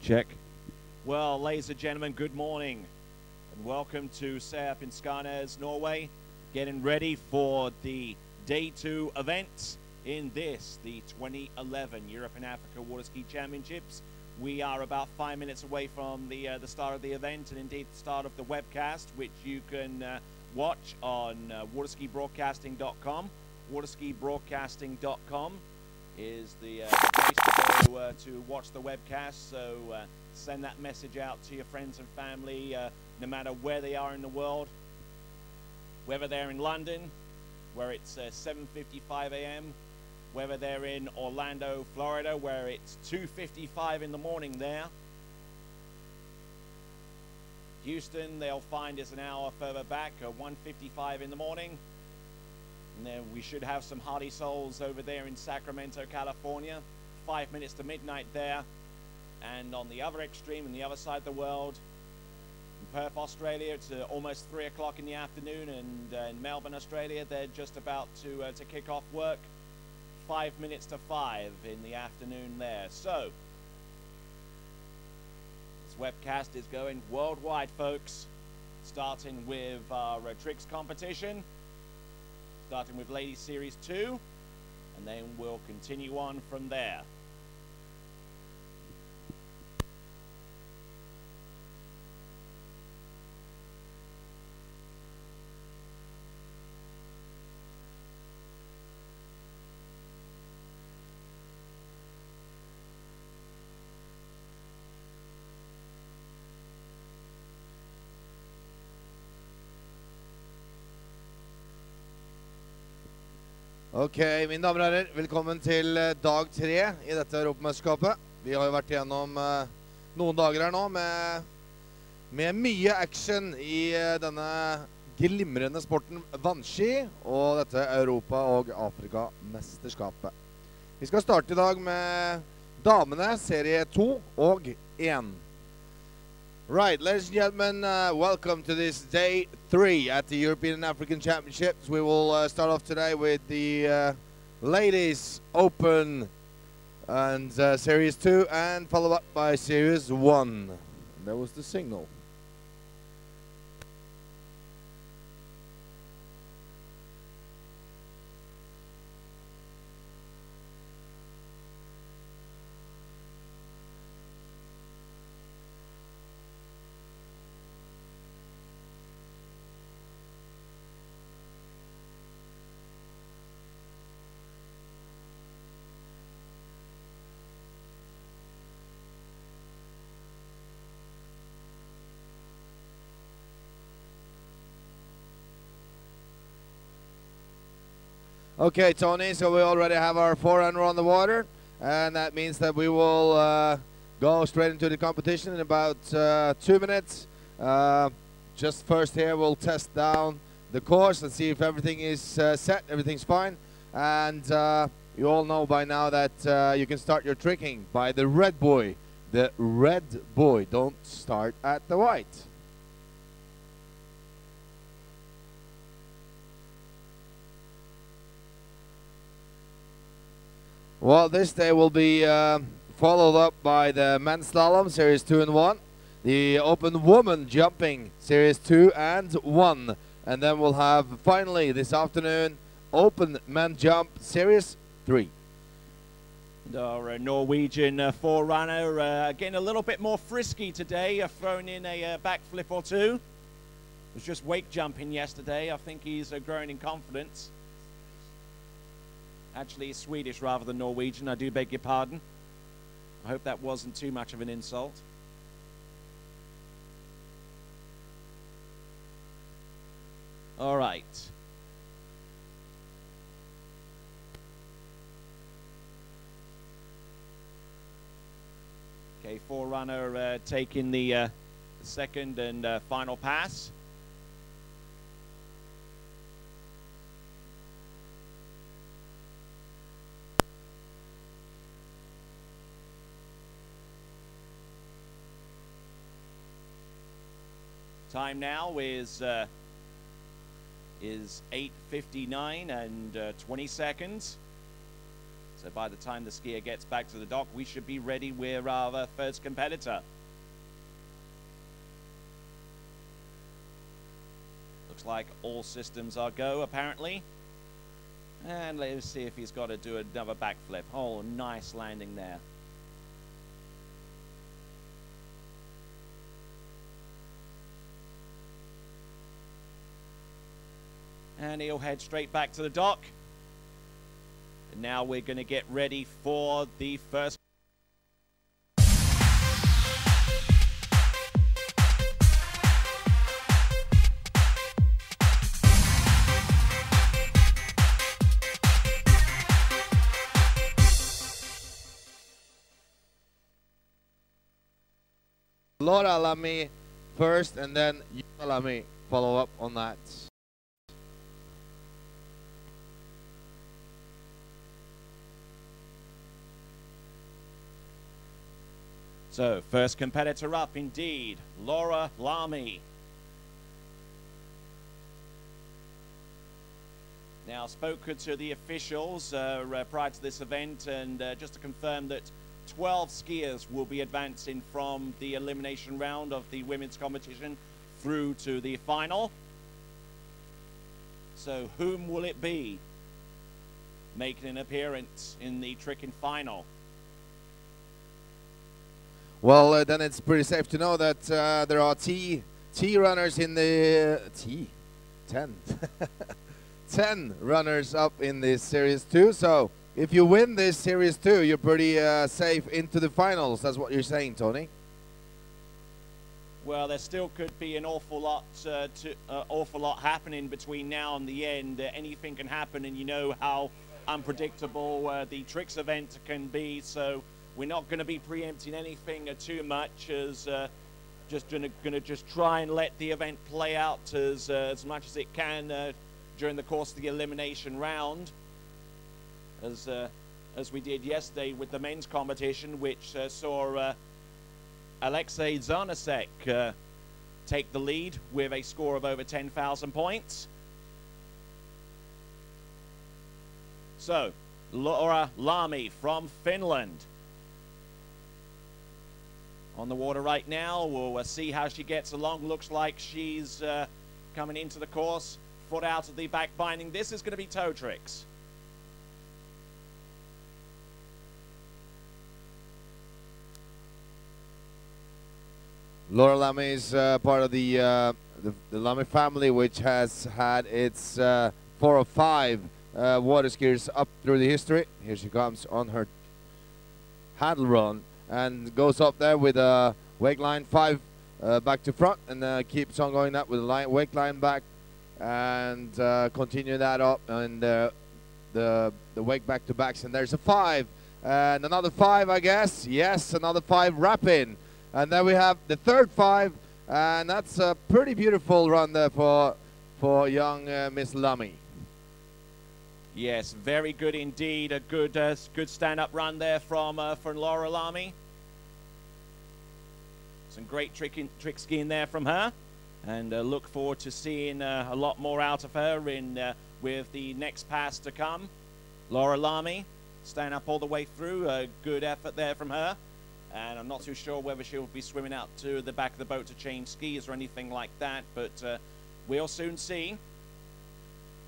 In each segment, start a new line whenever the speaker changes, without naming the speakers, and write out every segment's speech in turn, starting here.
Check. Well, ladies and gentlemen, good morning and welcome to SIAP in Skarnes, Norway. Getting ready for the Day 2 event in this, the 2011 Europe and Africa Water Ski Championships. We are about 5 minutes away from the start of the event, and indeed the start of the webcast, which you can watch on waterskibroadcasting.com. Waterskibroadcasting.com is the place to go to watch the webcast. So send that message out to your friends and family, no matter where they are in the world, whether they're in London, where it's 7:55 a.m., whether they're in Orlando, Florida, where it's 2:55 in the morning there. Houston, they'll find is an hour further back, 1:55 in the morning. And then we should have some hardy souls over there in Sacramento, California. 5 minutes to midnight there. And on the other extreme, on the other side of the world, in Perth, Australia, it's almost 3 o'clock in the afternoon. And in Melbourne, Australia, they're just about to kick off work. 5 minutes to 5 in the afternoon there. So this webcast is going worldwide, folks. Starting with our tricks competition. Starting with Ladies Series 2. And then we'll continue on from there.
Ok, mine damer og herrer, velkommen til dag 3 i dette Europamesterskapet. Vi har jo vært gjennom noen dager her nå med mye action i denne glimrende sporten vannski og dette Europa- og Afrika-mesterskapet. Vi skal starte i dag med damene, serie 2 og 1. Right, ladies and gentlemen, welcome to this day 3 at the European and African Championships. We will start off today with the Ladies Open and Series 2 and followed up by Series 1. And that was the signal. Okay, Tony, so we already have our forerunner on the water, and that means that we will go straight into the competition in about 2 minutes. Just first here, we'll test down the course and see if everything is set, everything's fine. And you all know by now that you can start your tricking by the red buoy. The red buoy, don't start at the white. Well, this day will be followed up by the men's slalom, Series 2 and 1. The open woman jumping, Series 2 and 1. And then we'll have, finally, this afternoon, open men jump, Series 3.
Our Norwegian forerunner getting a little bit more frisky today, throwing in a backflip or two. Was just wake jumping yesterday. I think he's growing in confidence. Actually, he's Swedish rather than Norwegian. I do beg your pardon. I hope that wasn't too much of an insult. All right. Okay, forerunner taking the second and final pass. Time now is 8:59 and 20 seconds. So by the time the skier gets back to the dock, we should be ready with our first competitor. Looks like all systems are go, apparently. And let's see if he's got to do another backflip. Oh, nice landing there. And he'll head straight back to the dock. And now we're going to get ready for the first.
Laura Lamy first, and then Yuta Lamy follow up on that.
So, first competitor up indeed, Laura Lamy. Now, spoken to the officials prior to this event, and just to confirm that 12 skiers will be advancing from the elimination round of the women's competition through to the final. So, whom will it be making an appearance in the trick and final?
Well, then it's pretty safe to know that there are T runners in the 10 runners up in this series 2. So if you win this series 2, you're pretty safe into the finals. That's what you're saying, Tony.
Well, there still could be an awful lot happening between now and the end. Anything can happen, and you know how unpredictable the tricks event can be. So we're not going to be preempting anything too much, as just going to just try and let the event play out as much as it can during the course of the elimination round, as we did yesterday with the men's competition, which saw Alexei Zarnasek take the lead with a score of over 10,000 points. So, Laura Lamy from Finland on the water right now. We'll see how she gets along. Looks like she's coming into the course, foot out of the back binding. This is going to be toe tricks.
Laura Lamy is part of the Lamy family, which has had its 4 or 5 water skiers up through the history. Here she comes on her handle run and goes up there with a wake line 5 back to front, and keeps on going that with a wake line back, and continue that up, and the wake back to backs, and there's a 5 and another 5, I guess. Yes, another 5 wrap in, and then we have the third 5, and that's a pretty beautiful run there for young Miss Lamy.
Yes, very good indeed. A good stand-up run there from Laura Lamy. Some great trick skiing there from her, and look forward to seeing a lot more out of her with the next pass to come. Laura Lamy, stand up all the way through. A good effort there from her, and I'm not too sure whether she'll be swimming out to the back of the boat to change skis or anything like that, but we'll soon see.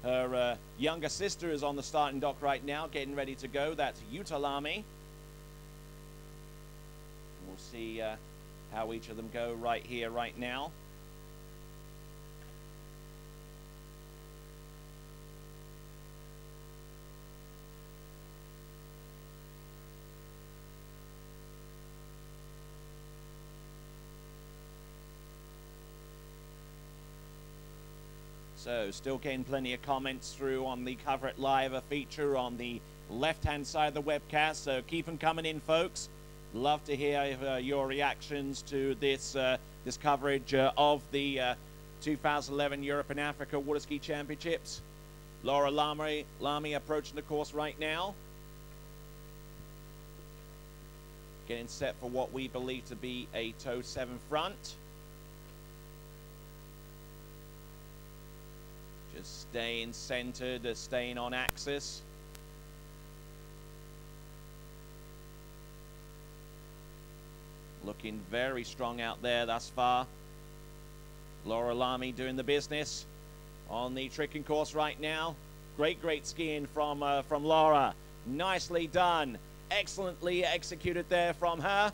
Her younger sister is on the starting dock right now, getting ready to go. That's Yuta Lamy. We'll see how each of them go right here, right now. So, still getting plenty of comments through on the Cover It Live feature on the left-hand side of the webcast. So, keep them coming in, folks. Love to hear your reactions to this this coverage of the 2011 Europe and Africa Water Ski Championships. Laura Lamy approaching the course right now. Getting set for what we believe to be a toe 7 front. Just staying centered, staying on axis. Looking very strong out there thus far. Laura Lamy doing the business on the tricking course right now. Great skiing from Laura. Nicely done. Excellently executed there from her.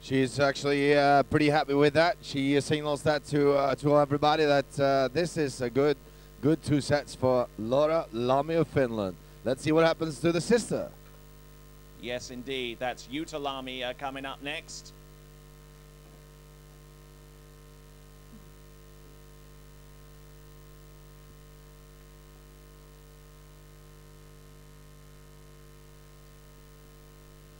She's actually pretty happy with that. She signals that to everybody that this is a good 2 sets for Laura Lamy of Finland. Let's see what happens to the sister.
Yes, indeed. That's Jutta Lamy coming up next.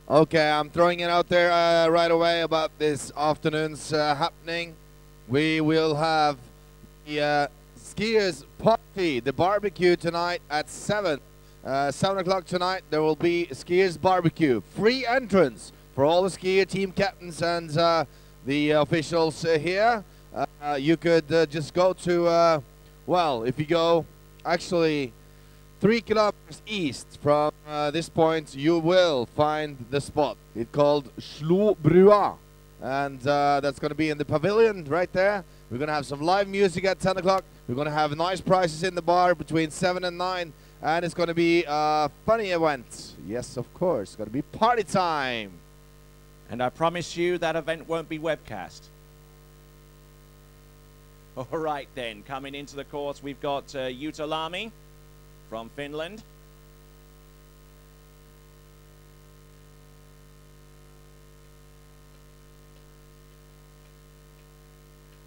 Okay, I'm throwing it out there right away about this afternoon's happening. We will have the skiers party, the barbecue tonight at 7. 7 o'clock tonight, there will be skiers barbecue. Free entrance for all the skier team captains and the officials here. You could just go to, well, if you go actually 3 kilometers east from this point, you will find the spot. It's called Slobrua, and that's going to be in the pavilion right there. We're going to have some live music at 10 o'clock. We're going to have nice prizes in the bar between 7 and 9, and it's going to be a funny event. Yes, of course, it's going to be party time.
And I promise you that event won't be webcast. All right then, coming into the course, we've got Jutta Lamy from Finland.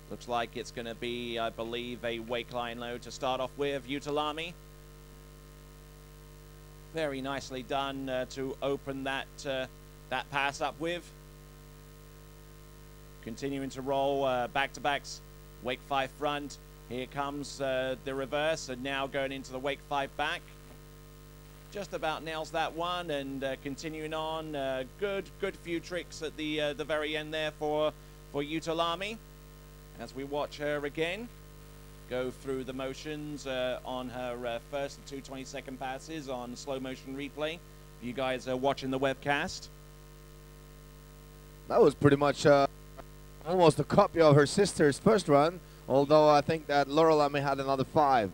Looks like it's going to be, I believe, a wake line load to start off with. Jutta Lamy. Very nicely done to open that that pass up with. Continuing to roll back-to-backs, wake 5 front. Here comes the reverse, and now going into the wake 5 back. Just about nails that one, and continuing on. Good few tricks at the very end there for Jutta Lamy. As we watch her again go through the motions on her first of 2 20-second passes on slow motion replay. You guys are watching the webcast.
That was pretty much almost a copy of her sister's first run, although I think that Laura Lamy had another 5.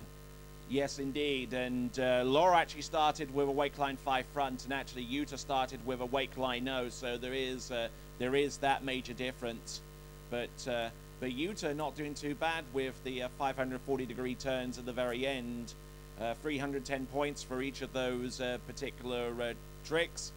Yes, indeed. And Laura actually started with a wake line 5 front, and actually Jutta started with a wake line nose. So there is that major difference. But Jutta not doing too bad with the 540-degree turns at the very end. 310 points for each of those particular tricks.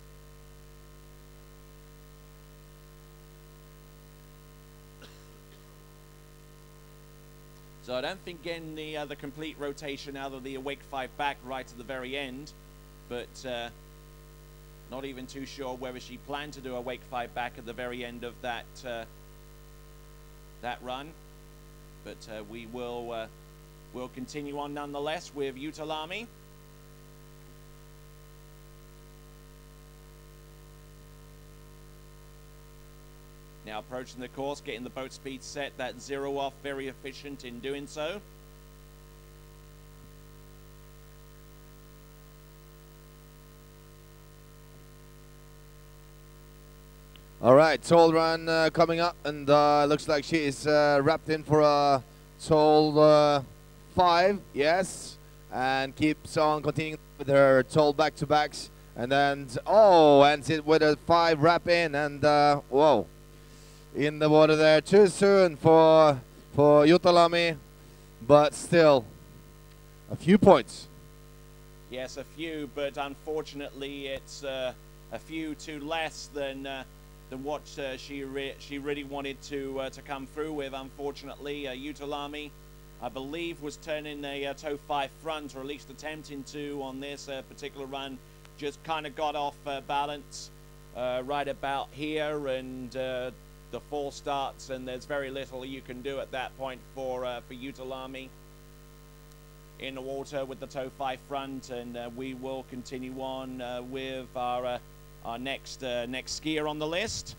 So I don't think getting the complete rotation out of the wake 5 back right at the very end, but not even too sure whether she planned to do a wake 5 back at the very end of that that run. But we will we'll continue on nonetheless with Jutta Lamy. Now approaching the course, getting the boat speed set, that 0 off, very efficient in doing so.
All right, toll run coming up, and looks like she is wrapped in for a toll 5, yes, and keeps on continuing with her toll back-to-backs, and then, oh, ends it with a 5 wrap in, and whoa, in the water there too soon for Jutta Lamy, but still a few points.
Yes, a few, but unfortunately it's a few too less than what she really wanted to come through with. Unfortunately, Jutta Lamy, I believe, was turning a toe 5 front, or at least attempting to on this particular run. Just kind of got off balance right about here, and the fall starts, and there's very little you can do at that point for Jutta Lamy in the water with the toe 5 front. And we will continue on with our next skier on the list.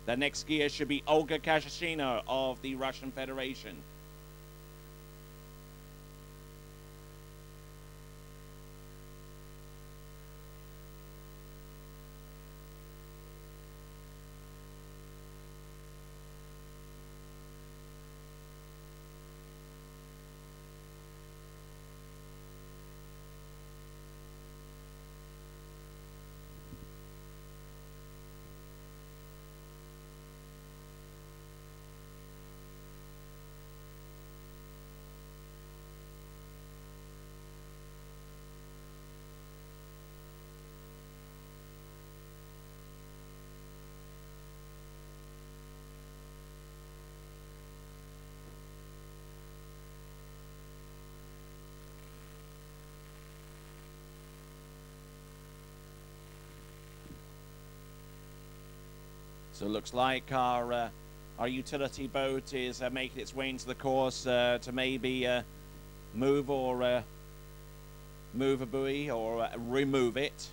The next skier should be Olga Kashashina of the Russian Federation. So it looks like our utility boat is making its way into the course to maybe move a buoy or remove it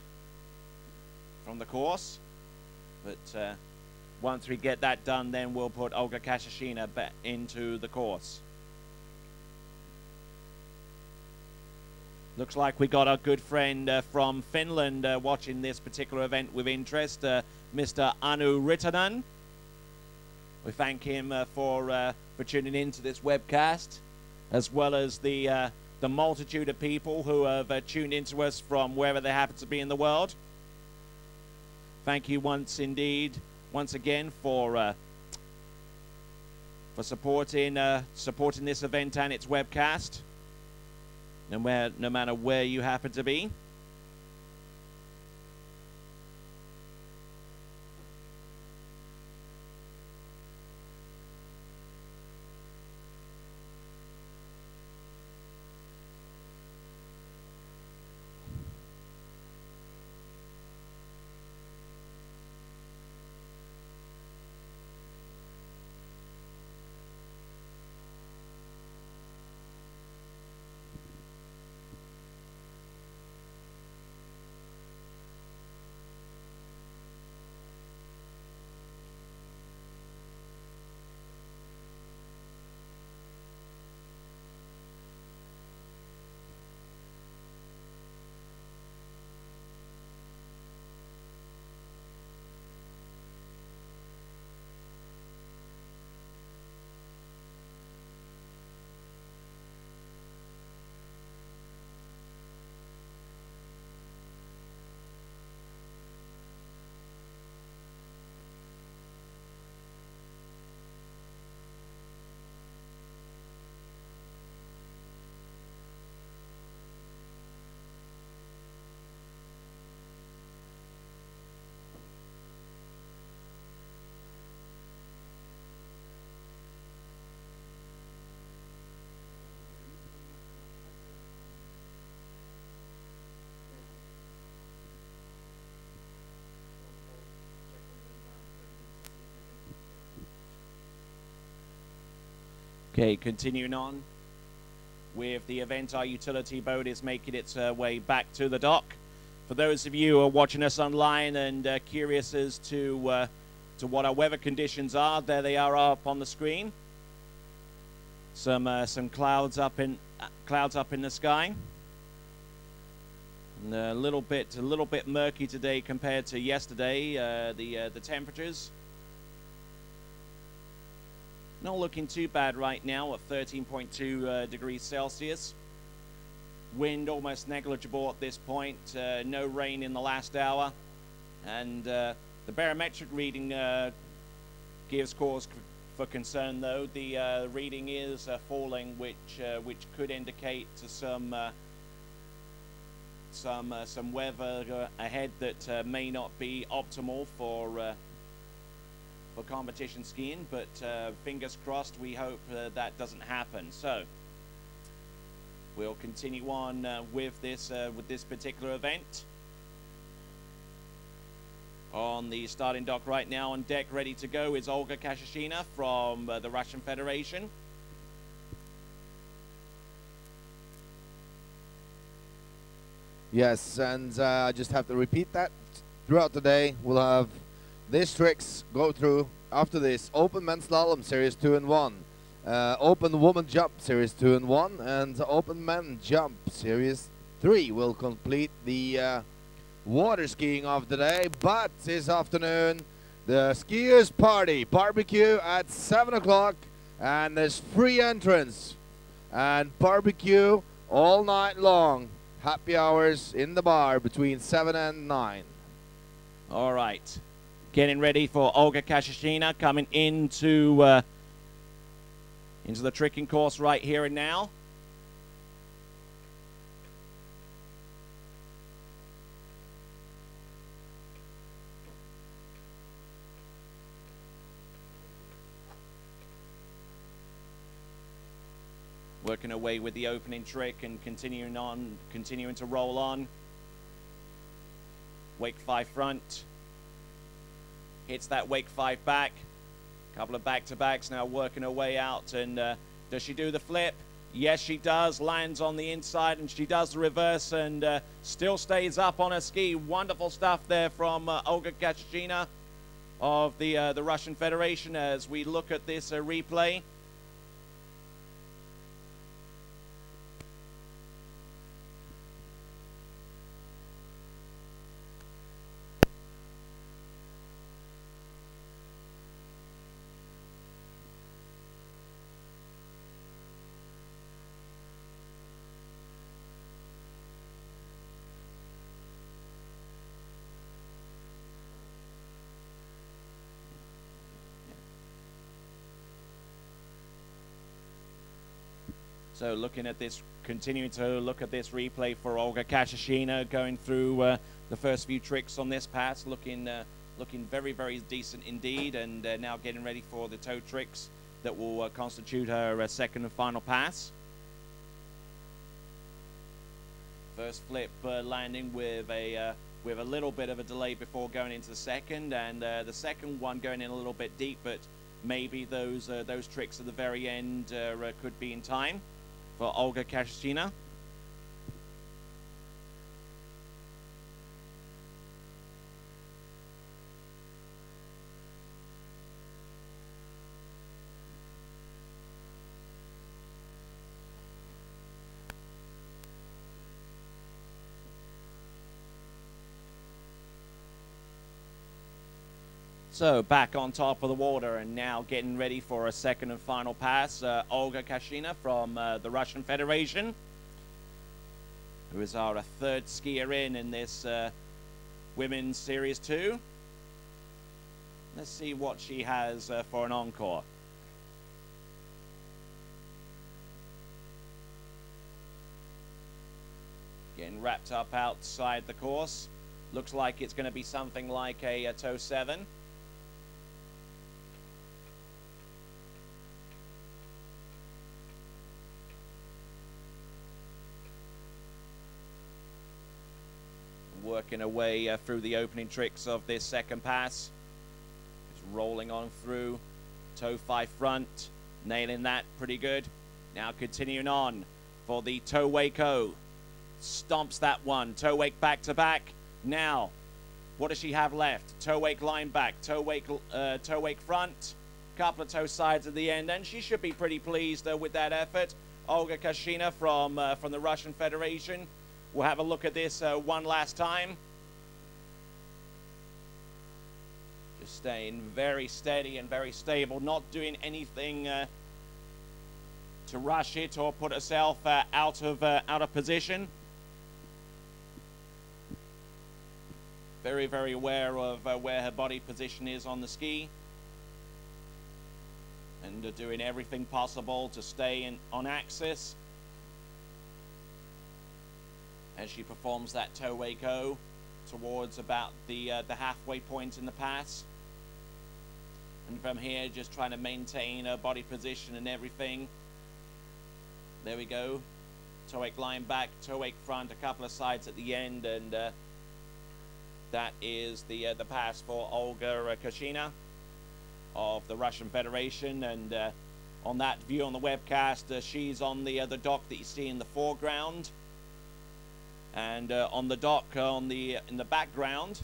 from the course. But once we get that done, then we'll put Olga Kashashina back into the course. Looks like we got a good friend from Finland watching this particular event with interest, Mr. Anu Rittanen. We thank him for tuning into this webcast, as well as the multitude of people who have tuned into us from wherever they happen to be in the world. Thank you once again for supporting this event and its webcast, no matter where you happen to be. Okay, continuing on with the event, our utility boat is making its way back to the dock. For those of you who are watching us online and curious as to what our weather conditions are, there they are up on the screen. Some clouds up in the sky. And a little bit murky today compared to yesterday. The temperatures not looking too bad right now at 13.2 degrees Celsius. Wind almost negligible at this point. No rain in the last hour. And the barometric reading gives cause for concern, though. The reading is falling, which could indicate to some weather ahead that may not be optimal for competition skiing, but fingers crossed, we hope that doesn't happen. So we'll continue on with this particular event. On the starting dock right now, on deck, ready to go, is Olga Kashashina from the Russian Federation.
Yes, and I just have to repeat that. Throughout the day, we'll have these tricks go through. After this, Open Men's Slalom Series 2 and 1, Open Woman Jump Series 2 and 1, and Open Men Jump Series 3 will complete the water skiing of the day. But this afternoon, the skiers party, barbecue at 7 o'clock, and there's free entrance and barbecue all night long. Happy hours in the bar between 7 and 9.
All right. Getting ready for Olga Kashashina coming into the tricking course right here and now. Working away with the opening trick and continuing to roll on. Wake 5 front. hits that wake 5 back. Couple of back-to-backs now working her way out. And does she do the flip? Yes, she does. Lands on the inside, and she does the reverse and still stays up on her ski. Wonderful stuff there from Olga Kashina of the Russian Federation as we look at this replay. So looking at this, continuing to look at this replay for Olga Kashina, going through the first few tricks on this pass, looking very, very decent indeed, and now getting ready for the toe tricks that will constitute her second and final pass. First flip landing with a little bit of a delay before going into the second, and the second one going in a little bit deep, but maybe those tricks at the very end could be in time for Olga Kashina. So back on top of the water and now getting ready for a second and final pass. Olga Kashina from the Russian Federation, who is our third skier in this Women's Series 2. Let's see what she has for an encore. Getting wrapped up outside the course. Looks like it's going to be something like a toe 7. Working her way through the opening tricks of this second pass. Just rolling on through. Toe 5 front. Nailing that pretty good. Now continuing on for the toe wake O. Stomps that one. Toe wake back to back. Now, what does she have left? Toe wake line back. Toe wake front. Couple of toe sides at the end. And she should be pretty pleased with that effort. Olga Kashina from the Russian Federation. We'll have a look at this one last time. Just staying very steady and very stable, not doing anything to rush it or put herself out of position. Very, very aware of where her body position is on the ski. And doing everything possible to stay on axis as she performs that toe wake O towards about the halfway point in the pass. And from here, just trying to maintain her body position and everything. There we go. Toe wake line back, toe wake front, a couple of sides at the end, and that is the pass for Olga Kashina of the Russian Federation. And on that view on the webcast, she's on the dock that you see in the foreground. And on the dock in the background,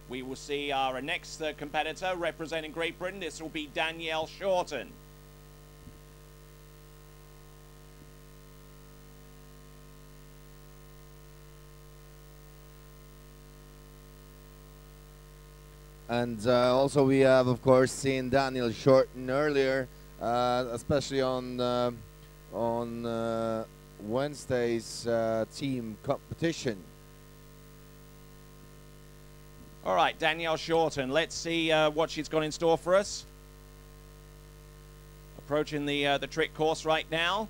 we will see our next competitor representing Great Britain. This will be Danielle Shorten.
And also we have, of course, seen Danielle Shorten earlier, especially on Wednesday's team competition.
All right, Danielle Shorten. Let's see what she's got in store for us. Approaching the trick course right now.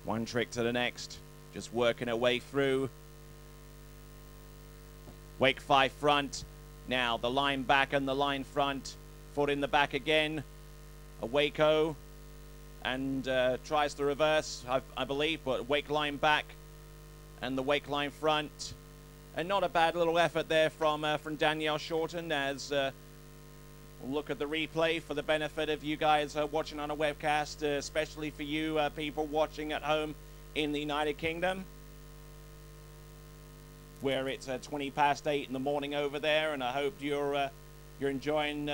One trick to the next, just working her way through. Wake 5 front, Now the line back and the line front, foot in the back again. A Waco, and tries to reverse, I believe, but wake line back and the wake line front. And not a bad little effort there from Danielle Shorten, as we'll look at the replay for the benefit of you guys watching on a webcast, especially for you people watching at home in the United Kingdom, where it's 20 past 8 in the morning over there, and I hope you're enjoying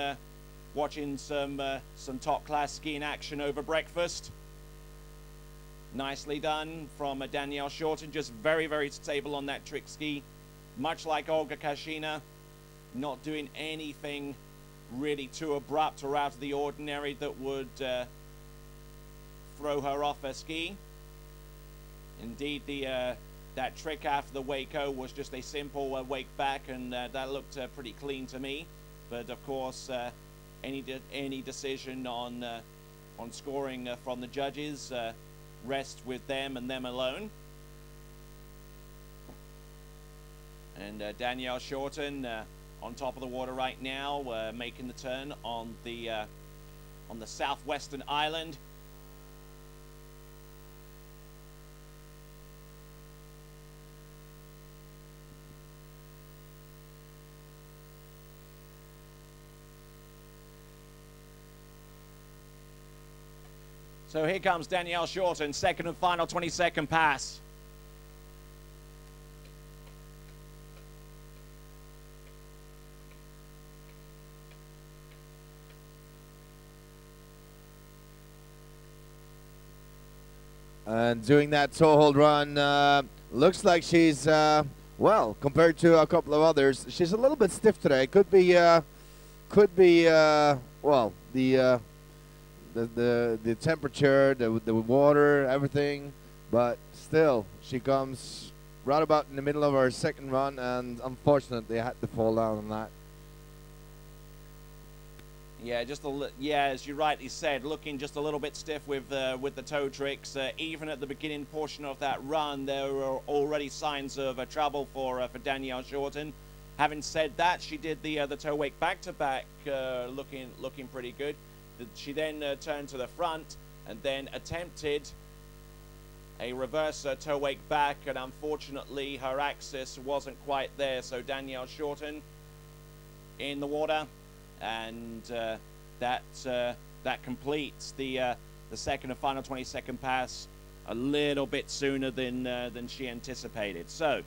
watching some top-class skiing action over breakfast. Nicely done from Danielle Shorten, just very, very stable on that trick ski. Much like Olga Kashina, not doing anything really too abrupt or out of the ordinary that would throw her off her ski. Indeed, that trick after the Waco was just a simple wake back, and that looked pretty clean to me. But of course, any decision on scoring from the judges rests with them and them alone. And Danielle Shorten on top of the water right now, making the turn on the southwestern island. So here comes Danielle Shorten, second and final 20-second pass.
And doing that toe hold run, looks like she's, well, compared to a couple of others, she's a little bit stiff today. Could be, well, the temperature, the water, everything, but still, she comes right about in the middle of her second run, and unfortunately had to fall down on that.
Yeah, as you rightly said, looking just a little bit stiff with the toe tricks. Even at the beginning portion of that run, there were already signs of trouble for Danielle Shorten. Having said that, she did the toe wake back to back, looking pretty good. She then turned to the front and then attempted a reverse toe wake back, and unfortunately her axis wasn't quite there. So Danielle Shorten in the water, and that completes the second and final 20-second pass a little bit sooner than she anticipated. So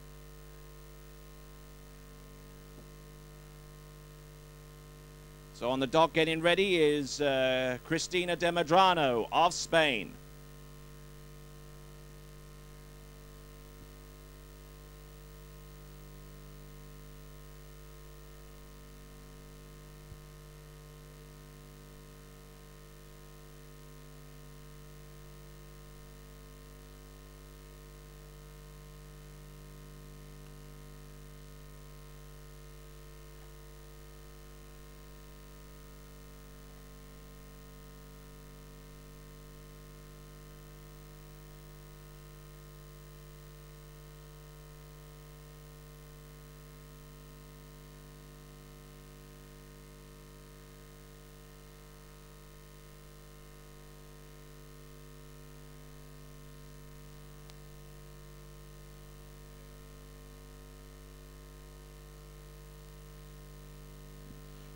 on the dock getting ready is Cristina de Medrano of Spain.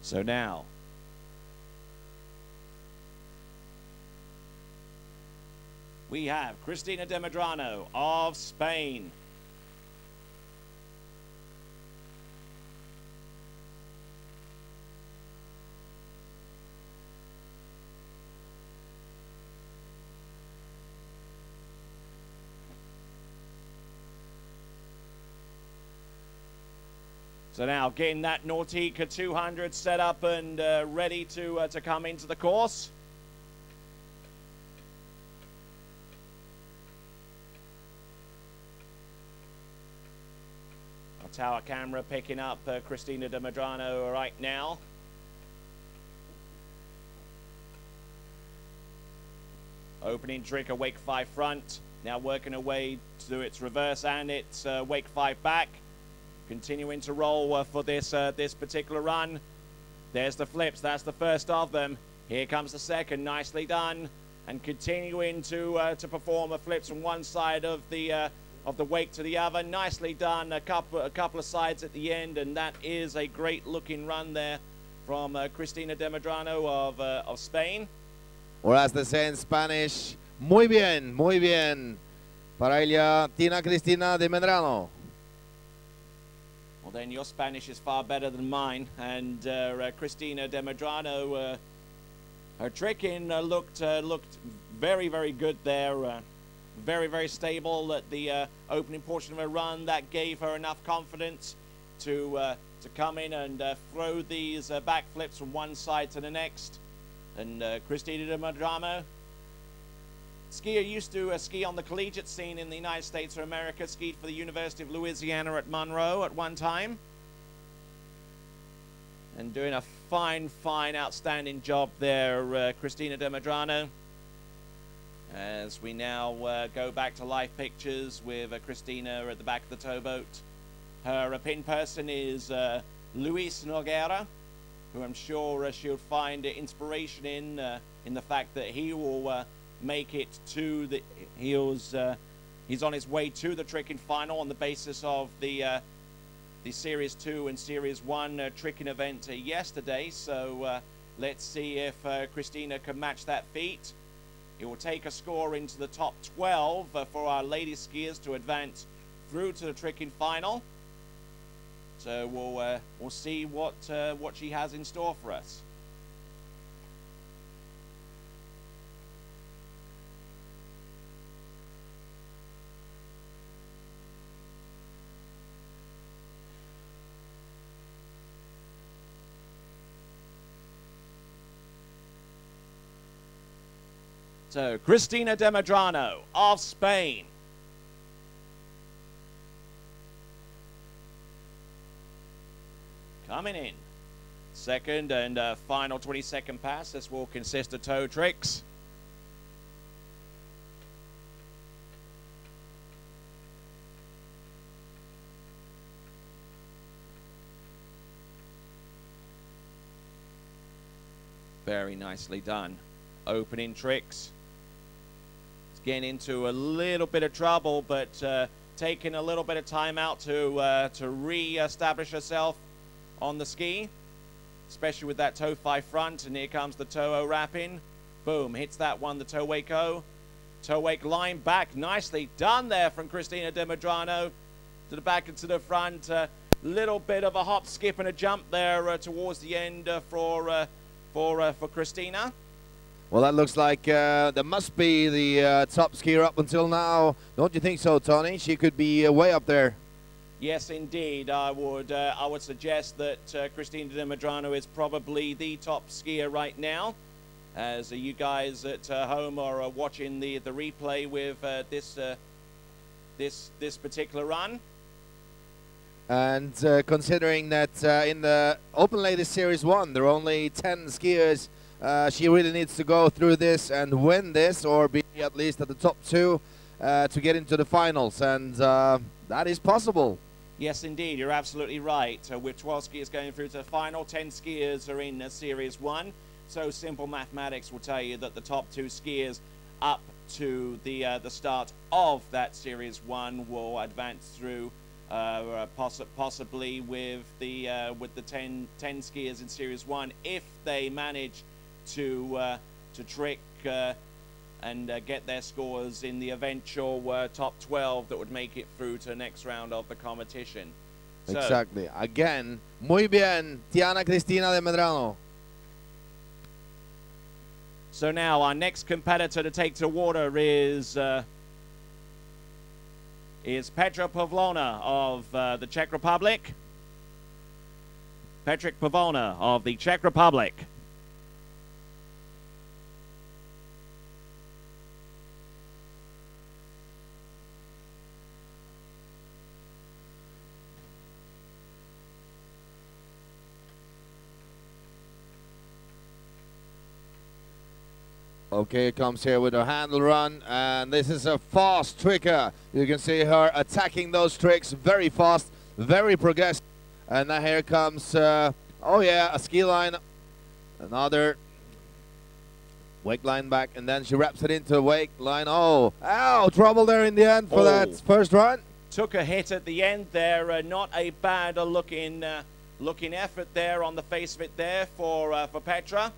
So now, we have Cristina de Medrano of Spain. So now getting that Nautica 200 set up and ready to come into the course. Our tower camera picking up Cristina de Medrano right now. Opening trick, a wake 5 front. Now working her way to its reverse and its wake 5 back. continuing to roll for this this particular run. There's the flips. That's the first of them. Here comes the second. Nicely done, and continuing to perform flips from one side of the wake to the other. Nicely done. A couple of sides at the end, and that is a great looking run there from Cristina de Medrano of Spain.
Or as they say in Spanish, muy bien, muy bien. Para ella, Tina Cristina de Medrano.
Well, then your Spanish is far better than mine. And Cristina de Medrano, her tricking looked very, very good there. Very, very stable at the opening portion of her run. That gave her enough confidence to come in and throw these backflips from one side to the next. And Cristina de Medrano, skier used to ski on the collegiate scene in the United States of America, skied for the University of Louisiana at Monroe at one time. And doing a fine, outstanding job there, Cristina de Medrano. As we now go back to live pictures with Cristina at the back of the towboat. Her pin person is Luis Nogueira, who I'm sure she'll find inspiration in the fact that he will make it to the he's on his way to the tricking final on the basis of the Series 2 and Series 1 tricking event yesterday. So let's see if Cristina can match that feat. It will take a score into the top 12 for our lady skiers to advance through to the tricking final. So we'll see what she has in store for us. So Cristina de Medrano of Spain. Coming in. Second and final 20-second pass. This will consist of toe tricks. Very nicely done. Opening tricks. It's getting into a little bit of trouble, but taking a little bit of time out to re-establish herself on the ski, especially with that toe 5 front. And here comes the toe O wrapping. Boom, hits that one, the toe wake O. Toe wake line back. Nicely done there from Cristina de Medrano. To the back and to the front. Little bit of a hop, skip, and a jump there towards the end for Cristina.
Well, that looks like that must be the top skier up until now. Don't you think so, Tony? She could be way up there.
Yes, indeed. I would suggest that Cristina de Medrano is probably the top skier right now. As you guys at home are watching the replay with this particular run.
And considering that in the Open Ladies Series 1, there are only 10 skiers, she really needs to go through this and win this, or be at least at the top 2 to get into the finals. And that is possible.
Yes, indeed. You're absolutely right. With 12 skiers going through to the final, 10 skiers are in Series 1. So simple mathematics will tell you that the top 2 skiers up to the start of that Series 1 will advance through, possibly with the 10 skiers in Series 1, if they manage to trick and get their scores in the eventual top 12 that would make it through to the next round of the competition. So,
exactly. Again, muy bien, Tiana Cristina de Medrano.
So now our next competitor to take to water is Petra Pavlona of the Czech Republic. Petrik Pavlona of the Czech Republic.
Okay, comes here with her handle run, and this is a fast tricker. You can see her attacking those tricks very fast. very progressive. And now here comes, oh yeah, a ski line, another wake line back, and then she wraps it into a wake line. Oh, ow, trouble there in the end for that first run.
Took a hit at the end there, not a bad looking effort there on the face of it there for Petra.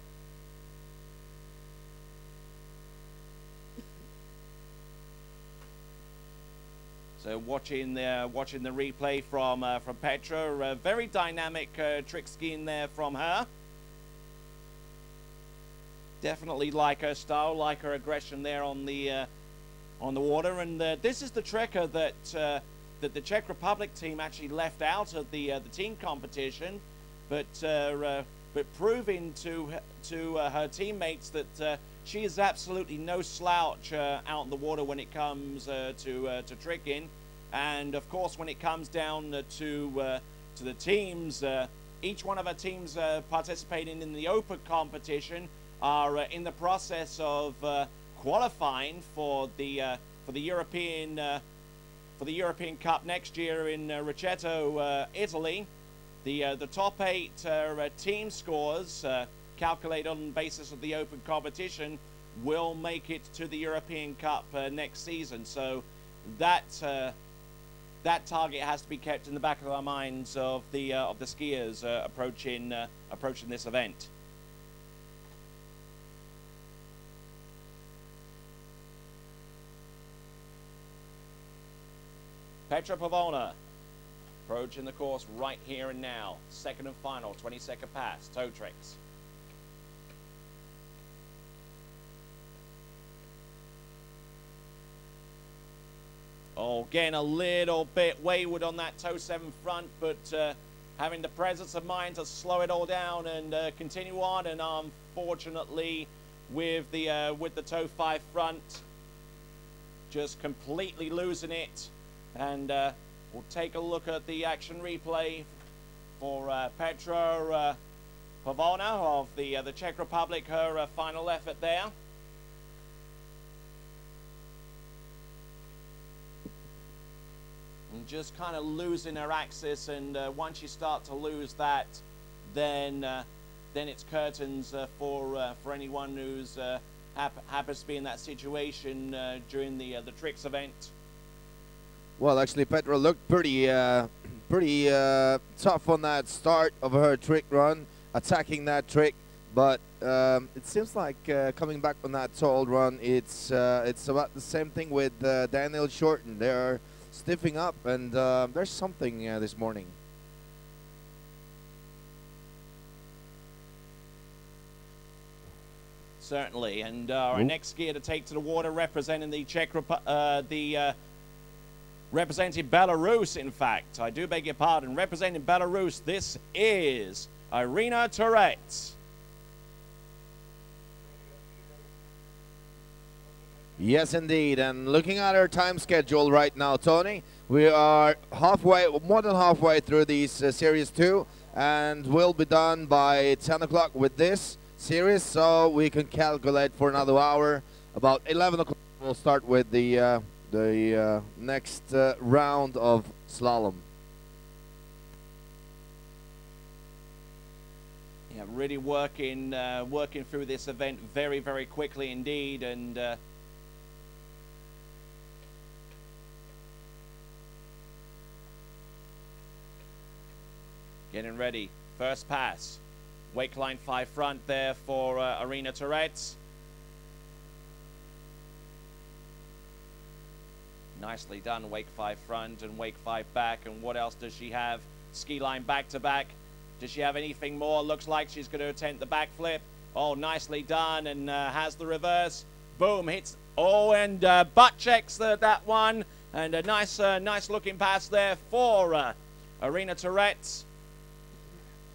So watching the replay from Petra, very dynamic trick skiing there from her. Definitely like her style, like her aggression there on the water. And this is the trekker that the Czech Republic team actually left out of the team competition, but proving to her teammates that she is absolutely no slouch out in the water when it comes to tricking. And of course, when it comes down to the teams, each one of our teams participating in the open competition are in the process of qualifying for the European Cup next year in Riceto, Italy. The top 8 team scores calculated on the basis of the open competition will make it to the European Cup next season. So that target has to be kept in the back of our minds of the skiers approaching this event. Petra Pavona approaching the course right here and now. Second and final, 20-second pass, toe tricks. Oh, again, a little bit wayward on that toe 7 front, but having the presence of mind to slow it all down and continue on. And unfortunately, with the toe 5 front, just completely losing it. And we'll take a look at the action replay for Petra Pavona of the Czech Republic, her final effort there. And just kind of losing her axis, and once you start to lose that, then it's curtains for anyone who's happens to be in that situation during the tricks event.
Well, actually, Petra looked pretty tough on that start of her trick run, attacking that trick. But it seems like coming back on that tall run, it's about the same thing with Daniel Shorten. They're stiffing up, and there's something this morning.
Certainly, and our next skier to take to the water, representing the representing Belarus, in fact. I do beg your pardon. Representing Belarus, this is Irina Turets.
Yes, indeed. And looking at our time schedule right now, Tony, we are more than halfway through these Series 2, and we'll be done by 10 o'clock with this series, so we can calculate for another hour. About 11 o'clock, we'll start with the next round of slalom.
Yeah, really working through this event very, very quickly indeed, and getting ready. First pass. Wake line 5 front there for Irina Turets. Nicely done, wake 5 front and wake 5 back. And what else does she have? Ski line back to back. Does she have anything more? Looks like she's going to attempt the backflip. Oh, nicely done, and has the reverse. Boom, hits. Oh, and butt checks that one. And a nice looking pass there for Irina Turets.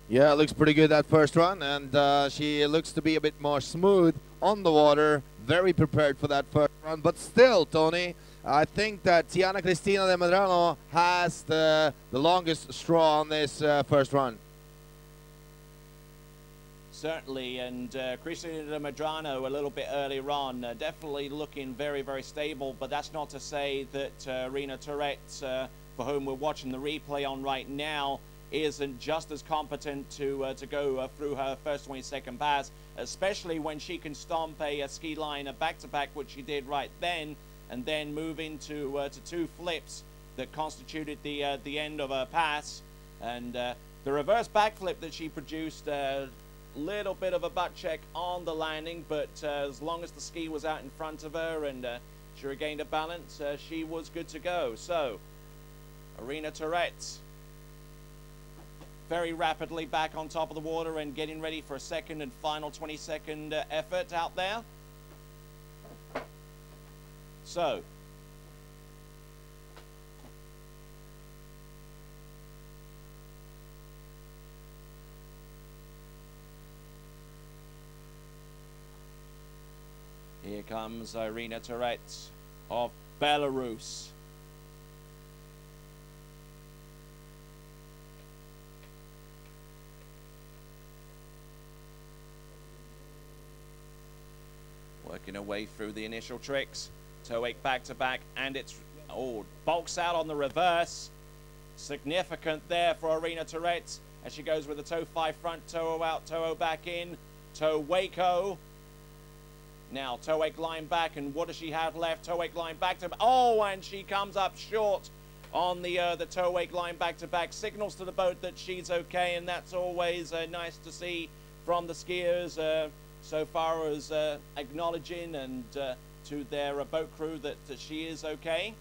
Yeah, it looks pretty good that first run, and she looks to be a bit more smooth on the water. Very prepared for that first run, but still, Tony, I think that Tiana Cristina de Medrano has the longest straw on this first run.
Certainly, and Cristina Medrano a little bit earlier on, definitely looking very, very stable, but that's not to say that Rena Tourette, for whom we're watching the replay on right now, isn't just as competent to go through her first 22nd pass, especially when she can stomp a ski line back-to-back, which she did right then, and then move into to 2 flips that constituted the end of her pass. And the reverse backflip that she produced, little bit of a butt check on the landing, but as long as the ski was out in front of her and she regained her balance, she was good to go. So Rena Tourette very rapidly back on top of the water and getting ready for a second and final 22nd effort out there. So here comes Rena Tourette of Belarus. Working her way through the initial tricks. Toe wake back to back, and it's, oh, bulks out on the reverse. Significant there for Rena Tourette as she goes with a toe 5 front, toe out, toe back in, toe wake-o. Now toe wake line back, and what does she have left? Toe wake line back to, oh, and she comes up short on the toe wake line back to back. Signals to the boat that she's okay, and that's always nice to see from the skiers. So far as acknowledging and to their boat crew that she is okay.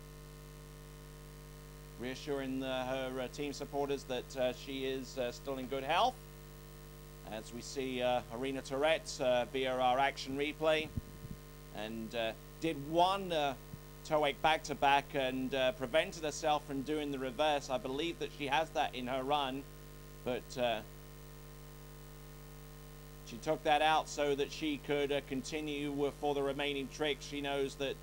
Reassuring her team supporters that she is still in good health. As we see Rena Tourette via our action replay. And did one toe wake back to back and prevented herself from doing the reverse. I believe that she has that in her run. But she took that out so that she could continue for the remaining tricks. She knows that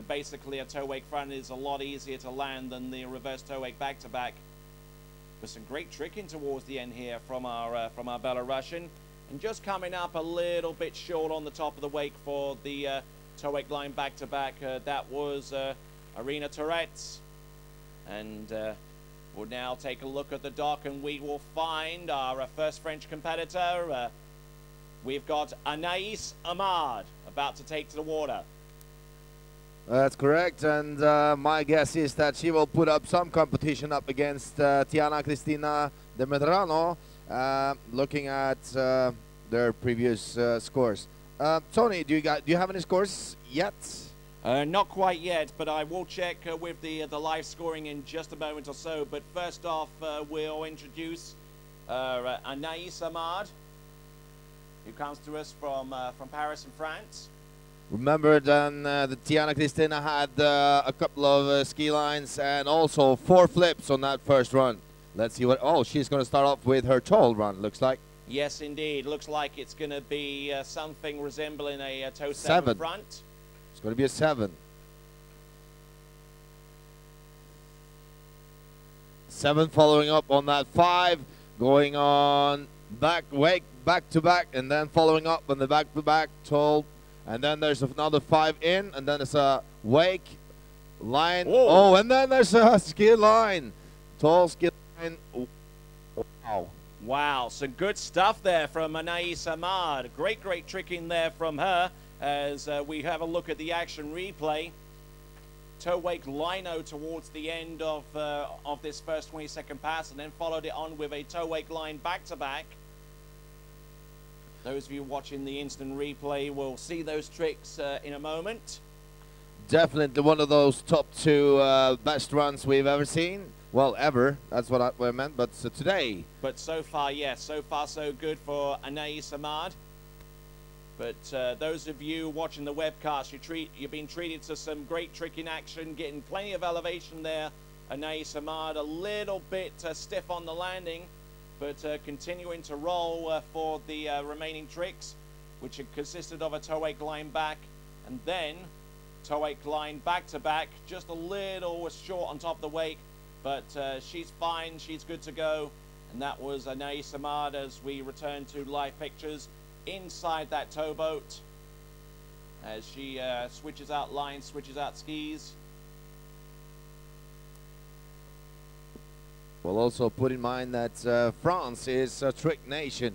basically a toe wake front is a lot easier to land than the reverse toe wake back to back. But some great tricking towards the end here from our Belarusian, and just coming up a little bit short on the top of the wake for the toe wake line back to back. That was Rena Tourette, and we'll now take a look at the dock, and we will find our first French competitor. We've got Anaïs Ahmad about to take to the water.
That's correct, and my guess is that she will put up some competition up against Tiana Cristina de Medrano, looking at their previous scores. Tony, do you have any scores yet?
Not quite yet, but I will check with the live scoring in just a moment or so. But first off, we'll introduce Anaïs Ahmad, who comes to us from Paris in France.
Remember then that Tiana Cristina had a couple of ski lines and also 4 flips on that first run. Let's see what, oh, she's going to start off with her toe run, looks like.
Yes, indeed. Looks like it's going to be something resembling a toe 7 front.
It's going to be a 7. 7 following up on that 5, going on back, wake, back to back, and then following up on the back to back toe. And then there's another 5 in, and then it's a wake, line. Whoa. Oh, and then there's a ski line. Tall ski line. Wow.
Wow, some good stuff there from Anaïs Ahmad. Great tricking there from her as we have a look at the action replay. Toe wake lino towards the end of this first 22nd pass, and then followed it on with a toe wake line back to back. Those of you watching the instant replay will see those tricks in a moment.
Definitely one of those top 2 best runs we've ever seen. Well, ever. That's what I meant, but today.
But so far, yes. So far, so good for Anaïs Ahmad. But those of you watching the webcast, you've been treated to some great tricking action, getting plenty of elevation there. Anaïs Ahmad a little bit stiff on the landing, but continuing to roll for the remaining tricks, which had consisted of a toe wake line back and then toe wake line back to back, just a little short on top of the wake, but she's fine, she's good to go. And that was Anaïs Ahmad as we return to live pictures inside that towboat as she switches out lines, switches out skis.
We'll also put in mind that France is a trick nation.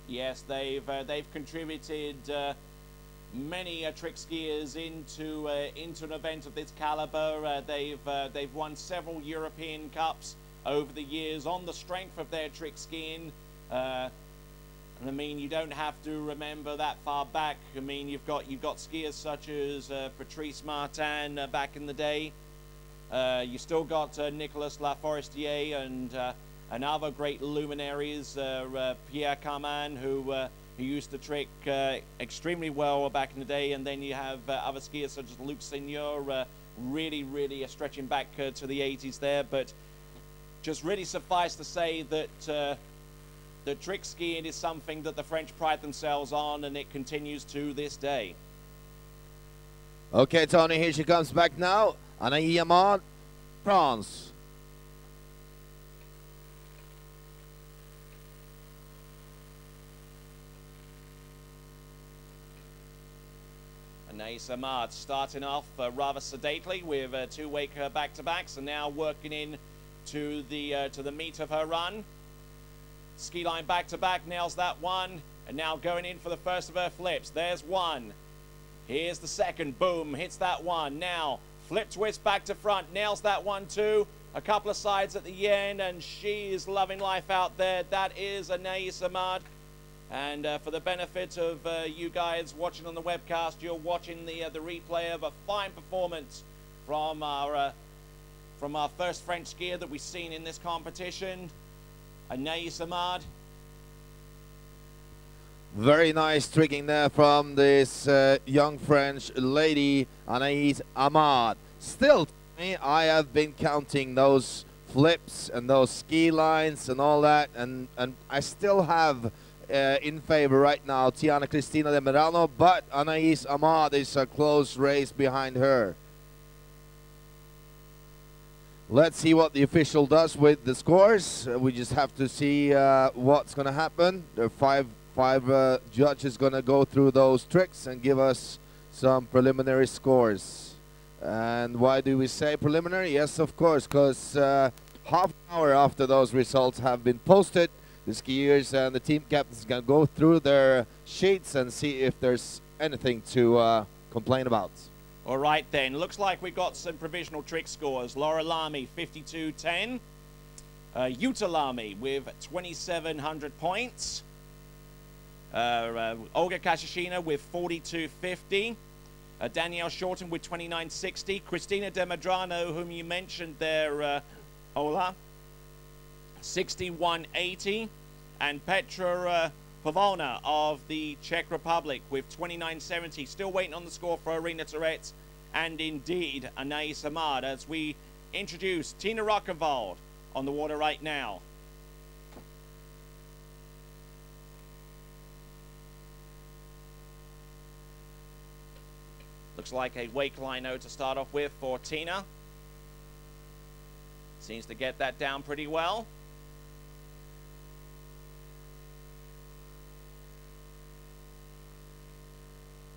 Yes, they've contributed many trick skiers into an event of this caliber. They've won several European Cups over the years on the strength of their trick skiing. And I mean, you don't have to remember that far back. I mean, you've got skiers such as Patrice Martin back in the day. You still got Nicolas Laforestier and other great luminaries, Pierre Carman, who used to trick extremely well back in the day. And then you have other skiers such as Luc Seigneur, really stretching back to the 80s there. But just really suffice to say that the trick skiing is something that the French pride themselves on, and it continues to this day.
Okay, Tony, here she comes back now. Anaïs Amad, France.
Anaïs Amad starting off rather sedately with two wake back-to-backs, and now working in to the meat of her run. Ski line back-to-back, nails that one, and now going in for the first of her flips. There's one. Here's the second. Boom, hits that one. Now, flip twist back to front, nails that one too. A couple of sides at the end, and she is loving life out there. That is Anaïs Amad. And for the benefit of you guys watching on the webcast, you're watching the replay of a fine performance from our first French skier that we've seen in this competition, Anaïs Amad.
Very nice tricking there from this young French lady, Anaïs Amad. Still, I have been counting those flips and those ski lines and all that, and I still have in favor right now Tiana Cristina de Merano, but Anaïs Amad is a close race behind her. Let's see what the official does with the scores. We just have to see what's going to happen. There are five judges going to go through those tricks and give us some preliminary scores. And why do we say preliminary? Yes, of course, because half an hour after those results have been posted, the skiers and the team captains can go through their sheets and see if there's anything to complain about.
All right, then. Looks like we've got some provisional trick scores. Laura Lamy, 52.10. Yuta Lamy with 2,700 points. Olga Kashishina with 42.50. Danielle Shorten with 29.60. Cristina De Medrano, whom you mentioned there, Ola, 61.80. And Petra Pavona of the Czech Republic with 29.70. Still waiting on the score for Arena Tourette's and indeed Anaïs Amad as we introduce Tina Rockenwald on the water right now. Looks like a wake lino to start off with for Tina. Seems to get that down pretty well.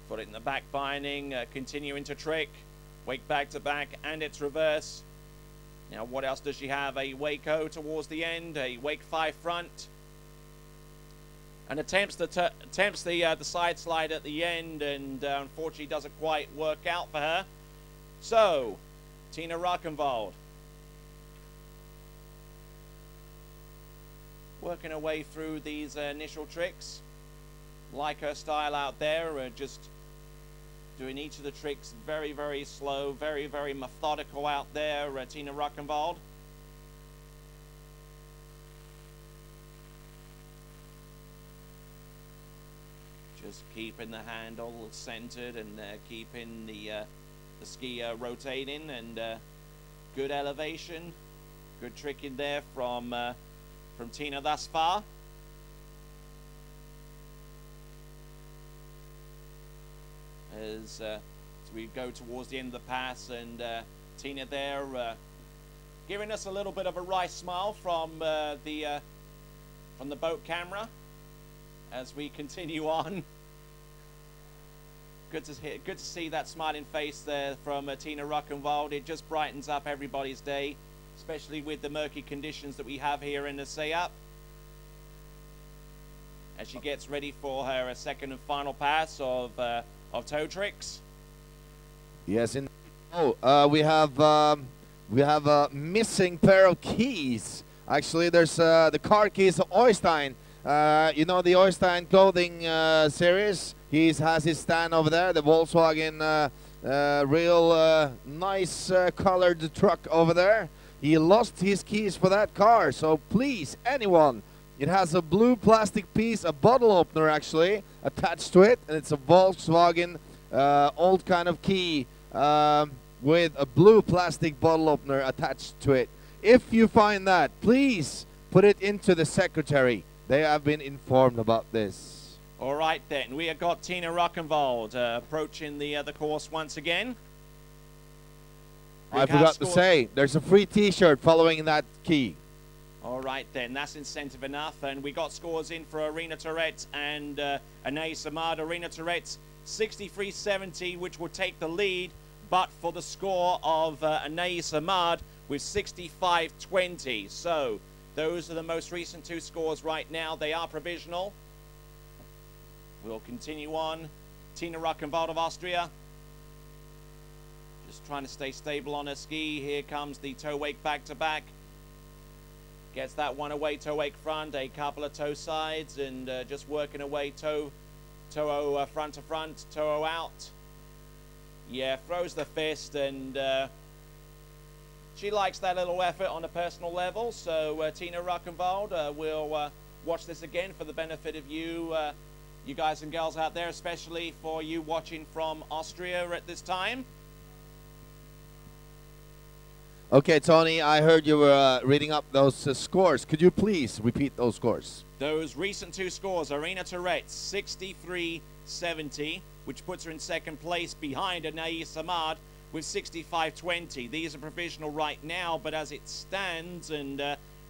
Put it in the back binding, continuing to trick. Wake back to back, and it's reverse. Now, what else does she have? A Waco towards the end, a Wake 5 front. And attempts the side slide at the end, and unfortunately doesn't quite work out for her. So, Tina Rockenwald working her way through these initial tricks. Like her style out there, just doing each of the tricks very, very slow, very, very methodical out there, Tina Rockenwald. Just keeping the handle centered and keeping the ski rotating, and good elevation, good trick in there from Tina thus far. As we go towards the end of the pass, and Tina there giving us a little bit of a wry smile from the boat camera, as we continue on. Good to see that smiling face there from Tina Ruckenwald. It just brightens up everybody's day, especially with the murky conditions that we have here in the SIAP. As she gets ready for her second and final pass of toe tricks.
Yes, we have a missing pair of keys. Actually, there's the car keys of Oystein. You know the Oystein clothing series. He has his stand over there. The Volkswagen, real nice colored truck over there. He lost his keys for that car. So please, anyone. It has a blue plastic piece, a bottle opener actually, attached to it. And it's a Volkswagen old kind of key with a blue plastic bottle opener attached to it. If you find that, please put it into the secretary. They have been informed about this.
All right then, we have got Tina Ruckenwald approaching the course once again.
I forgot to say, there's a free t-shirt following that key.
All right then, that's incentive enough. And we got scores in for Arena Tourette's and Anais Samad. Arena Tourette's 63.70, which will take the lead, but for the score of Anais Samad with 65.20. So those are the most recent two scores right now. They are provisional. We'll continue on. Tina Ruckenwald of Austria. Just trying to stay stable on her ski. Here comes the toe wake back-to-back. Gets that one away, toe wake front, a couple of toe sides, and just working away toe front to front, toe out. Yeah, throws the fist, and she likes that little effort on a personal level. So Tina Ruckenwald will watch this again for the benefit of you, you guys and girls out there, especially for you watching from Austria at this time.
Okay, Tony, I heard you were reading up those scores. Could you please repeat those scores?
Those recent two scores, Arena Tourette's 63.70, which puts her in second place behind Anais Samad with 65.20. These are provisional right now, but as it stands, and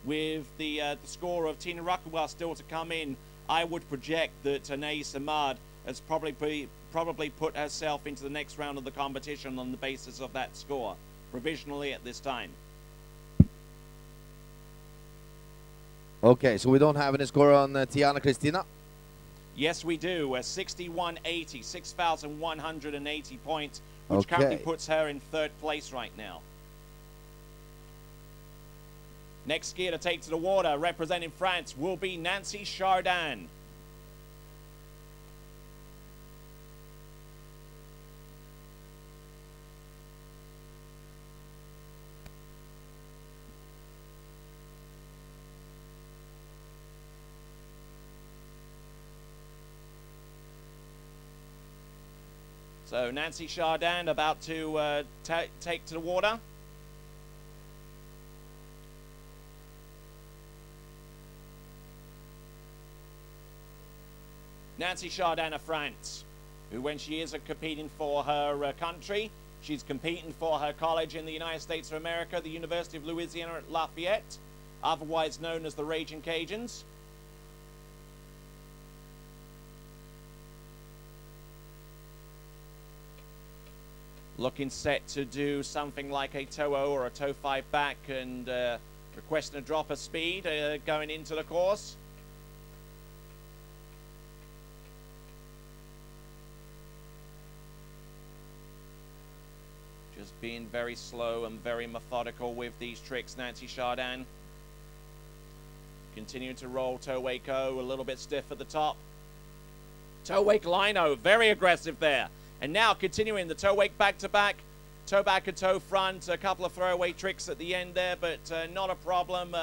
with the score of Tina Ruckenwald still to come in, I would project that Anais Samad has probably put herself into the next round of the competition on the basis of that score, provisionally at this time.
Okay, so we don't have any score on Tiana Christina?
Yes, we do. 61.80, 6,180 points, which currently puts her in third place right now. Next skier to take to the water, representing France, will be Nancy Chardin. So Nancy Chardin about to take to the water. Nancy Chardin of France, who when she isn't competing for her country, she's competing for her college in the United States of America, the University of Louisiana at Lafayette, otherwise known as the Raging Cajuns. Looking set to do something like a toe O or a toe 5 back, and requesting a drop of speed going into the course. Just being very slow and very methodical with these tricks, Nancy Chardin. Continuing to roll toe wake O, a little bit stiff at the top. Toe wake line O, very aggressive there. And now continuing the toe wake back-to-back, toe back and toe front, a couple of throwaway tricks at the end there, but not a problem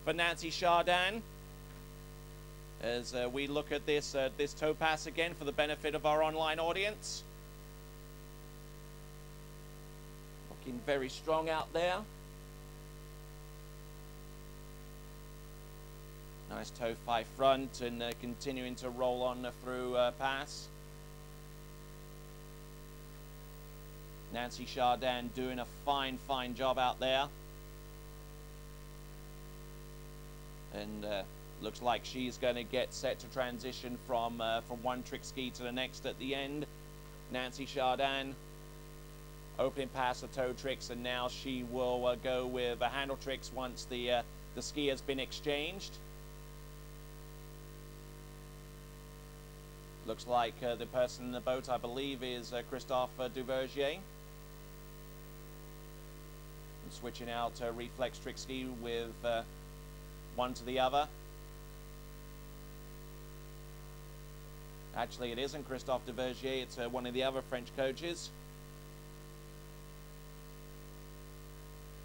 for Nancy Chardin. As we look at this toe pass again for the benefit of our online audience. Looking very strong out there. Nice toe 5 front and continuing to roll on through pass. Nancy Chardin doing a fine job out there. And Looks like she's going to get set to transition from one trick ski to the next at the end. Nancy Chardin, opening pass of toe tricks, and now she will go with handle tricks once the ski has been exchanged. Looks like the person in the boat, I believe, is Christophe Duvergier. And switching out reflex trick ski with one to the other. Actually, it isn't Christophe Duvergier, it's one of the other French coaches.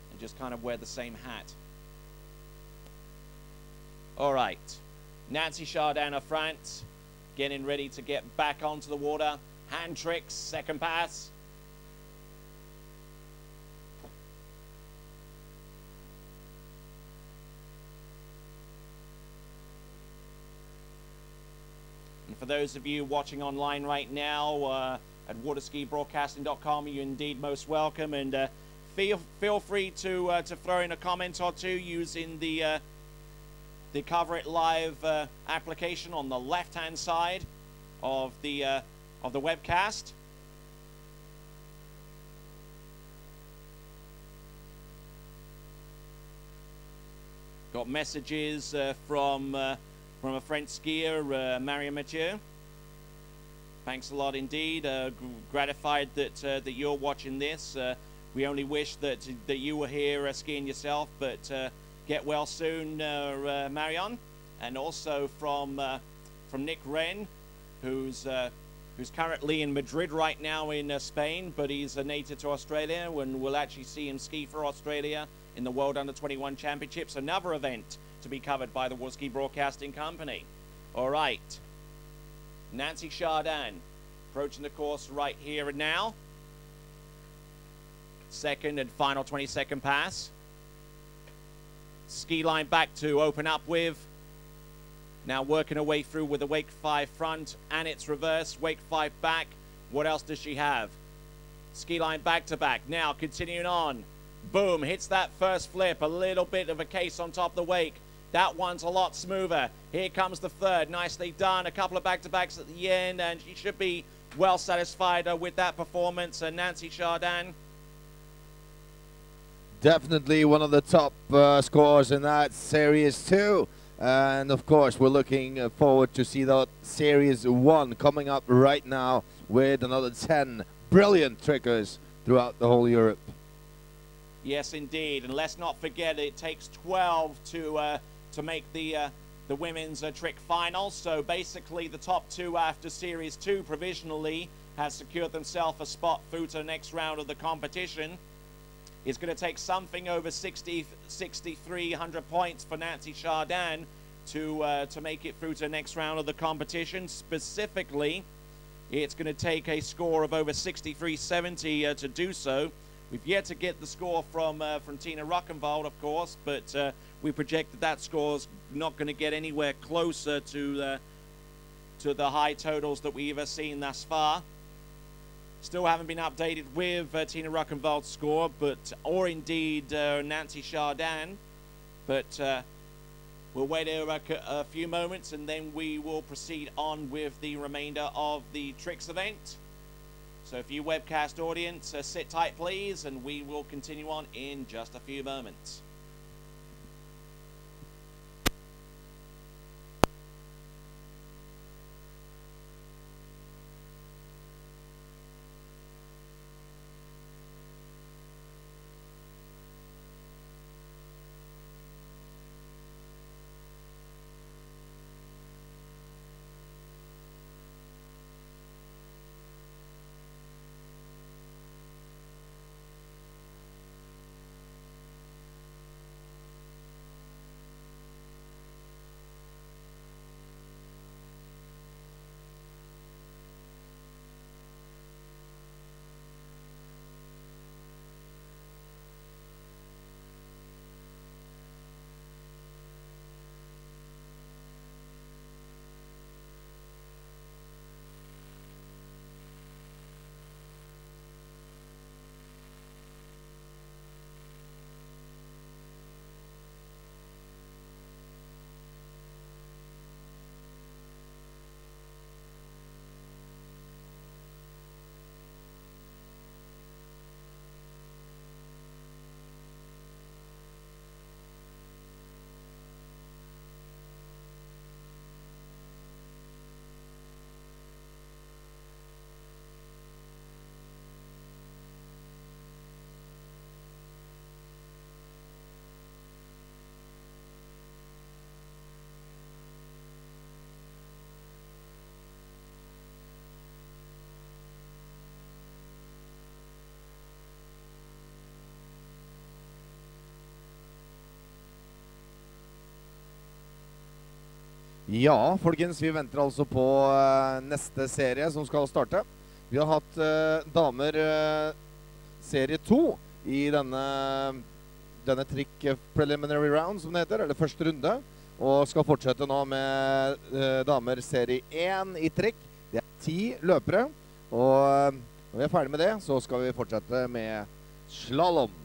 And just kind of wear the same hat. All right, Nancy Chardin of France, getting ready to get back onto the water. Hand tricks, second pass. And for those of you watching online right now at waterskibroadcasting.com, you're indeed most welcome. And feel free to throw in a comment or two using the Cover It Live application on the left-hand side of the webcast. Got messages from a French skier, Maria Mathieu. Thanks a lot indeed. Gratified that you're watching this. We only wish that you were here skiing yourself, but get well soon, Marion. And also from Nick Wren, who's currently in Madrid right now in Spain, but he's a native to Australia, and we'll actually see him ski for Australia in the World Under-21 Championships, another event to be covered by the Waterski Broadcasting Company. All right, Nancy Chardin approaching the course right here and now. Second and final 20-second pass. Ski line back to open up with. Now working her way through with a wake 5 front and its reverse, wake 5 back. What else does she have? Ski line back to back. Now continuing on. Boom, hits that first flip. A little bit of a case on top of the wake. That one's a lot smoother. Here comes the third. Nicely done. A couple of back-to-backs at the end, and she should be well satisfied with that performance. Nancy Chardin.
Definitely one of the top scores in that Series 2. And of course, we're looking forward to see that Series 1 coming up right now with another 10 brilliant trickers throughout the whole Europe.
Yes, indeed. And let's not forget, it takes 12 to make the women's trick finals. So basically, the top 2 after Series 2 provisionally has secured themselves a spot through to the next round of the competition. It's going to take something over 6,300 points for Nancy Chardin to make it through to the next round of the competition. Specifically, it's going to take a score of over 6,370 to do so. We've yet to get the score from Tina Ruckenwald, of course, but we project that score's not going to get anywhere closer to the high totals that we've seen thus far. Still haven't been updated with Tina Ruckenwald's score, or indeed Nancy Chardin, but we'll wait a few moments and then we will proceed on with the remainder of the tricks event. So if you webcast audience, sit tight please, and we will continue on in just a few moments.
Ja, folkens, vi venter altså på neste serie som skal starte. Vi har hatt damer serie 2 i denne trikk preliminary round, som det heter, eller første runde. Og skal fortsette nå med damer serie 1 i trikk. Det er 10 løpere, og når vi er ferdig med det, så skal vi fortsette med slalom.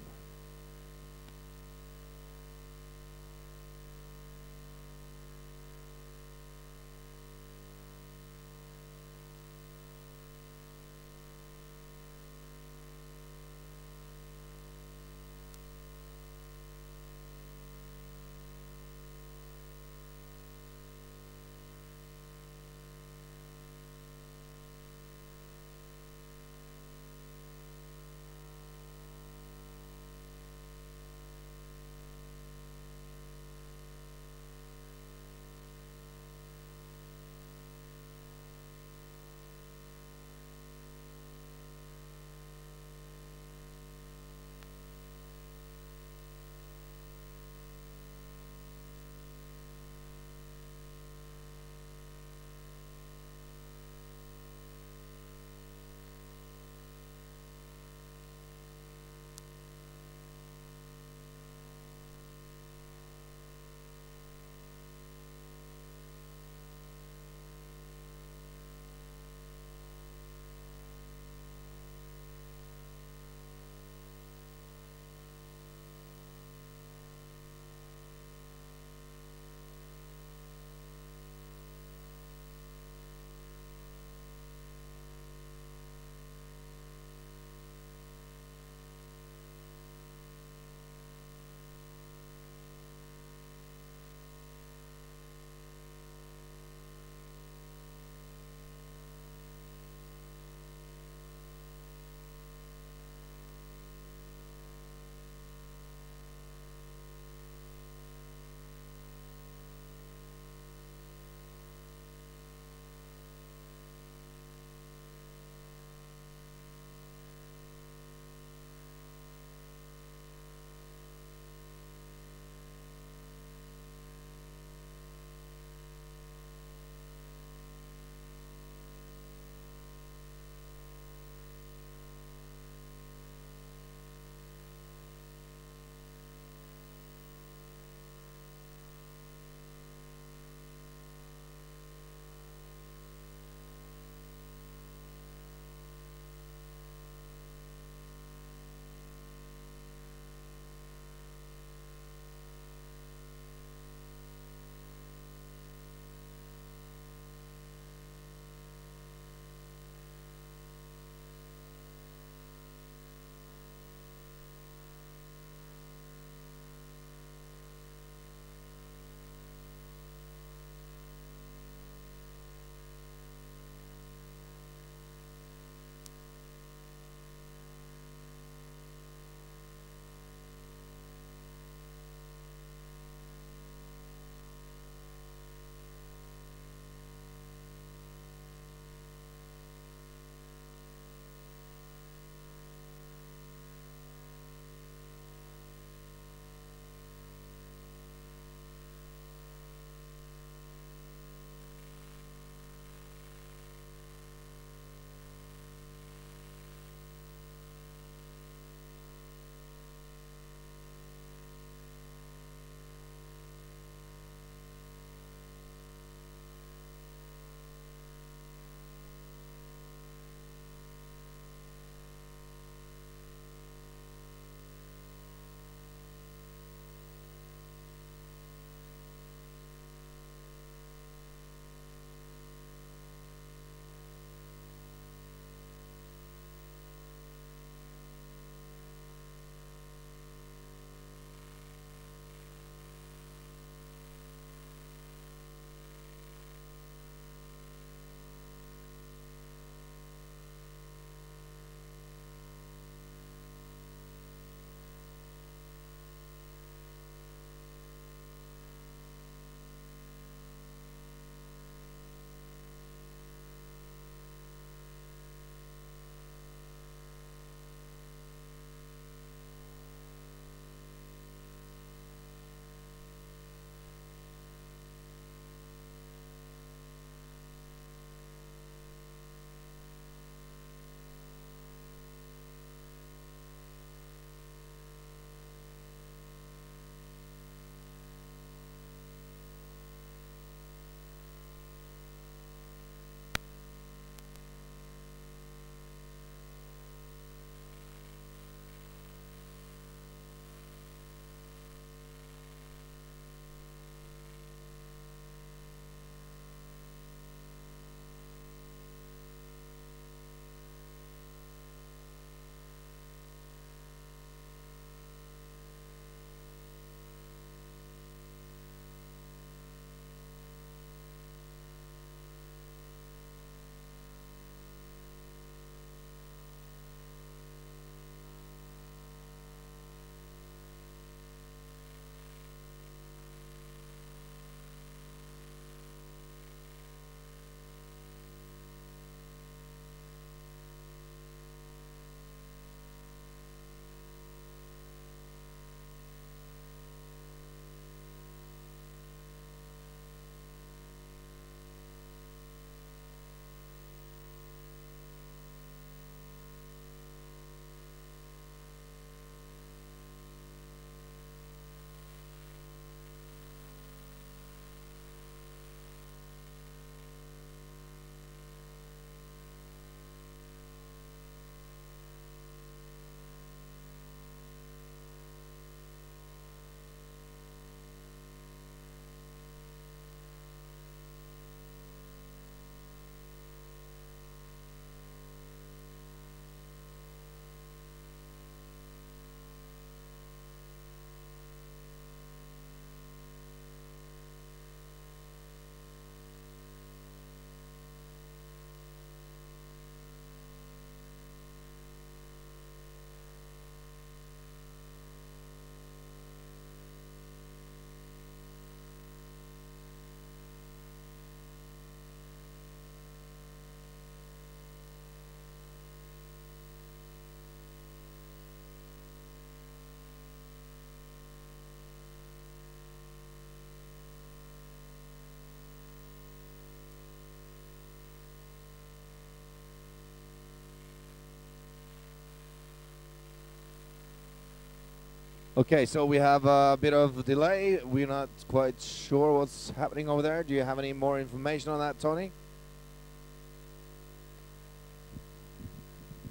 Okay, so we have a bit of delay. We're not quite sure what's happening over there. Do you have any more information on that, Tony?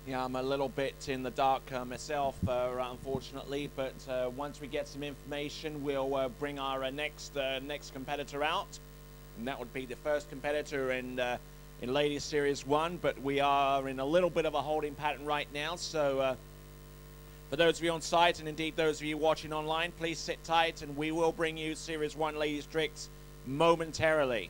Yeah, I'm a little bit in the dark myself, unfortunately. But once we get some information, we'll bring our next competitor out, and that would be the first competitor in Ladies Series 1. But we are in a little bit of a holding pattern right now, so for those of you on site, and indeed those of you watching online, please sit tight, and we will bring you Series 1 Ladies Tricks momentarily.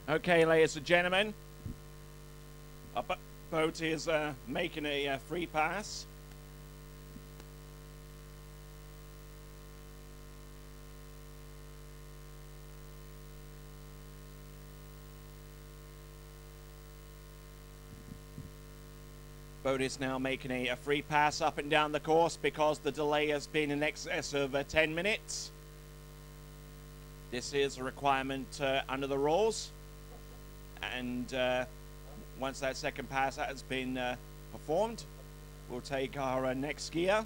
Okay, ladies and gentlemen, our boat is making a free pass. Boat is now making a free pass up and down the course because the delay has been in excess of 10 minutes. This is a requirement under the rules. And once that second pass has been performed, we'll take our next skier.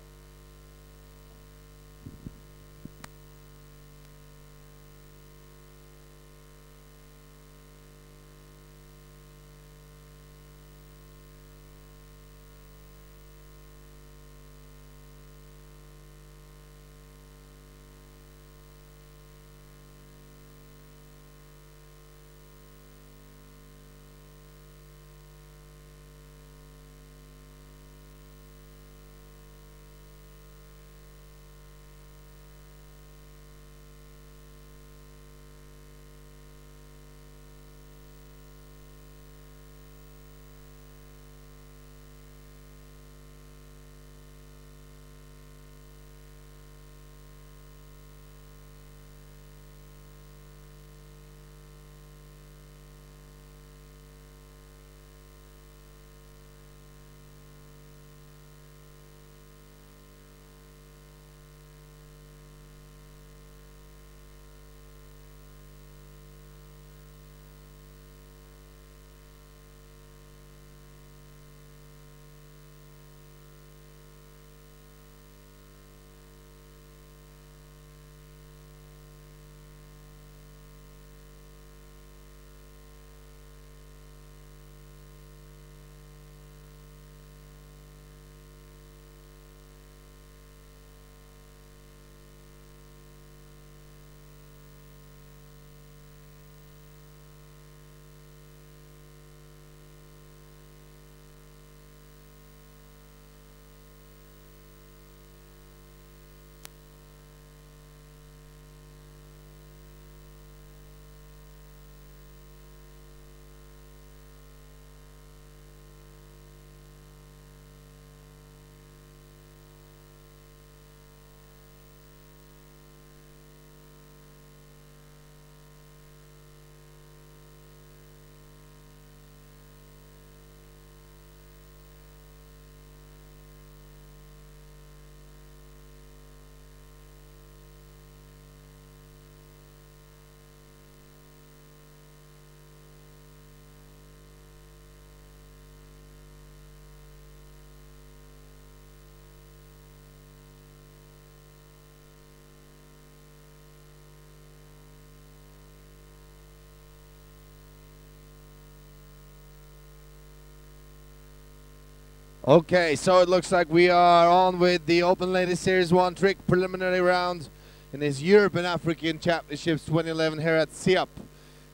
Okay, so it looks like we are on with the Open Ladies Series 1 trick preliminary round in this Europe and African Championships 2011 here at SIAP,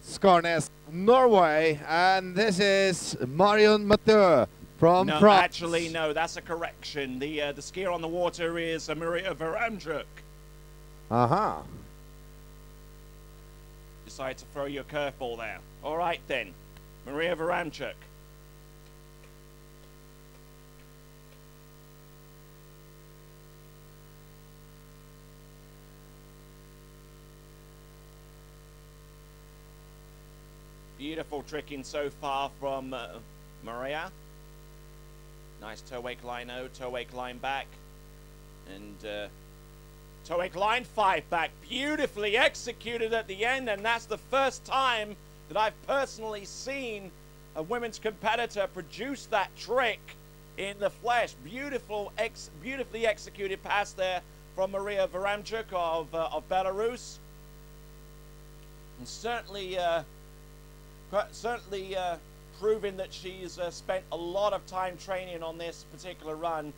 Skarnes, Norway. And this is Marion Mathieu from France.
No, actually, no, that's a correction. The skier on the water is Maria Varamchuk.
Uh-huh.
Decided to throw you a curveball there. All right, then. Maria Varamchuk. Beautiful tricking so far from Maria. Nice toe wake line out, toe wake line back. And toe wake line 5 back. Beautifully executed at the end, and that's the first time that I've personally seen a women's competitor produce that trick in the flesh. Beautifully executed pass there from Maria Varamchuk of Belarus. And certainly proving that she's spent a lot of time training on this particular run.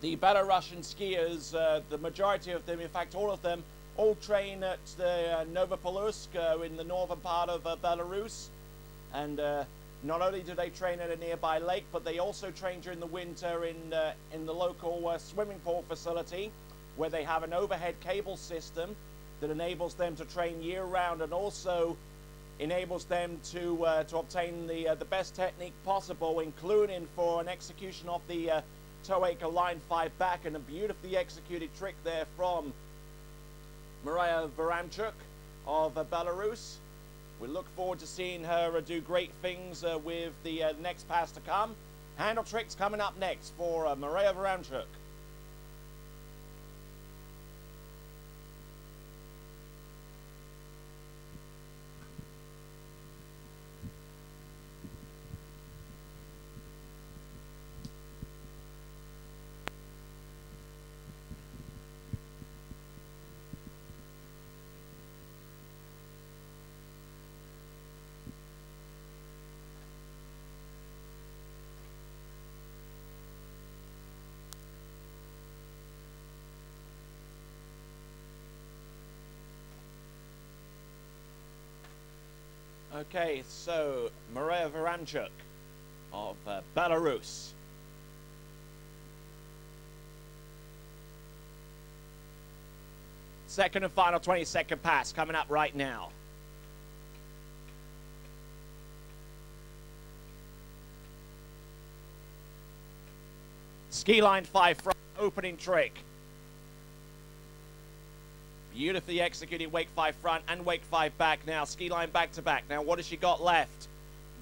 The Belarusian skiers, the majority of them, in fact all of them, all train at the Novopolsk in the northern part of Belarus. And not only do they train at a nearby lake, but they also train during the winter in the local swimming pool facility, where they have an overhead cable system that enables them to train year-round and also enables them to obtain the best technique possible, including for an execution of the toe anchor line 5 back, and a beautifully executed trick there from Maria Varamchuk of Belarus. We look forward to seeing her do great things with the next pass to come. Handle tricks coming up next for Maria Varamchuk. Okay, so Maria Varamchuk of Belarus. Second and final 20-second pass coming up right now. Ski line 5 front, opening trick. Beautifully executed wake 5 front and wake 5 back now. Ski line back to back. Now what has she got left?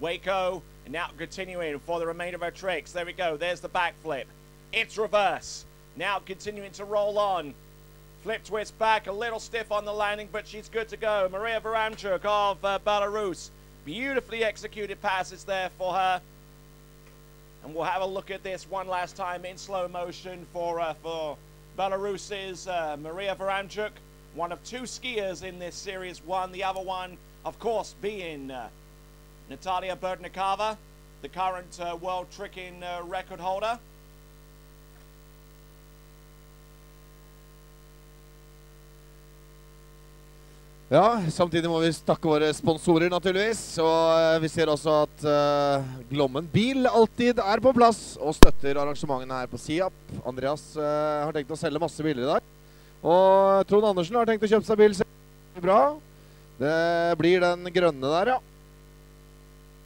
Wake-O, and now continuing for the remainder of her tricks. There we go. There's the back flip. It's reverse. Now continuing to roll on. Flip twist back, a little stiff on the landing, but she's good to go. Maria Varamchuk of Belarus. Beautifully executed passes there for her. And we'll have a look at this one last time in slow motion for Belarus's Maria Varamchuk. One of 2 skiers in this Series 1. The other one, of course, being Natalia Berdnikova, the current world tricking record holder.
Ja, samtidig må vi takke våre sponsorer naturligvis, og vi ser også at Glommen Bil alltid er på plass og støtter arrangementene her på SIAP. Andreas har tenkt å selge masse biler i dag, og Trond Andersen har tenkt å kjøpe seg bil. Bra. Det blir den grønne der, ja.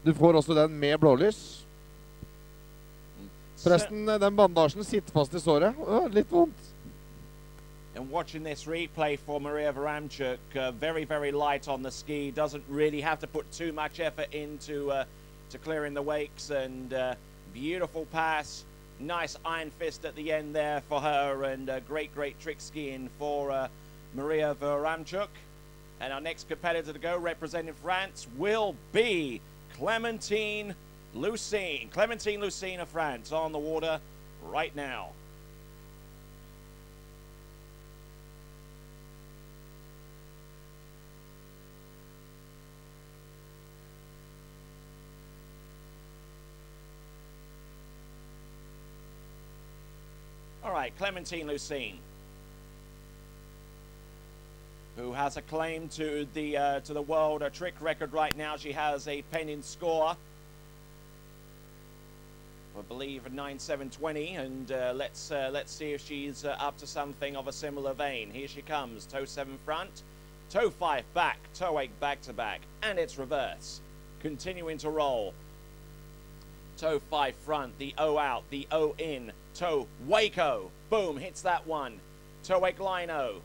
Du får også den med blålys. Forresten, den bandasjen sitter fast i såret. Litt vondt.
And watching this replay for Maria Varamchuk, very, very light on the ski. Doesn't really have to put too much effort into to clearing the wakes, and beautiful pass. Nice iron fist at the end there for her, and great, great trick skiing for Maria Varamchuk. And our next competitor to go representing France will be Clémentine Lucine. Clémentine Lucine of France on the water right now. right, Clementine Lucene, who has a claim to the world trick record right now. She has a pending score, I believe, 9.720, and let's see if she's up to something of a similar vein. Here she comes, toe 7 front, toe 5 back, toe 8 back to back, and it's reverse. Continuing to roll. Toe 5 front, the O out, the O in, toe Waco, boom, hits that one. Toe 8 line O.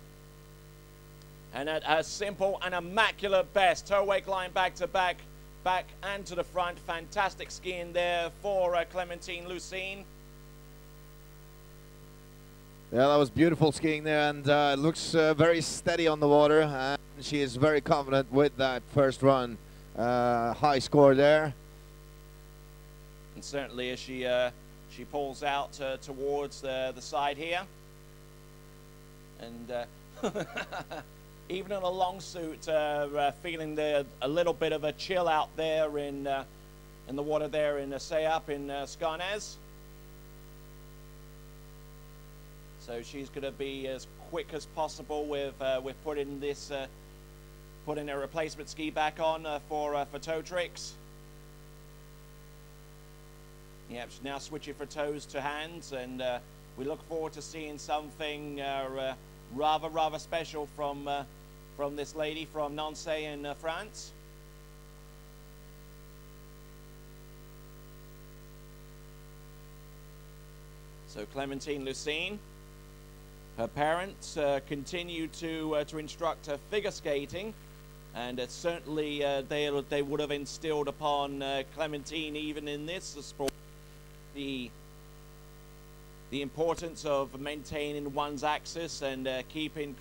And at a simple and immaculate best, toe 8 line back to back, back and to the front. Fantastic skiing there for Clementine Lucene.
Yeah, that was beautiful skiing there, and it looks very steady on the water, and she is very confident with that first run. High score there.
And certainly as she pulls out towards the side here. And even in a long suit, feeling a little bit of a chill out there in the water there in SIAP in Skarnes. So she's going to be as quick as possible with putting a replacement ski back on for toe tricks. Yeah, she's now switching from toes to hands, and we look forward to seeing something rather special from this lady from Nancy in France. So Clementine Lucene, her parents continue to instruct her figure skating, and certainly they would have instilled upon Clementine, even in this sport, the importance of maintaining one's axis and keeping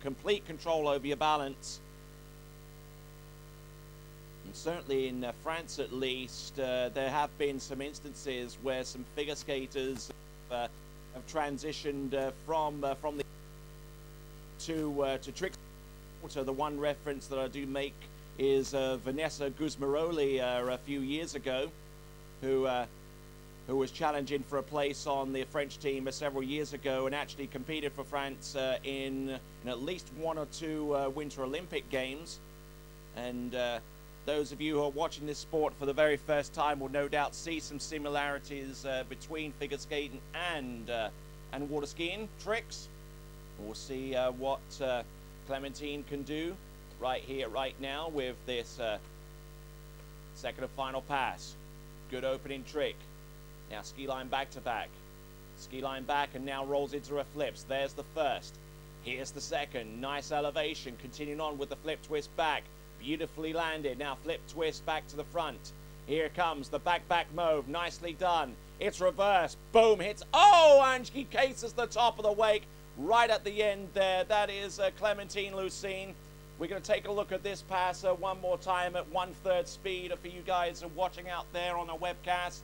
complete control over your balance. And certainly in France, at least, there have been some instances where some figure skaters have transitioned from the to trick. So the one reference that I do make is Vanessa Guzmaroli a few years ago, who was challenging for a place on the French team several years ago, and actually competed for France in at least 1 or 2 Winter Olympic Games. And those of you who are watching this sport for the very first time will no doubt see some similarities between figure skating and water skiing tricks. We'll see what Clementine can do right here, right now, with this second and final pass. Good opening trick. Now ski line back to back. Ski line back, and now rolls into her flips. There's the first. Here's the second. Nice elevation. Continuing on with the flip twist back. Beautifully landed. Now flip twist back to the front. Here comes the back move. Nicely done. It's reversed. Boom, hits. Oh, and she cases the top of the wake right at the end there. That is Clementine Lucene. We're going to take a look at this pass one more time at 1/3 speed for you guys watching out there on a webcast.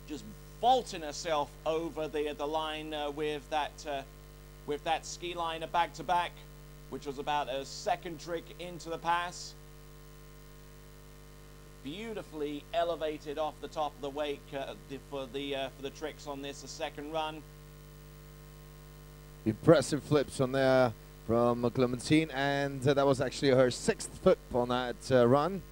Just vaulting herself over the line with that ski line back to back, which was about a second trick into the pass. Beautifully elevated off the top of the wake for the tricks on this second run.
Impressive flips on there from Clementine, and that was actually her 6th flip on that run.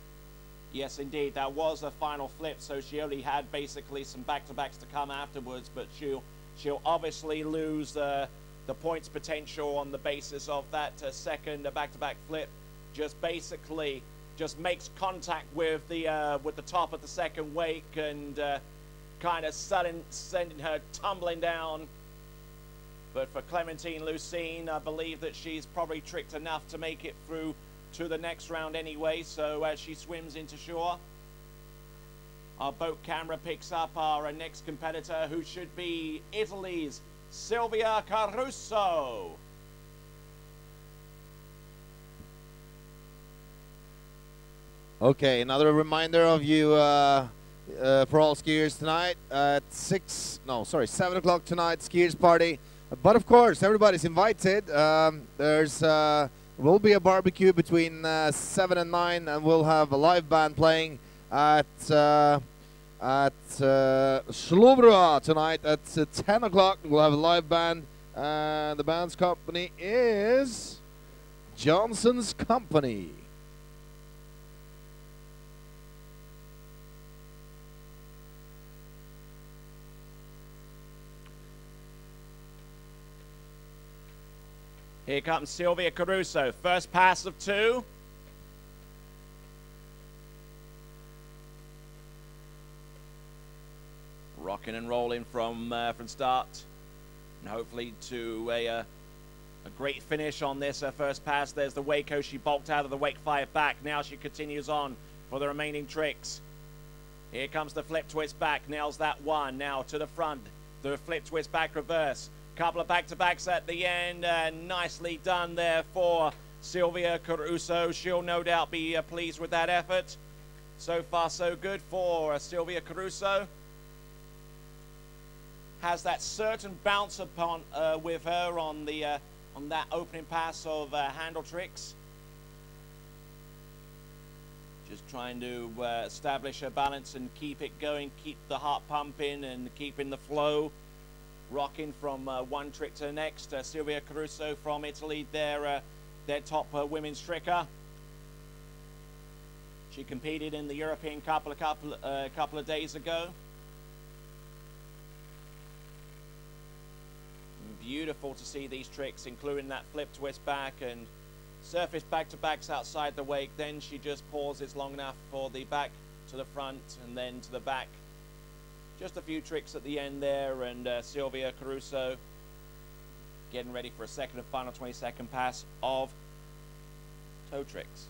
Yes, indeed, that was a final flip, so she only had basically some back-to-backs to come afterwards, but she'll obviously lose the points potential on the basis of that second back-to-back flip. Just basically just makes contact with the top of the second wake, and kind of sending her tumbling down. But for Clementine Lucene, I believe that she's probably tricked enough to make it through to the next round anyway. So as she swims into shore, our boat camera picks up our next competitor, who should be Italy's Silvia Caruso.
Okay, another reminder of you for all skiers tonight at 7 o'clock tonight, skiers party. But of course, everybody's invited. Will be a barbecue between 7 and 9, and we'll have a live band playing at at Slobroa tonight at 10 o'clock. We'll have a live band, and the band's company is Johnson's Company.
Here comes Silvia Caruso, first pass of 2. Rocking and rolling from start, and hopefully to a great finish on this first pass. There's the Waco. She bulked out of the Wake 5 back. Now she continues on for the remaining tricks. Here comes the flip twist back. Nails that one. Now to the front. The flip twist back reverse. Couple of back-to-backs at the end. Nicely done there for Silvia Caruso. She'll no doubt be pleased with that effort. So far, so good for Silvia Caruso. Has that certain bounce upon with her on the on that opening pass of handle tricks. Just trying to establish her balance and keep it going, keep the heart pumping and keeping the flow. Rocking from one trick to the next. Silvia Caruso from Italy, their top women's tricker. She competed in the European Cup a couple of days ago. Beautiful to see these tricks, including that flip twist back and surface back-to-backs outside the wake. Then she just pauses long enough for the back to the front and then to the back. Just a few tricks at the end there, and Silvia Caruso getting ready for a second and final 22nd pass of toe tricks.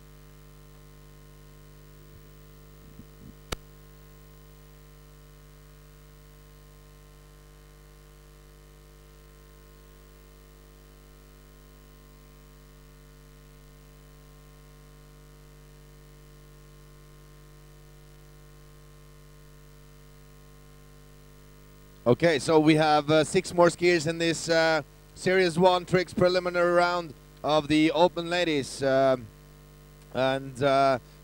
Okay, so we have 6 more skiers in this Series 1 Tricks preliminary round of the Open Ladies. And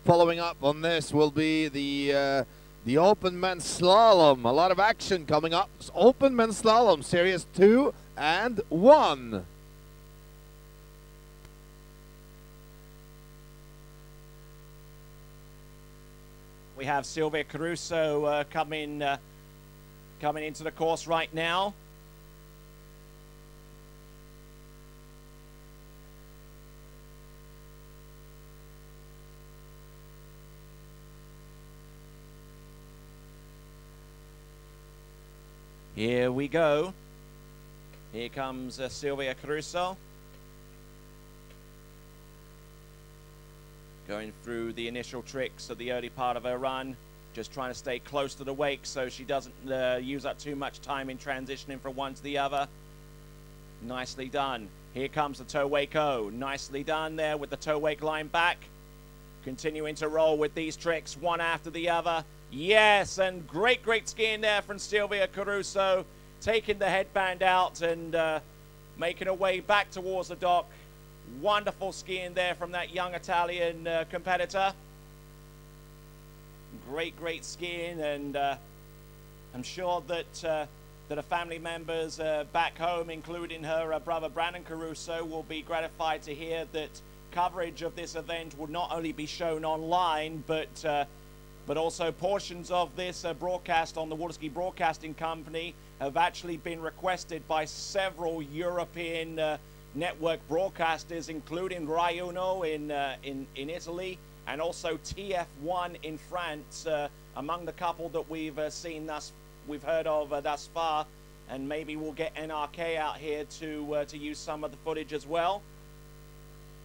following up on this will be the Open Men's Slalom. A lot of action coming up. Open Men's Slalom, Series 2 and 1.
We have Silvia Caruso coming into the course right now. Here we go. Here comes Silvia Caruso. Going through the initial tricks of the early part of her run. Just trying to stay close to the wake so she doesn't use up too much time in transitioning from one to the other. Nicely done. Here comes the toe wake O. Nicely done there with the toe wake line back. Continuing to roll with these tricks one after the other. Yes, and great skiing there from Silvia Caruso. Taking the headband out and making her way back towards the dock. Wonderful skiing there from that young Italian competitor. Great skiing, and I'm sure that her family members back home, including her brother Brandon Caruso, will be gratified to hear that coverage of this event will not only be shown online, but also portions of this broadcast on the Water Ski Broadcasting Company have actually been requested by several European network broadcasters, including Rai Uno in Italy, and also TF1 in France, among the couple that we've heard of thus far, and maybe we'll get NRK out here to use some of the footage as well.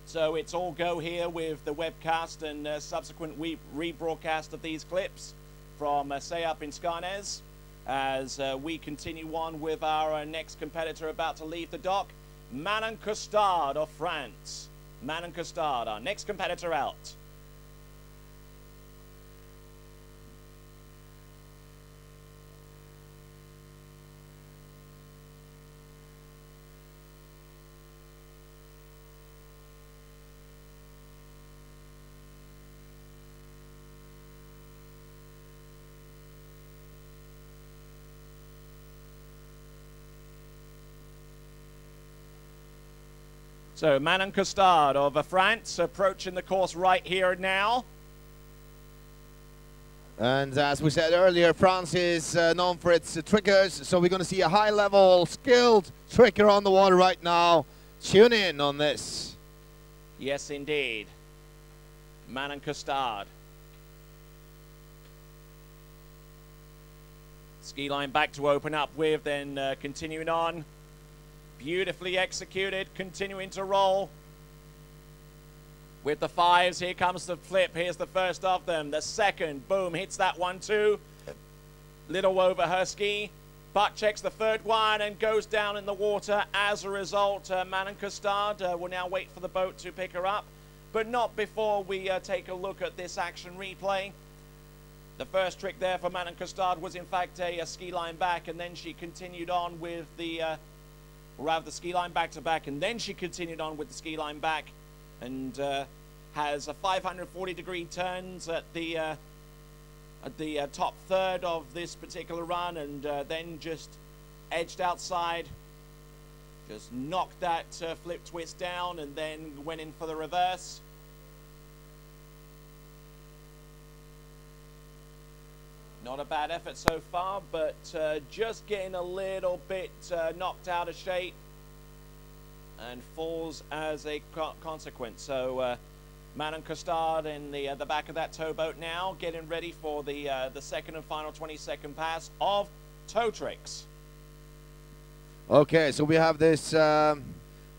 So it's all go here with the webcast and subsequent rebroadcast of these clips from SIAP in Scarnes, as we continue on with our next competitor about to leave the dock, Manon Costard of France. Manon Costard, our next competitor out. So Manon Costard of France approaching the course right here and now.
And as we said earlier, France is known for its trickers, so we're going to see a high-level, skilled tricker on the water right now. Tune in on this.
Yes, indeed. Manon Costard. Ski line back to open up with, then continuing on. Beautifully executed, continuing to roll. With the fives, here comes the flip. Here's the first of them. The second, boom, hits that one too. Little over her ski. Butt checks the third one and goes down in the water. As a result, Manon Costard will now wait for the boat to pick her up. But not before we take a look at this action replay. The first trick there for Manon Costard was in fact a ski line back, and then she continued on with the, rather the ski line back to back, and then she continued on with the ski line back, and has a 540-degree turns at the top third of this particular run, and then just edged outside, just knocked that flip twist down, and then went in for the reverse. Not a bad effort so far, but just getting a little bit knocked out of shape and falls as a consequence. So Manon Costard in the back of that towboat now, getting ready for the second and final 20-second pass of tow tricks.
Okay, so we have this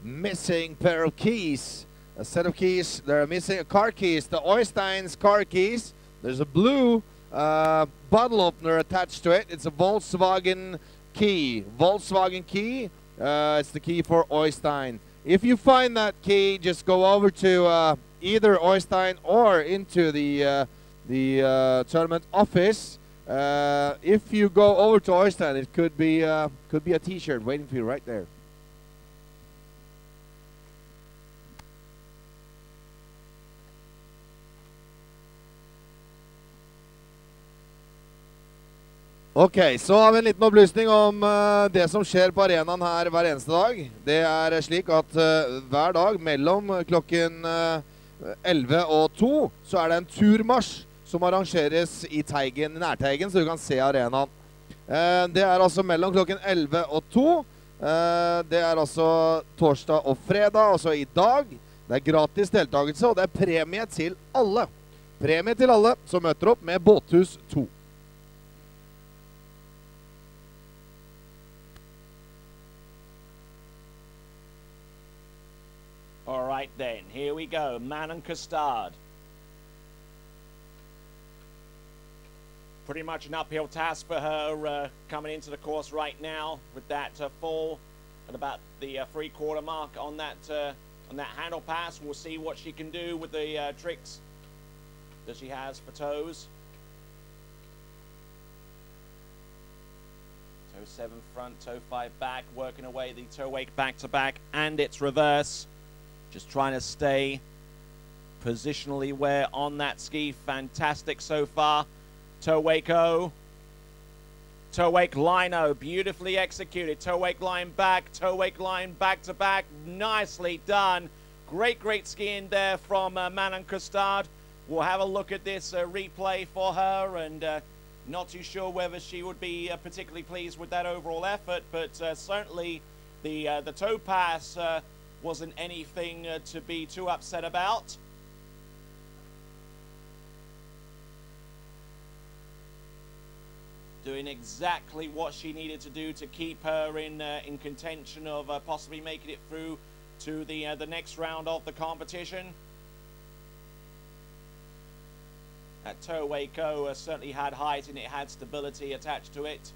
missing pair of keys, a set of keys. They're missing car keys, the Oystein's car keys. There's a blue bottle opener attached to it. It's a Volkswagen key. It's the key for Oystein. If you find that key, just go over to either Oystein or into the tournament office. If you go over to Oystein, it could be a T-shirt waiting for you right there. Ok, så har vi en liten opplysning om det som skjer på arenaen her hver eneste dag. Det er slik at hver dag mellom klokken 11 og 2 så er det en turmarsj som arrangeres i Teigen, nærteigen, så du kan se arenaen. Det er altså mellom klokken 11 og 2. Det er altså torsdag og fredag, altså i dag. Det er gratis deltakelse, og det er premie til alle. Premie til alle som møter opp med Båthus 2.
All right then, here we go, Manon Costard. Pretty much an uphill task for her coming into the course right now with that fall at about the 3/4 mark on that handle pass. We'll see what she can do with the tricks that she has for toes. Toe 7 front, toe 5 back, working away the toe wake back to back, and it's reverse. Just trying to stay positionally where on that ski. Fantastic so far. Toe wake O. Toe wake line O. Beautifully executed. Toe wake line back. Toe wake line back to back. Nicely done. Great skiing there from Manon Costard. We'll have a look at this replay for her, and not too sure whether she would be particularly pleased with that overall effort, but certainly the toe pass wasn't anything to be too upset about. Doing exactly what she needed to do to keep her in contention of possibly making it through to the next round of the competition. That toe wake O certainly had height and it had stability attached to it.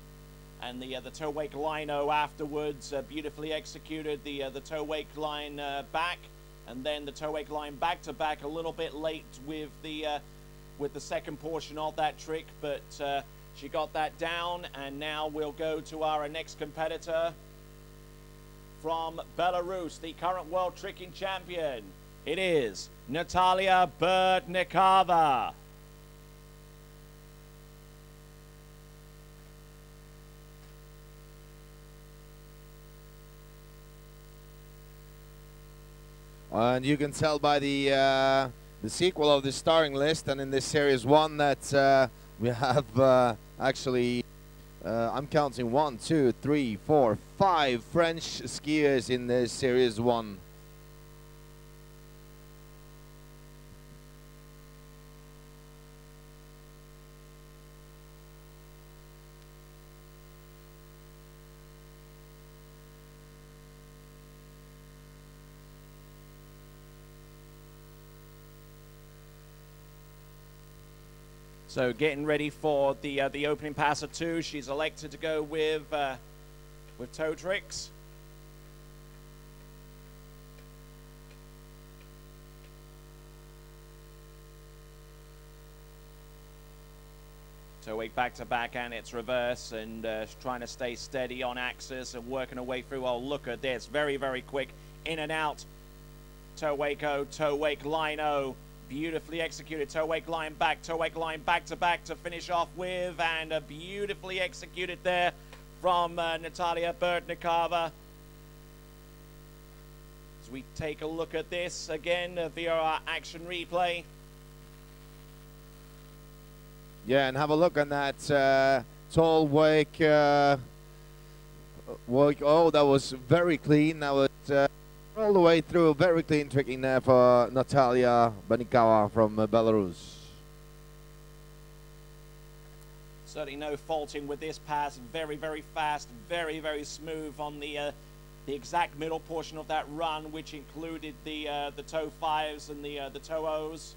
And the toe wake lino afterwards, beautifully executed the toe wake line back, and then the toe wake line back to back a little bit late with the second portion of that trick, but she got that down. And now we'll go to our next competitor from Belarus, the current world tricking champion. It is Natalia Berdnikova.
And you can tell by the sequel of the starring list and in this Series 1 that we have actually, I'm counting 1, 2, 3, 4, 5 French skiers in this Series 1.
So getting ready for the opening pass of 2. She's elected to go with toe tricks. Toe wake back to back, and it's reverse, and trying to stay steady on axis and working her way through. Oh, look at this. Very, very quick. In and out. Toe wake O, toe wake line O. Beautifully executed. Toe wake line back to back to finish off with, and beautifully executed there from Natalia Berdnikova. As we take a look at this again via our action replay.
Yeah, and have a look on that tall wake. Wake. Oh, that was very clean. That was all the way through. Very clean tricking there for Natalia Berdnikova from Belarus.
Certainly no faulting with this pass. Very, very fast. Very, very smooth on the exact middle portion of that run, which included the toe 5s and the toe O's.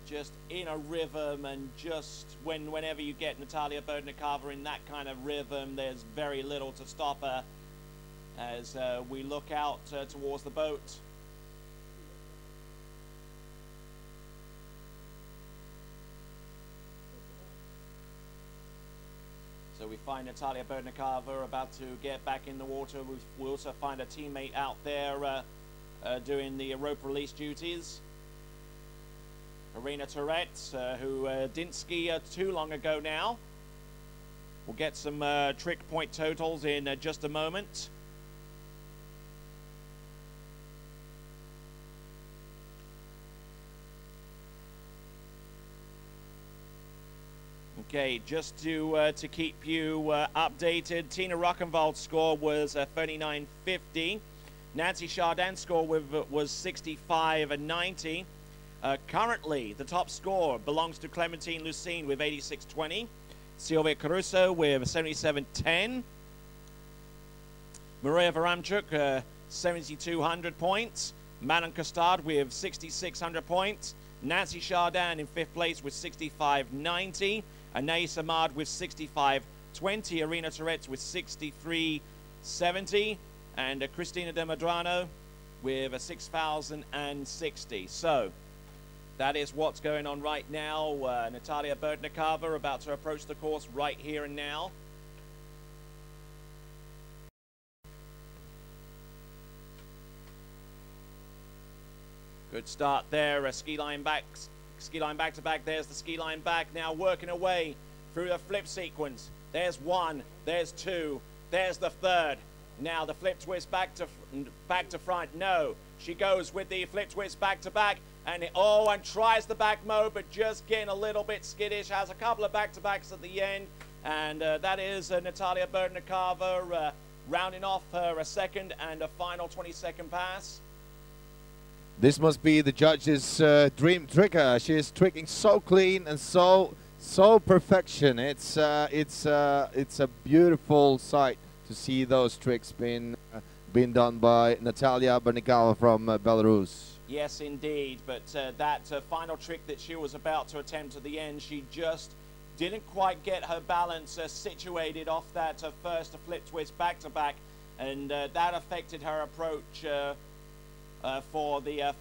Just in a rhythm, and just whenever you get Natalia Berdnikova in that kind of rhythm, there's very little to stop her as we look out towards the boat. So we find Natalia Berdnikova about to get back in the water. We also find a teammate out there doing the rope release duties. Irina Touretz, who didn't ski too long ago now. We'll get some trick point totals in just a moment. Okay, just to keep you updated, Tina Rockenwald's score was 39.50. Nancy Chardin's score was 65.90. Currently, the top score belongs to Clementine Lucine with 86.20. Silvia Caruso with 77.10. Maria Varamchuk, 7,200 points. Manon Costard with 6,600 points. Nancy Chardin in 5th place with 65.90. Anais Ahmad with 65.20. Irina Touretz with 63.70. And Cristina De Madrano with 6,060. So that is what's going on right now. Natalia Berdnikova about to approach the course right here and now. Good start there. Ski line back to back. There's the ski line back. Now working away through the flip sequence. There's 1. There's 2. There's the 3rd. Now the flip twist back to front. No, she goes with the flip twist back to back. And tries the back mode, but just getting a little bit skittish. Has a couple of back-to-backs at the end, and that is Natalia Berdnikova rounding off her second and a final 22nd pass.
This must be the judge's dream tricker. She is tricking so clean and so perfection. It's a beautiful sight to see those tricks being done by Natalia Berdnikova from Belarus.
Yes, indeed, but that final trick that she was about to attempt at the end, she just didn't quite get her balance situated off that first flip twist back-to-back, and that affected her approach for the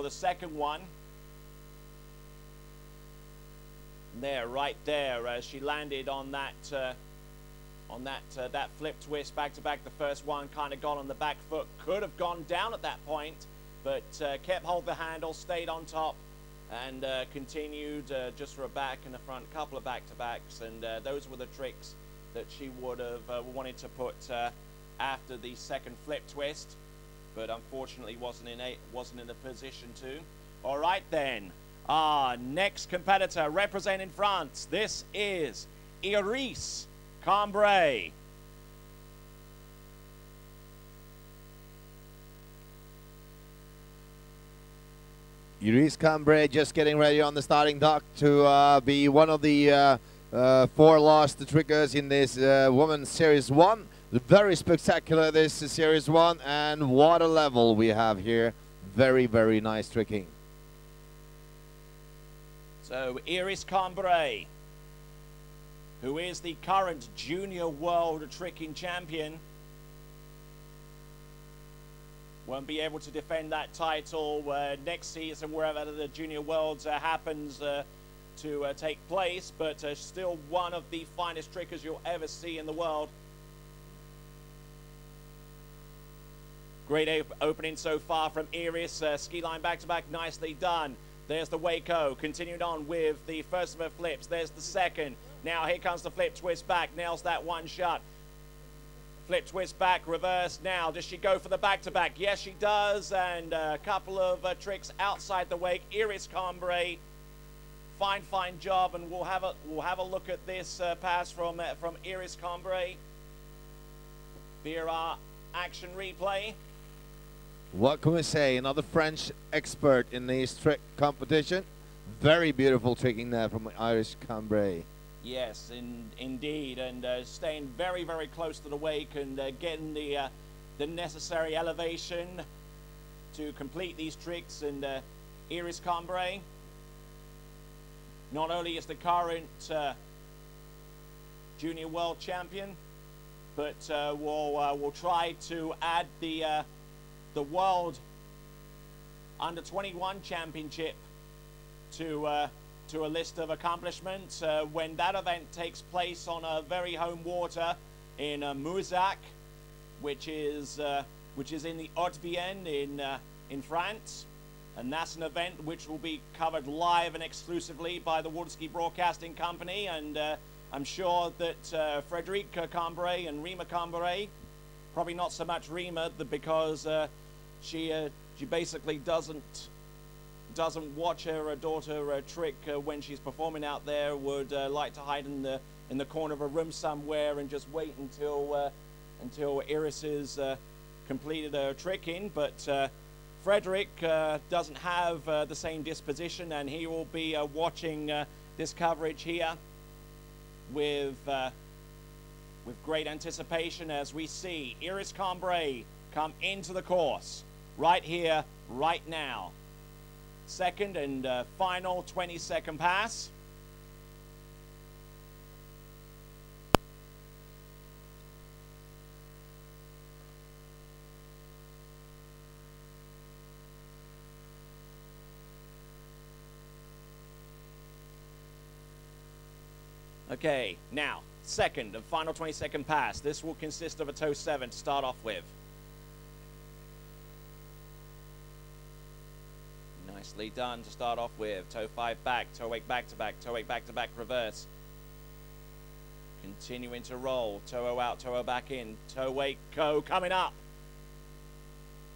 second one. There, right there, she landed on that that flip twist back-to-back. The first one kind of got on the back foot, could have gone down at that point, but kept hold of the handle, stayed on top, and continued just for a back and a front, couple of back-to-backs, and those were the tricks that she would have wanted to put after the second flip twist, but unfortunately wasn't in a position to. All right then, our next competitor representing France. This is Iris Cambrai.
Iris Cambrai just getting ready on the starting dock to be one of the 4 last trickers in this Women's Series 1. Very spectacular, this Series 1, and what a level we have here. Very, very nice tricking.
So Iris Cambrai, who is the current Junior World Tricking Champion, won't be able to defend that title next season, wherever the Junior Worlds happens to take place, but still one of the finest trickers you'll ever see in the world. Great opening so far from Iris. Ski line back-to-back, nicely done. There's the Waco, continuing on with the first of her flips. There's the second. Now here comes the flip twist back, nails that one shot. Flip twist back, reverse now. Does she go for the back-to-back? Yes, she does. And a couple of tricks outside the wake. Iris Cambrai, fine job. And we'll have a look at this pass from Iris Cambrai via our action replay.
What can we say? Another French expert in this trick competition. Very beautiful tricking there from Iris Cambrai.
Yes, indeed, and staying very close to the wake and getting the necessary elevation to complete these tricks. And Iris Cambrai not only is the current Junior World Champion, but we'll try to add the World Under-21 Championship to a list of accomplishments when that event takes place on a very home water in Mouzac, which is in the Haute-Vienne in France, and that's an event which will be covered live and exclusively by the Water Ski Broadcasting Company. And I'm sure that Frédérique Cambrai and Rima Cambrai, probably not so much Rima, because she basically doesn't watch her daughter trick when she's performing out there. Would like to hide in the corner of a room somewhere and just wait until Iris is completed her tricking. But Frederick doesn't have the same disposition, and he will be watching this coverage here with great anticipation as we see Iris Cambrai come into the course right here, right now. Second and final 20-second pass. Okay, now, second and final 20-second pass. This will consist of a toe 7 to start off with. Nicely done to start off with. Toe 5 back, toe 8 back-to-back, toe 8 back-to-back reverse. Continuing to roll. Toe 0 out, toe 0 back in. Toe 8 go coming up.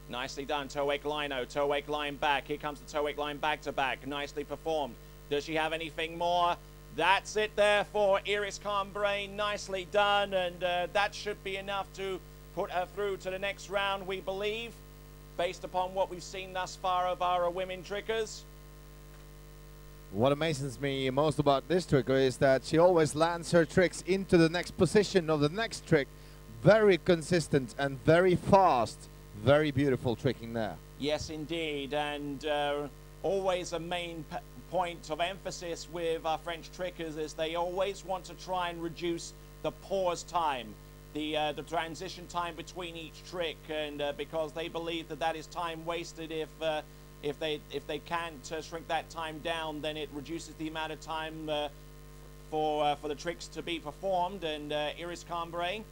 Nicely done. Toe 8 line-o, toe 8 line back. Here comes the toe 8 line back-to-back. Nicely performed. Does she have anything more? That's it there for Iris Cambrai. Nicely done, and that should be enough to put her through to the next round, we believe, based upon what we've seen thus far of our women trickers.
What amazes me most about this tricker is that she always lands her tricks into the next position of the next trick. Very consistent and very fast. Very beautiful tricking there.
Yes, indeed, and always a main point of emphasis with our French trickers is they always want to try and reduce the pause time, the transition time between each trick, and because they believe that that is time wasted. If they can't shrink that time down, then it reduces the amount of time for the tricks to be performed. And Iris Cambrai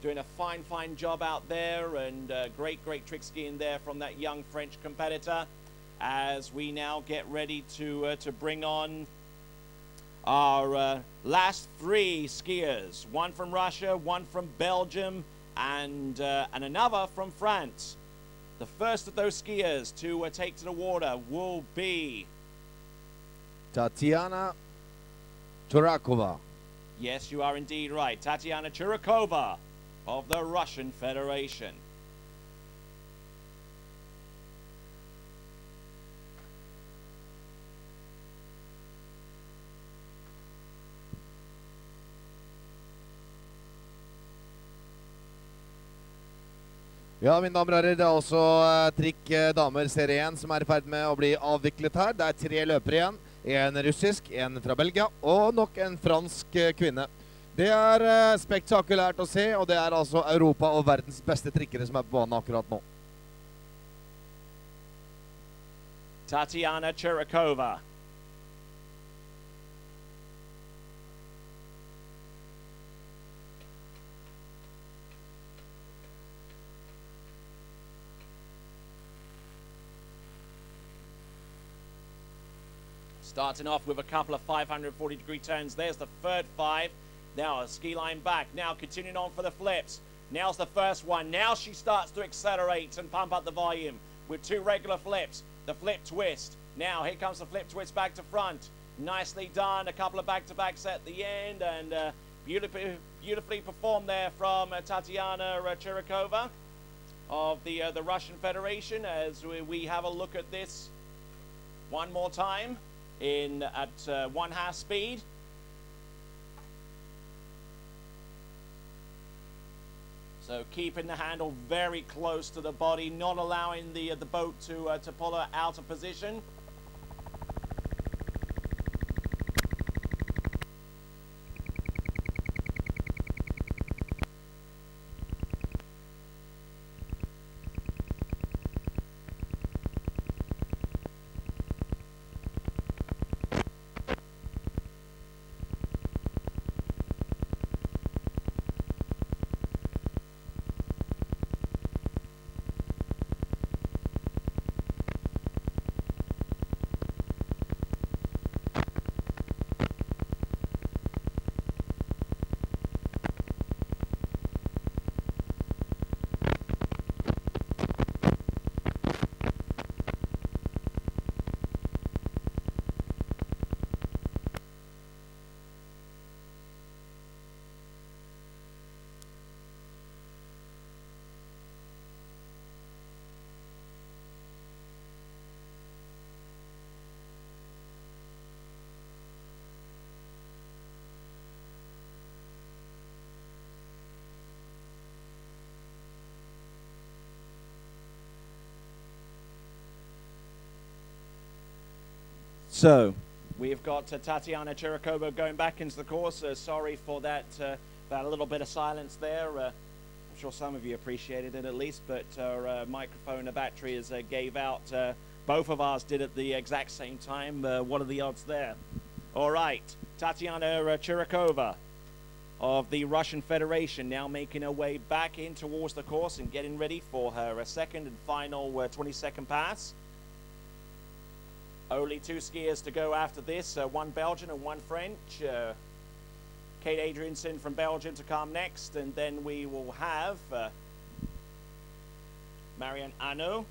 doing a fine job out there, and great trick skiing there from that young French competitor. As we now get ready to bring on our last 3 skiers, one from Russia, one from Belgium, and another from France. The first of those skiers to take to the water will be
Tatiana Turakova.
Yes, you are indeed right. Tatiana Churakova of the Russian Federation.
Ja, mine damer og herrer, det er også trikk damer serie 1 som er i ferd med å bli avviklet her. Det er 3 løpere igjen. En russisk, en fra Belgia og nok en fransk kvinne. Det er spektakulært å se, og det er altså Europa og verdens beste trikkere som er på banen akkurat nå.
Tatiana Churakova. Starting off with a couple of 540-degree turns. There's the third 5. Now a ski line back. Now continuing on for the flips. Now's the first one. Now she starts to accelerate and pump up the volume with 2 regular flips. The flip twist. Now here comes the flip twist back to front. Nicely done. A couple of back-to-backs at the end, and beautifully performed there from Tatiana Churakova of the Russian Federation. As we have a look at this one more time. At 1/2 speed. So keeping the handle very close to the body, not allowing the boat to pull her out of position. So we've got Tatiana Churakova going back into the course. Sorry for that little bit of silence there. I'm sure some of you appreciated it at least, but our microphone battery gave out. Both of ours did at the exact same time. What are the odds there? All right, Tatiana Churakova of the Russian Federation now making her way back in towards the course and getting ready for her second and final 20-second pass. Only 2 skiers to go after this, 1 Belgian and 1 French. Kate Adrianson from Belgium to come next, and then we will have Marianne Arnaud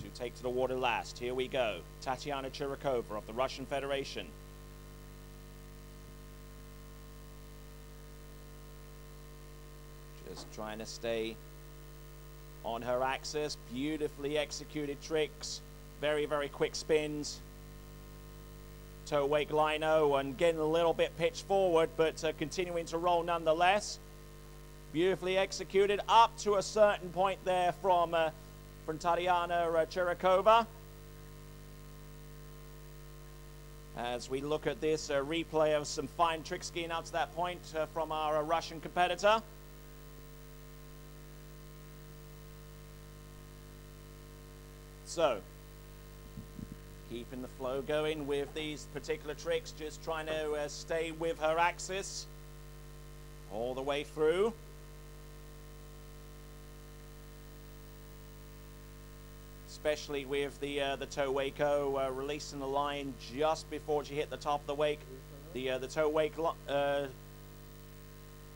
to take to the water last. Here we go. Tatiana Churakova of the Russian Federation. Just trying to stay on her axis. Beautifully executed tricks. Very, very quick spins. Toe wake lino and getting a little bit pitched forward, but continuing to roll nonetheless. Beautifully executed up to a certain point there from Tatiana Churakova. As we look at this replay of some fine trick skiing up to that point from our Russian competitor. So, keeping the flow going with these particular tricks, just trying to stay with her axis all the way through. Especially with the toe wako releasing the line just before she hit the top of the wake. The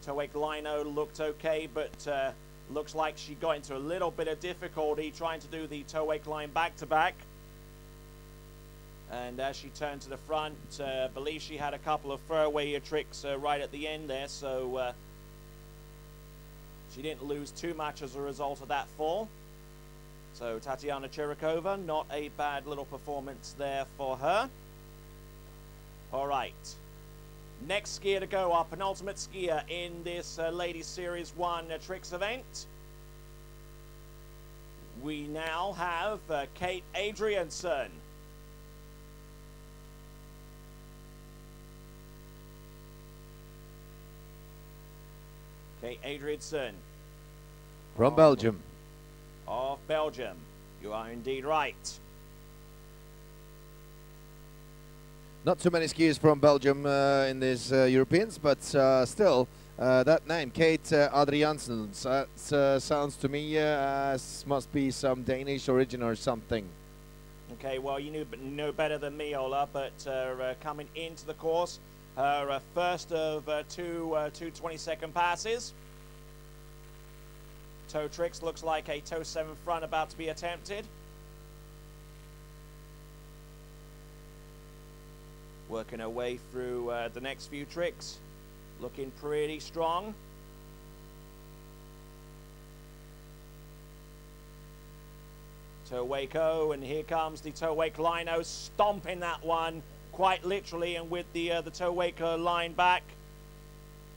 toe toe-wake lino looked okay, but looks like she got into a little bit of difficulty trying to do the toe-wake line back-to-back. And as she turned to the front, I believe she had a couple of throwaway tricks right at the end there, so she didn't lose too much as a result of that fall. So Tatiana Chirikova, not a bad little performance there for her. All right. Next skier to go, our penultimate skier in this Ladies Series 1 Tricks event. We now have Kate Adrianson. Kate Adrianson.
From Belgium.
Of Belgium. You are indeed right.
Not too many skiers from Belgium in these Europeans, but still, that name, Kate Adriansen, sounds to me as must be some Danish origin or something.
Okay, well, you know better than me, Ola, but coming into the course, her first of two 20-second passes. Toe tricks, looks like a toe 7 front about to be attempted. Working her way through the next few tricks. Looking pretty strong. Toe wake O, and here comes the toe wake lino, stomping that one quite literally, and with the toe wake line back.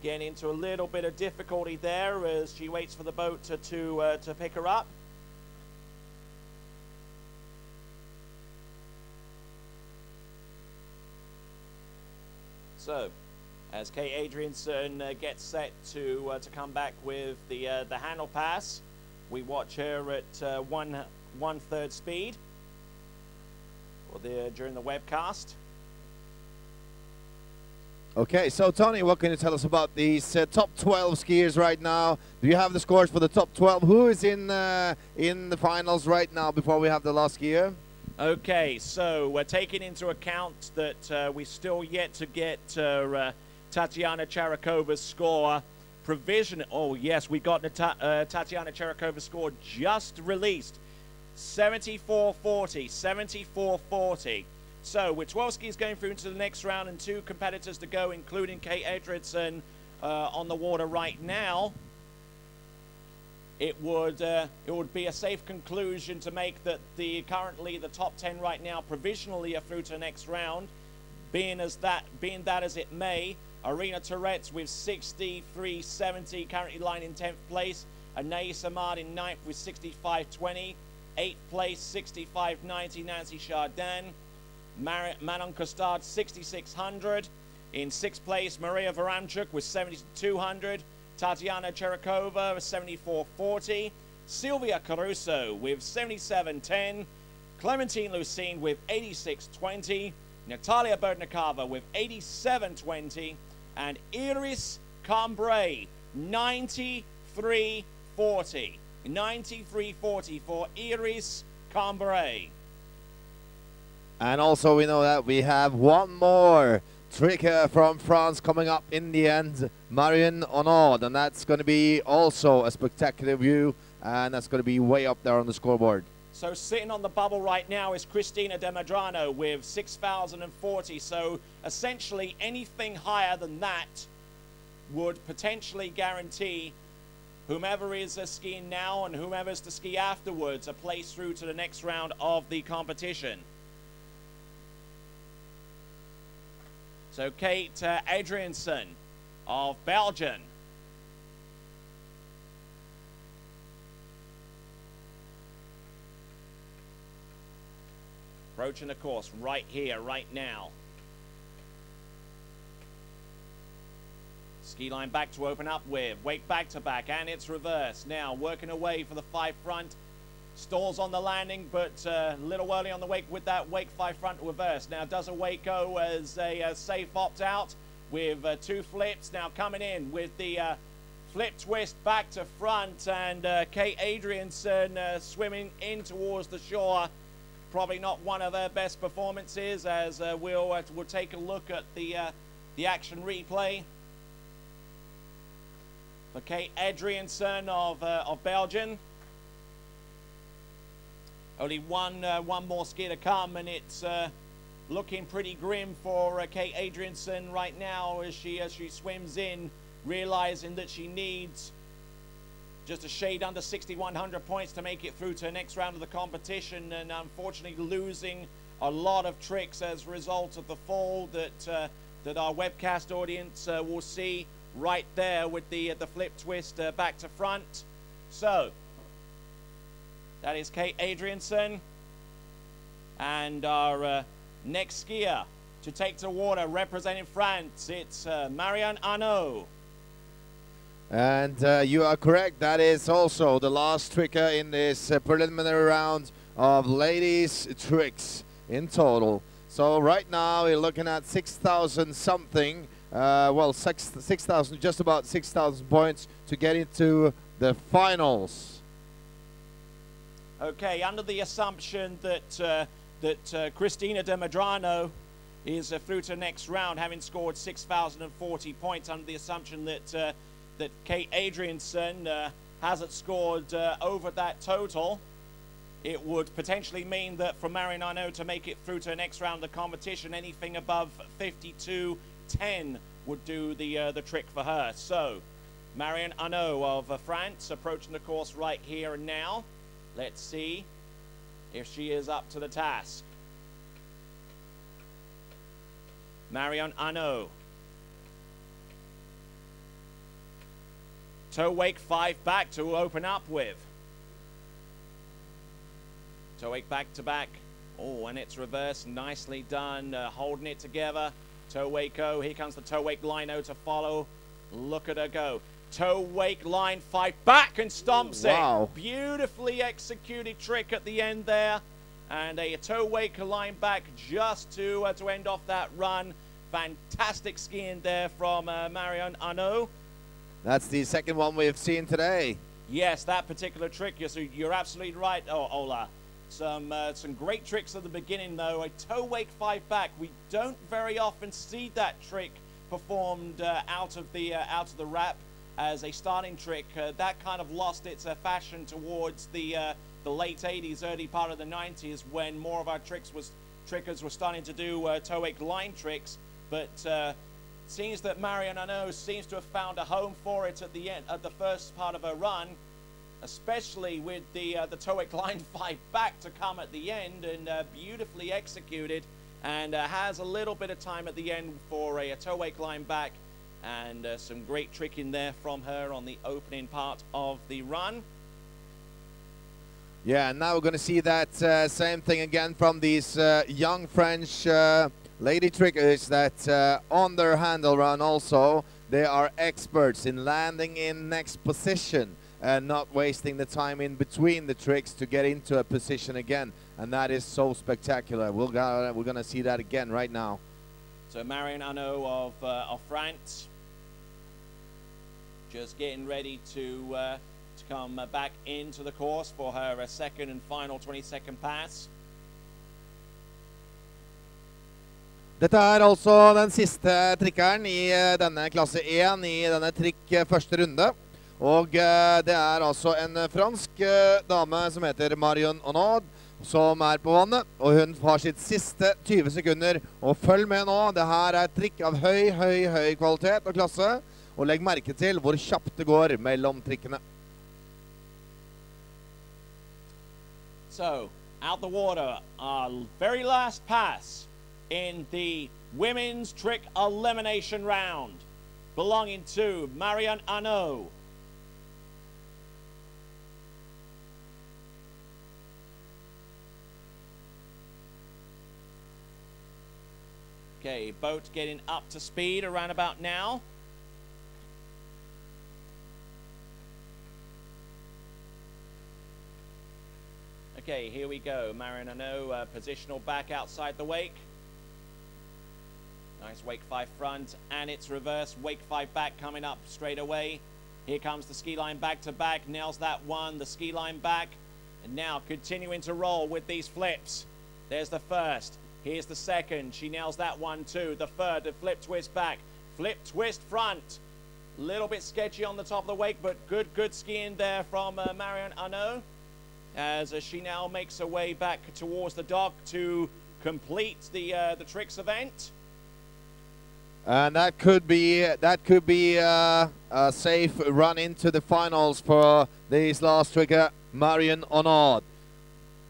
Getting into a little bit of difficulty there as she waits for the boat to pick her up. So, as Kate Adrianson gets set to come back with the handle pass, we watch her at 1/3 speed during the webcast.
Okay, so Tony, what can you tell us about these top 12 skiers right now? Do you have the scores for the top 12? Who is in the finals right now before we have the last skier?
Okay, so we're taking into account that we still yet to get Tatiana Chirikova's score provision. Oh yes, we got the Tatiana Chirikova score just released, 74.40, 74.40. So with 12 skiers going through into the next round and 2 competitors to go, including Kate Adrianson on the water right now, it would be a safe conclusion to make that currently the top 10 right now provisionally are through to the next round. Being that as it may, Arina Tourette's with 63.70 currently lying in 10th place. Anais Ahmad in 9th with 65.20. 8th place 65.90 Nancy Chardin. Manon Costard 6600. In 6th place Maria Varamchuk with 7200. Tatiana Chirikova 74.40. Silvia Caruso with 77.10. Clementine Lucine with 86.20. Natalia Berdnikova with 87.20. And Iris Cambrai 93.40. 93.40 for Iris Cambrai.
And also we know that we have one more trick from France coming up in the end, Marion Onaud, and that's going to be also a spectacular view, and that's going to be way up there on the scoreboard.
So sitting on the bubble right now is Cristina De Madrano with 6,040. So essentially anything higher than that would potentially guarantee whomever is skiing now and whomever's to ski afterwards a place through to the next round of the competition. So Kate Adrianson of Belgium. Approaching the course right here, right now. Ski line back to open up with. Wake back to back, and it's reverse. Now working away for the 5 front. Stalls on the landing, but a little early on the wake with that wake 5 front reverse. Now does a wake go as a safe opt-out with 2 flips. Now coming in with the flip twist back to front, and Kate Adrianson swimming in towards the shore. Probably not one of her best performances, as we'll take a look at the action replay. for Kate Adrianson of Belgium. Only one more ski to come, and it's looking pretty grim for Kate Adrianson right now as she swims in, realizing that she needs just a shade under 6,100 points to make it through to the next round of the competition, and unfortunately losing a lot of tricks as a result of the fall that our webcast audience will see right there with the flip twist back to front. So that is Kate Adrianson, and our next skier to take to water representing France, it's Marianne Arnaud.
And you are correct, that is also the last tricker in this preliminary round of ladies tricks in total. So right now we're looking at 6,000 something, well 6,000, just about 6,000 points to get into the finals.
Okay, under the assumption that Cristina de Medrano is through to the next round, having scored 6,040 points, under the assumption that that Kate Adrianson hasn't scored over that total, it would potentially mean that for Marianne Arnaud to make it through to the next round of the competition, anything above 52.10 would do the trick for her. So Marianne Arnaud of France approaching the course right here and now. Let's see if she is up to the task. Marianne Arnaud. Toe wake 5 back to open up with. Toe wake back to back. Oh, and it's reversed. Nicely done. Holding it together. Toe wake O. Here comes the toe wake line O to follow. Look at her go. Toe wake line 5 back and stomps
wow.
it. Beautifully executed trick at the end there. And a toe wake line back just to end off that run. Fantastic skiing there from Marianne Arnaud.
That's the second one we've seen today.
Yes, that particular trick, you're absolutely right, Ola. Some great tricks at the beginning, though. A toe wake 5 back. We don't very often see that trick performed out of the wrap as a starting trick. That kind of lost its fashion towards the late 80s, early part of the 90s, when more of our trickers were starting to do toe wake line tricks. But seems that Marianne Arnaud seems to have found a home for it at the end, at the first part of her run, especially with the toe wake line 5 back to come at the end, and beautifully executed, and has a little bit of time at the end for a toe wake line back, and some great tricking there from her on the opening part of the run.
Yeah, and now we're going to see that same thing again from these young French lady trickers that on their handle run also, they are experts in landing in next position and not wasting the time in between the tricks to get into a position again. And that is so spectacular. We're gonna see that again right now.
So Marianne Arnaud of France just getting ready to come back into the course for her second and final 22nd pass.
Dette er altså den siste trikkeren i denne klasse 1 i denne trikk første runde. Og det er altså en fransk dame som heter Marianne Arnaud, som er på vannet. Og hun har sitt siste 20 sekunder. Og følg med nå, det her er et trikk av høy kvalitet og klasse. Og legg merke til hvor kjapt det går mellom trikkene.
So, out the water, our very last pass in the women's trick elimination round, belonging to Marianne Arnaud. Okay, boat getting up to speed around about now. Okay, here we go. Marianne Arnaud, positional back outside the wake. Nice wake 5 front, and it's reverse. Wake 5 back coming up straight away. Here comes the ski line back to back. Nails that one, the ski line back. And now continuing to roll with these flips. There's the first. Here's the second. She nails that one too. The third, the flip twist back. Flip twist front. Little bit sketchy on the top of the wake, but good skiing there from Marion Arnault as she now makes her way back towards the dock to complete the tricks event.
And that could be a safe run into the finals for this last tricker, Marion Arnault.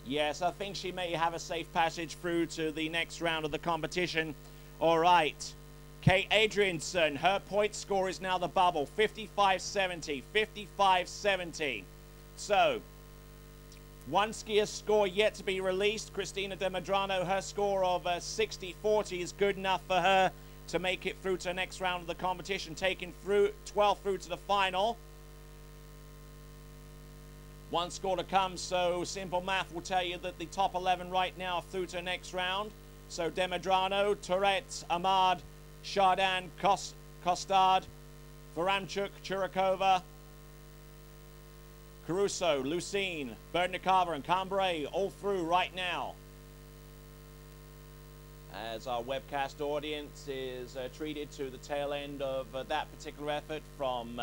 Yes, I think she may have a safe passage through to the next round of the competition. All right. Kate Adrianson, her point score is now the bubble, 55.70, 55.70. So, one skier's score yet to be released. Cristina De Medrano, her score of 60.40 is good enough for her to make it through to the next round of the competition, taking 12 through to the final. One score to come, so simple math will tell you that the top 11 right now are through to the next round. So De Medrano, Tourette, Ahmad, Chardin, Costard, Varamchuk, Churakova, Caruso, Lucene, Berdnikova, and Cambrai all through right now. As our webcast audience is treated to the tail end of that particular effort from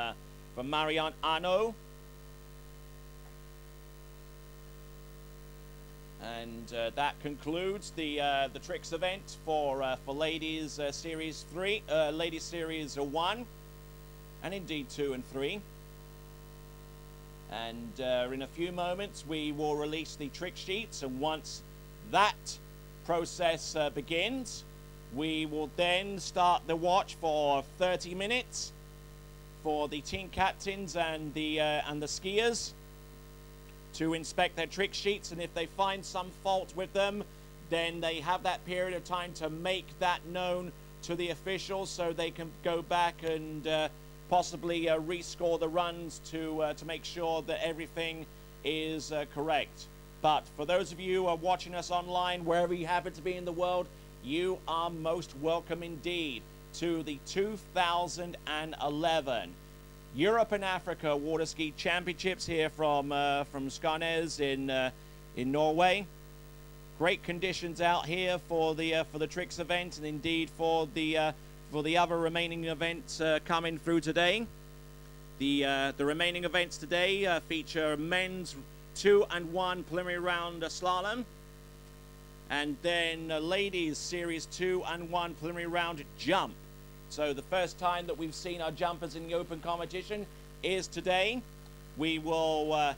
Marion Arnault. And that concludes the tricks event for ladies series 3, ladies series 1, and indeed 2 and 3. And in a few moments we will release the trick sheets, and once that process begins, we will then start the watch for 30 minutes for the team captains and the skiers to inspect their trick sheets, and if they find some fault with them, then they have that period of time to make that known to the officials so they can go back and possibly rescore the runs to make sure that everything is correct. But for those of you who are watching us online, wherever you happen to be in the world, you are most welcome indeed to the 2011 Europe and Africa Water Ski Championships here from Skarnes in Norway. Great conditions out here for the tricks event, and indeed for the other remaining events coming through today. The remaining events today feature men's 2 and 1 preliminary round slalom, and then ladies series 2 and 1 preliminary round jump. So the first time that we've seen our jumpers in the open competition is today. We will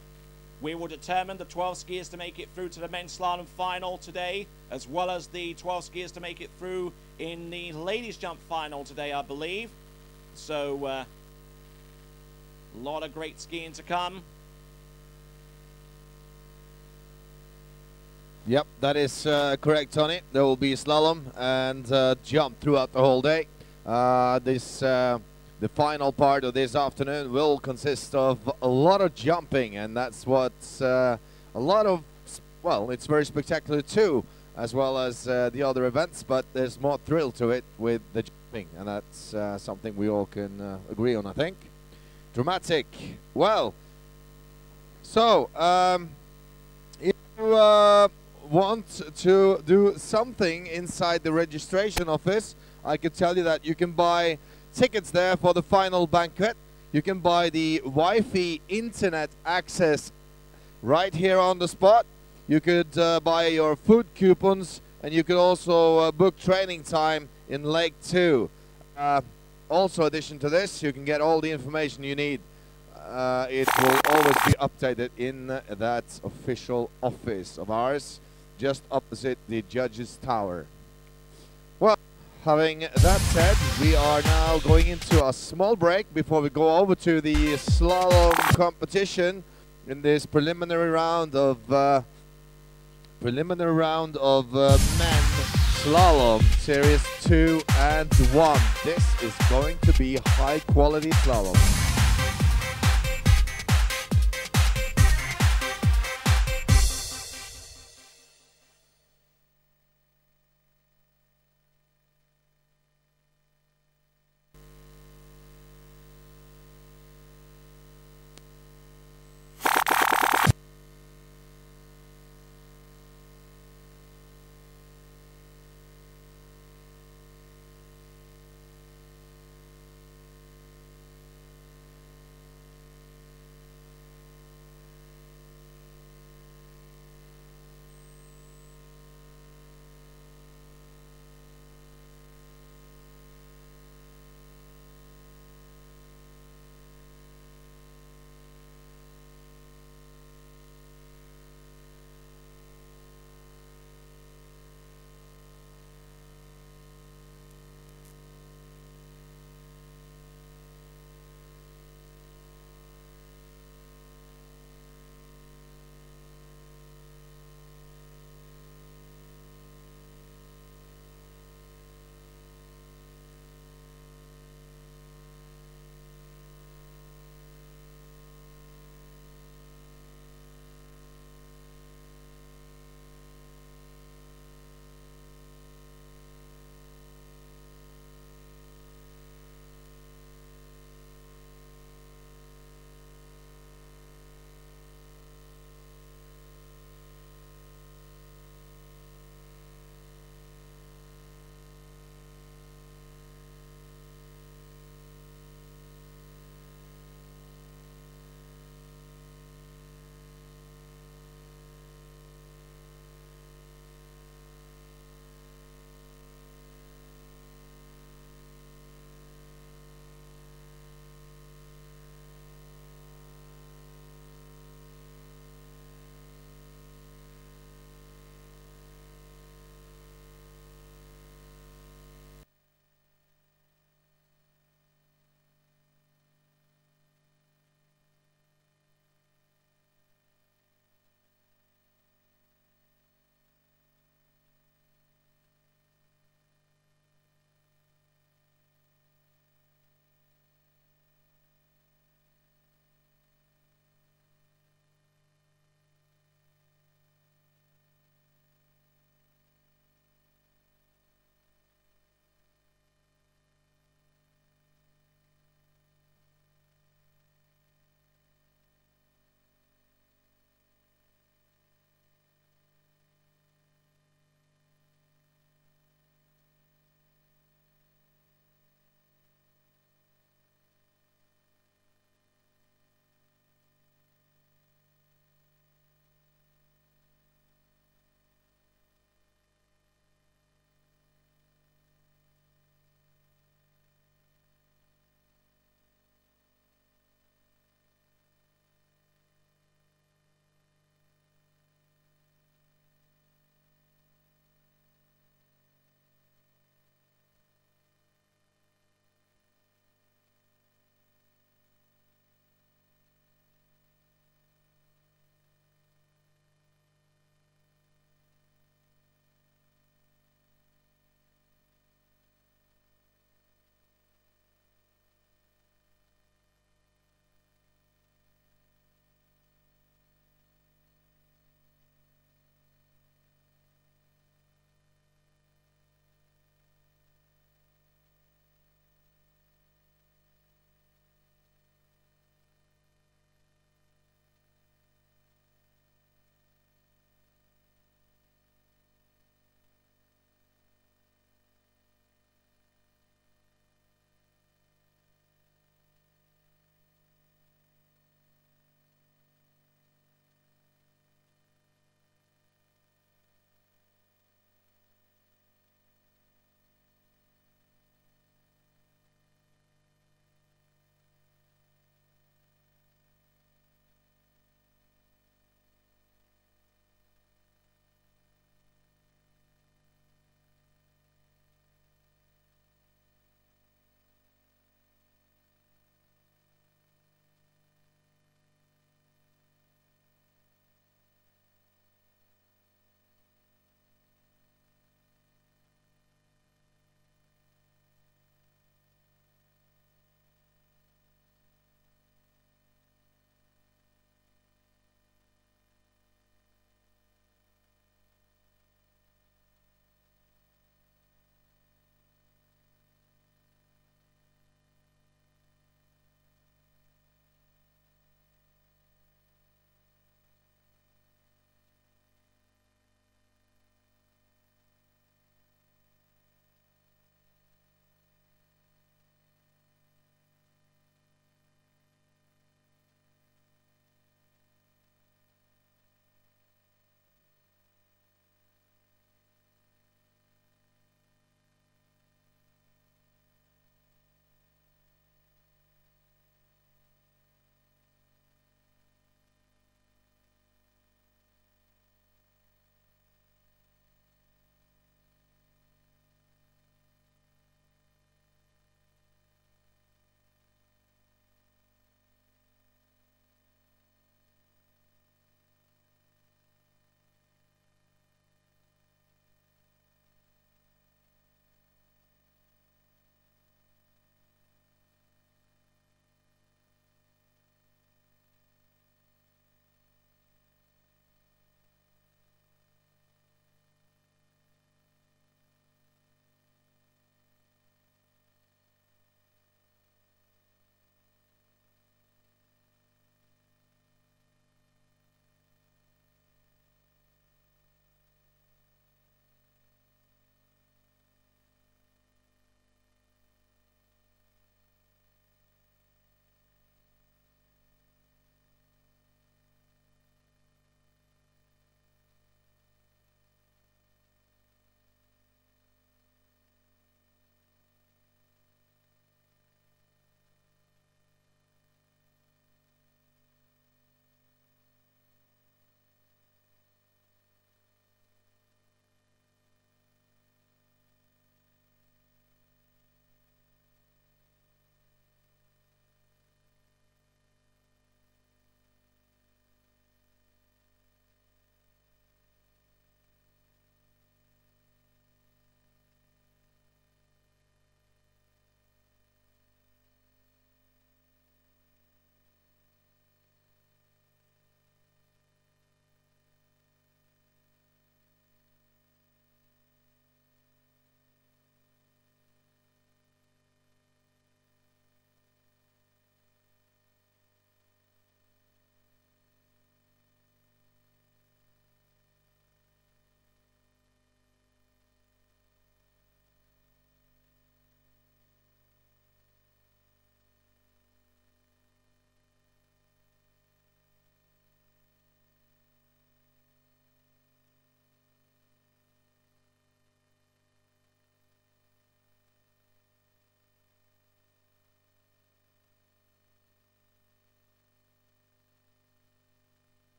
determine the 12 skiers to make it through to the men's slalom final today, as well as the 12 skiers to make it through in the ladies jump final today, I believe. So a lot of great skiing to come.
Yep, that is correct, Tony. There will be slalom and jump throughout the whole day. The final part of this afternoon will consist of a lot of jumping, and that's what's a lot of, well, it's very spectacular too, as well as the other events, but there's more thrill to it with the jumping, and that's something we all can agree on, I think. Dramatic. Well, so if you want to do something inside the registration office, I could tell you that you can buy tickets there for the final banquet. You can buy the Wi-Fi internet access right here on the spot. You could buy your food coupons, and you could also book training time in Leg 2. Also, in addition to this, you can get all the information you need. It will always be updated in that official office of ours, just opposite the Judges Tower. Well, having that said, we are now going into a small break before we go over to the slalom competition in this preliminary round of men slalom series 2 and 1. This is going to be high quality slalom.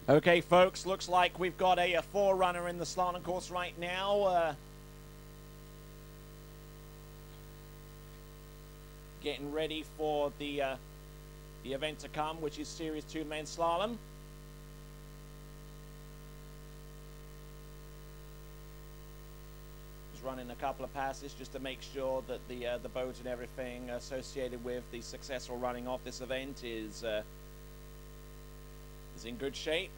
Okay, folks, looks like we've got a forerunner in the slalom course right now. Getting ready for the event to come, which is Series 2 men's slalom. Just running a couple of passes just to make sure that the boat and everything associated with the successful running of this event is in good shape.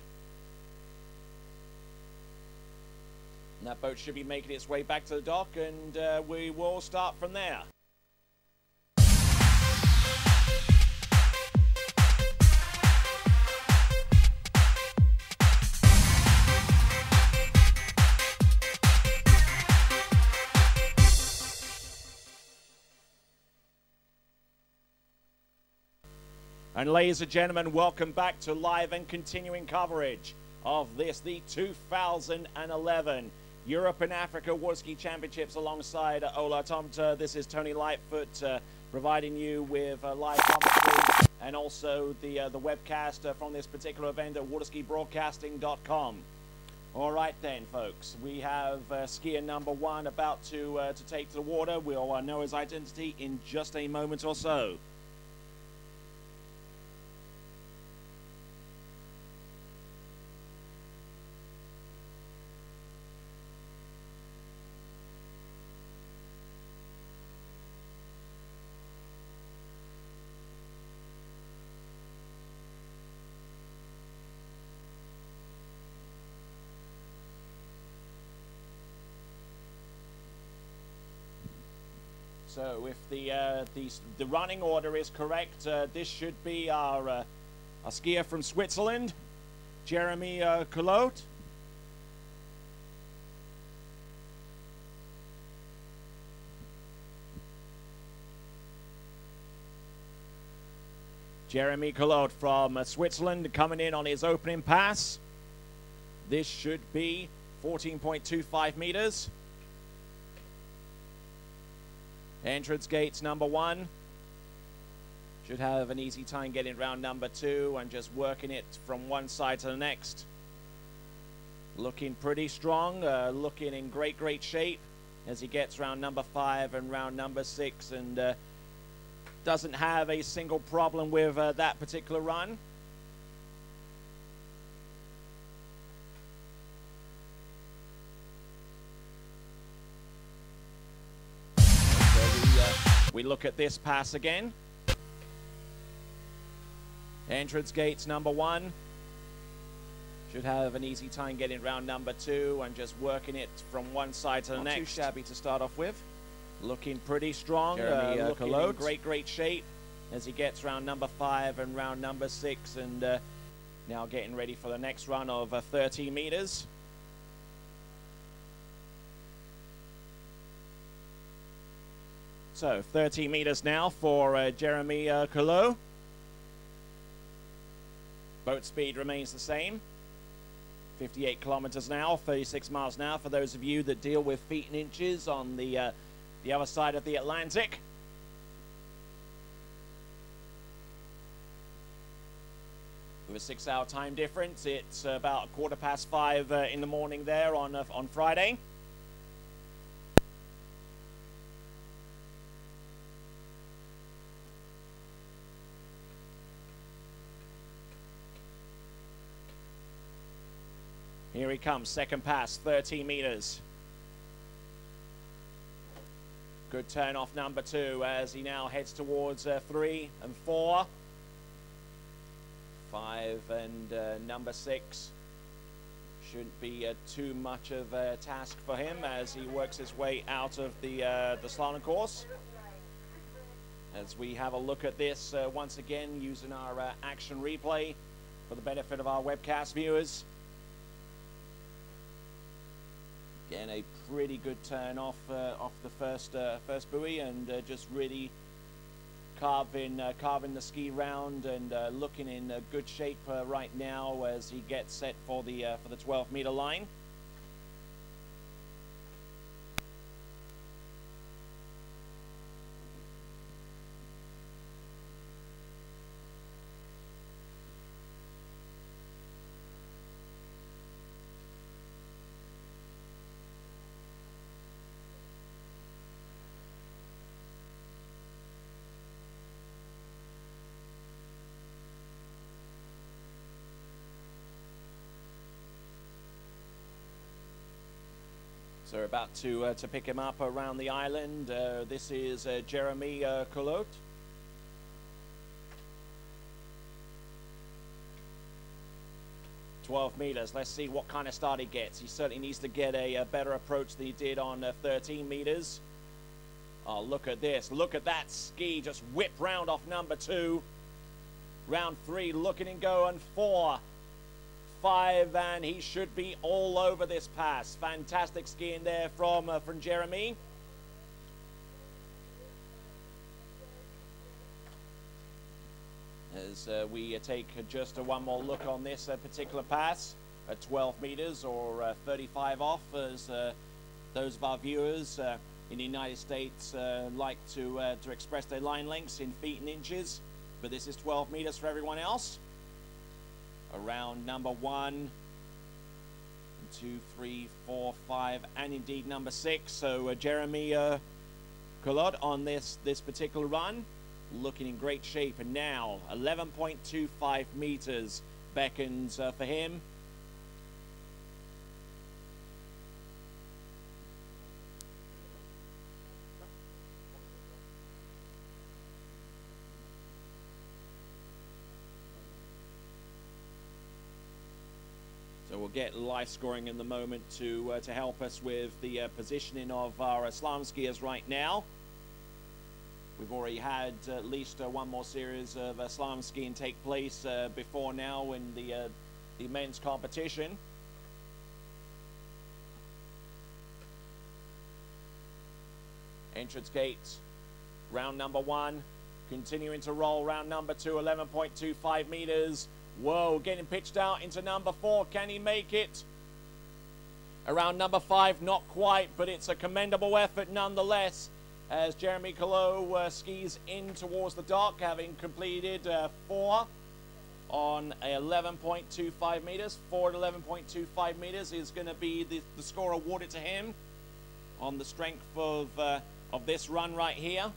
And that boat should be making its way back to the dock, and we will start from there. And ladies and gentlemen, welcome back to live and continuing coverage of this, the 2011 Europe and Africa Waterski Championships alongside Ola Tomta. This is Tony Lightfoot providing you with live commentary and also the webcast from this particular event at waterskibroadcasting.com. All right then, folks, we have skier number 1 about to take to the water. We'll know his identity in just a moment or so. So if the running order is correct, this should be our skier from Switzerland, Jeremy Collot. Jeremy Collot from Switzerland coming in on his opening pass. This should be 14.25 meters. Entrance gates number 1. Should have an easy time getting round number 2 and just working it from one side to the next. Looking pretty strong, looking in great shape as he gets round number 5 and round number 6, and doesn't have a single problem with that particular run. We look at this pass again. Entrance gates number 1. Should have an easy time getting round number 2 and just working it from one side to the next. Not too shabby to start off with. Looking pretty strong. Looking in great shape as he gets round number 5 and round number 6, and now getting ready for the next run of 30 meters. So 30 meters now for Jeremy Collot. Boat speed remains the same. 58 kilometers an hour, 36 miles an hour for those of you that deal with feet and inches on the other side of the Atlantic. With a 6-hour time difference, it's about 5:15 in the morning there on Friday. Here he comes, second pass, 13 meters. Good turn off number 2 as he now heads towards 3 and 4. 5 and number 6. Shouldn't be too much of a task for him as he works his way out of the slalom course. As we have a look at this once again using our action replay for the benefit of our webcast viewers. Again, a pretty good turn off the first buoy, and just really carving the ski round and looking in good shape right now as he gets set for the 12-meter line. So we're about to pick him up around the island. This is Jeremy Collot. $12 meters. Let's see what kind of start he gets. He certainly needs to get a better approach than he did on 13 meters. Oh, look at this. Look at that ski just whip round off number 2. Round 3, looking and going. 4, 5, and he should be all over this pass. Fantastic skiing there from Jeremy. As we take just one more look on this particular pass at 12 meters or 35 off, as those of our viewers in the United States like to express their line lengths in feet and inches, but this is 12 meters for everyone else. Around number 1, 2, 3, 4, 5, and indeed number 6. So Jeremy Collot on this particular run, looking in great shape, and now 11.25 meters beckons for him. So we'll get live scoring in the moment to help us with the positioning of our slalom skiers right now. We've already had at least one more series of slalom skiing take place before now in the men's competition. Entrance gates, round number 1, continuing to roll. Round number 2, 11.25 meters. Whoa, getting pitched out into number 4. Can he make it? Around number 5, not quite, but it's a commendable effort nonetheless, as Jeremy Collot skis in towards the dock, having completed 4 on 11.25 meters. 4 at 11.25 meters is going to be the score awarded to him on the strength of this run right here.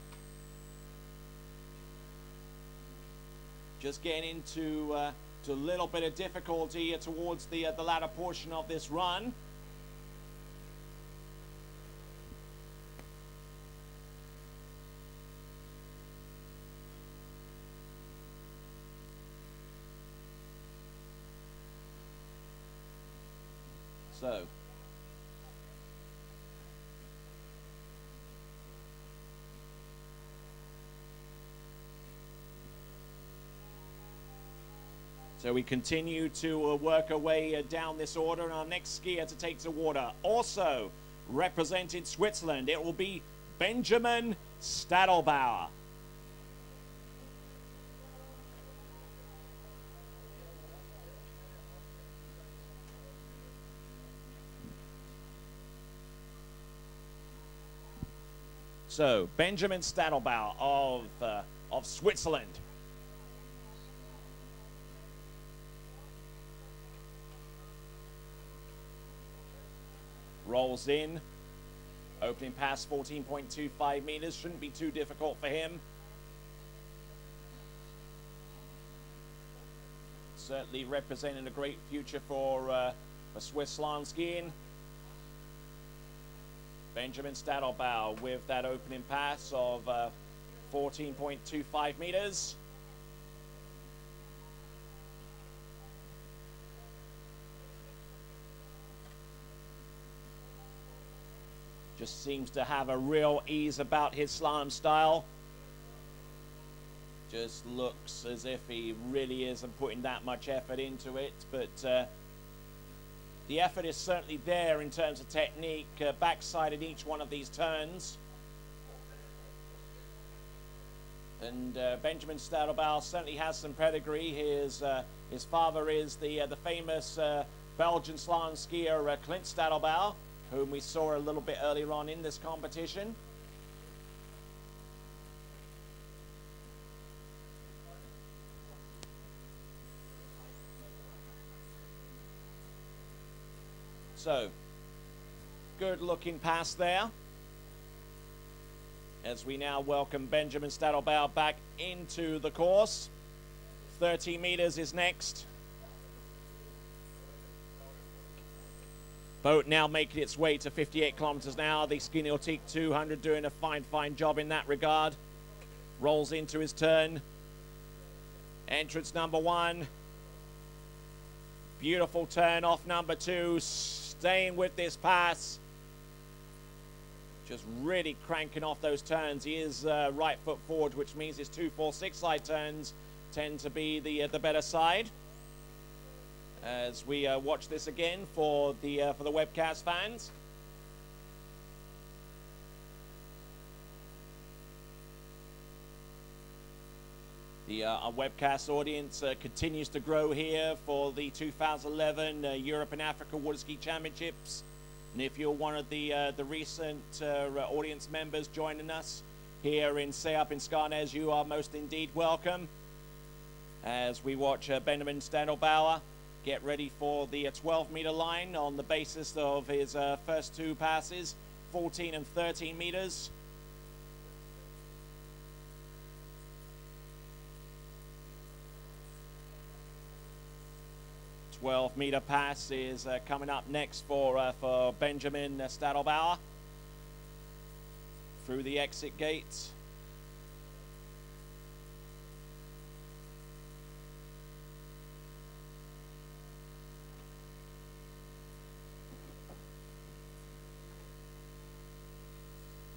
Just getting into to a little bit of difficulty towards the latter portion of this run. So we continue to work our way down this order, and our next skier to take to water, also representing Switzerland, it will be Benjamin Stadelbauer. So Benjamin Stadelbauer of Switzerland. Rolls in, opening pass 14.25 meters, shouldn't be too difficult for him. Certainly representing a great future for Swiss slalom skiing. Benjamin Stadelbauer with that opening pass of 14.25 meters. Just seems to have a real ease about his slalom style. Just looks as if he really isn't putting that much effort into it, but the effort is certainly there in terms of technique, backside in each one of these turns. And Benjamin Stadelbauer certainly has some pedigree. His father is the famous Belgian slalom skier Clint Stadelbauer, whom we saw a little bit earlier on in this competition. So, good looking pass there, as we now welcome Benjamin Stadelbauer back into the course. 30 meters is next. Boat now making its way to 58 kilometers an hour. The Ski Nautique 200 doing a fine job in that regard. Rolls into his turn. Entrance number 1. Beautiful turn off number 2. Staying with this pass. Just really cranking off those turns. He is right foot forward, which means his 2, 4, 6 side turns tend to be the better side. As we watch this again for the webcast fans. The our webcast audience continues to grow here for the 2011 Europe and Africa Water Ski Championships. And if you're one of the recent audience members joining us here in SIAP in Skarnes, you are most indeed welcome. As we watch Benjamin Stadelbauer get ready for the 12-meter line on the basis of his first 2 passes, 14 and 13 meters. The 12-meter pass is coming up next for Benjamin Stadelbauer through the exit gates.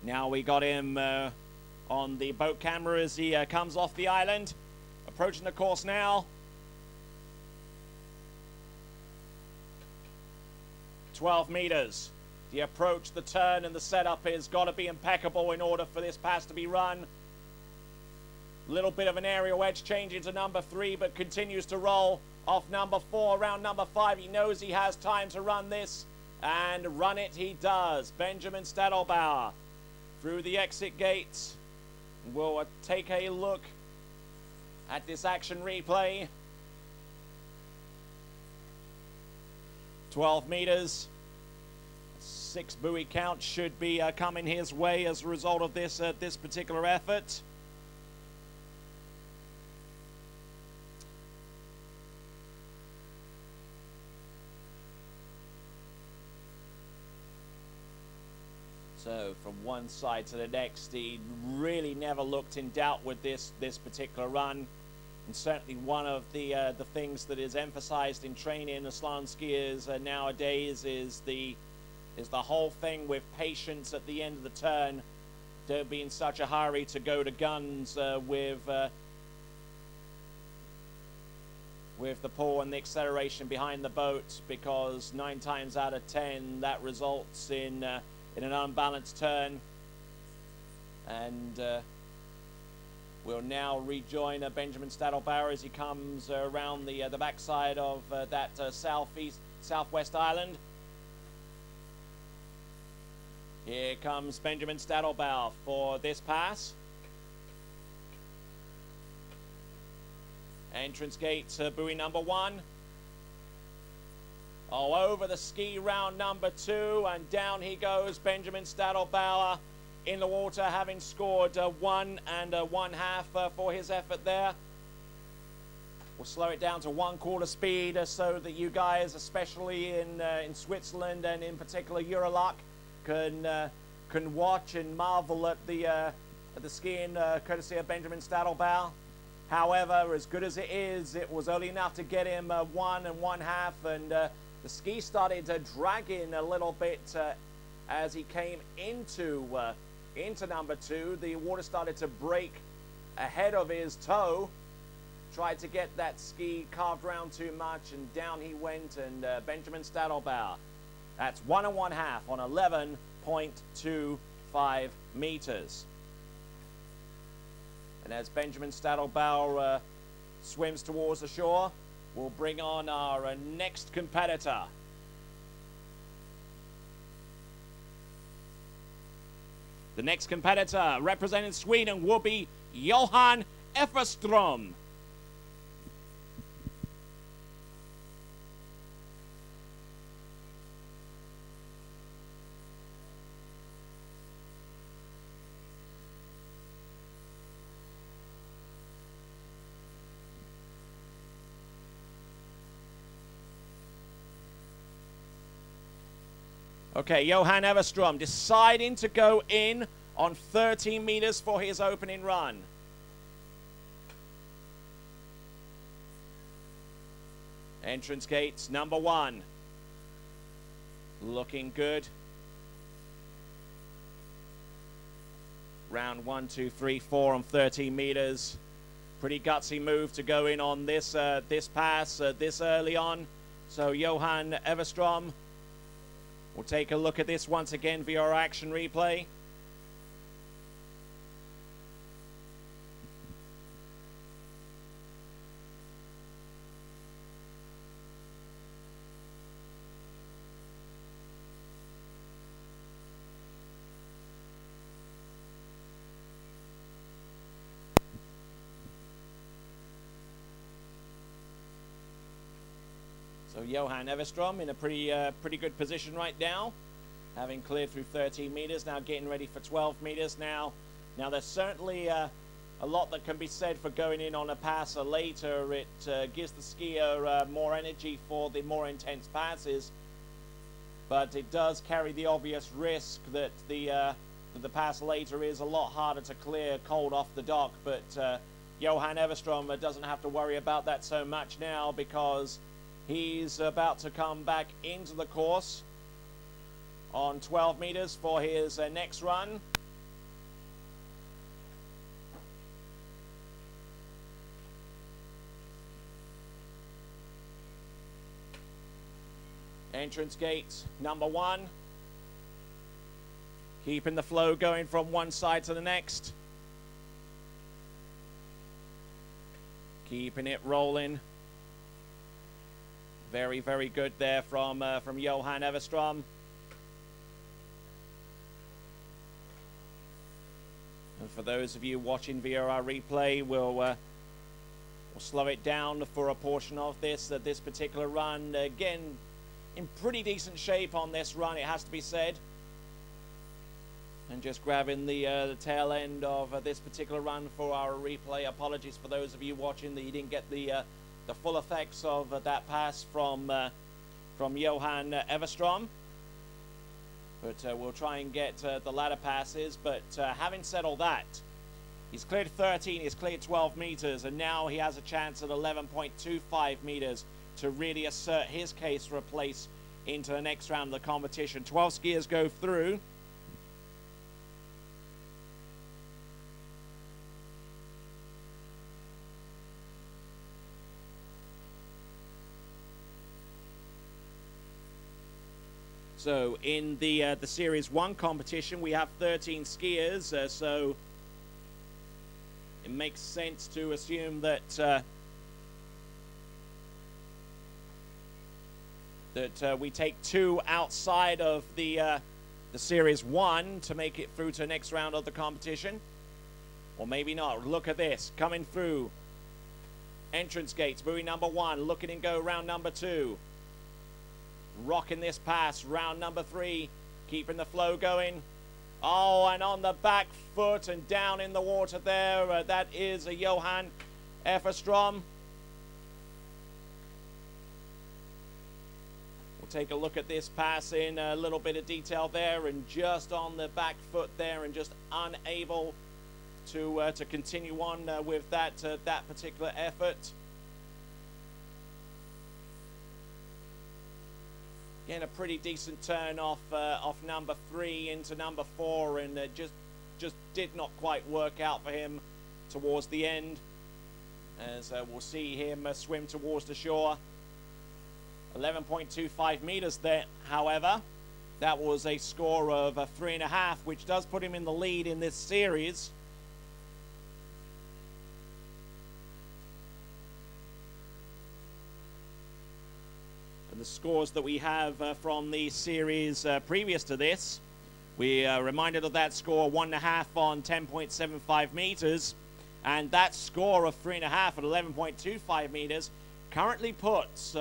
Now we got him on the boat camera as he comes off the island. Approaching the course now. 12 meters. The approach, the turn, and the setup has got to be impeccable in order for this pass to be run. Little bit of an aerial edge change into number 3, but continues to roll off number 4, around number 5. He knows he has time to run this, and run it he does. Benjamin Stadelbauer through the exit gates. We'll take a look at this action replay. 12 meters. 6 buoy count should be coming his way as a result of this this particular effort. So from one side to the next, he really never looked in doubt with this particular run. And certainly one of the things that is emphasized in training the slalom skiers nowadays is the whole thing with patience at the end of the turn. Don't be in such a hurry to go to guns with the pull and the acceleration behind the boat, because 9 times out of 10 that results in an unbalanced turn. And we'll now rejoin Benjamin Stadelbauer as he comes around the backside of that southwest island. Here comes Benjamin Stadelbauer for this pass. Entrance gate buoy number 1. Over the ski round number 2, and down he goes, Benjamin Stadelbauer in the water, having scored 1 1/2 for his effort there. We'll slow it down to 1/4 speed so that you guys, especially in Switzerland and in particular Eurolock, can watch and marvel at the skiing courtesy of Benjamin Stadelbauer. However, as good as it is, it was early enough to get him 1 1/2, and the ski started dragging a little bit as he came into number 2. The water started to break ahead of his toe. Tried to get that ski carved around too much, and down he went. And Benjamin Stadelbauer, that's 1 1/2 on 11.25 meters. And as Benjamin Stadelbauer swims towards the shore, we'll bring on our next competitor. The next competitor representing Sweden will be Johan Efferström. Okay, Johan Everstrom deciding to go in on 13 meters for his opening run. Entrance gates, number 1. Looking good. Round 1, 2, 3, 4 on 13 meters. Pretty gutsy move to go in on this this pass this early on. So Johan Everstrom will take a look at this once again via our action replay. So Johan Everstrom in a pretty good position right now, having cleared through 13 meters, now getting ready for 12 meters now. Now there's certainly a lot that can be said for going in on a passer later. It gives the skier more energy for the more intense passes, but it does carry the obvious risk that the pass later is a lot harder to clear cold off the dock. But Johan Everstrom doesn't have to worry about that so much now, because he's about to come back into the course on 12 meters for his next run. Entrance gates, number 1. Keeping the flow going from one side to the next. Keeping it rolling. Very, very good there from Johan Everstrom. And for those of you watching via our replay, we'll slow it down for a portion of this particular run. Again, in pretty decent shape on this run, it has to be said. And just grabbing the tail end of this particular run for our replay. Apologies for those of you watching that you didn't get the full effects of that pass from Johan Everstrom. But we'll try and get the latter passes. But having said all that, he's cleared 13, he's cleared 12 meters, and now he has a chance at 11.25 meters to really assert his case for a place into the next round of the competition. 12 skiers go through. So in the Series 1 competition, we have 13 skiers, so it makes sense to assume that we take 2 outside of the Series 1 to make it through to the next round of the competition. Or maybe not. Look at this, coming through. Entrance gates, buoy number 1, looking and go round number 2. Rocking this pass, round number 3, keeping the flow going. Oh, and on the back foot and down in the water there, that is a Johan Everstrom. We'll take a look at this pass in a little bit of detail there, and just on the back foot there, and just unable to continue on with that particular effort. Again, a pretty decent turn off number 3 into number 4, and just did not quite work out for him towards the end. As we'll see him swim towards the shore. 11.25 meters there, however. That was a score of 3.5, which does put him in the lead in this series. The scores that we have from the series previous to this, we are reminded of that score, 1.5 on 10.75 meters, and that score of 3.5 at 11.25 meters currently puts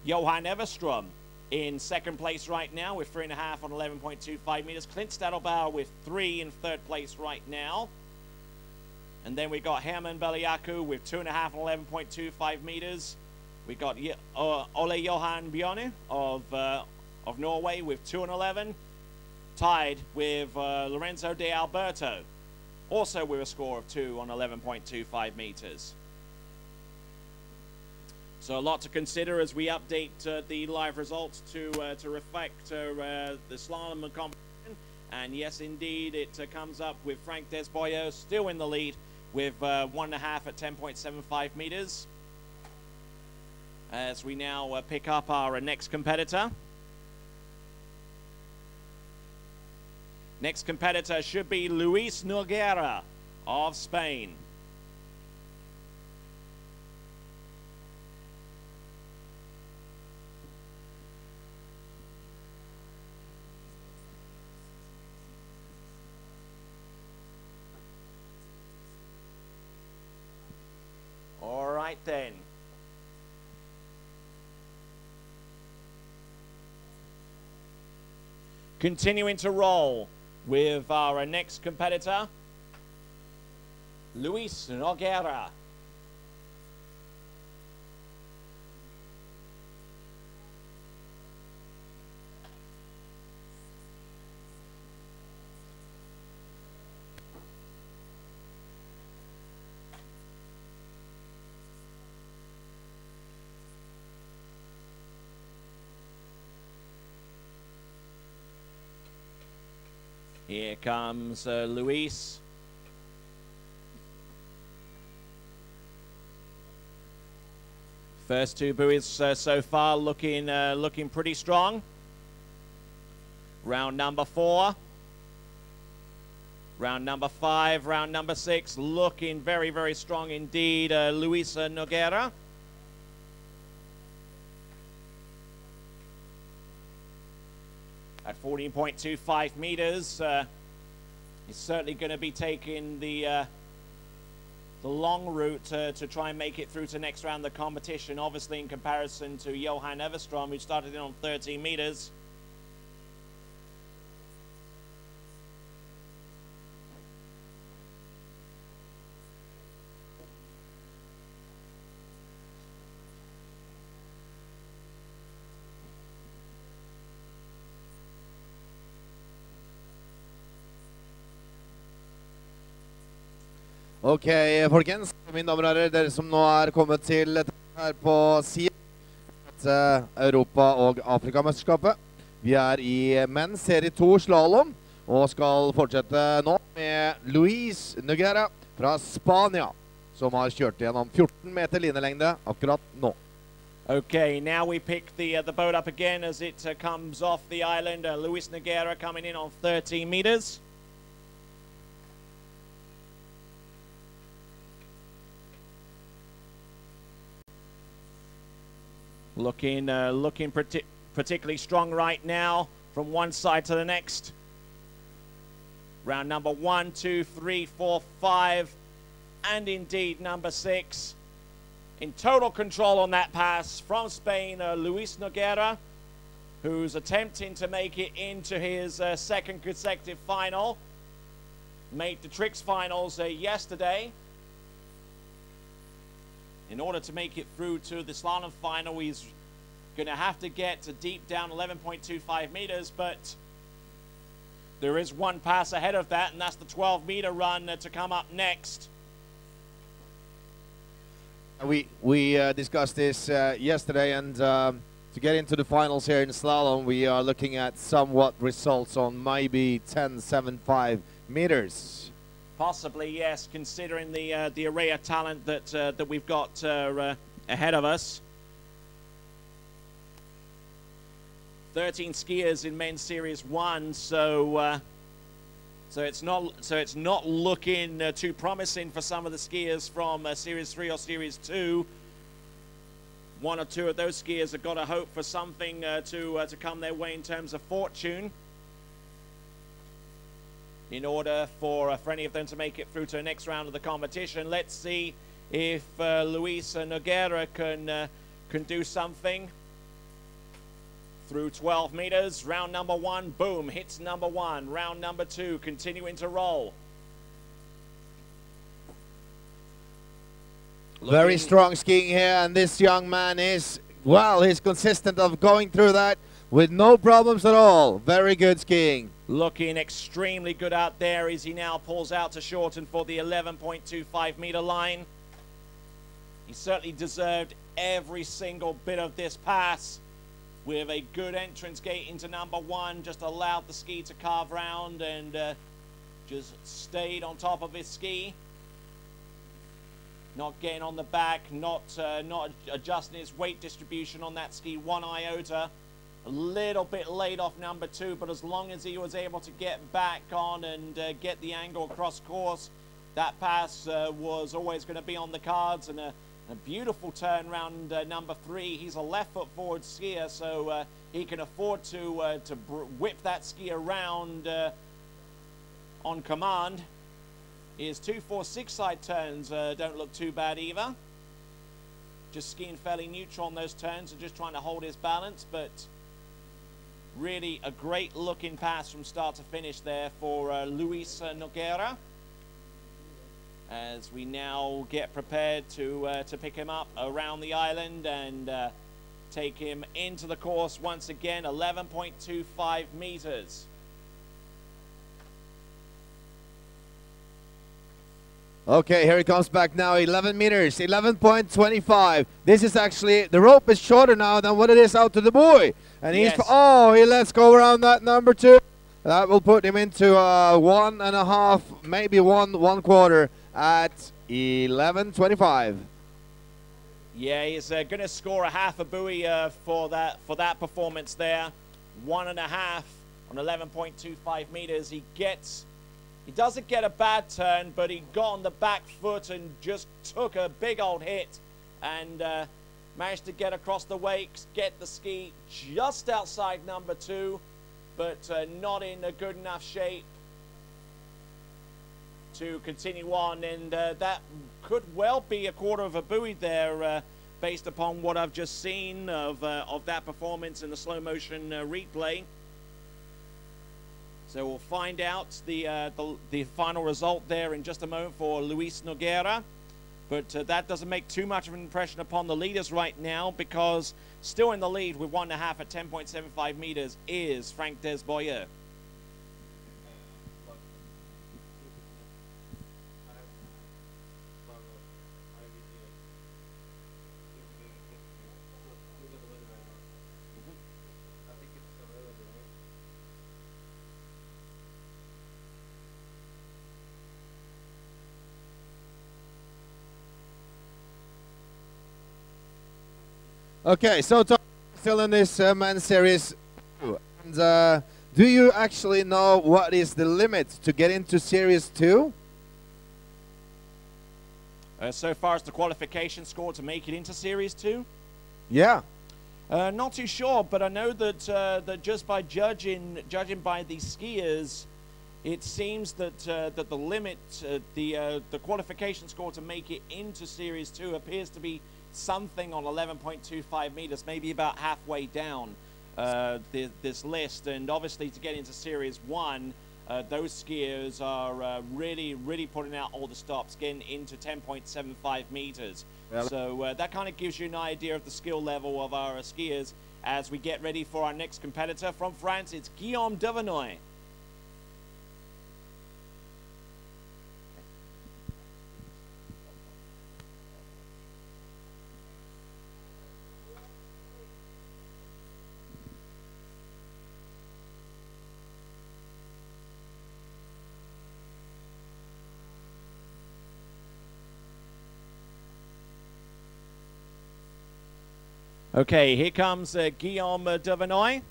Johan Everstrom in second place right now with 3.5 on 11.25 meters. Clint Stadelbauer with 3 in third place right now. And then we got Herman Beliaku with 2.5 on 11.25 meters. We got Ole Johan Bjorne of of Norway with 2:11, tied with Lorenzo de Alberto, also with a score of 2 on 11.25 meters. So a lot to consider as we update the live results to reflect the slalom competition. And yes, indeed, it comes up with Frank Desboyeux still in the lead with 1.5 at 10.75 meters. As we now pick up our next competitor. Next competitor should be Luis Noguera of Spain. All right then. Continuing to roll with our next competitor, Luis Noguera. Here comes Luis. First two buoys so far looking pretty strong. Round number 4. Round number 5, round number 6, looking very, very strong indeed, Luis Noguera. At 14.25 meters, he's certainly going to be taking the long route to try and make it through to next round of the competition, obviously in comparison to Johan Everstrom, who started in on 13 meters.
Ok, folkens, mine damer og herrer, dere som nå kommet til her på SIAP, Europa- og Afrikamesterskapet. Vi i menn serie 2 slalom, og skal fortsette nå med Luis Noguera fra Spania, som har kjørt gjennom 14 meter linelengde akkurat nå.
Okay, now we pick the boat up again as it comes off the island. Luis Noguera coming in on 13 meters. Looking particularly strong right now from one side to the next. Round number 1, 2, 3, 4, 5, and indeed number 6. In total control on that pass from Spain, Luis Noguera, who's attempting to make it into his second consecutive final. Made the tricks finals yesterday. In order to make it through to the slalom final, he's going to have to get to deep down 11.25 meters, but there is one pass ahead of that, and that's the 12-meter run to come up next.
We discussed this yesterday, and to get into the finals here in slalom, we are looking at somewhat results on maybe 10.75 meters.
Possibly, yes, considering the array of talent that we've got ahead of us. 13 skiers in men's series 1, so it's not looking too promising for some of the skiers from series 3 or series 2. One or two of those skiers have got to hope for something to come their way in terms of fortune, in order for any of them to make it through to the next round of the competition. Let's see if Luis Noguera can do something. Through 12 meters, round number 1, boom, hits number 1. Round number 2, continuing to roll.
Very strong skiing here, and this young man is, well, he's consistent of going through that. with no problems at all. Very good skiing.
Looking extremely good out there as he now pulls out to shorten for the 11.25 meter line. He certainly deserved every single bit of this pass with a good entrance gate into number one. Just allowed the ski to carve round and just stayed on top of his ski. Not getting on the back, not adjusting his weight distribution on that ski one iota. A little bit late off number two, but as long as he was able to get back on and get the angle across course, that pass was always going to be on the cards. And a beautiful turn round number three. He's a left foot forward skier, so he can afford to whip that ski around on command. His 2, 4, 6 side turns don't look too bad either. Just skiing fairly neutral on those turns and just trying to hold his balance, but really a great looking pass from start to finish there for Luis Nogueira. As we now get prepared to pick him up around the island and take him into the course once again, 11.25 meters.
Okay, here he comes back now, 11 meters, 11.25. This is actually, the rope is shorter now than what it is out to the buoy. And
yes.
He lets go around that number two. That will put him into 1.5, maybe one quarter at 11.25.
Yeah, he's going to score a half a buoy for that performance there. 1.5 on 11.25 meters. He doesn't get a bad turn, but he got on the back foot and just took a big old hit and managed to get across the wakes, get the ski just outside number two, but not in a good enough shape to continue on. And that could well be a quarter of a buoy there based upon what I've just seen of that performance in the slow motion replay. So we'll find out the final result there in just a moment for Luis Nogueira. But that doesn't make too much of an impression upon the leaders right now, because still in the lead with 1.5 at 10.75 meters is Frank Desboyer.
Okay, so still in this men's series. And, do you actually know what is the limit to get into series 2?
So far as the qualification score to make it into series 2?
Yeah.
Not too sure, but I know that that just by judging by the skiers, it seems that that the limit, the qualification score to make it into series 2 appears to be something on 11.25 meters, maybe about halfway down this list. And obviously to get into series 1, those skiers are really putting out all the stops, getting into 10.75 meters. Well, so that kind of gives you an idea of the skill level of our skiers as we get ready for our next competitor from France. It's Guillaume Devenoy. Okay, here comes Guillaume Devenoy.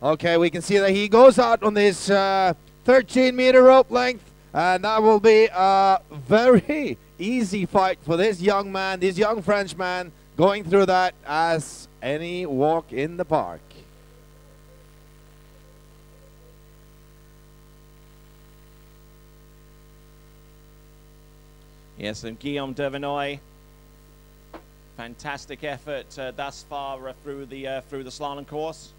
Okay, we can see that he goes out on this 13-meter rope length, and that will be a very easy fight for this young man, this young Frenchman, going through that as any walk in the park.
Yes, and Guillaume Devenoy, fantastic effort thus far through the slalom course.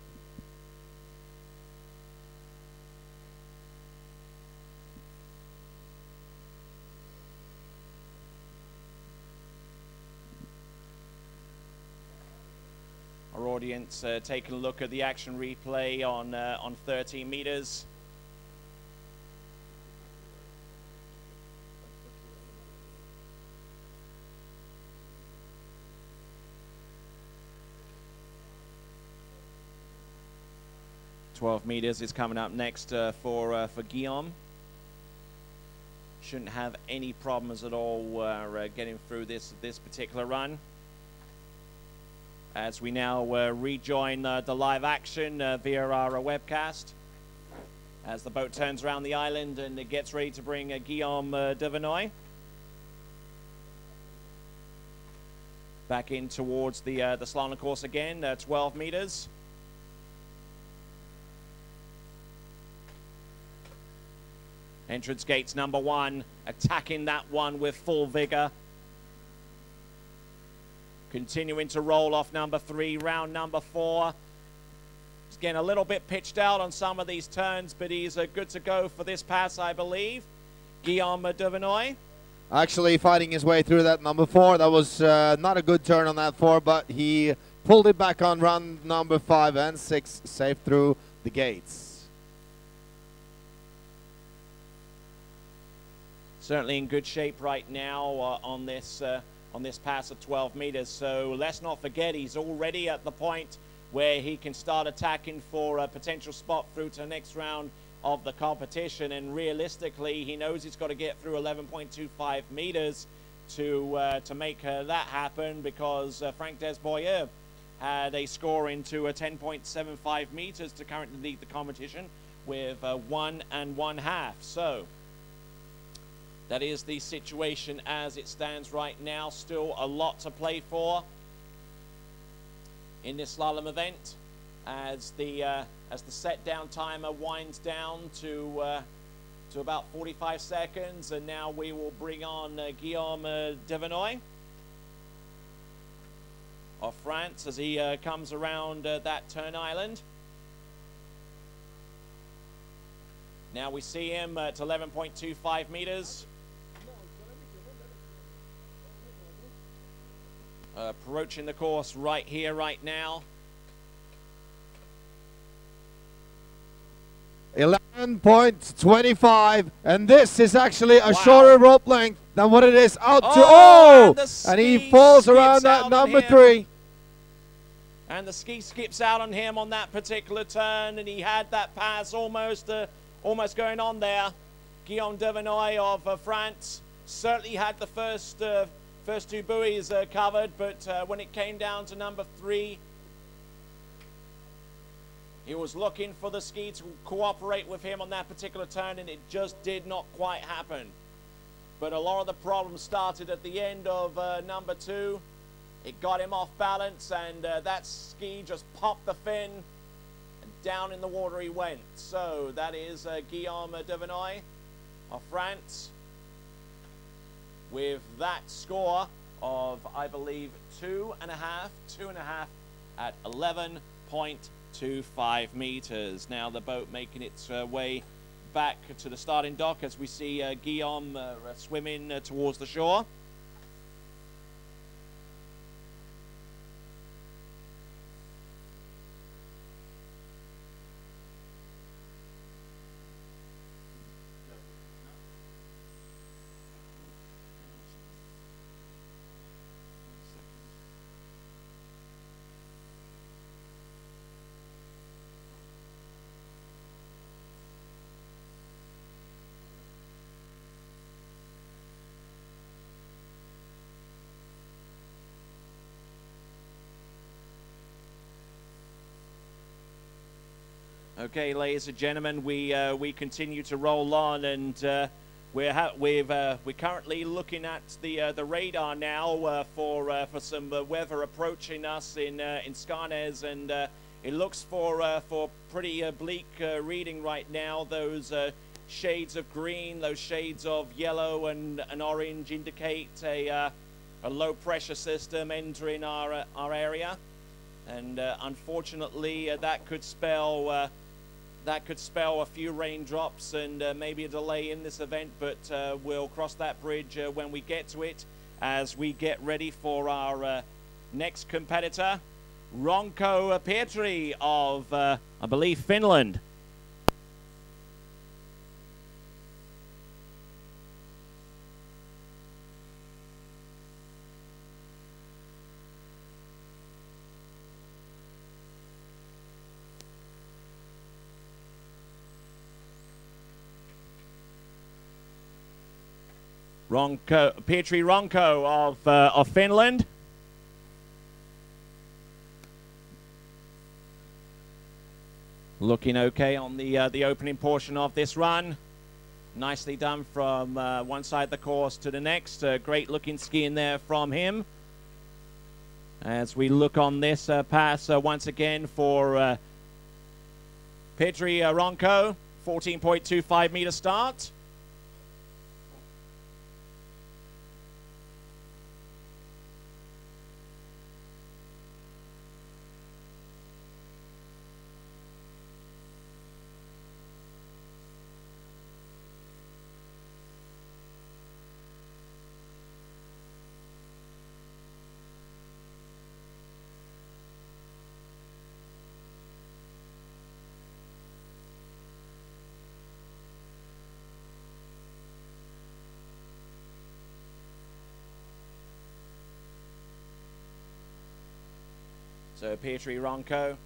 audience taking a look at the action replay on 13 meters. meters is coming up next for Guillaume. Shouldn't have any problems at all getting through this particular run. As we now rejoin the live action via our webcast, as the boat turns around the island and it gets ready to bring Guillaume Devenoy back in towards the slalom course again, 12 meters. Entrance gates number 1, attacking that one with full vigor. Continuing to roll off number 3, round number 4. He's getting a little bit pitched out on some of these turns, but he's good to go for this pass, I believe. Guillaume Devenoy.
Actually fighting his way through that number 4. That was not a good turn on that 4, but he pulled it back on run number 5 and 6, safe through the gates.
Certainly in good shape right now on this pass of 12 meters. So let's not forget, he's already at the point where he can start attacking for a potential spot through to the next round of the competition. And realistically, he knows he's got to get through 11.25 meters to make that happen, because Frank Desboyer had a score into 10.75 meters to currently lead the competition with 1 1/2. So that is the situation as it stands right now. Still a lot to play for in this slalom event, as the set down timer winds down to about 45 seconds, and now we will bring on Guillaume Devenoy of France as he comes around that turn island. Now we see him at 11.25 meters. Approaching the course right here, right now.
11.25, and this is actually a shorter rope length than what it is out to. And he falls around that number 3.
And the ski skips out on him on that particular turn, and he had that pass almost going on there. Guillaume Devenoy of France certainly had the first 2 buoys covered, but when it came down to number 3, he was looking for the ski to cooperate with him on that particular turn, and it just did not quite happen. But a lot of the problems started at the end of number 2. It got him off balance, and that ski just popped the fin, and down in the water he went. So that is Guillaume Devenoy of France, with that score of, I believe, 2.5 at 11.25 meters. Now the boat making its way back to the starting dock as we see Guillaume swimming towards the shore. Okay, ladies and gentlemen, we continue to roll on, and we're currently looking at the radar now for some weather approaching us in Skarnes, and it looks for pretty bleak reading right now. Those shades of green, those shades of yellow and orange indicate a low pressure system entering our area, and unfortunately that could spell a few raindrops and maybe a delay in this event, but we'll cross that bridge when we get to it, as we get ready for our next competitor, Ronko Petri of, I believe, Finland. Petri Ronko of Finland. Looking okay on the opening portion of this run. Nicely done from one side of the course to the next. Great looking skiing there from him. As we look on this pass once again for Petri Ronko, 14.25 meter start. So Petri Ronko.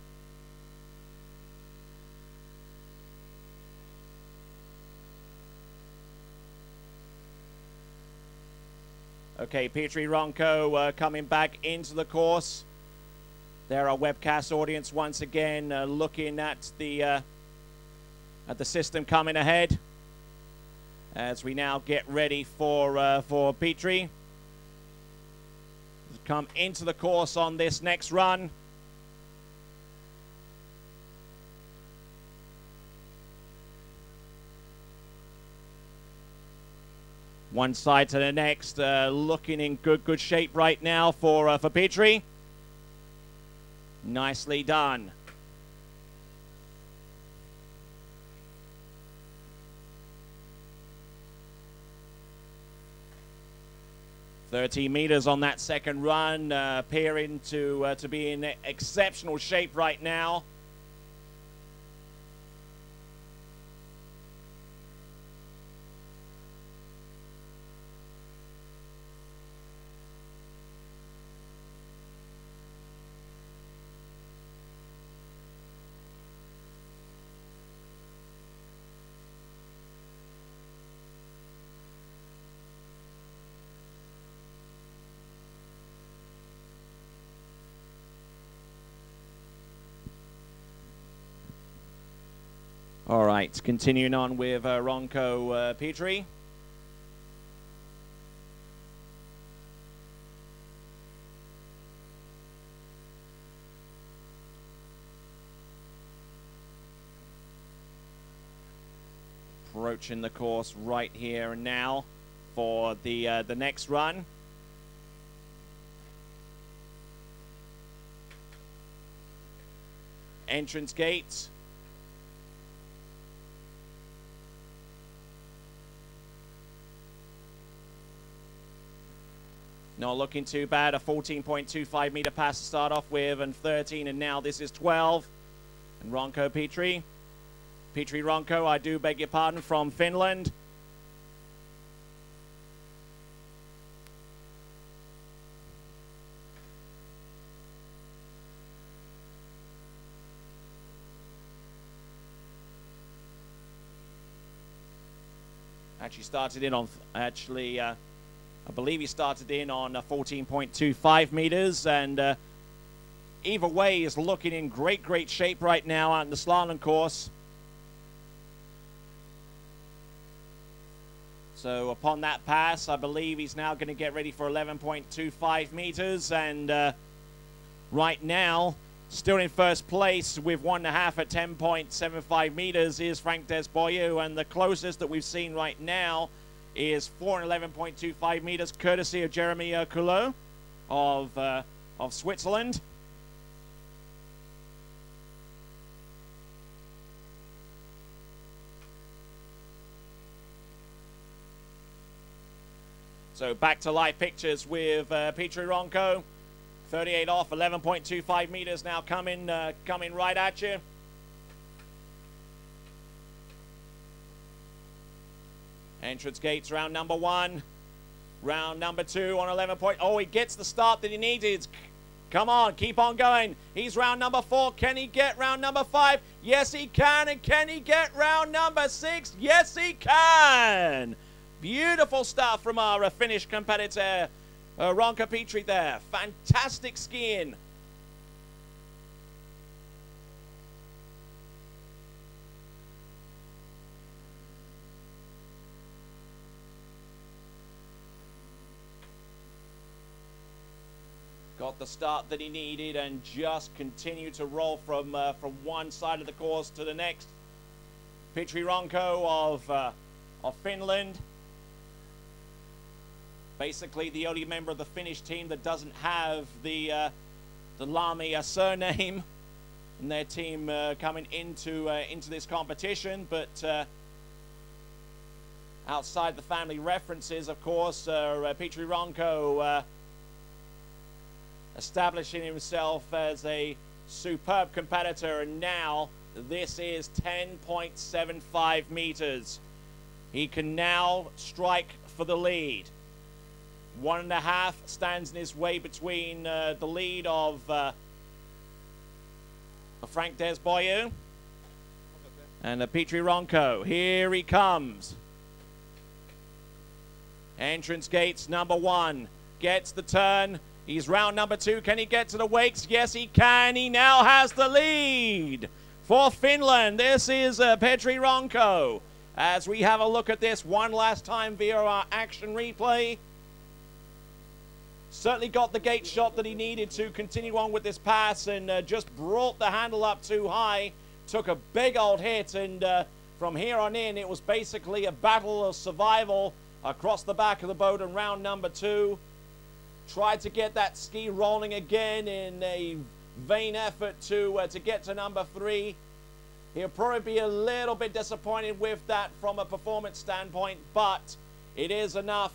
Okay, Petri Ronko coming back into the course. There, our webcast audience once again looking at the system coming ahead as we now get ready for Petri to come into the course on this next run. One side to the next, looking in good shape right now for Petri. Nicely done. "30 meters on that second run, appearing to be in exceptional shape right now. All right, continuing on with Ronko Petri. Approaching the course right here and now for the next run. Entrance gates. Not looking too bad. A 14.25 meter pass to start off with, and 13, and now this is 12. And Ronko Petri. Petri Ronko, I do beg your pardon, from Finland. Actually started in on, I believe he started in on 14.25 meters, and either way is looking in great shape right now out in the slalom course. So upon that pass, I believe he's now going to get ready for 11.25 meters, and right now, still in first place with 1.5 at 10.75 meters is Frank Desboyeux, and the closest that we've seen right now is 4 and 11.25 meters, courtesy of Jeremy Coulot of Switzerland. So back to live pictures with Petri Ronko. 38 off, 11.25 meters now coming right at you. Entrance gates, round number 1. Round number 2 on 11 point. Oh, he gets the start that he needed. Come on, keep on going. He's round number 4. Can he get round number 5? Yes, he can. And can he get round number 6? Yes, he can. Beautiful stuff from our Finnish competitor, Ronka Petri there. Fantastic skiing. Got the start that he needed and just continued to roll from one side of the course to the next. Petri Ronko of Finland. Basically the only member of the Finnish team that doesn't have the Lami surname in their team coming into this competition. But outside the family references, of course, Petri Ronko establishing himself as a superb competitor, and now this is 10.75 meters. He can now strike for the lead. 1.5 stands in his way between the lead of Frank Desboyeux and Petri Ronko. Here he comes. Entrance gates number 1. Gets the turn. He's round number 2. Can he get to the wakes? Yes, he can. He now has the lead for Finland. This is Petri Ronko. As we have a look at this one last time via our action replay. Certainly got the gate shot that he needed to continue on with this pass, and just brought the handle up too high. Took a big old hit, and from here on in, it was basically a battle of survival across the back of the boat in round number 2. Tried to get that ski rolling again in a vain effort to get to number 3. He'll probably be a little bit disappointed with that from a performance standpoint, but it is enough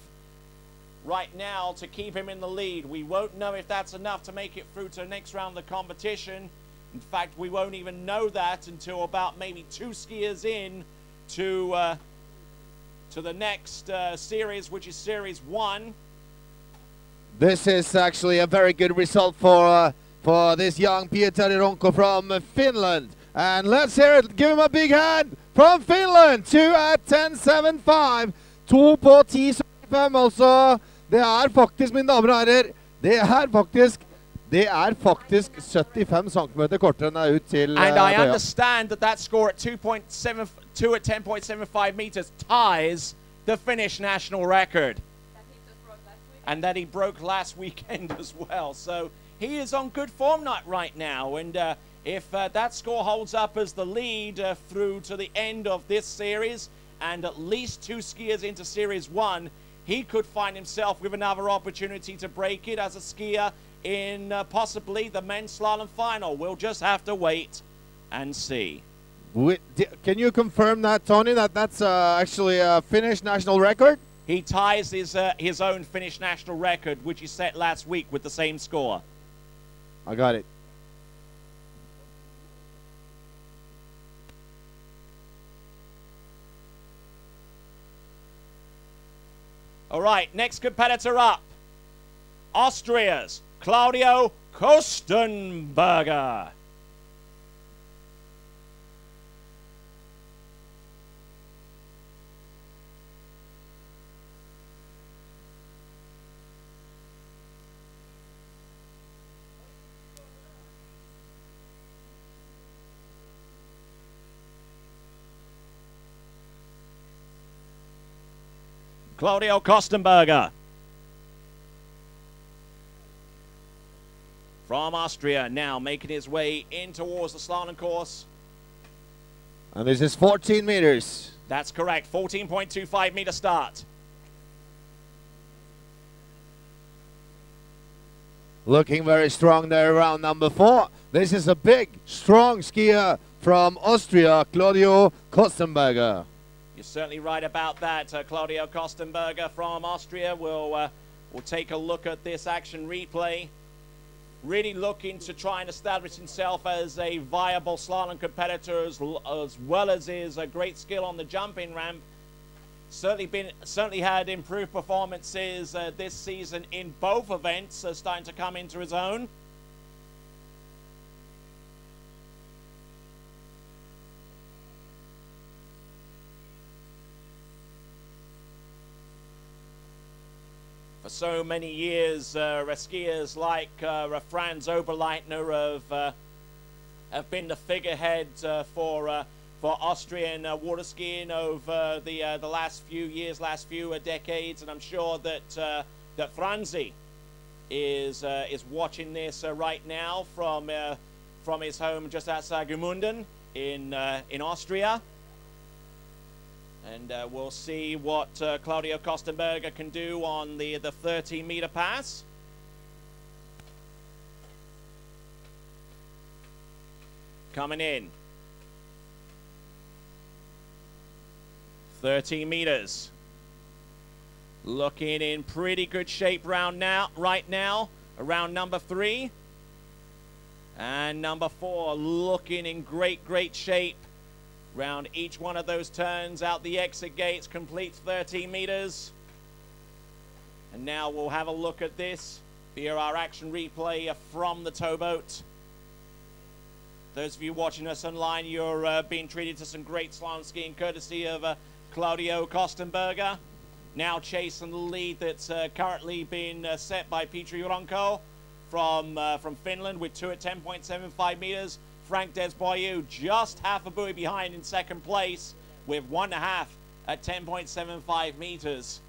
right now to keep him in the lead. We won't know if that's enough to make it through to the next round of the competition. In fact, we won't even know that until about maybe 2 skiers in to the next series, which is Series 1.
This is actually a very good result for this young Petri Ronko from Finland. And let's hear it. Give him a big hand from Finland. 2 at 10.75. 2 på 10.75 altså. Det er faktisk, mine damer og herrer, det er faktisk 75 cm kortere enn ut til
And I understand that score at 2 at 10.75 meters ties the Finnish national record. And that he broke last weekend as well. So he is on good form right now. And if that score holds up as the lead through to the end of this series, and at least 2 skiers into Series 1, he could find himself with another opportunity to break it as a skier in possibly the men's slalom final. We'll just have to wait and see.
Can you confirm that, Tony, that that's actually a Finnish national record?
He ties his own Finnish national record, which he set last week with the same score.
I got it.
All right, next competitor up. Austria's Claudio Kostenberger. Claudio Kostenberger from Austria, now making his way in towards the slalom course.
And this is 14 meters.
That's correct, 14.25 meter start.
Looking very strong there around number 4. This is a big, strong skier from Austria, Claudio Kostenberger.
You're certainly right about that. Claudio Kostenberger from Austria. We'll take a look at this action replay. really looking to try and establish himself as a viable slalom competitor, as well as his great skill on the jumping ramp. Certainly had improved performances this season in both events, starting to come into his own. For so many years, skiers like Franz Oberleitner have been the figurehead for Austrian water skiing over the last few years, last few decades, and I'm sure that that Franzi is watching this right now from his home just outside Gmunden in Austria. And we'll see what Claudio Kostenberger can do on the 30-meter pass. Coming in. 13 meters. Looking in pretty good shape right now, around number 3. And number 4 looking in great shape. Round each one of those turns, out the exit gates, completes 13 meters. And now we'll have a look at this. Here our action replay from the towboat. Those of you watching us online, you're being treated to some great slalom skiing courtesy of Claudio Kostenberger. Now chasing the lead that's currently being set by Petri Ronko from Finland with 2 at 10.75 meters. Frank Desboyou just half a buoy behind in second place with 1.5 at 10.75 meters.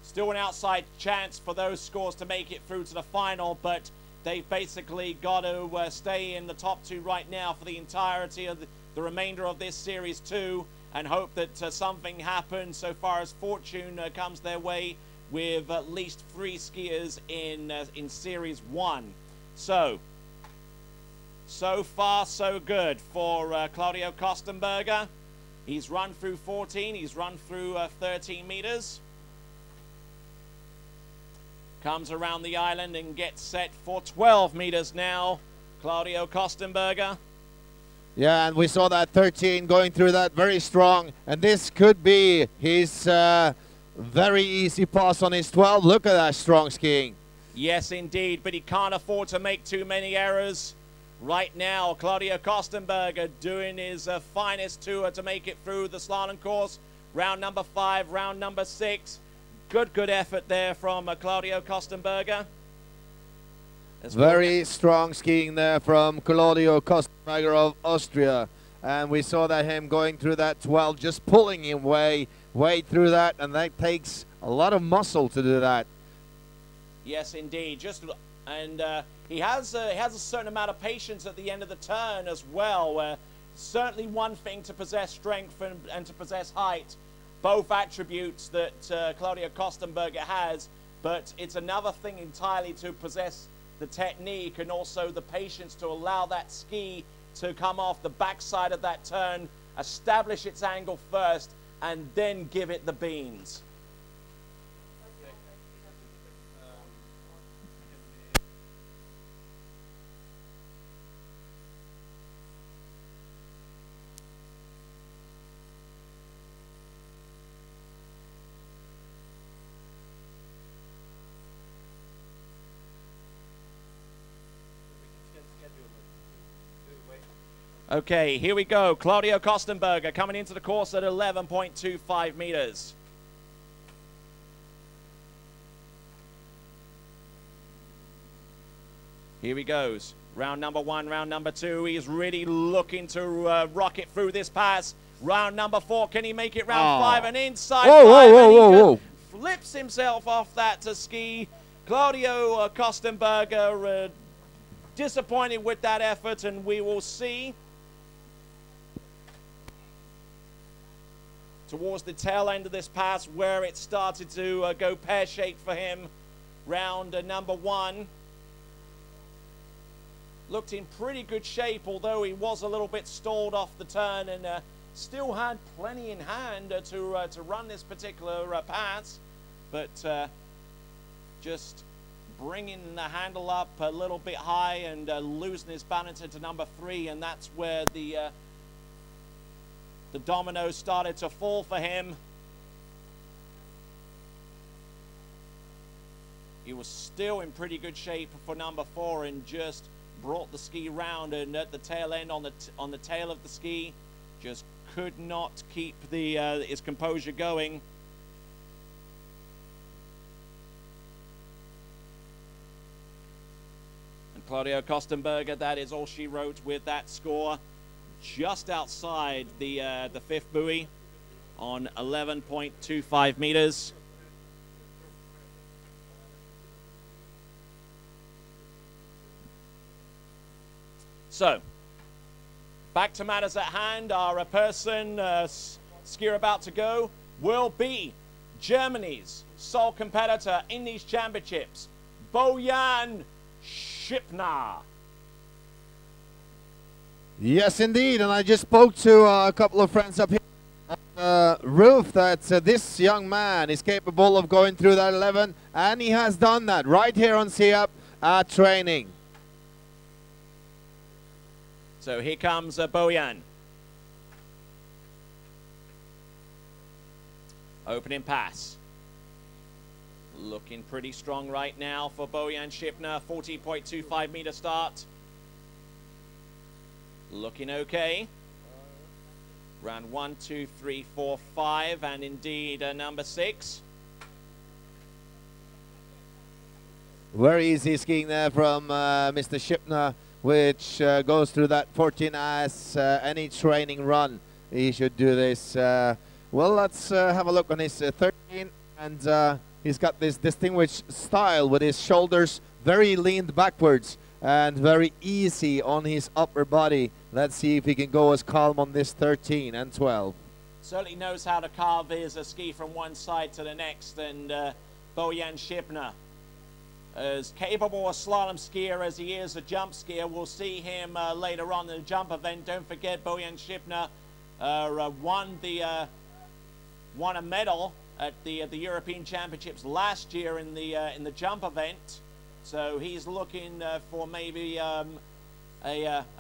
Still an outside chance for those scores to make it through to the final, but they've basically got to stay in the top 2 right now for the entirety of the remainder of this Series 2 and hope that something happens so far as fortune comes their way with at least 3 skiers in Series 1. So far, so good for Claudio Kostenberger. He's run through 14. He's run through 13 meters. Comes around the island and gets set for 12 meters now. Claudio Kostenberger.
Yeah, and we saw that 13 going through that very strong. And this could be his very easy pass on his 12. Look at that strong skiing.
Yes, indeed, but he can't afford to make too many errors. Right now, Claudio Kostenberger doing his finest to make it through the slalom course. Round number 5, round number 6. Good effort there from Claudio Kostenberger.
Very strong skiing there from Claudio Kostenberger of Austria. And we saw that him going through that 12, just pulling him way through that. And that takes a lot of muscle to do that.
Yes, indeed. He has a certain amount of patience at the end of the turn as well. Certainly one thing to possess strength and to possess height, both attributes that Claudio Kostenberger has, but it's another thing entirely to possess the technique and also the patience to allow that ski to come off the backside of that turn, establish its angle first, and then give it the beans. Okay, here we go. Claudio Kostenberger coming into the course at 11.25 meters. Here he goes. Round number 1, round number 2. He's really looking to rocket through this pass. Round number 4. Can he make it round 5? And inside 5. Whoa. Flips himself off that to ski. Claudio Kostenberger disappointed with that effort, and we will see towards the tail end of this pass where it started to go pear-shaped for him. Round number 1. Looked in pretty good shape, although he was a little bit stalled off the turn and still had plenty in hand to run this particular pass. But just bringing the handle up a little bit high and losing his balance into number 3, and that's where the dominoes started to fall for him. He was still in pretty good shape for number 4 and just brought the ski round, and at the tail end on the tail of the ski just could not keep his composure going. And Claudia Kostenberger, that is all she wrote with that score, just outside the 5th buoy on 11.25 meters. So, back to matters at hand. Our skier about to go will be Germany's sole competitor in these championships, Bojan Šipna.
Yes, indeed. And I just spoke to a couple of friends up here on the roof that this young man is capable of going through that 11, and he has done that right here on SIAP at training.
So here comes Bojan. Opening pass. Looking pretty strong right now for Bojan Šipna. 40.25 meter start. Looking okay. Round 1, 2, 3, 4, 5, and indeed number 6.
Very easy skiing there from Mr. Šipna, which goes through that 14 as any training run. He should do this. Well, let's have a look on his 13, and he's got this distinguished style with his shoulders very leaned backwards and very easy on his upper body. Let's see if he can go as calm on this 13 and 12.
Certainly knows how to carve his ski from one side to the next, and Bojan Šipna, as capable a slalom skier as he is a jump skier. We'll see him later on in the jump event. Don't forget, Bojan Šipna won a medal at the European Championships last year in the jump event. So he's looking for maybe a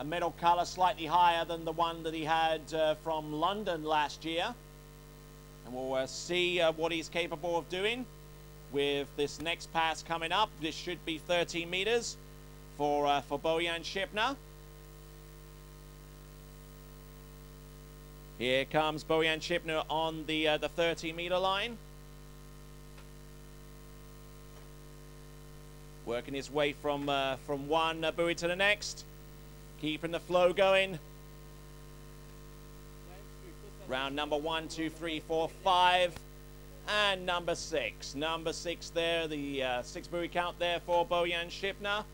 medal color slightly higher than the one that he had from London last year. And we'll see what he's capable of doing with this next pass coming up. This should be 13 meters for Bojan Šipna. Here comes Bojan Šipna on the 30-meter line. Working his way from one buoy to the next. Keeping the flow going. Round number 1, 2, 3, 4, 5. And number 6. Number 6 there, the 6 buoy count there for Bojan Šipna.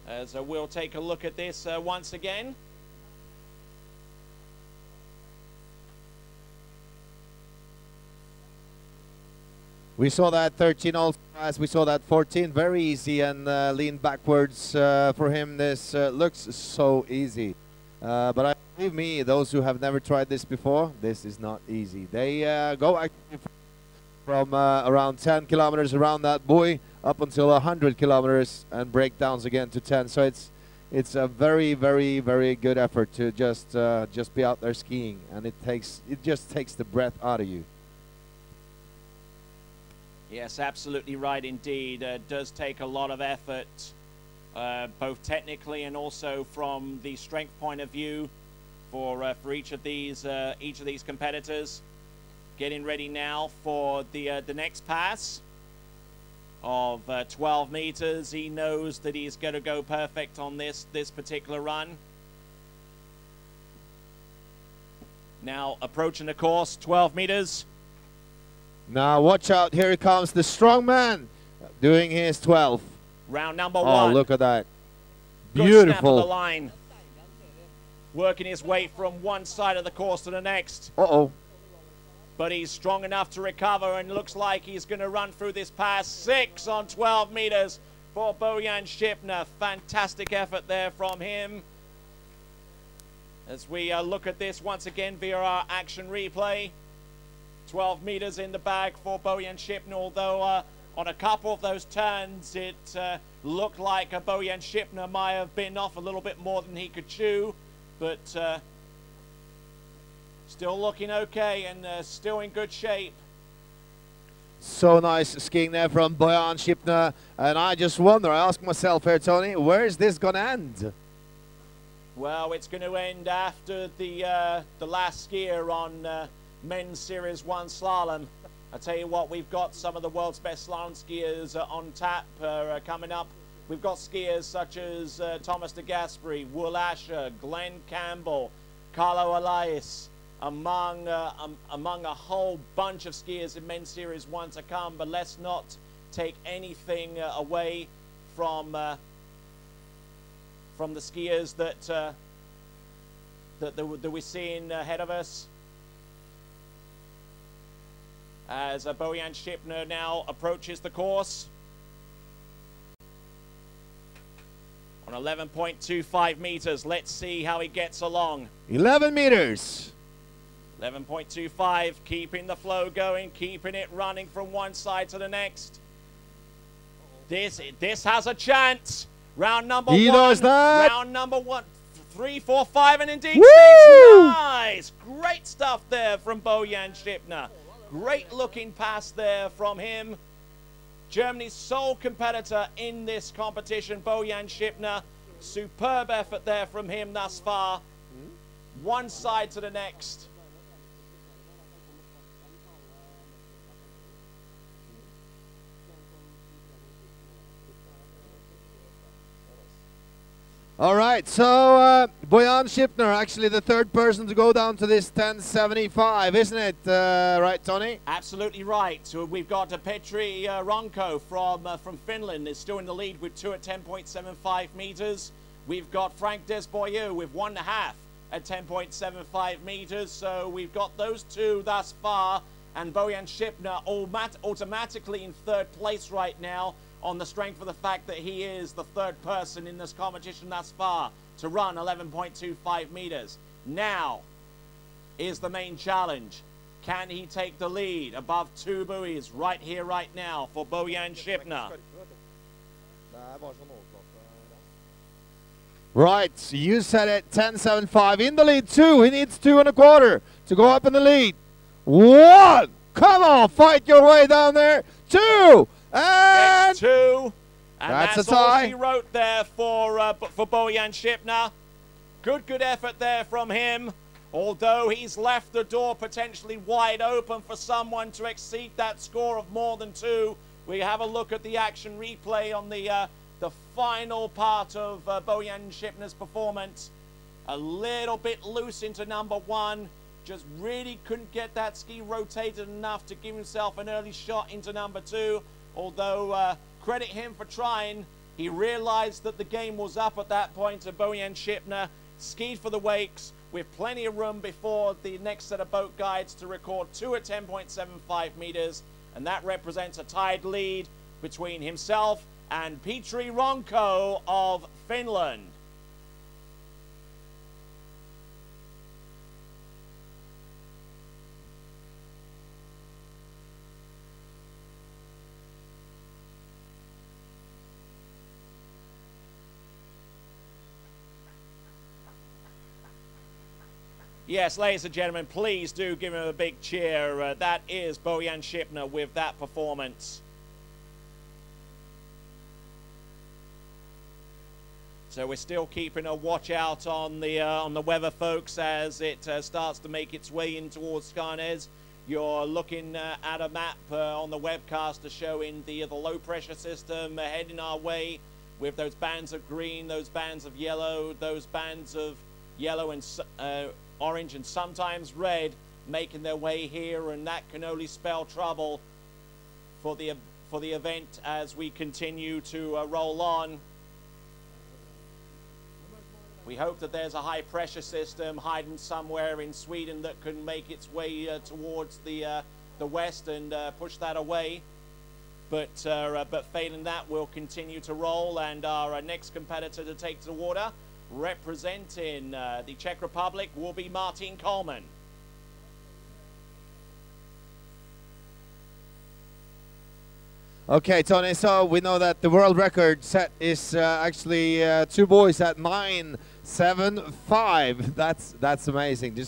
As we'll take a look at this once again.
We saw that 13 also, as we saw that 14, very easy and lean backwards for him. This looks so easy. But I believe me, those who have never tried this before, this is not easy. They go actually from around 10 kilometers around that buoy up until 100 kilometers and breakdowns again to 10. So it's a very, very, very good effort to just be out there skiing, and it just takes the breath out of you.
Yes, absolutely right indeed. It does take a lot of effort, both technically and also from the strength point of view for each of these competitors. Getting ready now for the next pass of 12 meters. He knows that he's going to go perfect on this particular run. Now approaching the course, 12 meters.
Now watch out, here he comes, the strong man doing his 12.
Round number 1.
Oh, look at that.
Good
Beautiful.
snap of the line. Working his way from one side of the course to the next.
Uh-oh.
But he's strong enough to recover, and looks like he's going to run through this pass. 6 on 12 meters for Bojan Šipna. Fantastic effort there from him. As we look at this once again via our action replay. 12 meters in the bag for Bojan Šipna, although On a couple of those turns, it looked like Bojan Šipner might have been off a little bit more than he could chew, but still looking okay and still in good shape.
So nice skiing there from Bojan Šipner, and I just wonder, I ask myself here, Tony, where is this going to end?
Well, it's going to end after the last skier on men's Series 1 slalom. I tell you what, we've got some of the world's best slalom skiers on tap coming up. We've got skiers such as Thomas de Gasperi, Will Asher, Glenn Campbell, Carlo Elias, among a whole bunch of skiers in men's Series 1 to come. But let's not take anything away from the skiers that we're seeing ahead of us. As Bojan Šipner now approaches the course. On 11.25 meters, let's see how he gets along.
11 meters.
11.25, keeping the flow going, keeping it running from one side to the next. This has a chance. Round number
he
one.
Does that.
Round number 1, 3, 4, 5, and indeed
Woo!
6. Nice. Great stuff there from Bojan Šipner. Great looking pass there from him. Germany's sole competitor in this competition, Bojan Šipner. Superb effort there from him thus far. One side to the next.
All right, so Bojan Šipner, actually the third person to go down to this 10.75, isn't it? Right, Tony?
Absolutely right. So we've got Petri Ronko from Finland is still in the lead with 2 at 10.75 meters. We've got Frank Desboyeux with 1.5 at 10.75 meters. So we've got those two thus far, and Bojan Šipner automatically in third place right now, on the strength of the fact that he is the third person in this competition thus far to run 11.25 meters. Now is the main challenge. Can he take the lead above two buoys right here, right now for Bojan Šipner?
Right, you said it, 10.75 in the lead, 2. He needs 2.25 to go up in the lead. 1, come on, fight your way down there. 2. And
2, and
that's
that's
a tie.
all she wrote there for Bojan Šipner. Good effort there from him. Although he's left the door potentially wide open for someone to exceed that score of more than 2. We have a look at the action replay on the final part of Bojan Šipner's performance. A little bit loose into number 1. Just really couldn't get that ski rotated enough to give himself an early shot into number 2. Although, credit him for trying, he realized that the game was up at that point, and Bojan Šipner skied for the wakes with plenty of room before the next set of boat guides to record 2 at 10.75 meters, and that represents a tied lead between himself and Petri Ronko of Finland. Yes, ladies and gentlemen, please do give him a big cheer. That is Bojan Šipner with that performance. So we're still keeping a watch out on the weather, folks, as it starts to make its way in towards Skarnes. You're looking at a map on the webcast showing the low pressure system heading our way with those bands of green, those bands of yellow, those bands of yellow and orange and sometimes red making their way here, and that can only spell trouble for the event as we continue to roll on. We hope that there's a high pressure system hiding somewhere in Sweden that can make its way towards the west and push that away. But failing that, we'll continue to roll, and our next competitor to take to the water, representing the Czech Republic, will be Martin Coleman.
Okay, Tony, so we know that the world record set is actually two boys at 9:75. That's amazing.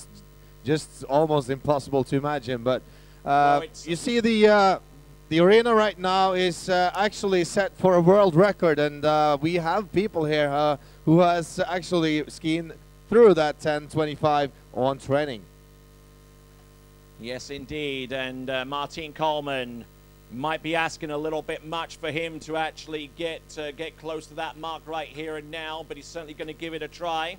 Just almost impossible to imagine. But
Well,
you see the arena right now is actually set for a world record, and we have people here who has actually skiing through that 10:25 on training.
Yes, indeed. And Martin Coleman might be asking a little bit much for him to actually get close to that mark right here and now, but he's certainly going to give it a try.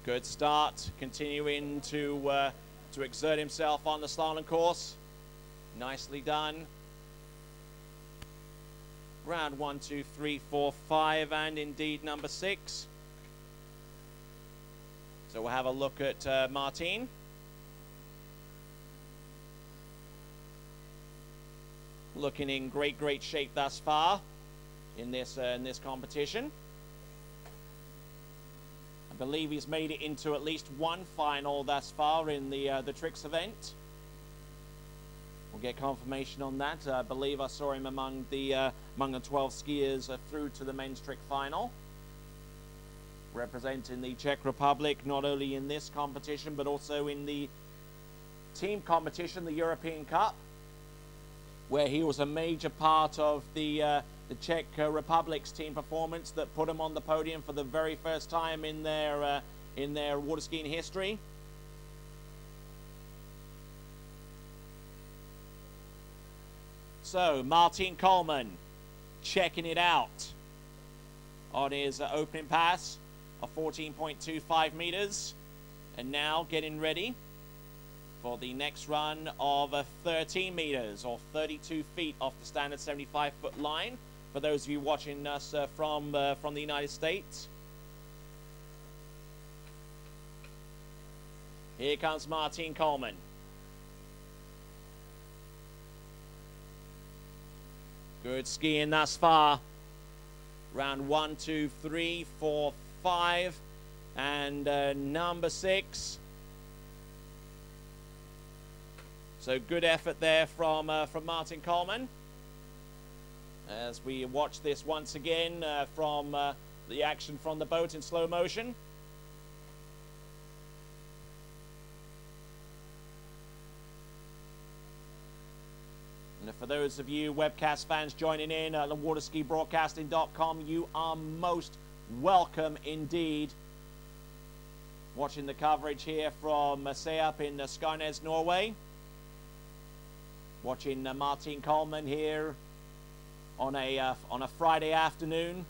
Good start, continuing to exert himself on the slalom course. Nicely done. Round 1, 2, 3, 4, 5, and indeed number 6. So we'll have a look at Martin. Looking in great shape thus far in this competition. I believe he's made it into at least one final thus far in the tricks event. We'll get confirmation on that. I believe I saw him among the 12 skiers through to the men's trick final, representing the Czech Republic not only in this competition but also in the team competition, the European Cup, where he was a major part of the Czech Republic's team performance that put him on the podium for the very first time in their water skiing history. So Martin Coleman checking it out on his opening pass of 14.25 meters, and now getting ready for the next run of 13 meters or 32 feet off the standard 75-foot line. For those of you watching us from the United States. Here comes Martin Coleman. Good skiing thus far. Round 1, 2, 3, 4, 5, and number 6. So good effort there from Martin Coleman. As we watch this once again from the action from the boat in slow motion. And for those of you webcast fans joining in at thewaterskibroadcasting.com, you are most welcome indeed. Watching the coverage here from SIAP in Skarnes, Norway. Watching Martin Coleman here on a Friday afternoon.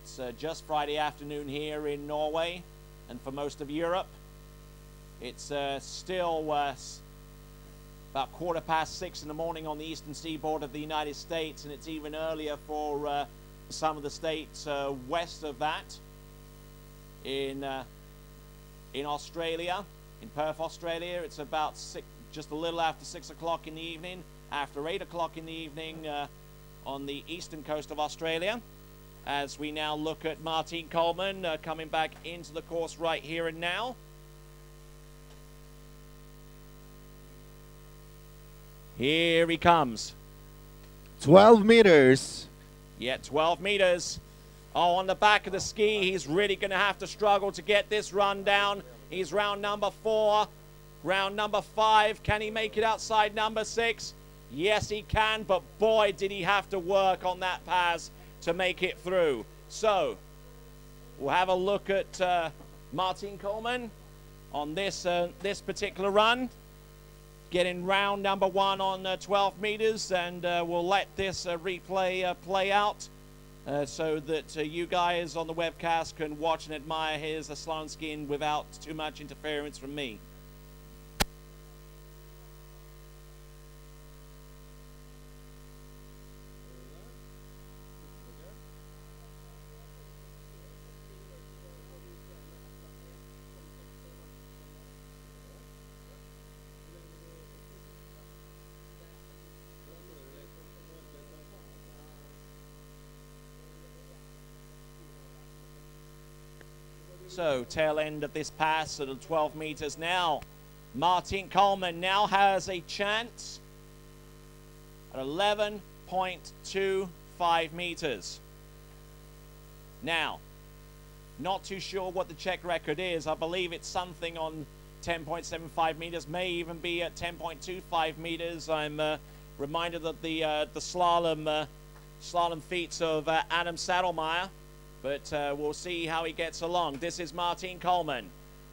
It's just Friday afternoon here in Norway, and for most of Europe, it's still about 6:15 in the morning on the eastern seaboard of the United States, and it's even earlier for some of the states west of that. In Australia, in Perth, Australia, it's about just a little after 6 o'clock in the evening, after 8 o'clock in the evening on the eastern coast of Australia. As we now look at Martin Coleman coming back into the course right here and now. Here he comes.
12 meters.
Yeah, 12 meters. Oh, on the back of the ski, he's really going to have to struggle to get this run down. He's round number 4. Round number 5. Can he make it outside number 6? Yes, he can, but boy, did he have to work on that pass to make it through. So, we'll have a look at Martin Coleman on this particular run. Getting round number 1 on 12 meters, and we'll let this replay play out so that you guys on the webcast can watch and admire his slalom skiing without too much interference from me. So, tail end of this pass at 12 meters now. Martin Coleman now has a chance at 11.25 meters. Now, not too sure what the Czech record is. I believe it's something on 10.75 meters, may even be at 10.25 meters. I'm reminded of the slalom feats of Adam Saddlemeyer, but we'll see how he gets along. This is Martin Coleman.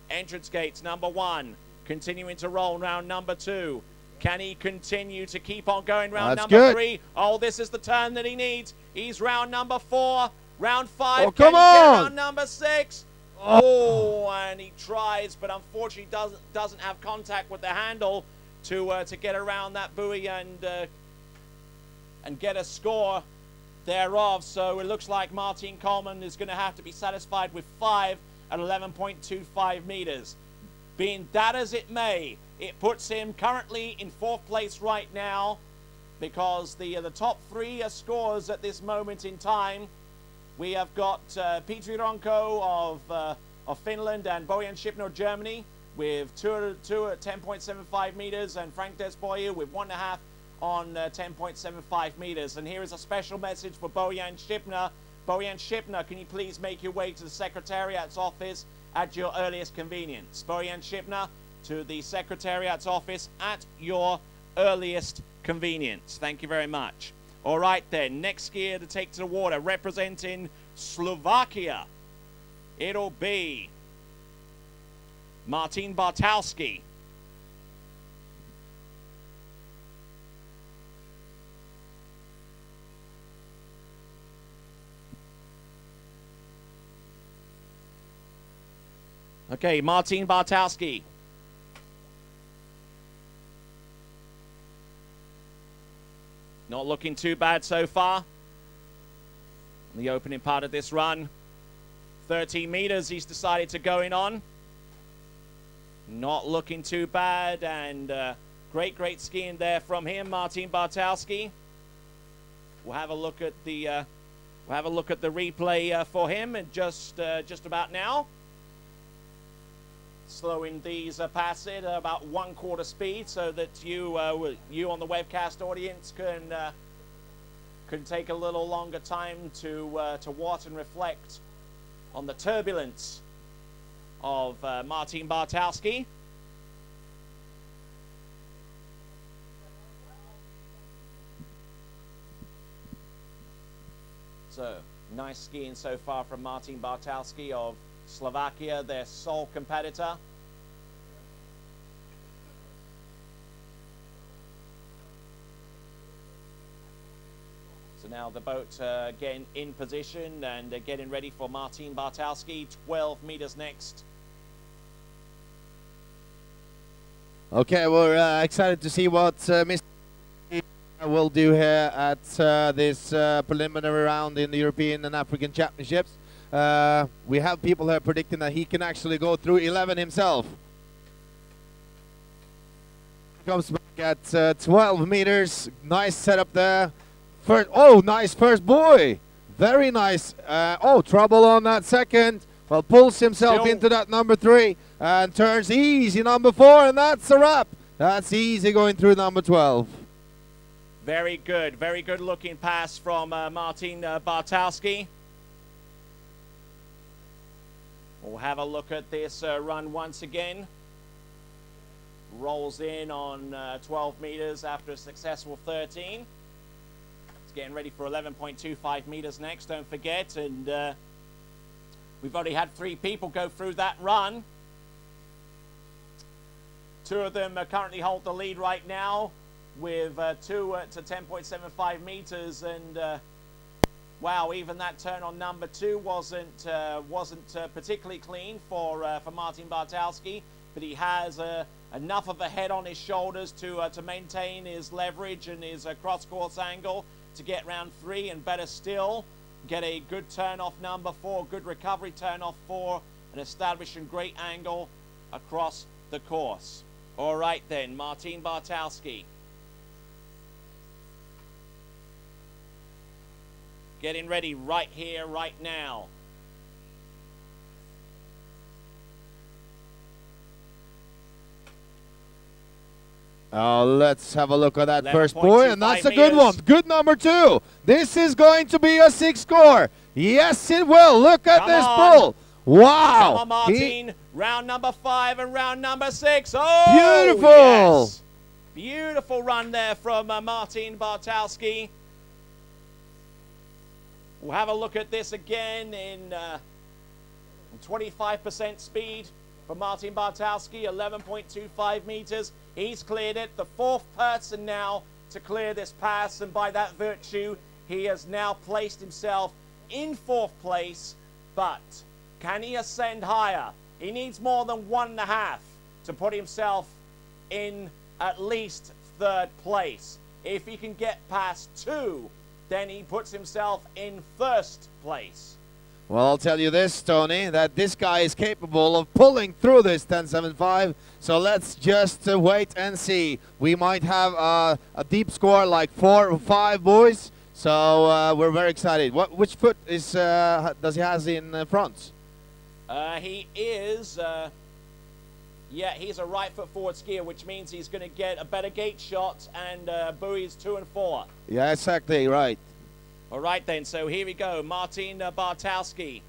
Entrance gates number 1, continuing to roll round number 2. Can he continue to keep on going round number 3? Oh, this is the turn that he needs. He's round number 4. Round 5,
oh, come on!
Get round number 6? Oh, and he tries, but unfortunately doesn't have contact with the handle to get around that buoy and get a score thereof. So it looks like Martin Coleman is going to have to be satisfied with 5 at 11.25 meters. Being that as it may, it puts him currently in 4th place right now, because the top 3 scores at this moment in time. We have got Petri Ronko of Finland and Bojan Šipner of Germany with 2 at 10.75 meters, and Frank Desboyer with 1.5 on 10.75 meters. And here is a special message for Bojan Šipner. Bojan Šipner, can you please make your way to the Secretariat's office at your earliest convenience? Bojan Šipner, to the Secretariat's office at your earliest convenience. Thank you very much. All right then, next skier to take to the water, representing Slovakia. It'll be Martin Bartowski. Okay, Martin Bartowski. Not looking too bad so far. The opening part of this run. 13 meters he's decided to go in on. Not looking too bad, and great skiing there from him, Martin Bartowski. We'll have a look at the replay for him, and just about now. Slowing these past it about 1/4 speed, so that you on the webcast audience can take a little longer time to watch and reflect on the turbulence of Martin Bartowski. So nice skiing so far from Martin Bartowski of Slovakia, their sole competitor. So now the boat again in position and getting ready for Martin Bartowski. 12 meters next.
Okay, we're excited to see what Mr. will do here at this preliminary round in the European and African Championships. We have people here predicting that he can actually go through 11 himself. Comes back at 12 meters. Nice setup there. First, oh, nice first buoy. Very nice. Oh, trouble on that second. Well, pulls himself into that number 3 and turns easy number 4, and that's a wrap. That's easy going through number 12.
Very good looking pass from Martin Bartowski. We'll have a look at this run once again. Rolls in on 12 meters after a successful 13. It's getting ready for 11.25 meters next, don't forget. And we've already had 3 people go through that run. 2 of them currently hold the lead right now with 2 to 10.75 meters. And wow, even that turn on number 2 wasn't particularly clean for Martin Bartowski, but he has enough of a head on his shoulders to maintain his leverage and his cross-course angle to get round 3, and better still, get a good turn off number 4, good recovery turn off 4, and establish a great angle across the course. All right then, Martin Bartowski. Getting ready right here, right now.
Let's have a look at that first boy, and that's a good one. Good number 2. This is going to be a 6 score. Yes, it will. Look at this bull. Wow.
Come on, Martin. Round number 5 and round number 6. Oh,
beautiful.
Yes. Beautiful run there from Martin Bartowski. We'll have a look at this again in 25% speed for Martin Bartowski, 11.25 meters. He's cleared it. The 4th person now to clear this pass, and by that virtue, he has now placed himself in 4th place. But can he ascend higher? He needs more than 1.5 to put himself in at least 3rd place. If he can get past 2, then he puts himself in 1st place.
Well, I'll tell you this, Tony, that this guy is capable of pulling through this 10.75. So let's just wait and see. We might have a deep score like 4 or 5 boys. So we're very excited. Which foot is does he has in front?
He is, yeah, he's a right foot forward skier, which means he's going to get a better gate shot and buoys 2 and 4.
Yeah, exactly, right.
All right then, so here we go. Martin Bartowski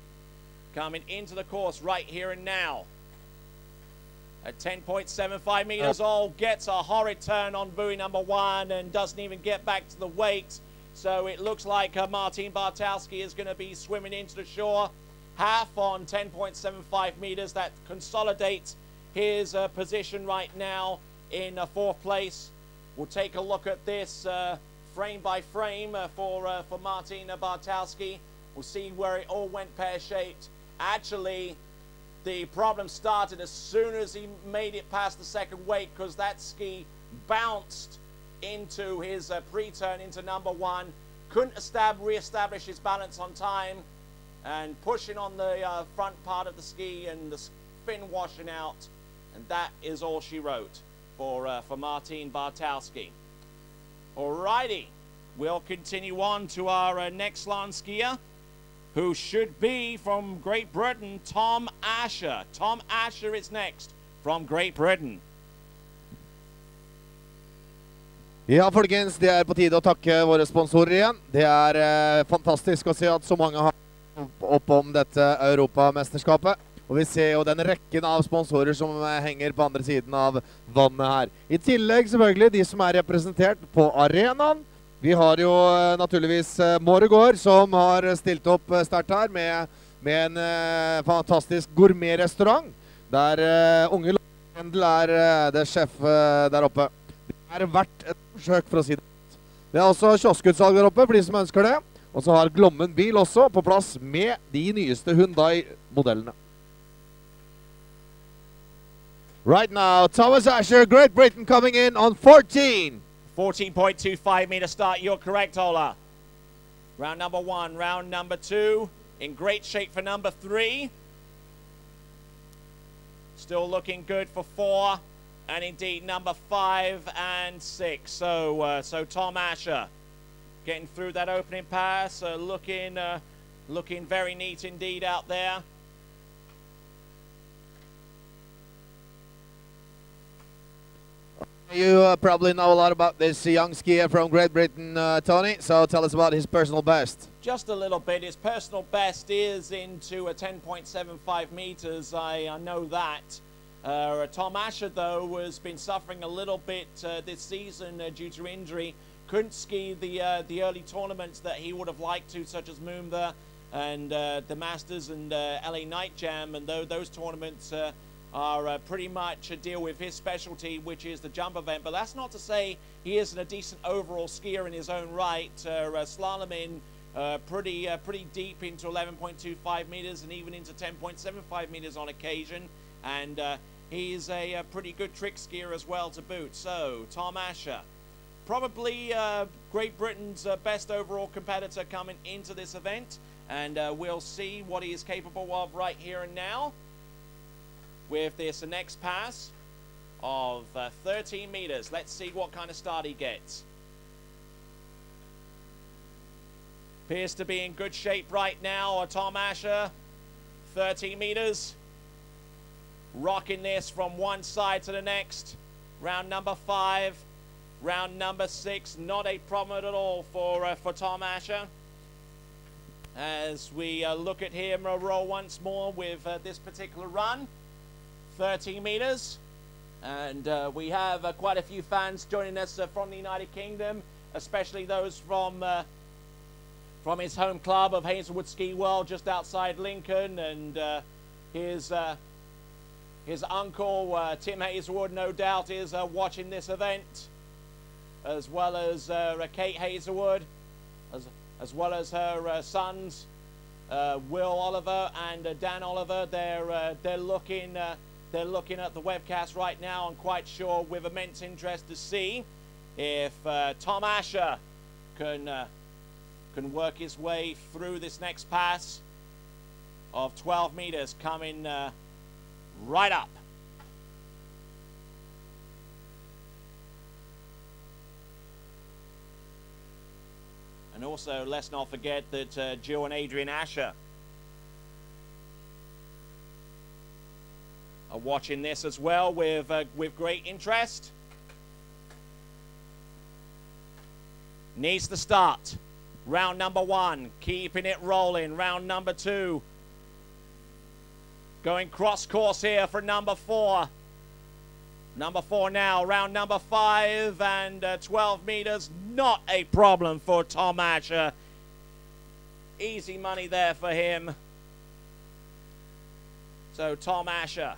coming into the course right here and now. At 10.75 meters, gets a horrid turn on buoy number 1 and doesn't even get back to the wake. So it looks like Martin Bartowski is going to be swimming into the shore. Half on 10.75 meters. That consolidates his position right now in 4th place. We'll take a look at this frame by frame for Martin Bartowski. We'll see where it all went pear-shaped. Actually, the problem started as soon as he made it past the 2nd wake, because that ski bounced into his pre-turn into number 1. Couldn't re-establish his balance on time, and pushing on the front part of the ski and the fin washing out. And that is all she wrote for Martin Bartowski. Alrighty, we'll continue on to our next slalom skier, who should be from Great Britain, Tom Asher. Tom Asher is next from Great Britain.
Ja, folkens, det på tide å takke våre sponsorer igjen. Det fantastisk å se at så mange har opp om dette Europamesterskapet. Og vi ser jo den rekken av sponsorer som henger på andre siden av vannet her. I tillegg selvfølgelig de som representert på arenaen. Vi har jo naturligvis Morgård som har stilt opp start her med en fantastisk gourmetrestaurant. Der unge Lendel det sjef der oppe. Det verdt et forsøk for å si det. Det også kioskutsalg der oppe for de som ønsker det. Og så har Glommen bil også på plass med de nyeste Hyundai-modellene. Right now, Thomas Asher, Great Britain coming in on 14.
14.25 meter start, you're correct, Ola. Round number 1, round number 2. In great shape for number 3. Still looking good for 4. And indeed, number 5 and 6. So Tom Asher getting through that opening pass, looking very neat indeed out there.
You probably know a lot about this young skier from Great Britain, Tony, so tell us about his personal best.
Just a little bit. His personal best is into a 10.75 meters, I know that. Tom Asher, though, has been suffering a little bit this season due to injury. Couldn't ski the early tournaments that he would have liked to, such as Moomba and the Masters and LA Night Jam, and those tournaments are pretty much a deal with his specialty, which is the jump event. But that's not to say he isn't a decent overall skier in his own right. Slaloming pretty deep into 11.25 meters and even into 10.75 meters on occasion. And he's a pretty good trick skier as well to boot. So, Tom Asher, probably Great Britain's best overall competitor coming into this event. And we'll see what he is capable of right here and now with this next pass of 13 meters. Let's see what kind of start he gets. Appears to be in good shape right now, Tom Asher. 13 meters. Rocking this from one side to the next. round number 5, round number 6, not a problem at all for Tom Asher. As we look at him roll once more with this particular run, 30 meters. And we have quite a few fans joining us from the United Kingdom, especially those from his home club of Hazelwood Ski World just outside Lincoln, and his uncle Tim Hazelwood no doubt is watching this event, as well as Kate Hazelwood, as well as her sons Will Oliver and Dan Oliver. They're looking at the webcast right now. I'm quite sure with immense interest to see if Tom Asher can work his way through this next pass of 12 meters coming right up. And also, let's not forget that Jill and Adrian Asher are watching this as well with great interest. Needs to start. Round number 1, keeping it rolling. Round number 2, going cross course here for number 4. Number 4 now, round number 5, and 12 meters, not a problem for Tom Asher. Easy money there for him. So Tom Asher.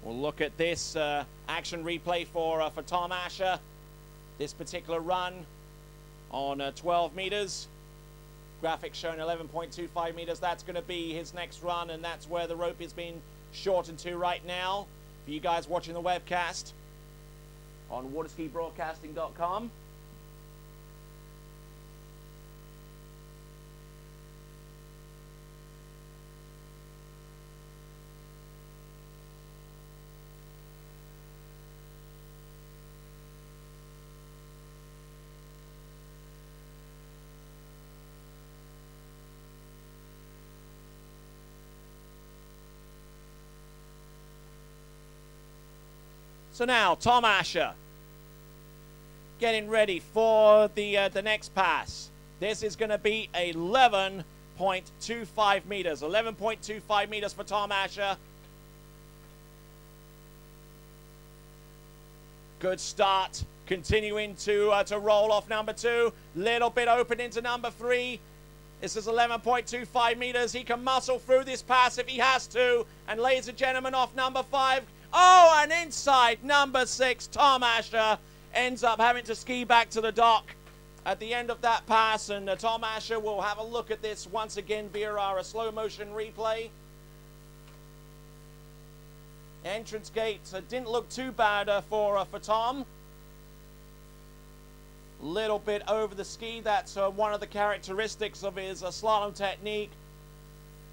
We'll look at this action replay for Tom Asher. This particular run on 12 meters. Graphics showing 11.25 meters. That's going to be his next run, and that's where the rope is being shortened to right now. For you guys watching the webcast on waterskibroadcasting.com. So now, Tom Asher getting ready for the next pass. This is going to be 11.25 meters. 11.25 meters for Tom Asher. Good start. Continuing to roll off number 2. Little bit open into number 3. This is 11.25 meters. He can muscle through this pass if he has to. And ladies and gentlemen, off number 5. Oh, and inside number 6, Tom Asher ends up having to ski back to the dock at the end of that pass. And Tom Asher will have a look at this once again via our slow motion replay. Entrance gate didn't look too bad for Tom. Little bit over the ski. That's one of the characteristics of his slalom technique.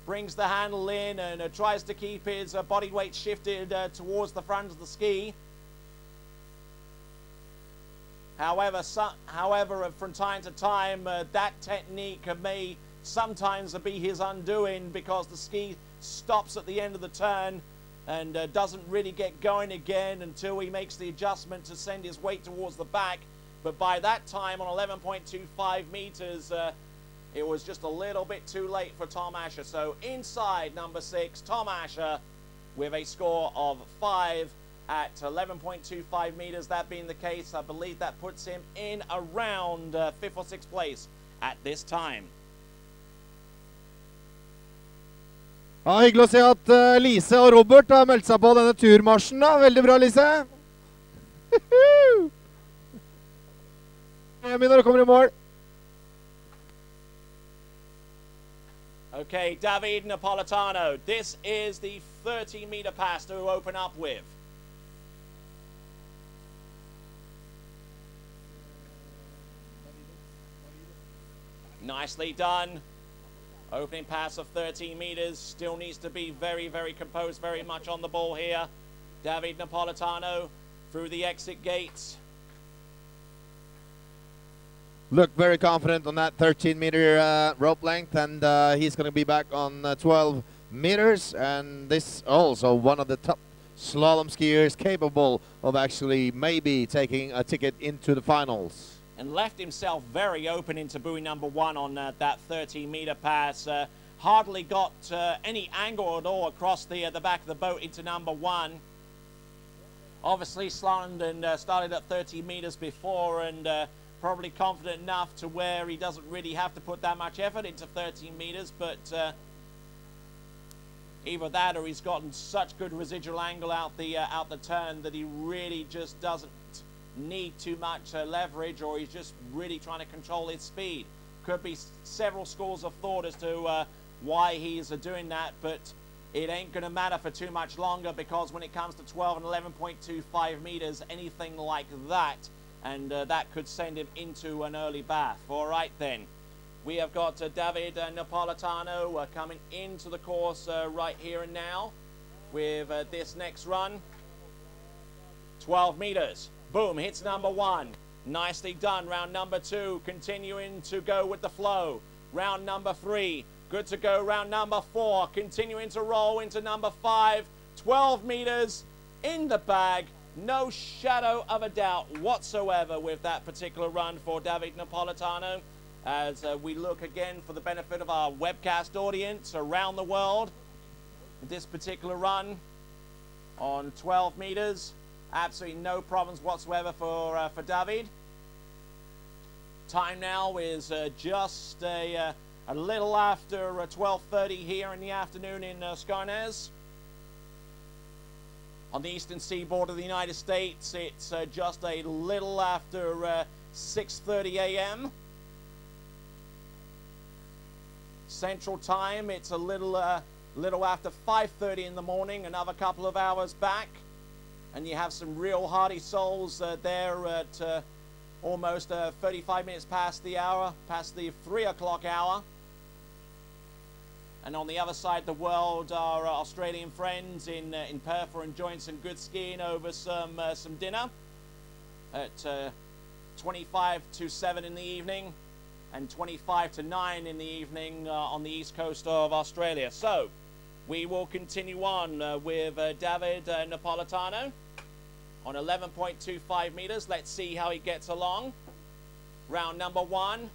Brings the handle in and tries to keep his body weight shifted towards the front of the ski. However, from time to time, that technique may sometimes be his undoing, because the ski stops at the end of the turn and doesn't really get going again until he makes the adjustment to send his weight towards the back. But by that time, on 11.25 meters, it was just a little bit too late for Tom Asher. So inside number 6, Tom Asher with a score of 5 at 11.25 meters. That being the case, I believe that puts him in around 5th or 6th place at this time.
Ja, hyggelig å se at Lise og Robert har meldt seg på denne turmarsjen da. Veldig bra, Lise. Når du kommer i mål.
Okay, David Napolitano. This is the 30-meter pass to open up with. Nicely done. Opening pass of 13 meters. Still needs to be very, very composed, very much on the ball here. David Napolitano through the exit gates.
looked very confident on that 13-meter rope length, and he's going to be back on 12 meters. And this also one of the top slalom skiers capable of actually maybe taking a ticket into the finals.
And left himself very open into buoy number 1 on that 13-meter pass. Hardly got any angle at all across the back of the boat into number 1. Obviously slalomed and started at 30 meters before, and probably confident enough to where he doesn't really have to put that much effort into 13 meters, but either that or he's gotten such good residual angle out the turn that he really just doesn't need too much leverage, or he's just really trying to control his speed. Could be several schools of thought as to why he's doing that, but it ain't going to matter for too much longer, because when it comes to 12 and 11.25 meters, anything like that, and that could send him into an early bath. All right then, we have got David Napolitano coming into the course right here and now with this next run. 12 meters. Boom, hits number 1. Nicely done. Round number 2, continuing to go with the flow. Round number 3, good to go. Round number 4, continuing to roll into number 5. 12 meters in the bag. No shadow of a doubt whatsoever with that particular run for David Napolitano. As we look again for the benefit of our webcast audience around the world, this particular run on 12 meters. Absolutely no problems whatsoever for David. Time now is just a little after 12:30 here in the afternoon in Skarnes. On the eastern seaboard of the United States, it's just a little after 6:30 a.m. Central Time, it's a little after 5:30 in the morning, another couple of hours back. And you have some real hardy souls there at almost 35 minutes past the hour, past the 3 o'clock hour. And on the other side of the world, our Australian friends in Perth are enjoying some good skiing over some dinner at 25 to 7 in the evening and 25 to 9 in the evening on the east coast of Australia. So we will continue on with David Napolitano on 11.25 meters. Let's see how he gets along. Round number 1.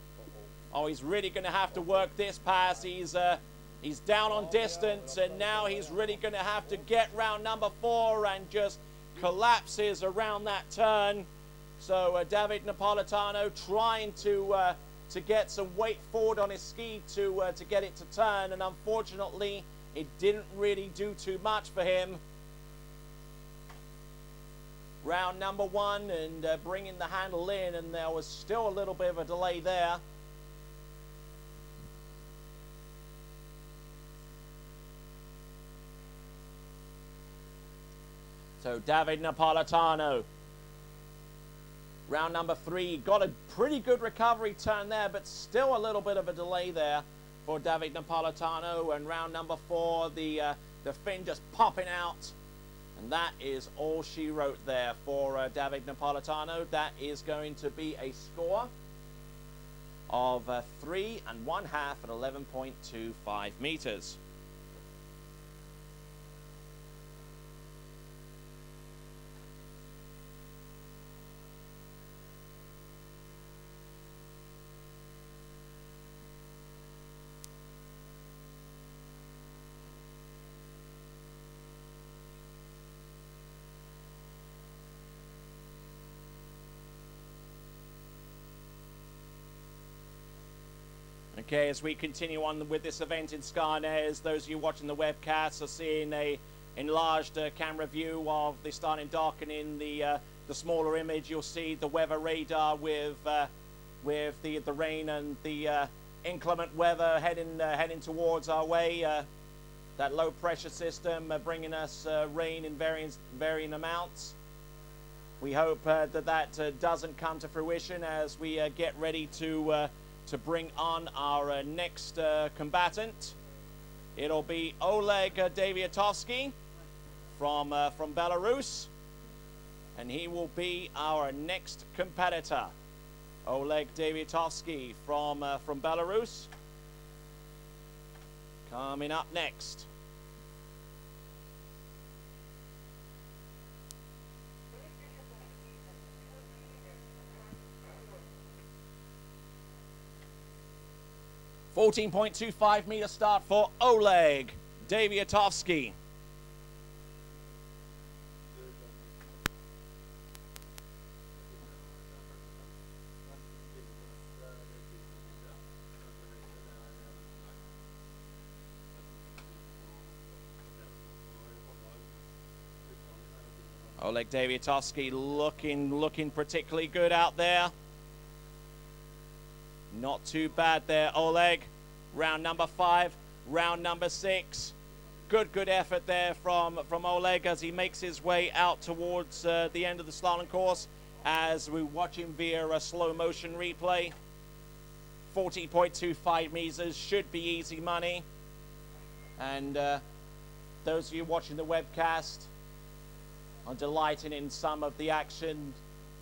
Oh, he's really going to have to work this pass. He's down on distance, and now he's really going to have to get round number 4 and just collapses around that turn. So David Napolitano trying to get some weight forward on his ski to get it to turn, and unfortunately it didn't really do too much for him. Round number 1 and bringing the handle in, and there was still a little bit of a delay there. So David Napolitano, round number 3, got a pretty good recovery turn there, but still a little bit of a delay there for David Napolitano. And round number 4, the fin just popping out, and that is all she wrote there for David Napolitano. That is going to be a score of 3 1/2 at 11.25 meters. Okay, as we continue on with this event in Skarnes, those of you watching the webcast are seeing a enlarged camera view of the starting dock, and in the smaller image you'll see the weather radar with the rain and the inclement weather heading towards our way. That low pressure system bringing us rain in varying amounts. We hope that doesn't come to fruition as we get ready to bring on our next combatant. It'll be Oleg Daviatovsky from Belarus, and he will be our next competitor. Oleg Daviatovsky from Belarus. Coming up next. .25-meter start for Oleg Daviatovsky. Oleg Daviatovsky looking particularly good out there. Not too bad there, Oleg. Round number 5, round number 6. Good effort there from Oleg as he makes his way out towards the end of the slalom course as we watch him via a slow motion replay. 40.25 meters should be easy money. And those of you watching the webcast are delighting in some of the action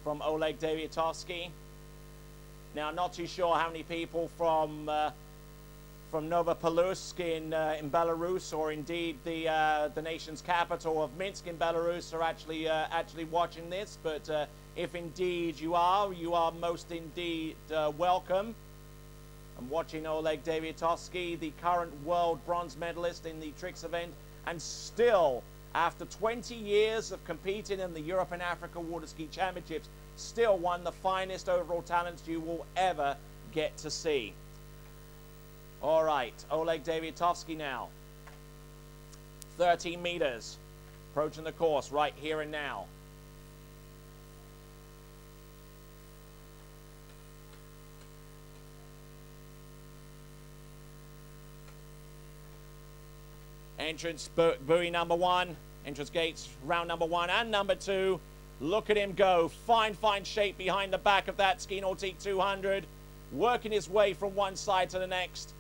from Oleg Daviatovsky. Now, not too sure how many people from Novopolotsk in Belarus, or indeed the nation's capital of Minsk in Belarus, are actually watching this. But if indeed you are most indeed welcome. I'm watching Oleg Daviatovsky, the current world bronze medalist in the tricks event, and still, after 20 years of competing in the Europe and Africa Water Ski Championships, still one of the finest overall talents you will ever get to see. All right, Oleg Daviatovsky now. 13 meters, approaching the course right here and now. Entrance buoy number 1, entrance gates, round number 1 and number 2. Look at him go. Fine shape behind the back of that Ski Nautique 200. Working his way from one side to the next.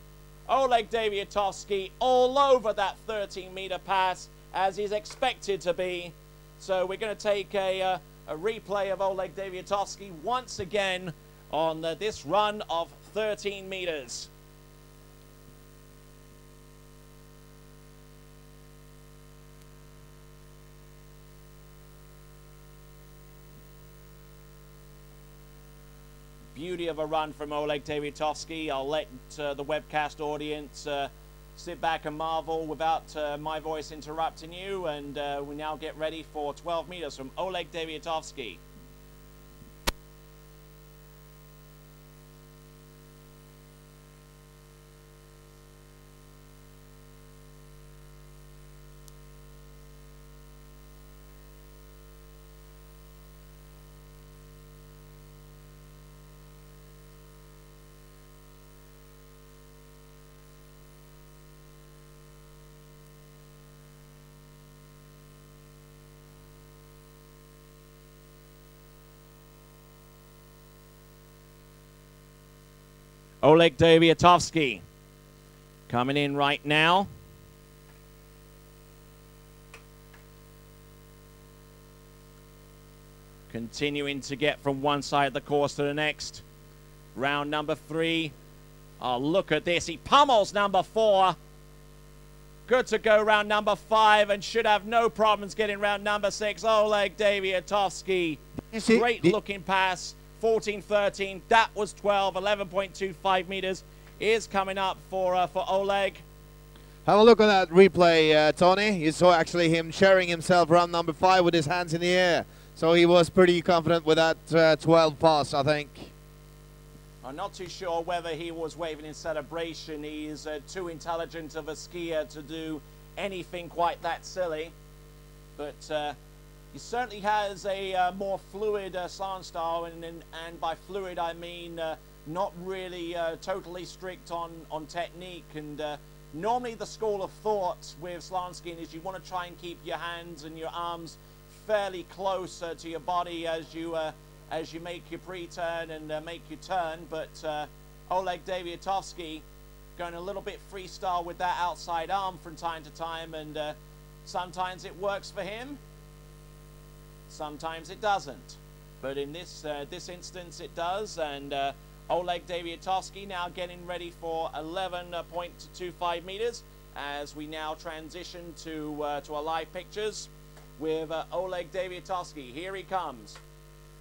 Oleg Daviatovsky all over that 13-meter pass as he's expected to be. So we're going to take a replay of Oleg Daviatovsky once again on this run of 13 meters. Beauty of a run from Oleg Daviatovsky. I'll let the webcast audience sit back and marvel without my voice interrupting you. And we now get ready for 12 meters from Oleg Daviatovsky. Oleg Daviatovsky coming in right now. Continuing to get from one side of the course to the next. Round number 3. Oh, look at this. He pummels number 4. Good to go round number 5 and should have no problems getting round number 6. Oleg Daviatovsky. Great looking pass. 14-13, that was 12, 11.25 meters is coming up for Oleg.
Have a look at that replay, Tony. You saw actually him sharing himself round number 5 with his hands in the air. So he was pretty confident with that 12 pass, I think.
I'm not too sure whether he was waving in celebration. He's too intelligent of a skier to do anything quite that silly. But he certainly has a more fluid slalom style, and by fluid I mean not really totally strict on technique. And normally the school of thought with slalom skiing is you want to try and keep your hands and your arms fairly close to your body as you make your pre-turn and make your turn. But Oleg Daviatovsky going a little bit freestyle with that outside arm from time to time, and sometimes it works for him. Sometimes it doesn't. but in this this instance it does. And Oleg Dawiatowski now getting ready for 11.25 meters as we now transition to our live pictures with Oleg Dawiatowski. Here he comes.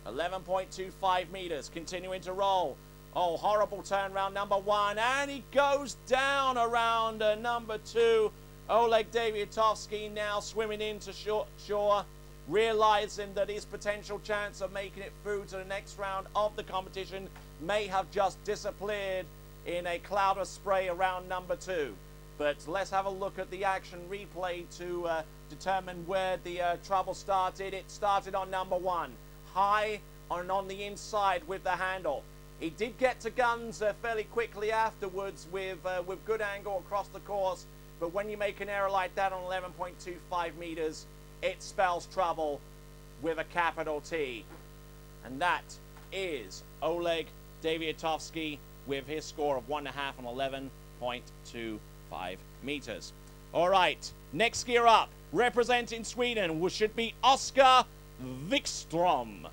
11.25 meters, continuing to roll. Oh, horrible turn round number 1, and he goes down around number 2. Oleg Dawiatowski now swimming into shore, realizing that his potential chance of making it through to the next round of the competition may have just disappeared in a cloud of spray around number 2. But let's have a look at the action replay to determine where the trouble started. It started on number 1, high and on the inside with the handle. He did get to guns fairly quickly afterwards with good angle across the course. But when you make an error like that on 11.25 meters, it spells trouble with a capital T. And that is Oleg Dawiatowski with his score of 1.5 on 11.25 meters. All right, next skier up, representing Sweden, should be Oskar Wikström.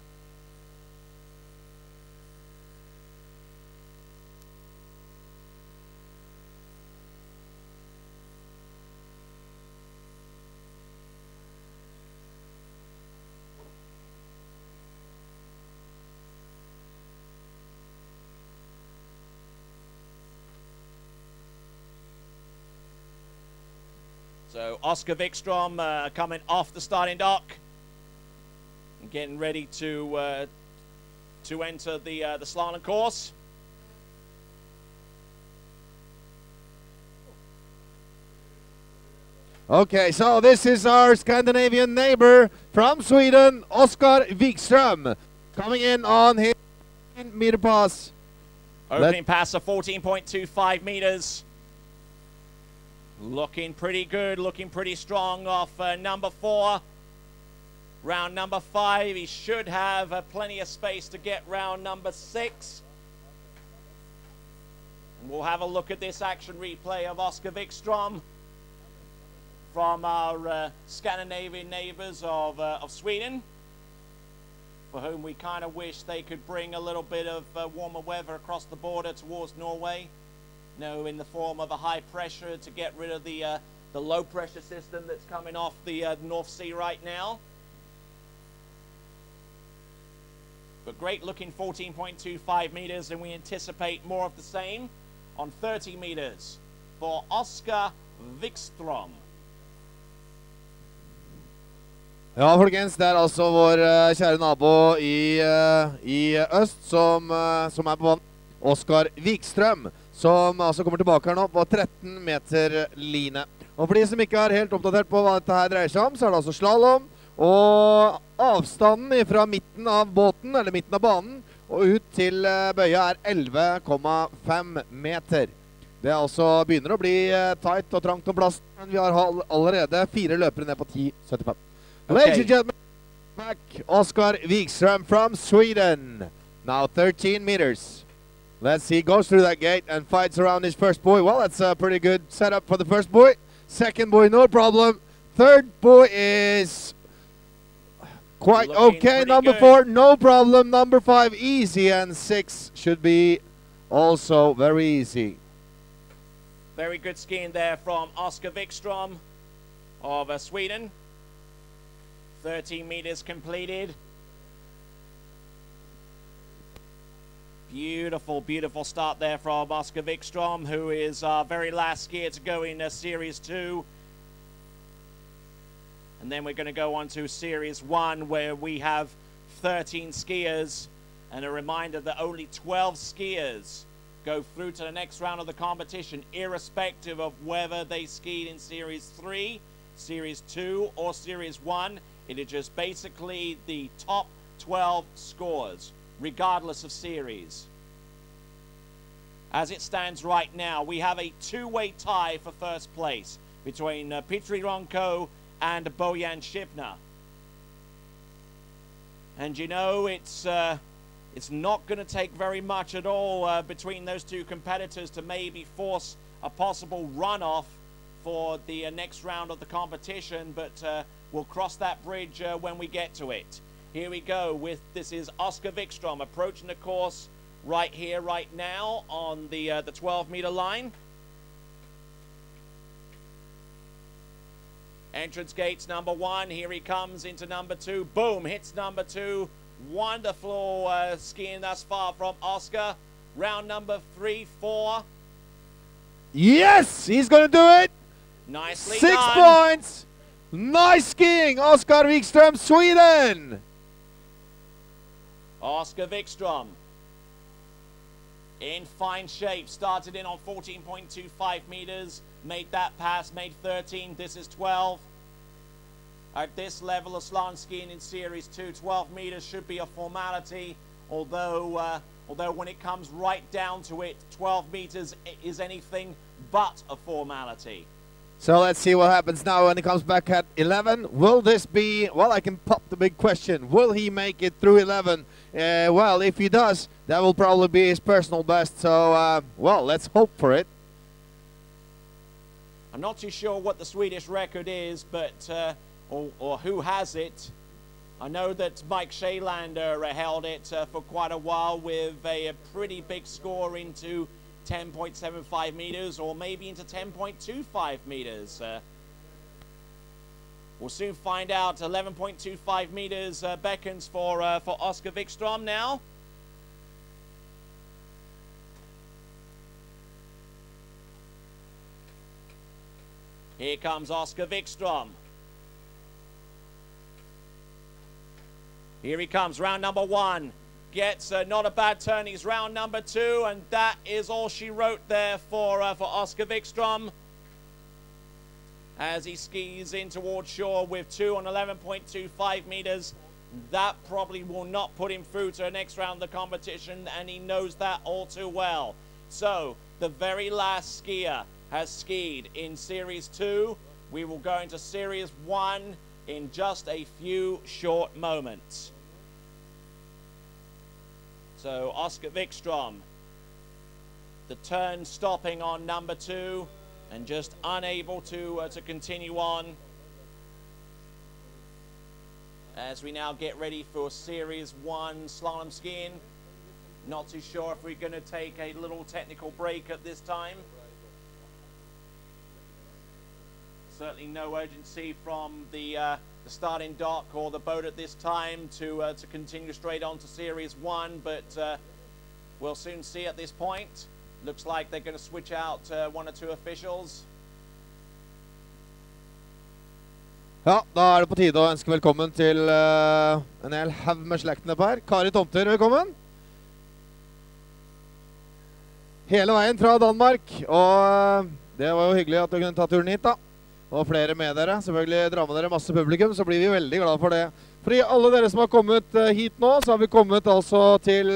So Oskar Wikström coming off the starting dock and getting ready to enter the slalom course.
Okay, so this is our Scandinavian neighbor from Sweden, Oskar Wikström, coming in on his meter pass.
Opening pass of 14.25 meters. Looking pretty good, looking pretty strong off number 4. Round number 5, he should have plenty of space to get round number 6. And we'll have a look at this action replay of Oskar Wikström from our Scandinavian neighbors of Sweden, for whom we kind of wish they could bring a little bit of warmer weather across the border towards Norway. No, in the form of a high pressure to get rid of the low pressure system that's coming off the North Sea right now. But great looking 14.25 meters, and we anticipate more of the same on 30 meters for Oskar Wikström.
Ja, folkens, det er altså vår kjære nabo i øst som er på vann. Oskar Wikström, som altså kommer tilbake her nå på 13 meter line. Og for de som ikke er helt oppdatert på hva dette her dreier seg om, så er det altså slalom. Og avstanden fra midten av båten, eller midten av banen, og ut til bøya er 11,5 meter. Det er altså begynner å bli tight og trangt om plassen, men vi har allerede 4 løpere ned på 10,75. Ladies and gentlemen, back Oskar Wikström from Sweden. Now 13 meters. Let's see, goes through that gate and fights around his first buoy. Well, that's a pretty good setup for the first buoy. Second buoy, no problem. Third buoy is quite okay. Number 4, no problem. Number 5, easy. And 6 should be also very easy.
Very good skiing there from Oskar Wikström of Sweden. 13 meters completed. Beautiful, beautiful start there from Oskar Wikström, who is our very last skier to go in Series 2. And then we're going to go on to Series 1, where we have 13 skiers. And a reminder that only 12 skiers go through to the next round of the competition, irrespective of whether they skied in Series 3, Series 2, or Series 1. It is just basically the top 12 scores, regardless of series. As it stands right now, we have a two-way tie for first place between Petri Ronko and Bojan Šibna. And you know, it's not going to take very much at all between those two competitors to maybe force a possible runoff for the next round of the competition, but we'll cross that bridge when we get to it. Here we go this is Oscar Wikström approaching the course right here, right now on the 12-meter line. Entrance gates number 1. Here he comes into number 2. Boom, hits number 2. Wonderful skiing thus far from Oscar. Round number 3, 4.
Yes, he's going to do it.
Nicely
6
done.
points. Nice skiing, Oscar Wikström, Sweden.
Oscar Wikström in fine shape. Started in on 14.25 meters. Made that pass, made 13. This is 12. At this level of slalom skiing in Series 2, 12 meters should be a formality. Although when it comes right down to it, 12 meters is anything but a formality.
So let's see what happens now when he comes back at 11. Will this be, well, I can pop the big question. Will he make it through 11? Well, if he does, that will probably be his personal best. So, well, let's hope for it.
I'm not too sure what the Swedish record is, but or who has it. I know that Mike Shaylander held it for quite a while with a pretty big score into 10.75 meters or maybe into 10.25 meters. We'll soon find out. 11.25 meters beckons for Oscar Wikström now. Here comes Oscar Wikström. Here he comes, round number 1. Gets not a bad turn. He's round number 2, and that is all she wrote there for Oscar Wikström as he skis in towards shore with 2 on 11.25 meters. That probably will not put him through to the next round of the competition, and he knows that all too well. So the very last skier has skied in Series 2. We will go into Series 1 in just a few short moments. So Oscar Wikström, the turn stopping on number 2 and just unable to continue on as we now get ready for Series 1 slalom skiing. Not too sure if we're going to take a little technical break at this time. Certainly no urgency from the starting dock or the boat at this time to continue straight on to Series 1, but we'll soon see at this point. Looks like they're going to switch out 1 or 2 officials.
Ja, da det på tide å ønske velkommen til en hel haug med slekten opp her. Kari Tomter, velkommen. Hele veien fra Danmark, og det var jo hyggelig at du kunne ta turen hit da. Og flere med dere. Selvfølgelig dra med dere masse publikum, så blir vi veldig glad for det. Fordi alle dere som har kommet hit nå, så har vi kommet altså til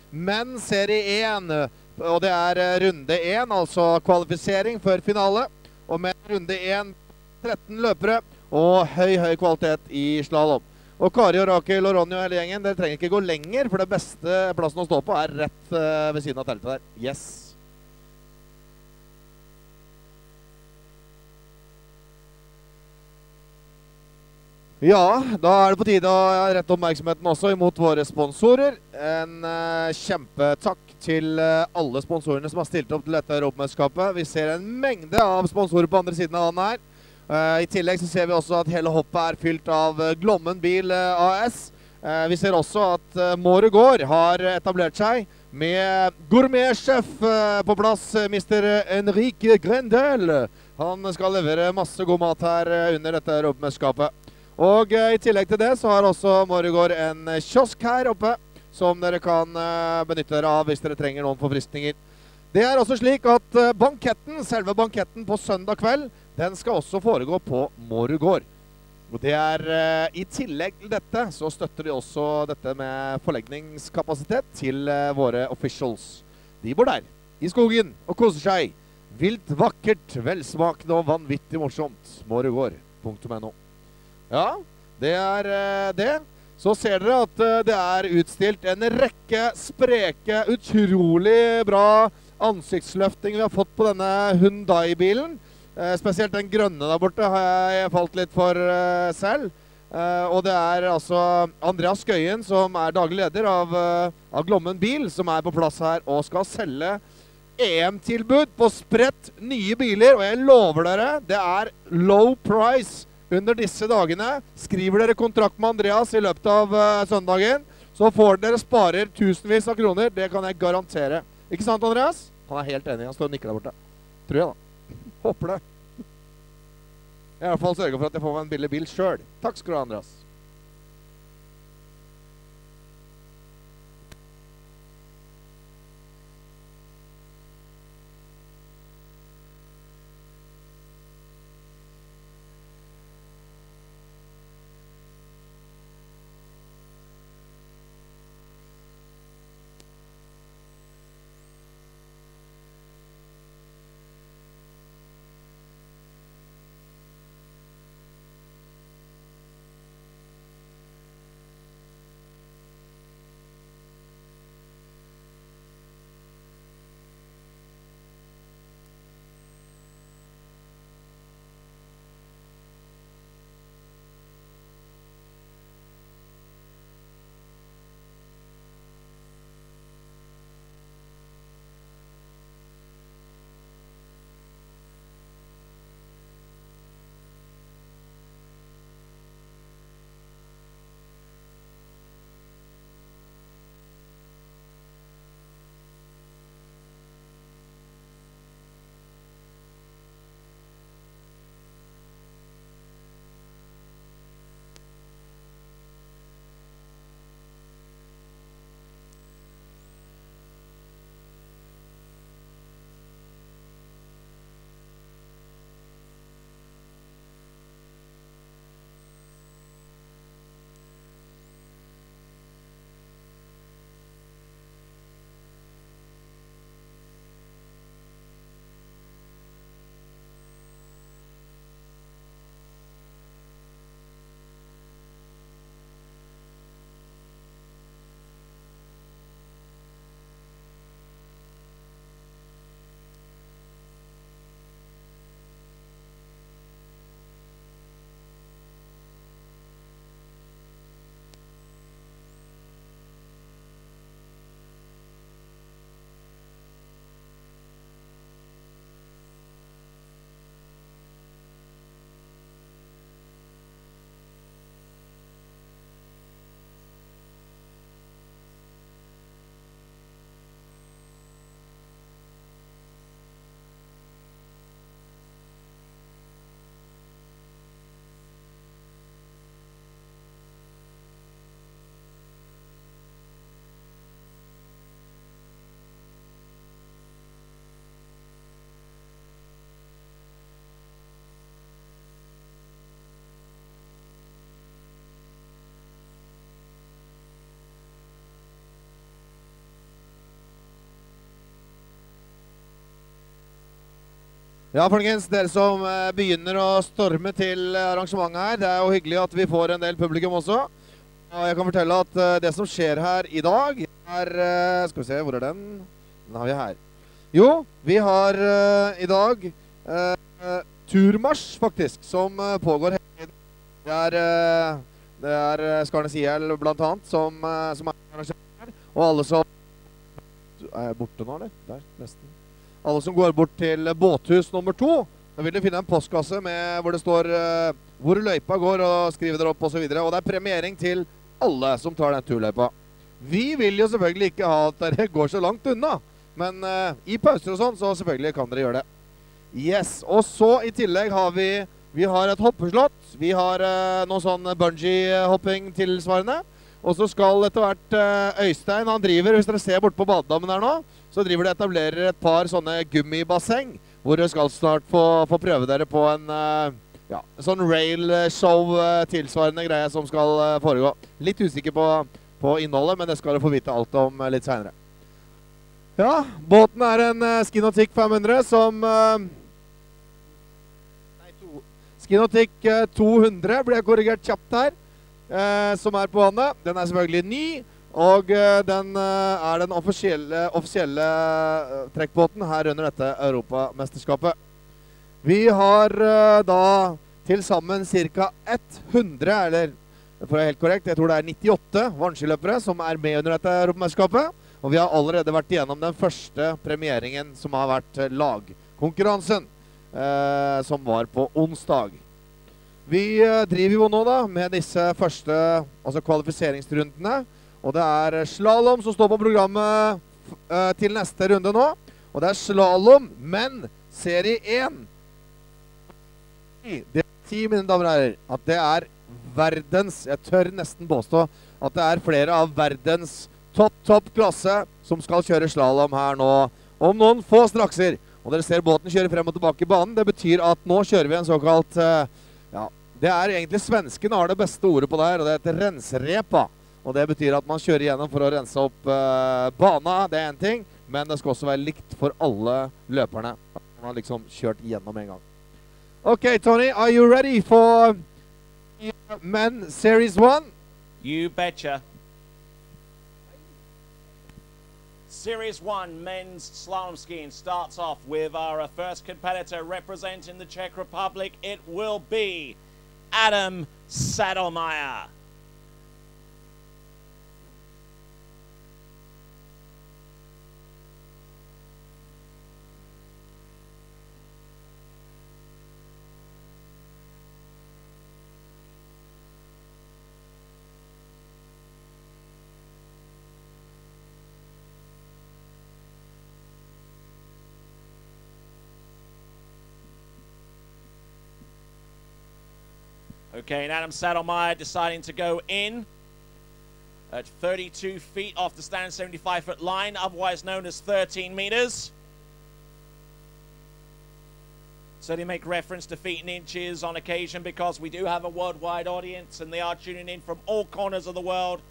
menn serie 1. Og det runde 1, altså kvalifisering før finale. Og med runde 1, 13 løpere og høy kvalitet i slalom. Og Kari og Rakel og Ronny og hele gjengen, dere trenger ikke gå lenger, for det beste plassen å stå på rett ved siden av teltet der. Yes! Ja, da det på tide å rette oppmerksomheten også imot våre sponsorer. En kjempetakk til alle sponsorene som har stilt opp til dette Europamesterskapet. Vi ser en mengde av sponsorer på andre siden av vannet her. I tillegg så ser vi også at hele hoppet fylt av Glommen Bil AS. Vi ser også at Morgård har etablert seg med gourmetsjef på plass, Mr. Enrique Grendel. Han skal levere masse god mat her under dette Europamesterskapet. Og i tillegg til det så har også Morgård en kiosk her oppe som dere kan benytte dere av hvis dere trenger noen forfriskninger. Det også slik at banketten, selve banketten på søndag kveld, den skal også foregå på Morgård. Og det i tillegg til dette så støtter de også dette med forlegningskapasitet til våre officials. De bor der, i skogen, og koser seg. Vilt, vakkert, velsmakende og vanvittig morsomt. Morgård.no. Ja, det det. Så ser dere at det utstilt en rekke spreke, utrolig bra ansiktsløfting vi har fått på denne Hyundai-bilen. Spesielt den grønne der borte har jeg falt litt for selv. Og det altså Andreas Skøyen som daglig leder av Glommen Bil, som på plass her og skal selge EM-tilbud på spredt nye biler. Og jeg lover dere, det low price under disse dagene. Skriver dere kontrakt med Andreas i løpet av søndagen, så får dere sparer tusenvis av kroner. Det kan jeg garantere. Ikke sant, Andreas? Han helt enig, han står og nikker der borte. Tror jeg da. Håper det. Jeg har I hvert fall sørget for at jeg får meg en billig bil selv. Takk skal du ha, Andreas. Ja, folkens, dere som begynner å storme til arrangementet her, det jo hyggelig at vi får en del publikum også. Og jeg kan fortelle at det som skjer her I dag skal vi se, hvor den? Den har vi her. Jo, vi har I dag turmarsj faktisk, som pågår hele tiden. Det Skarnes IL blant annet som arrangert her. Og alle som jeg borte nå, eller? Der, nesten. Alle som går bort til båthus nummer 2, da vil de finne en postkasse hvor det står hvor løypa går, og skrive dere opp og så videre. Og det premiering til alle som tar den turløypa. Vi vil jo selvfølgelig ikke ha at dere går så langt unna, men I pauser og sånn, så selvfølgelig kan dere gjøre det. Yes, og så I tillegg har vi har et hoppeslott, vi har noen sånn bungee-hopping tilsvarende, og så skal etter hvert Øystein, han driver, hvis dere ser bort på badedammen her nå, så driver de etablerer et par sånne gummibasseng, hvor dere skal snart få prøve dere på en sånn rail-show tilsvarende greie som skal foregå. Litt usikker på innholdet, men det skal dere få vite alt om litt senere. Ja, båten en Skinotic 500 som... Skinotic 200 ble korrigert kjapt her, som på vannet. Den selvfølgelig ny. Og den den offisielle trekkbåten her under dette Europamesterskapet. Vi har da til sammen cirka 100, eller for å være helt korrekt, jeg tror det er 98 vannskiløpere som er med under dette europamesterskapet. Og vi har allerede vært igjennom den første premieringen som har vært lagkonkurransen, som var på onsdag. Vi driver jo nå da med disse første kvalifiseringsrundene, og det er slalom som står på programmet til neste runde nå. Og det er slalom, men serie 1. Det si, mine damer og herrer, at det er verdens, jeg tør nesten påstå, at det er flere av verdens topp klasse som skal kjøre slalom her nå om noen få strakser. Og dere ser båten kjøre frem og tilbake i banen. Det betyr at nå kjører vi en såkalt, ja, det er egentlig svensken har det beste ordet på det her, og det heter renserepa. Og det betyr at man kjører gjennom for å rense opp bana, det er en ting, men det skal også være likt for alle løperne. Man har liksom kjørt gjennom en gang. Okay, Tony, are you ready for Men Series 1?
You betcha. Series 1 men's slalom skiing starts off with our first competitor representing the Czech Republic. It will be Adam Sadelmeyer. Okay, and Adam Sadelmeyer deciding to go in at 32 feet off the standard 75-foot line, otherwise known as 13 meters. So they make reference to feet and inches on occasion because we do have a worldwide audience and they are tuning in from all corners of the world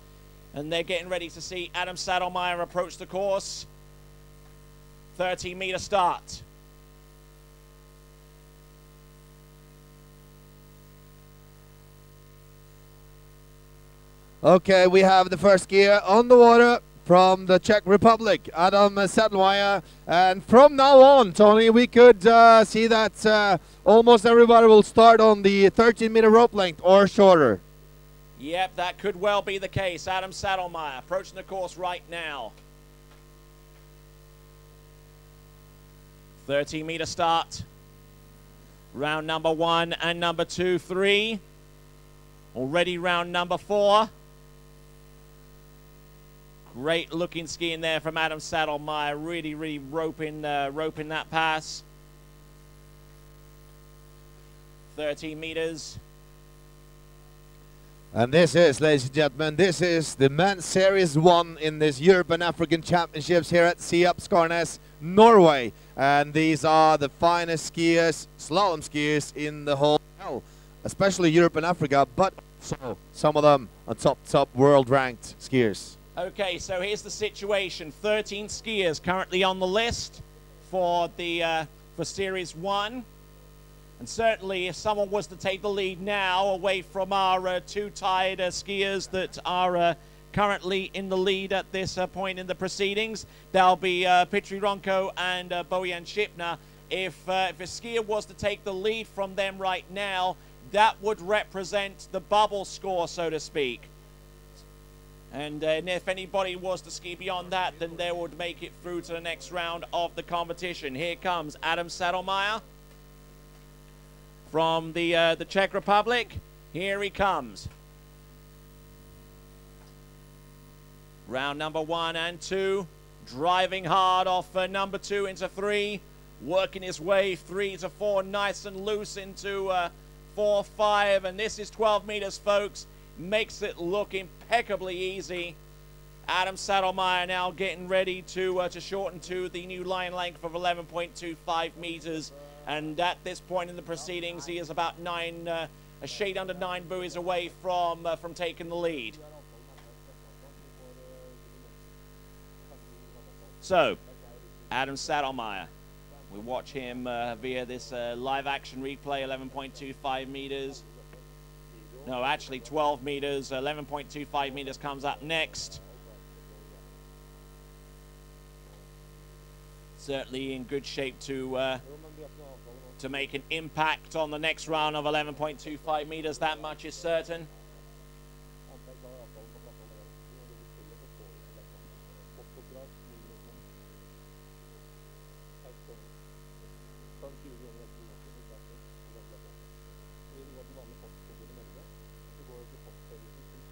and they're getting ready to see Adam Sadelmeyer approach the course. 13-meter start.
Okay, we have the first skier on the water from the Czech Republic, Adam Sadelmeyer. And from now on, Tony, we could see that almost everybody will start on the 13-meter rope length or shorter.
Yep, that could well be the case. Adam Sadelmeyer approaching the course right now. 13-meter start. Round number 1 and number 2, 3. Already round number 4. Great looking skiing there from Adam Sadelmeyer. Really roping that pass. 13 meters.
And this is, ladies and gentlemen, this is the Men's Series 1 in this Europe and African Championships here at SIAP Skarnes, Norway. And these are the finest skiers, slalom skiers in the whole world, especially Europe and Africa, but also some of them are top world-ranked skiers.
Okay, so here's the situation. 13 skiers currently on the list for the for Series 1. And certainly if someone was to take the lead now away from our two tied skiers that are currently in the lead at this point in the proceedings, that'll be Petri Ronko and Bojan Šipna. If a skier was to take the lead from them right now, that would represent the bubble score, so to speak. And if anybody was to ski beyond that, then they would make it through to the next round of the competition. Here comes Adam Sadelmeyer from the Czech Republic. Here he comes. Round number 1 and 2. Driving hard off number 2 into 3. Working his way 3 to 4, nice and loose into 4, 5. And this is 12 meters, folks. Makes it look impeccably easy. Adam Sadelmeyer now getting ready to shorten to the new line length of 11.25 meters. And at this point in the proceedings, he is about a shade under 9 buoys away from taking the lead. So, Adam Sadelmeyer. We watch him via this live action replay, 11.25 meters. No, actually 12 meters, 11.25 meters comes up next. Certainly in good shape to make an impact on the next round of 11.25 meters, that much is certain.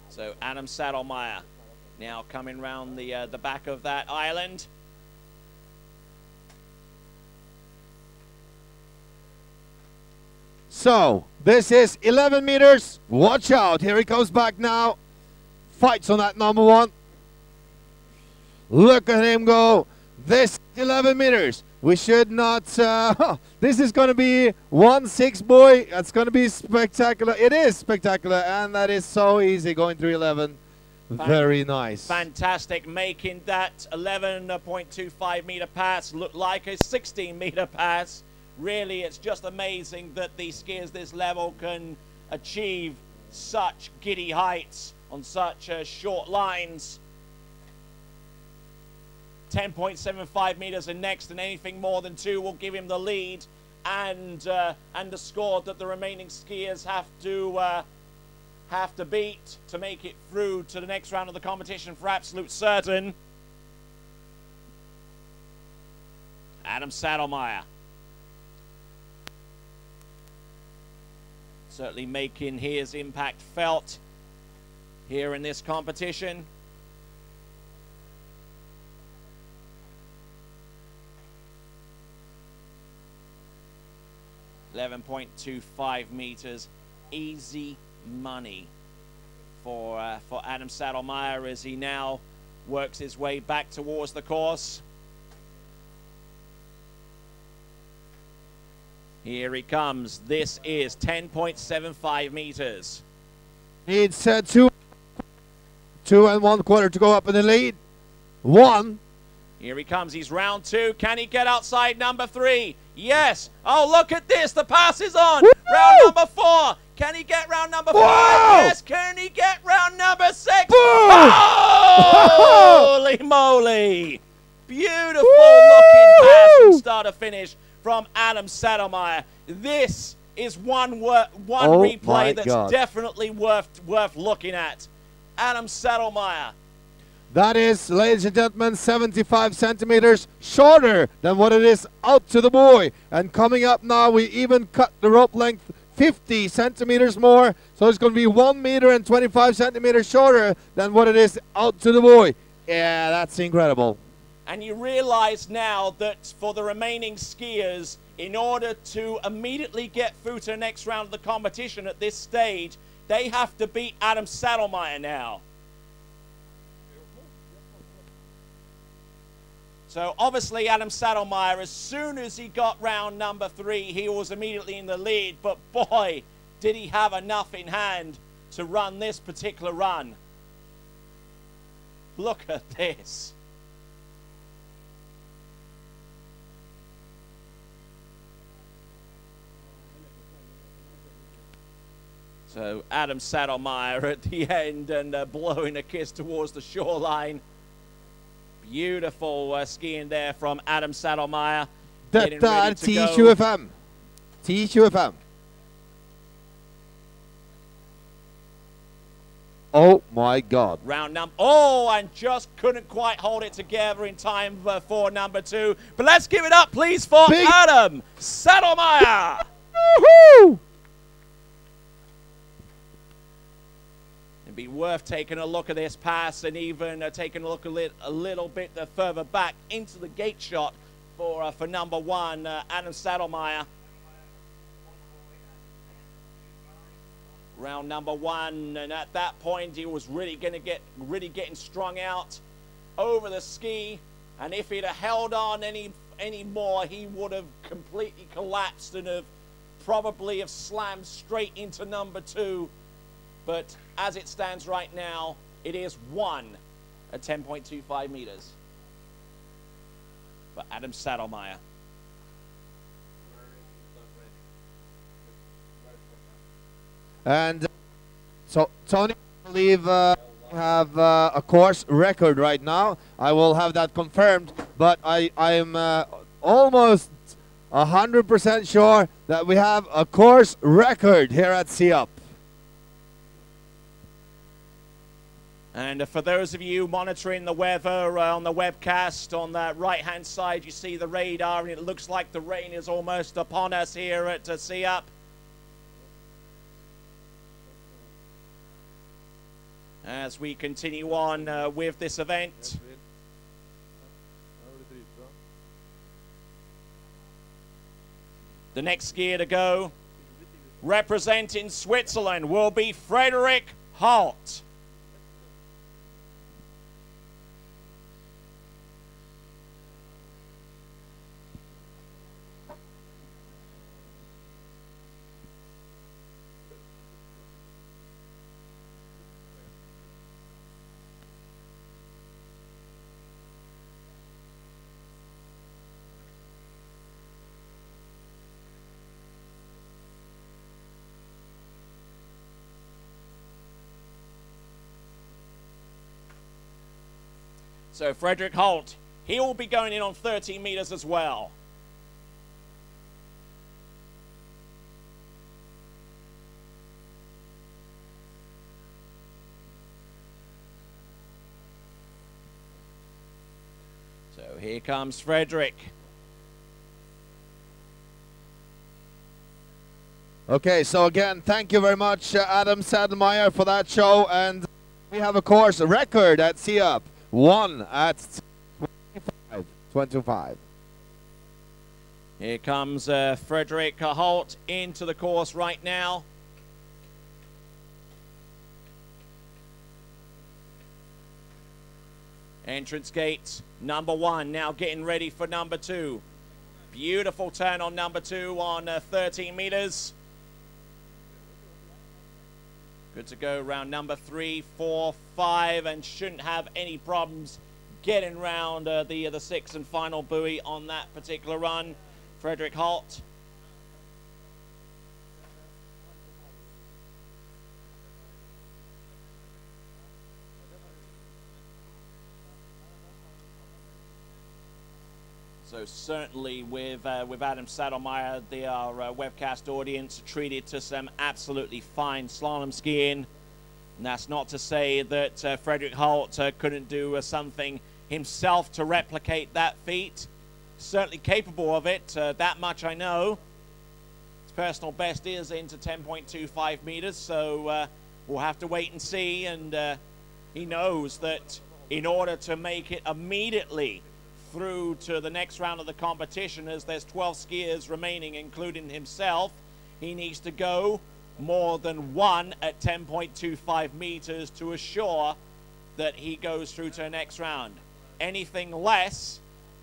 So Adam Saddlemeyer now coming round the back of that island.
So, this is 11 meters. Watch out. Here he comes back now. Fights on that number one. Look at him go. This 11 meters. We should not... this is going to be 1-6, boy. That's going to be spectacular. It is spectacular, and that is so easy going through 11. Very nice.
Fantastic, making that 11.25 meter pass look like a 16 meter pass. Really, it's just amazing that these skiers this level can achieve such giddy heights on such short lines. 10.75 meters in next, and anything more than 2 will give him the lead, and the score that the remaining skiers have to beat to make it through to the next round of the competition for absolute certain. Adam Saddlemeyer certainly making his impact felt here in this competition. .25 meters, easy money for Adam Saddlemeyer as he now works his way back towards the course. Here he comes. This is 10.75 meters.
Needs 2 1/4 to go up in the lead. 1.
Here he comes. He's round 2. Can he get outside number 3? Yes. Oh, look at this. The pass is on.
Woo!
Round number 4. Can he get round number 5? Yes. Can he get round number 6? Holy moly. Beautiful looking pass from start to finish from Adam Saddlemeyer. This is one replay that's definitely worth looking at. Adam Saddlemeyer.
That is, ladies and gentlemen, 75 centimeters shorter than what it is out to the buoy. And coming up now, we even cut the rope length 50 centimeters more. So it's going to be 1 meter and 25 centimeters shorter than what it is out to the buoy. Yeah, that's incredible.
And you realize now that for the remaining skiers, in order to immediately get through to the next round of the competition at this stage, they have to beat Adam Saddlemeyer now. So obviously Adam Saddlemeyer, as soon as he got round number 3, he was immediately in the lead. But boy, did he have enough in hand to run this particular run. Look at this. So Adam Saddlemeyer at the end and blowing a kiss towards the shoreline. Beautiful skiing there from Adam Saddlemeyer.
Dette er 10.25. 10.25. Oh my God.
Round number, oh, and just couldn't quite hold it together in time for number 2. But let's give it up, please, for Adam Saddlemeyer.
Woohoo!
It'd be worth taking a look at this pass and even taking a look a little bit further back into the gate shot for number 1, Adam Saddlemeyer. Round number 1, and at that point he was really getting strung out over the ski, and if he'd have held on any more, he would have completely collapsed and probably have slammed straight into number 2. But as it stands right now, it is 1 at 10.25 meters for Adam Saddlemeyer.
And so Tony, I believe, have a course record right now. I will have that confirmed, but I am almost 100% sure that we have a course record here at SIAP.
And for those of you monitoring the weather on the webcast, on the right-hand side, you see the radar, and it looks like the rain is almost upon us here at SIAP. As we continue on with this event. The next skier to go, representing Switzerland, will be Frederik Holt. So Frederik Holt, he will be going in on 13 meters as well. So here comes Frederik.
Okay, so again, thank you very much, Adam Sadelmeyer, for that show. And we have, of course, a record at SIAP. 1 at 25.
Here comes Frederik Holt into the course right now. Entrance gate number 1, now getting ready for number 2. Beautiful turn on number 2 on 13 meters. Good to go around number 3, 4, 5, and shouldn't have any problems getting around the 6th and final buoy on that particular run. Frederik Holt. So certainly with Adam Sadelmeyer, our webcast audience treated to some absolutely fine slalom skiing. And that's not to say that Frederik Holt couldn't do something himself to replicate that feat. Certainly capable of it, that much I know. His personal best is into 10.25 meters, so we'll have to wait and see. And he knows that in order to make it immediately through to the next round of the competition, as there's 12 skiers remaining, including himself, he needs to go more than 1 at 10.25 meters to assure that he goes through to the next round. Anything less,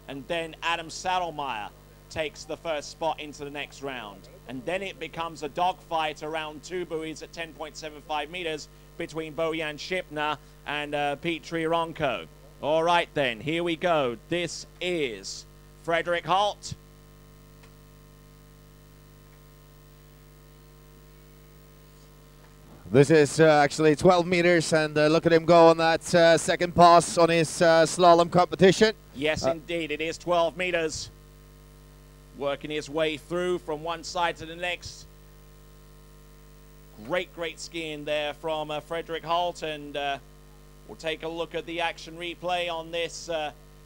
and then Adam Sadelmeyer takes the first spot into the next round. And then it becomes a dogfight around 2 buoys at 10.75 meters between Bojan Šipner and Pete Trieronko. All right then, here we go. This is Frederik Holt.
This is actually 12 meters, and look at him go on that second pass on his slalom competition.
Yes, indeed, it is 12 meters. Working his way through from one side to the next. Great skiing there from Frederik Holt, and we'll take a look at the action replay on this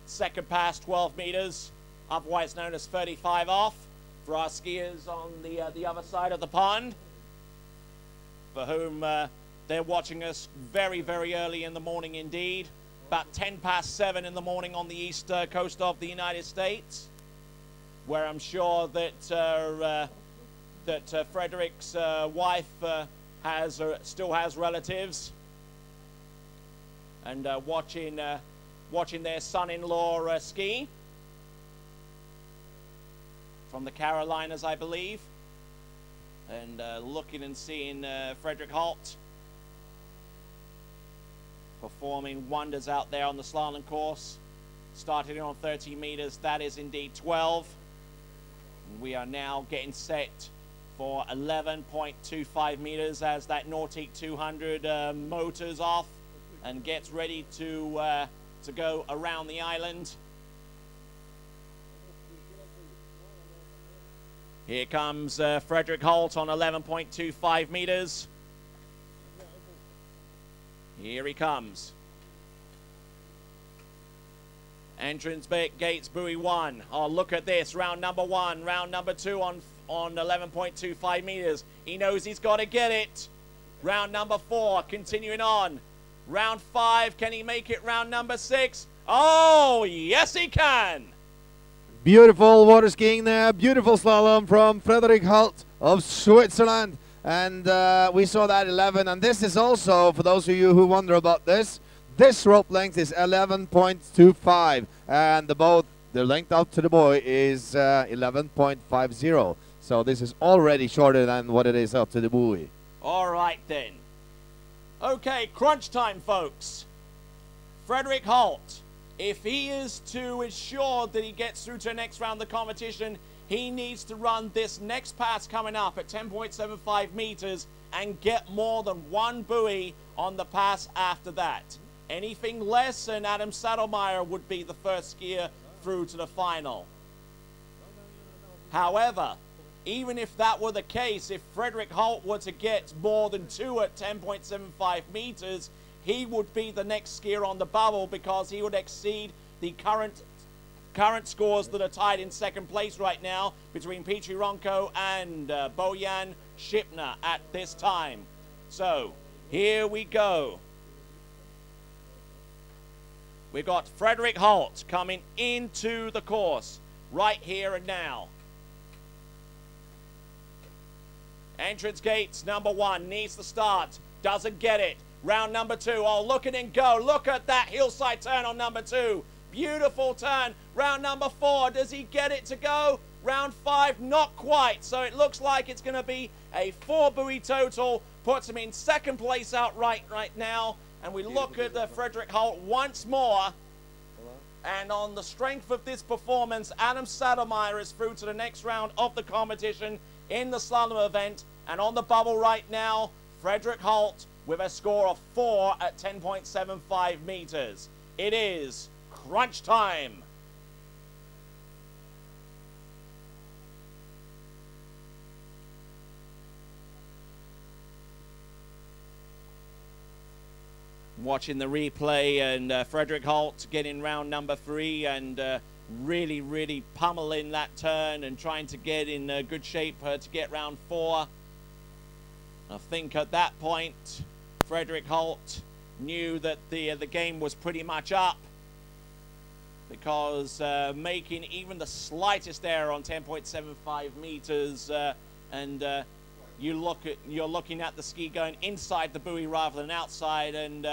second pass, 12 meters, otherwise known as 35 off, for our skiers on the other side of the pond, for whom they're watching us very early in the morning indeed, about 10 past 7 in the morning on the east coast of the United States, where I'm sure that Frederik's wife still has relatives, and watching their son-in-law ski from the Carolinas, I believe, and looking and seeing Frederik Holt performing wonders out there on the slalom course. Started on 30 meters, that is indeed 12. And we are now getting set for 11.25 meters as that Nautic 200 motors off and gets ready to go around the island. Here comes Frederik Holt on 11.25 meters. Here he comes. Entrance gates buoy 1. Oh, look at this. Round number 1. Round number 2 on 11.25 meters. He knows he's got to get it. Round number 4. Continuing on. Round 5. Can he make it? Round number 6. Oh, yes he can.
Beautiful water skiing there. Beautiful slalom from Frederick Halt of Switzerland. And we saw that 11. And this is also, for those of you who wonder about this rope length is 11.25. And the length out to the buoy is 11.50. So this is already shorter than what it is out to the buoy.
All right, then. Okay, crunch time, folks. Frederick Halt, if he is to ensure that he gets through to the next round of the competition, he needs to run this next pass coming up at 10.75 meters and get more than 1 buoy on the pass after that. Anything less, and Adam Saddlemeyer would be the first skier through to the final. However, even if that were the case, if Frederick Halt were to get more than 2 at 10.75 meters, he would be the next skier on the bubble because he would exceed the current scores that are tied in second place right now between Petri Ronco and Bojan Šipner at this time. So, here we go. We've got Frederick Halt coming into the course right here and now. Entrance gates, number 1, needs to start. Doesn't get it. Round number 2. Oh, look at him go. Look at that hillside turn on number 2. Beautiful turn. Round number 4. Does he get it to go? Round 5, not quite. So it looks like it's going to be a 4 buoy total. Puts him in second place outright right now. And we look at Frederick Halt once more. And on the strength of this performance, Adam Saddlemeyer is through to the next round of the competition in the slalom event. And on the bubble right now, Frederick Halt with a score of 4 at 10.75 meters. It is crunch time. Watching the replay, and Frederick Halt getting round number 3 and really pummeling that turn and trying to get in good shape to get round 4. I think at that point, Frederick Halt knew that the game was pretty much up, because making even the slightest error on 10.75 meters and you're looking at the ski going inside the buoy rather than outside, and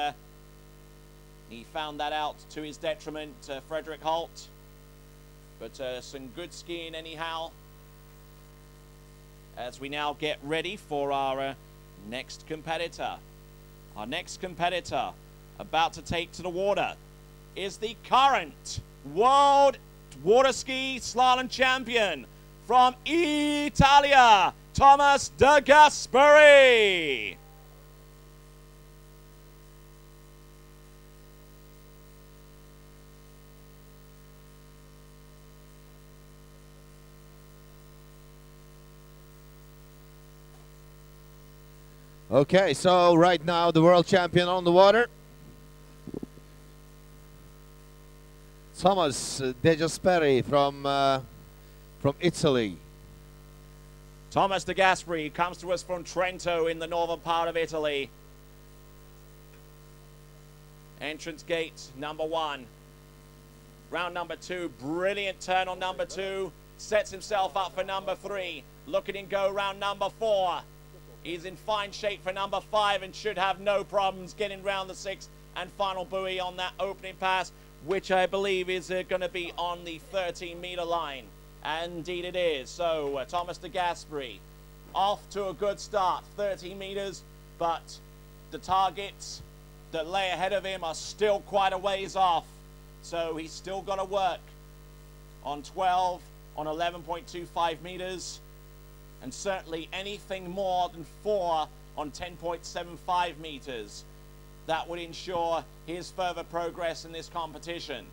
he found that out to his detriment, Frederick Halt. But some good skiing anyhow, as we now get ready for our next competitor. Our next competitor about to take to the water is the current world water ski slalom champion from Italia, Thomas De Gasperi.
Okay, so right now the world champion on the water, Thomas De Gasperi from Italy.
Thomas De Gasperi comes to us from Trento in the northern part of Italy. Entrance gate number 1. Round number 2, brilliant turn on number 2. Sets himself up for number 3. Look at him go round number 4. He's in fine shape for number 5 and should have no problems getting round the 6th and final buoy on that opening pass, which I believe is going to be on the 13-meter line. And indeed it is. So Thomas De Gasperi off to a good start, 13 meters, but the targets that lay ahead of him are still quite a ways off. So he's still got to work on 12, on 11.25 meters, and certainly anything more than 4 on 10.75 meters. That would ensure his further progress in this competition.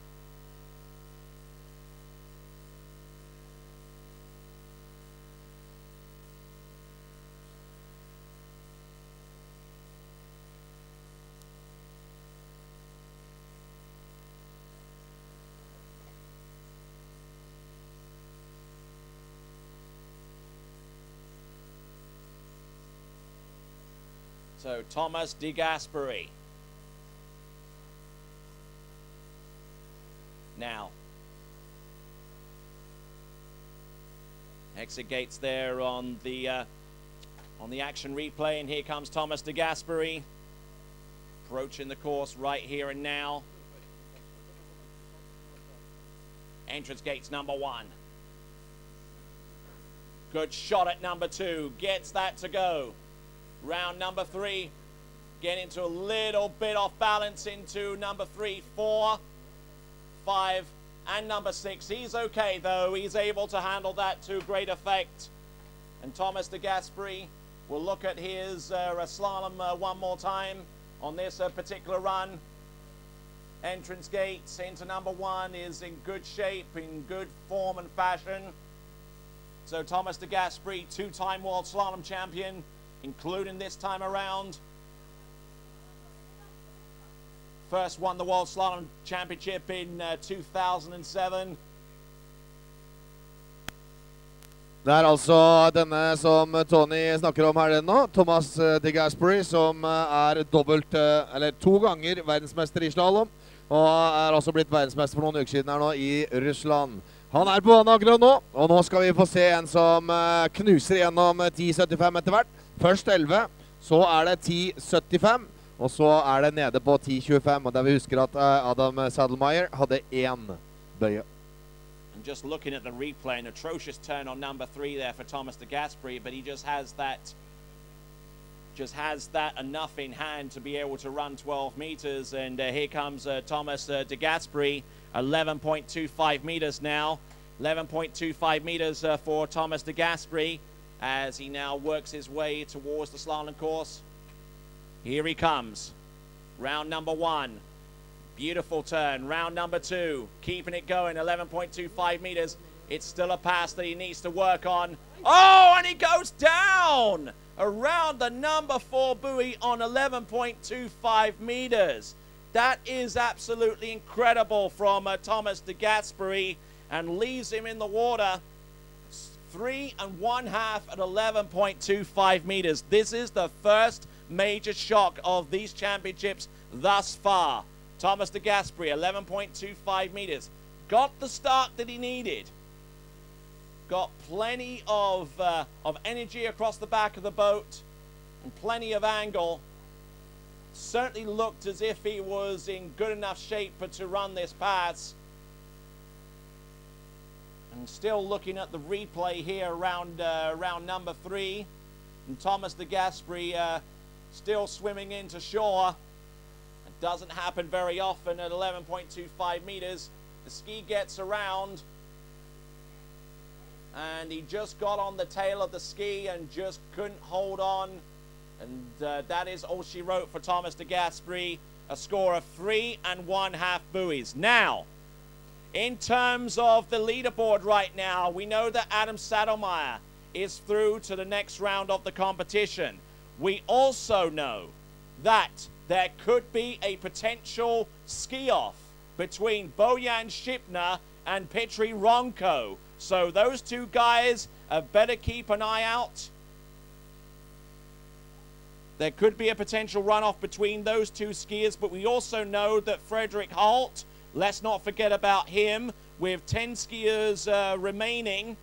So Thomas de Gasperi. Now, exit gates there on the action replay, and here comes Thomas de Gasperi approaching the course right here and now. Entrance gates number 1. Good shot at number 2. Gets that to go. Round number 3. Getting to a little bit off balance into number 3, 4, 5, and number 6. He's okay, though. He's able to handle that to great effect. And Thomas de Gasperi will look at his slalom one more time on this particular run. Entrance gates into number 1 is in good shape, in good form and fashion. So Thomas de Gasperi, 2-time world slalom champion, including this time around. First won the World Slalom Championship in 2007.
Det altså denne som Tony snakker om her nå, Thomas de Gasperi, som dobbelt, eller 2 ganger verdensmester i slalom, og også blitt verdensmester for noen uker siden her nå i Russland. Han på banen akkurat nå, og nå skal vi få se en som knuser gjennom 10.75 etter hvert. Først 11, så det 10.75, og så det nede på 10.25, og der vi husker at Adam Saddlemeyer hadde 1 bøye.
And just looking at the replay, an atrocious turn on number 3 there for Thomas de Gasperi, but he just has that enough in hand to be able to run 12 meters. And here comes Thomas de Gasperi, 11.25 meters now. 11.25 meters for Thomas de Gasperi as he now works his way towards the slalom course. Here he comes. Round number 1. Beautiful turn. Round number 2. Keeping it going. 11.25 meters. It's still a pass that he needs to work on. Oh, and he goes down around the number 4 buoy on 11.25 meters. That is absolutely incredible from Thomas de Gasperi, and leaves him in the water 3 1/2 at 11.25 meters. This is the first major shock of these championships thus far. Thomas de Gasperi, 11.25 meters. Got the start that he needed. Got plenty of energy across the back of the boat and plenty of angle. Certainly looked as if he was in good enough shape to run this pass. And still looking at the replay here around number 3. And Thomas de Gasperi still swimming into shore. It doesn't happen very often at 11.25 meters. The ski gets around. And he just got on the tail of the ski and just couldn't hold on. And that is all she wrote for Thomas de Gasperi. A score of 3 1/2 buoys. Now, in terms of the leaderboard right now, we know that Adam Saddlemeyer is through to the next round of the competition. We also know that there could be a potential ski-off between Bojan Šipner and Petri Ronko. So those 2 guys better keep an eye out. There could be a potential runoff between those 2 skiers, but we also know that Frederick Holt, let's not forget about him, with 10 skiers remaining.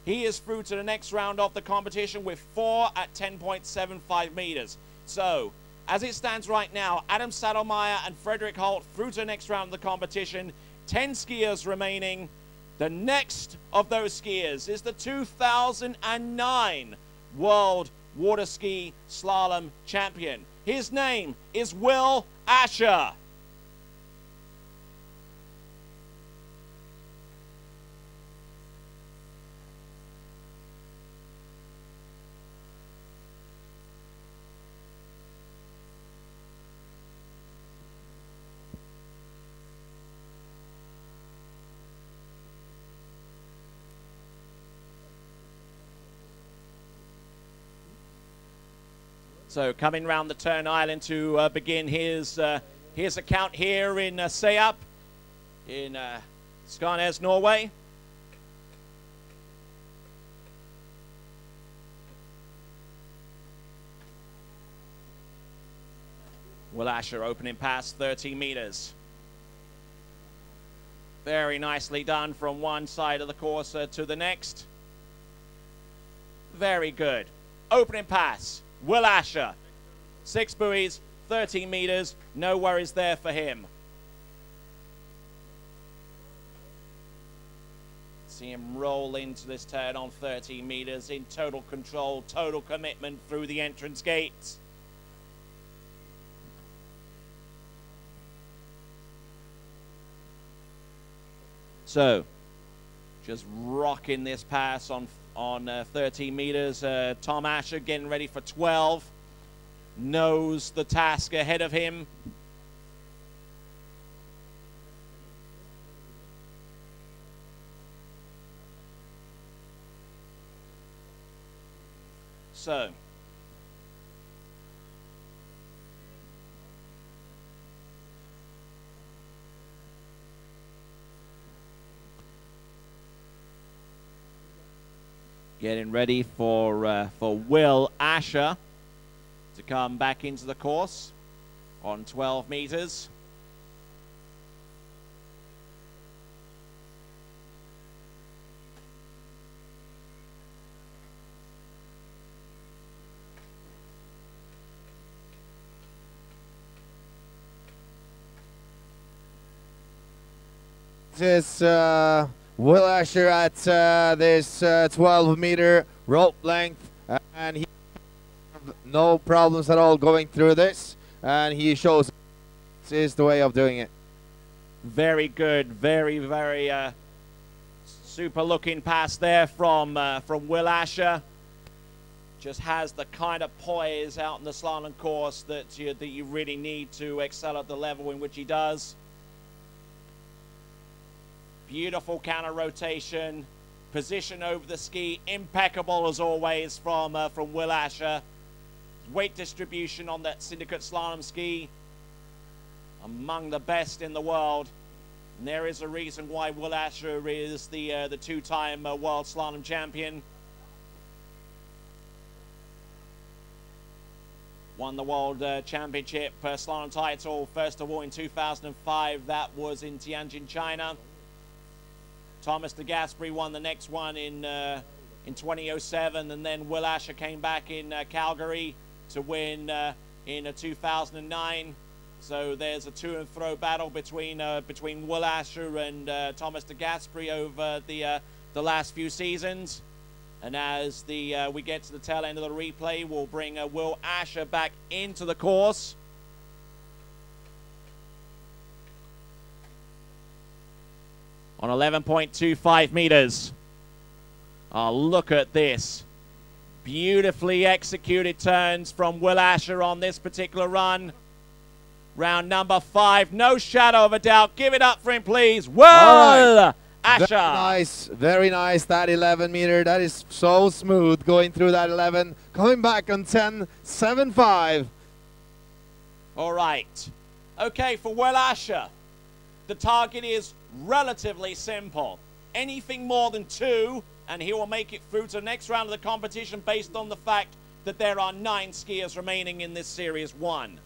He is through to the next round of the competition with 4 at 10.75 meters. So, as it stands right now, Adam Saddlemeyer and Frederick Holt through to the next round of the competition. 10 skiers remaining. The next of those skiers is the 2009 World Water Ski Slalom Champion. His name is Will Asher. So coming round the turn island to begin his account here in SIAP in Skarnes, Norway. Will Asher opening past 30 meters. Very nicely done from one side of the course to the next. Very good. Opening pass, Will Asher. 6 buoys, 13 meters, no worries there for him. See him roll into this turn on 13 meters in total control, total commitment through the entrance gates. So, just rocking this pass on 13 meters. Tom Asher getting ready for 12. Knows the task ahead of him. So, getting ready for Will Asher to come back into the course on 12 meters.
This is Will Asher at this 12-meter rope length, and he has no problems at all going through this, and he shows this is the way of doing it.
Very good, very super looking pass there from Will Asher. Just has the kind of poise out in the slalom course that you really need to excel at the level in which he does. Beautiful counter rotation, position over the ski, impeccable as always from Will Asher. Weight distribution on that syndicate slalom ski, among the best in the world. And there is a reason why Will Asher is the two-time world slalom champion. Won the world championship slalom title, first of all in 2005. That was in Tianjin, China. Thomas de Gasperi won the next one in 2007, and then Will Asher came back in Calgary to win in 2009. So there's a to and fro battle between Will Asher and Thomas de Gasperi over the last few seasons. And as we get to the tail end of the replay, we'll bring Will Asher back into the course. On 11.25 meters. Oh, look at this. Beautifully executed turns from Will Asher on this particular run. Round number 5. No shadow of a doubt. Give it up for him, please. Will Asher.
Very nice. That 11 meter. That is so smooth going through that 11. Coming back on 10.75.
All right. Okay, for Will Asher, the target is relatively simple. Anything more than 2, and he will make it through to the next round of the competition based on the fact that there are 9 skiers remaining in this Series 1.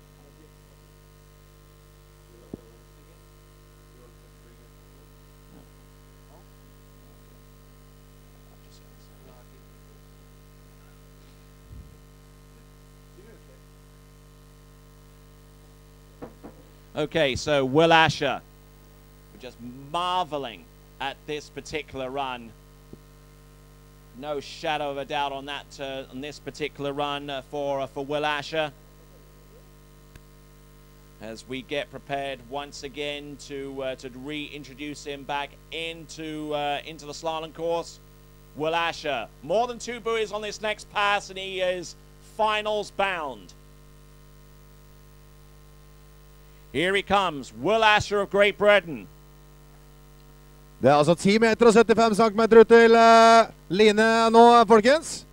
Okay, so Will Asher, just marveling at this particular run. No shadow of a doubt on that on this particular run for Will Asher. As we get prepared once again to reintroduce him back into the slalom course. Will Asher, more than 2 buoys on this next pass, and he is finals bound. Here he comes, Will Asher of Great Britain.
Det er altså 10 meter og 75 centimeter ut til Line nå, folkens.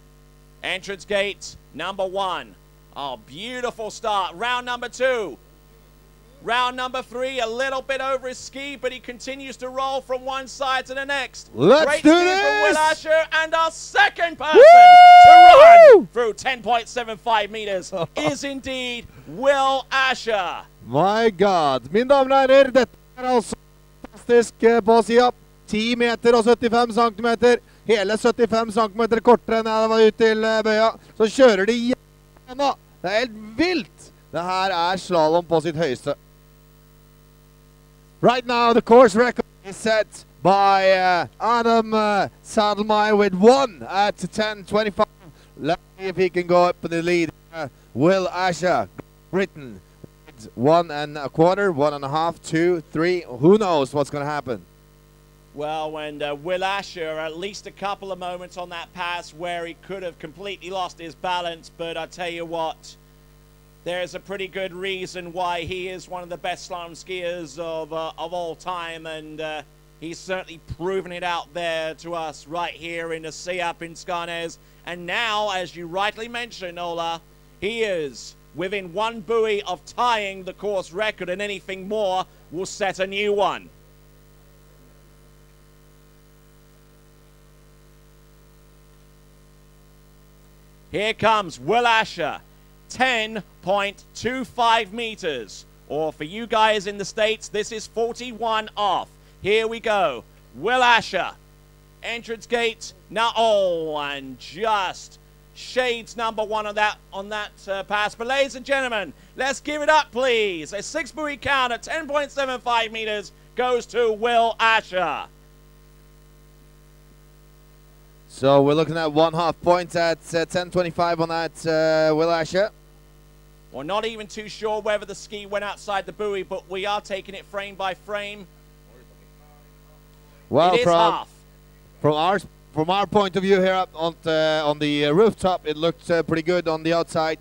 Entrance gate number 1. Oh, beautiful start. Round number 2. Round number 3, a little bit over his ski, but he continues to roll from one side to the next.
Let's
Great
do
ski
this!
from Will Asher, and our second person to run through 10.75 meters is indeed Will Asher.
My God. Mine damer og herrer, dette altså fantastisk på SIAP. 10 meter og 75 centimeter. Hele 75 centimeter kortere enn jeg var ute til bøya. Så kjører de gjennom. Det helt vilt. Det her slalom på sitt høyeste. Right now, the course record is set by Adam Sadelmeyer with 1 at 10.25. Let's see if he can go up in the lead. Will Asher, Britain, 1 1/4, 1 1/2, 2, 3. Who knows what's going to happen?
Well, and Will Asher, at least a couple of moments on that pass where he could have completely lost his balance, but I tell you what, there's a pretty good reason why he is one of the best slalom skiers of all time, and he's certainly proven it out there to us right here in the SIAP in Skarnes. And now, as you rightly mentioned, Ola, he is within one buoy of tying the course record, and anything more will set a new one. Here comes Will Asher. 10.25 meters, or for you guys in the States, this is 41 off. Here we go. Will Asher, entrance gate now, and just shades number 1 on that pass. But ladies and gentlemen, let's give it up, please. A 6 buoy count at 10.75 meters goes to Will Asher.
So we're looking at 1/2 points at 10.25 on that Will Asher.
We're not even too sure whether the ski went outside the buoy, but we are taking it frame by frame.
Well,
it is half.
From our point of view here up on the rooftop, it looked pretty good on the outside.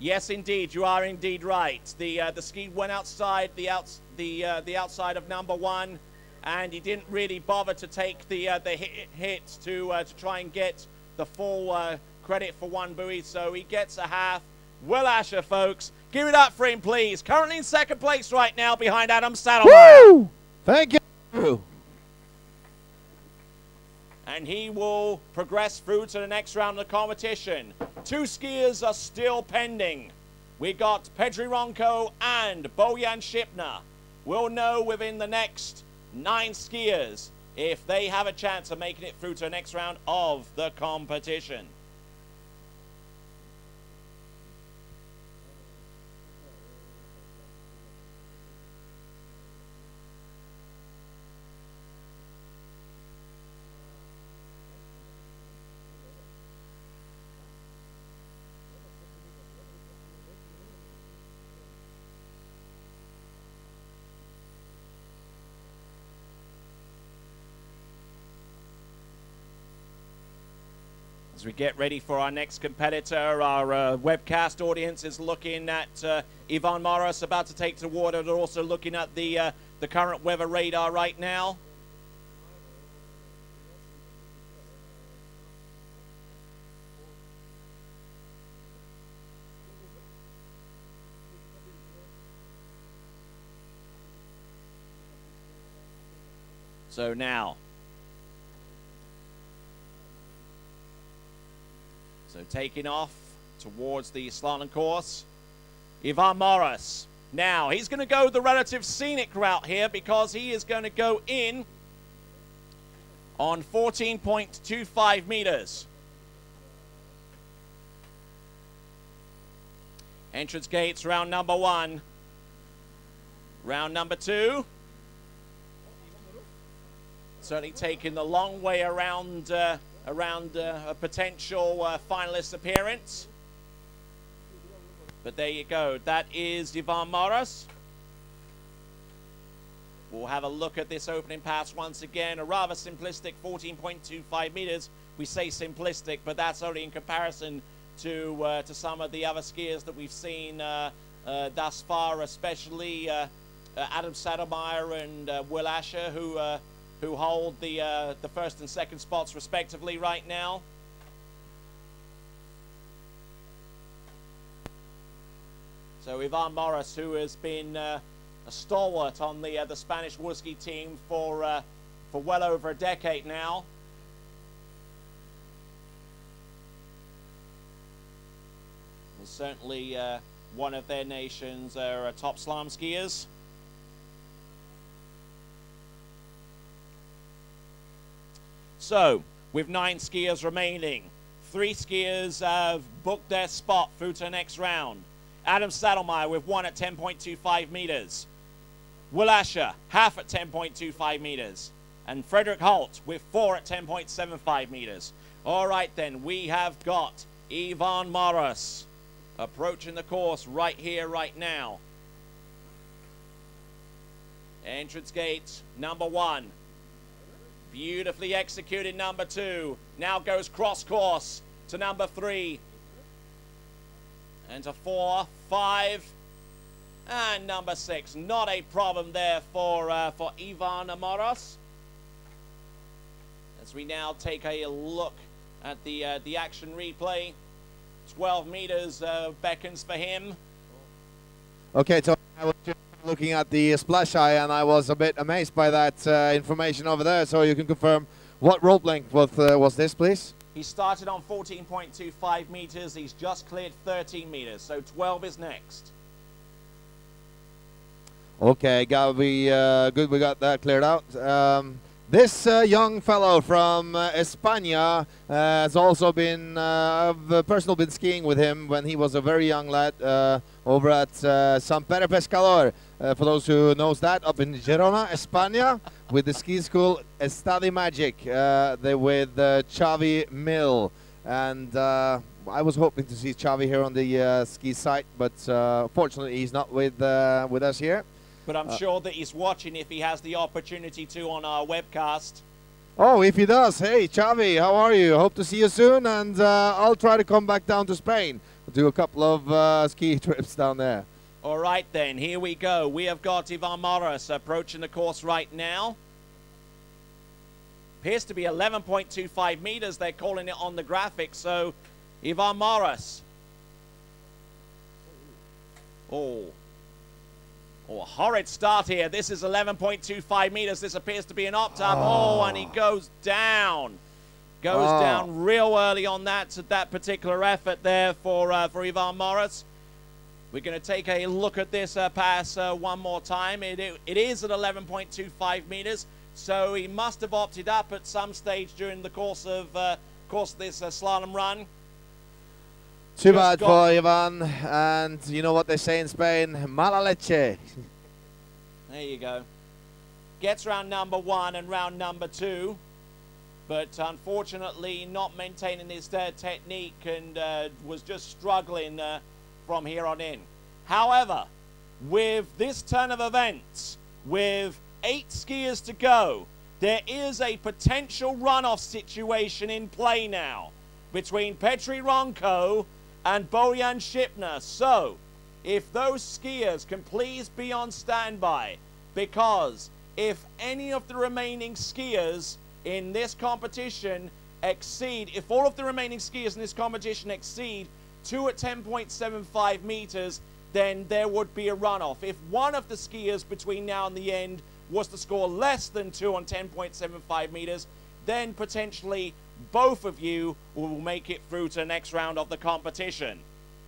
Yes, indeed, you are indeed right. The ski went outside the outside of number 1, and he didn't really bother to take the hit to try and get the full credit for one buoy, so he gets a half. Will Asher, folks, give it up for him, please. Currently in second place right now behind Adam Sadelmeyer.
Woo! Thank you.
And he will progress through to the next round of the competition. 2 skiers are still pending. We got Pedri Ronco and Bojan Šipner. We'll know within the next 9 skiers if they have a chance of making it through to the next round of the competition. As we get ready for our next competitor, our webcast audience is looking at Ivan Morris about to take to the water. They're also looking at the current weather radar right now. So now, so taking off towards the slalom course, Ivan Morris. Now, he's going to go the relative scenic route here because he is going to go in on 14.25 meters. Entrance gates, round number 1. Round number 2. Certainly taking the long way around a potential finalist appearance. But there you go. That is Ivan Morris. We'll have a look at this opening pass once again. A rather simplistic 14.25 meters. We say simplistic, but that's only in comparison to some of the other skiers that we've seen thus far, especially Adam Sadelmeyer and Will Asher, who hold the first and second spots respectively right now. So Ivan Morris, who has been a stalwart on the Spanish water ski team for well over a decade now. And certainly one of their nation's top slalom skiers. So, with 9 skiers remaining, 3 skiers have booked their spot through to the next round. Adam Saddlemeyer with 1 at 10.25 meters. Will Asher, half at 10.25 meters. And Frederick Holt with 4 at 10.75 meters. All right then, we have got Ivan Morris approaching the course right here, right now. Entrance gate number 1. Beautifully executed number 2. Now goes cross course to number 3. And to 4, 5, and number 6. Not a problem there for Ivan Morris. As we now take a look at the action replay, 12 meters beckons for him.
Okay, so I was just looking at the splash eye, and I was a bit amazed by that information over there. So you can confirm what rope length was this, please?
He started on 14.25 meters. He's just cleared 13 meters, so 12 is next. Okay,
gotta be good. We got that cleared out. This young fellow from España has also been, I've personally been skiing with him when he was a very young lad over at San Pere Pescador. For those who knows that, up in Girona, España, with the ski school Estadi Magic, they're with Xavi Mill. And I was hoping to see Xavi here on the ski site, but fortunately he's not with us here.
But I'm sure that he's watching if he has the opportunity to on our webcast.
Oh, if he does. Hey, Xavi, how are you? Hope to see you soon, and I'll try to come back down to Spain. Do a couple of ski trips down there.
All right, then. Here we go. We have got Ivan Morris approaching the course right now. Appears to be 11.25 meters. They're calling it on the graphic. So, Ivan Morris. Oh, a horrid start here. This is 11.25 meters. This appears to be an opt-up. Oh, and he goes down. Goes down real early on that particular effort there for Ivan Morris. We're going to take a look at this pass one more time. It is at 11.25 meters, so he must have opted up at some stage during the course of this slalom run.
Too bad for Ivan, and you know what they say in Spain, mala leche.
There you go. Gets round number 1 and round number 2, but unfortunately not maintaining his technique and was just struggling from here on in. However, with this turn of events, with 8 skiers to go, there is a potential runoff situation in play now between Petri Ronco and Bojan Šipner. So, if those skiers can please be on standby, because if any of the remaining skiers in this competition exceed, if all of the remaining skiers in this competition exceed 2 at 10.75 meters, then there would be a runoff. If one of the skiers between now and the end was to score less than 2 on 10.75 meters, then potentially both of you will make it through to the next round of the competition.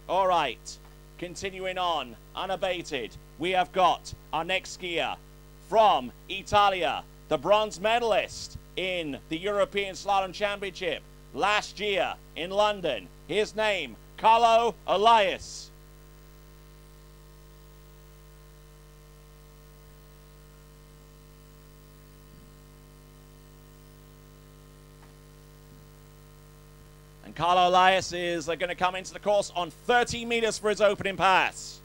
All right, continuing on, unabated, we have got our next skier from Italia, the bronze medalist in the European Slalom Championship last year in London. His name, Carlo Elias. And Carlo Elias is going to come into the course on 30 meters for his opening pass.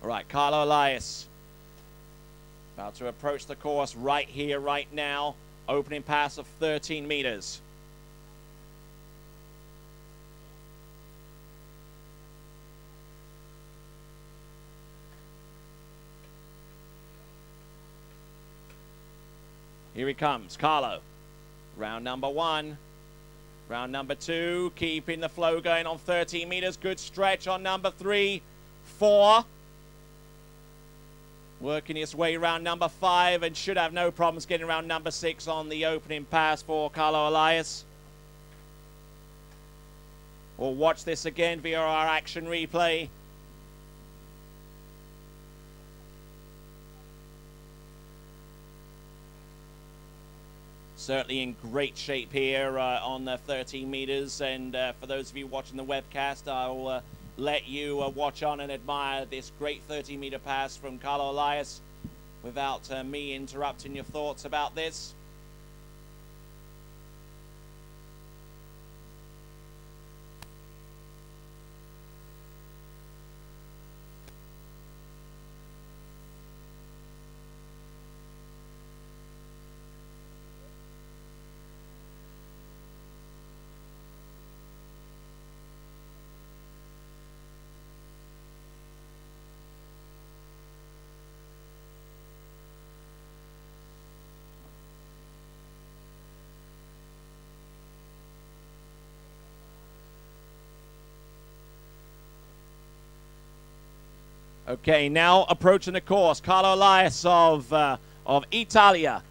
All right, Carlo Elias About to approach the course right here, right now. Opening pass of 13 meters. Here he comes, Carlo. Round number 1. Round number 2, keeping the flow going on 13 meters. Good stretch on number 3, 4. Working his way around number 5 and should have no problems getting around number 6 on the opening pass for Carlo Elias. We'll watch this again via our action replay. Certainly in great shape here on the 13 meters. And for those of you watching the webcast, I'll let you watch on and admire this great 30-meter pass from Carlo Elias without me interrupting your thoughts about this. Okay, now approaching the course, Carlo Elias of Italia.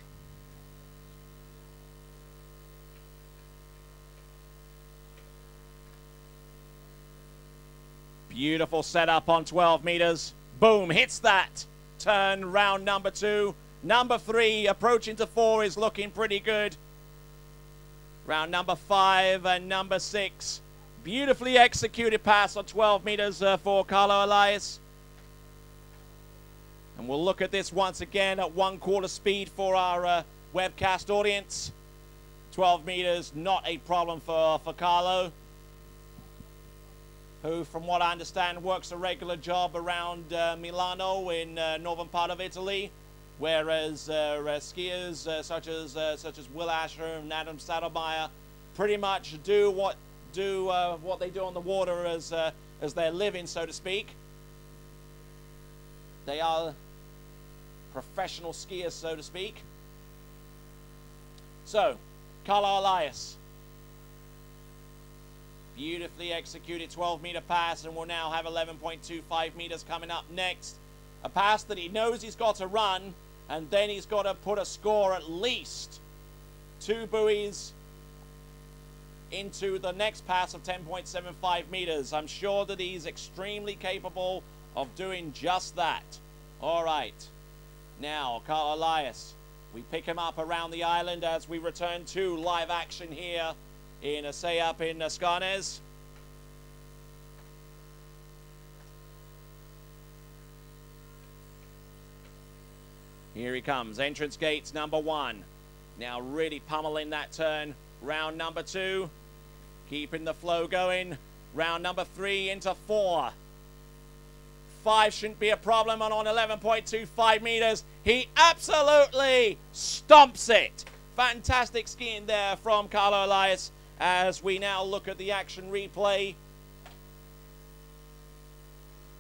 Beautiful setup on 12 meters. Boom, hits that. Turn round number 2. Number 3 approaching to 4 is looking pretty good. Round number 5 and number 6. Beautifully executed pass on 12 meters for Carlo Elias. And we'll look at this once again at 1/4 speed for our webcast audience. 12 meters, not a problem for Carlo, who, from what I understand, works a regular job around Milano in northern part of Italy, whereas skiers such as Will Asher and Adam Saddlemeyer pretty much do what they do on the water as their living, so to speak. They are professional skiers, so to speak. So, Carlo Elias. Beautifully executed 12-meter pass, and we'll now have 11.25 meters coming up next. A pass that he knows he's got to run, and then he's got to put a score at least 2 buoys into the next pass of 10.75 meters. I'm sure that he's extremely capable of doing just that. All right. Now, Carlo Elias, we pick him up around the island as we return to live action here in SIAP in Skarnes. Here he comes, entrance gates number 1. Now really pummeling that turn. Round number 2, keeping the flow going. Round number 3 into 4. 5 shouldn't be a problem, and on 11.25 meters, he absolutely stomps it. Fantastic skiing there from Carlo Elias as we now look at the action replay.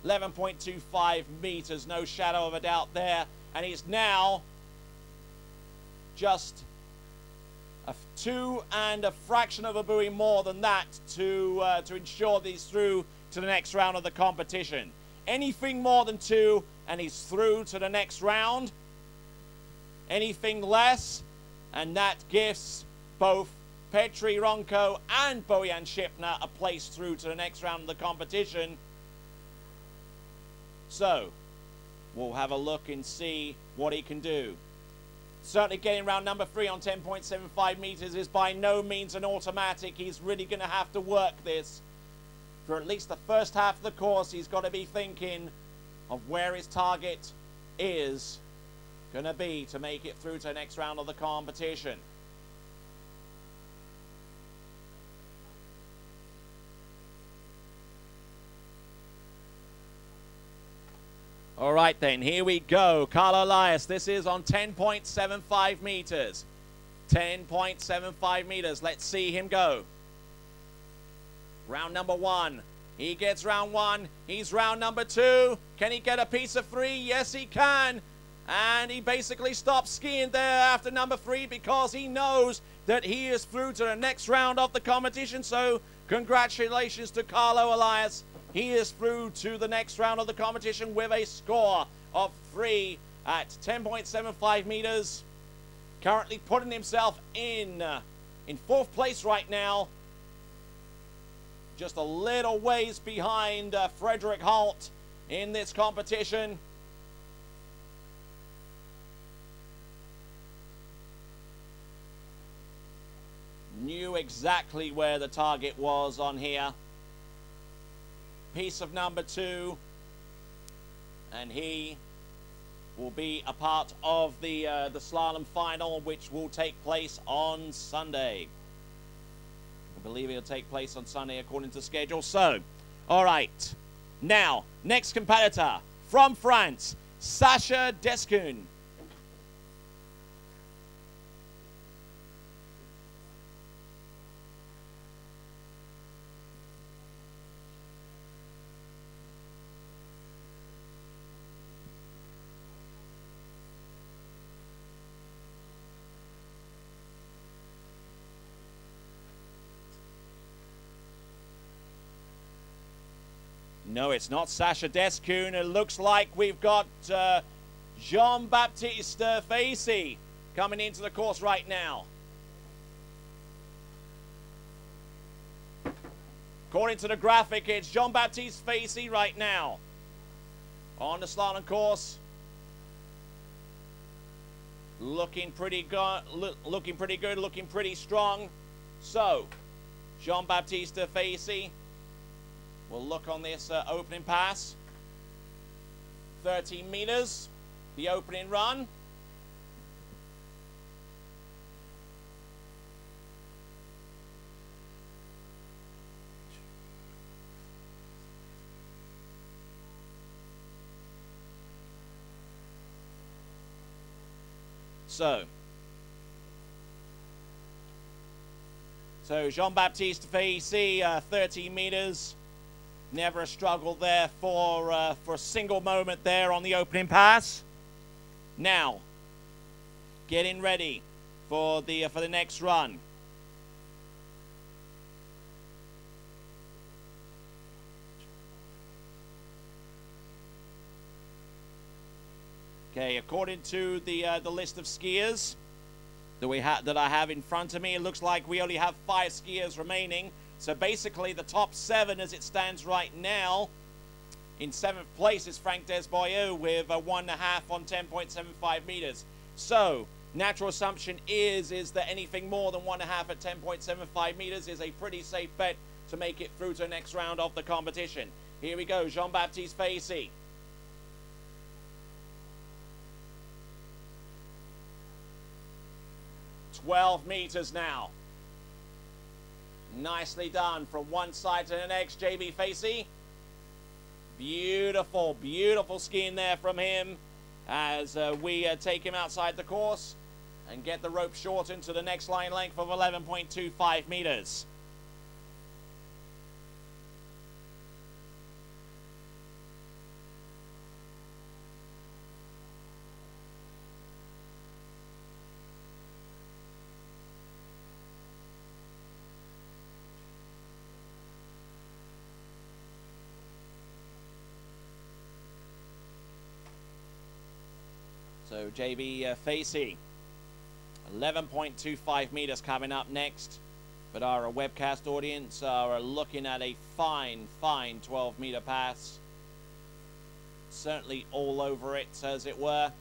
11.25 meters, no shadow of a doubt there, and he's now just a 2 and a fraction of a buoy more than that to ensure that he's through to the next round of the competition. Anything more than 2 and he's through to the next round. Anything less and that gives both Petri Ronco and Bojan Šipner a place through to the next round of the competition. So we'll have a look and see what he can do. Certainly getting round number 3 on 10.75 meters is by no means an automatic. He's really going to have to work this. For at least the first half of the course, he's got to be thinking of where his target is going to be to make it through to the next round of the competition. All right then, here we go. Carlo Elias, this is on 10.75 meters. 10.75 meters. Let's see him go. Round number 1. He gets round 1. He's round number 2. Can he get a piece of 3? Yes, he can. And he basically stops skiing there after number 3 because he knows that he is through to the next round of the competition. So congratulations to Carlo Elias. He is through to the next round of the competition with a score of 3 at 10.75 meters. Currently putting himself in 4th place right now. Just a little ways behind Frederick Holt in this competition. Knew exactly where the target was on here. Piece of number 2, and he will be a part of the slalom final, which will take place on Sunday. I believe it'll take place on Sunday according to schedule. So, all right, now next competitor from France, Sacha Descun. No, it's not Sacha Descun. It looks like we've got Jean-Baptiste Facy coming into the course right now. According to the graphic, it's Jean-Baptiste Facy right now on the slalom course. Looking pretty good, looking pretty strong. So, Jean-Baptiste Facy will look on this opening pass. 13 meters, the opening run. So Jean-Baptiste Facy, 13 meters. Never a struggle there for a single moment there on the opening pass. Now, getting ready for the next run. Okay, according to the list of skiers that I have in front of me, it looks like we only have 5 skiers remaining. So basically, the top 7 as it stands right now. In 7th place is Frank Desboyeux with a 1.5 on 10.75 meters. So, natural assumption is that anything more than 1.5 at 10.75 meters is a pretty safe bet to make it through to the next round of the competition. Here we go, Jean-Baptiste Facy. $12 meters now. Nicely done from one side to the next, JB Facy. Beautiful, beautiful skiing there from him as we take him outside the course and get the rope shortened to the next line length of 11.25 meters. So JB Facy, 11.25 meters coming up next. But our webcast audience are looking at a fine 12-meter pass. Certainly all over it, as it were.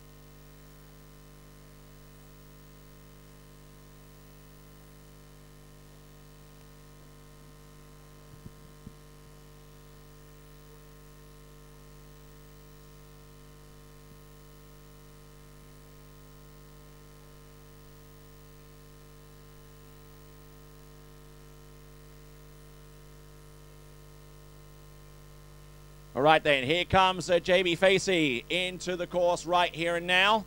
All right then, here comes JB Facey into the course right here and now.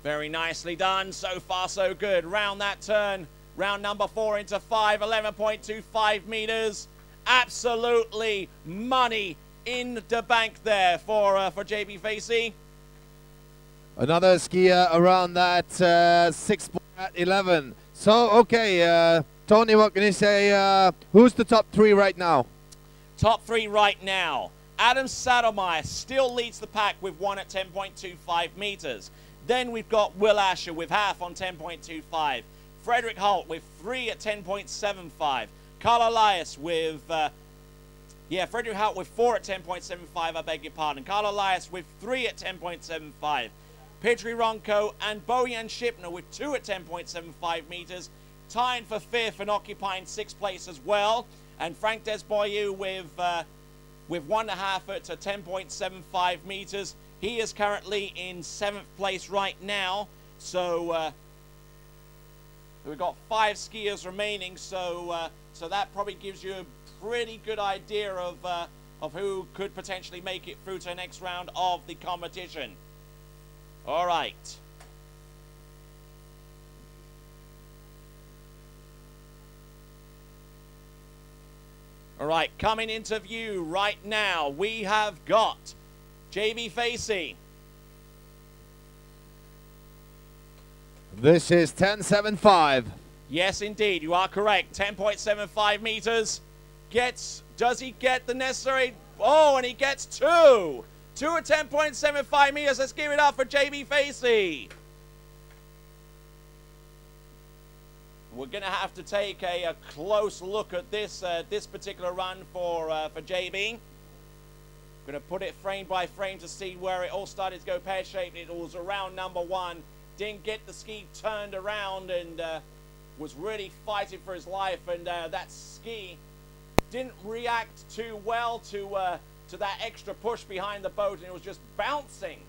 Very nicely done. So far, so good. Round that turn. Round number 4 into 5. 11.25 meters. Absolutely money in the bank there for JB Facey.
Another skier around that 6 at 11. So, okay, Tony, what can you say? Who's the top 3 right now?
Top 3 right now. Adam Saddlemeyer still leads the pack with 1 at 10.25 meters. Then we've got Will Asher with half on 10.25. Frederick Holt with 3 at 10.75. Carl Elias with, Frederick Holt with 4 at 10.75, I beg your pardon. Carl Elias with 3 at 10.75. Petri Ronco and Bojan Shipner with 2 at 10.75 meters. Tying for 5th and occupying 6th place as well. And Frank Desboyeux with 1.5 at 10.75 meters. He is currently in 7th place right now. So we've got 5 skiers remaining. So that probably gives you a pretty good idea of who could potentially make it through to the next round of the competition. All right. All right, coming into view right now, we have got JB Facey.
This is 10.75.
Yes, indeed, you are correct. 10.75 meters. Does he get the necessary? Oh, and he gets 2. 2 at 10.75 meters. Let's give it up for JB Facey. We're going to have to take a close look at this this particular run for JB. Going to put it frame by frame to see where it all started to go pear-shaped. It was around number 1. Didn't get the ski turned around and was really fighting for his life. And that ski didn't react too well to that extra push behind the boat, and it was just bouncing.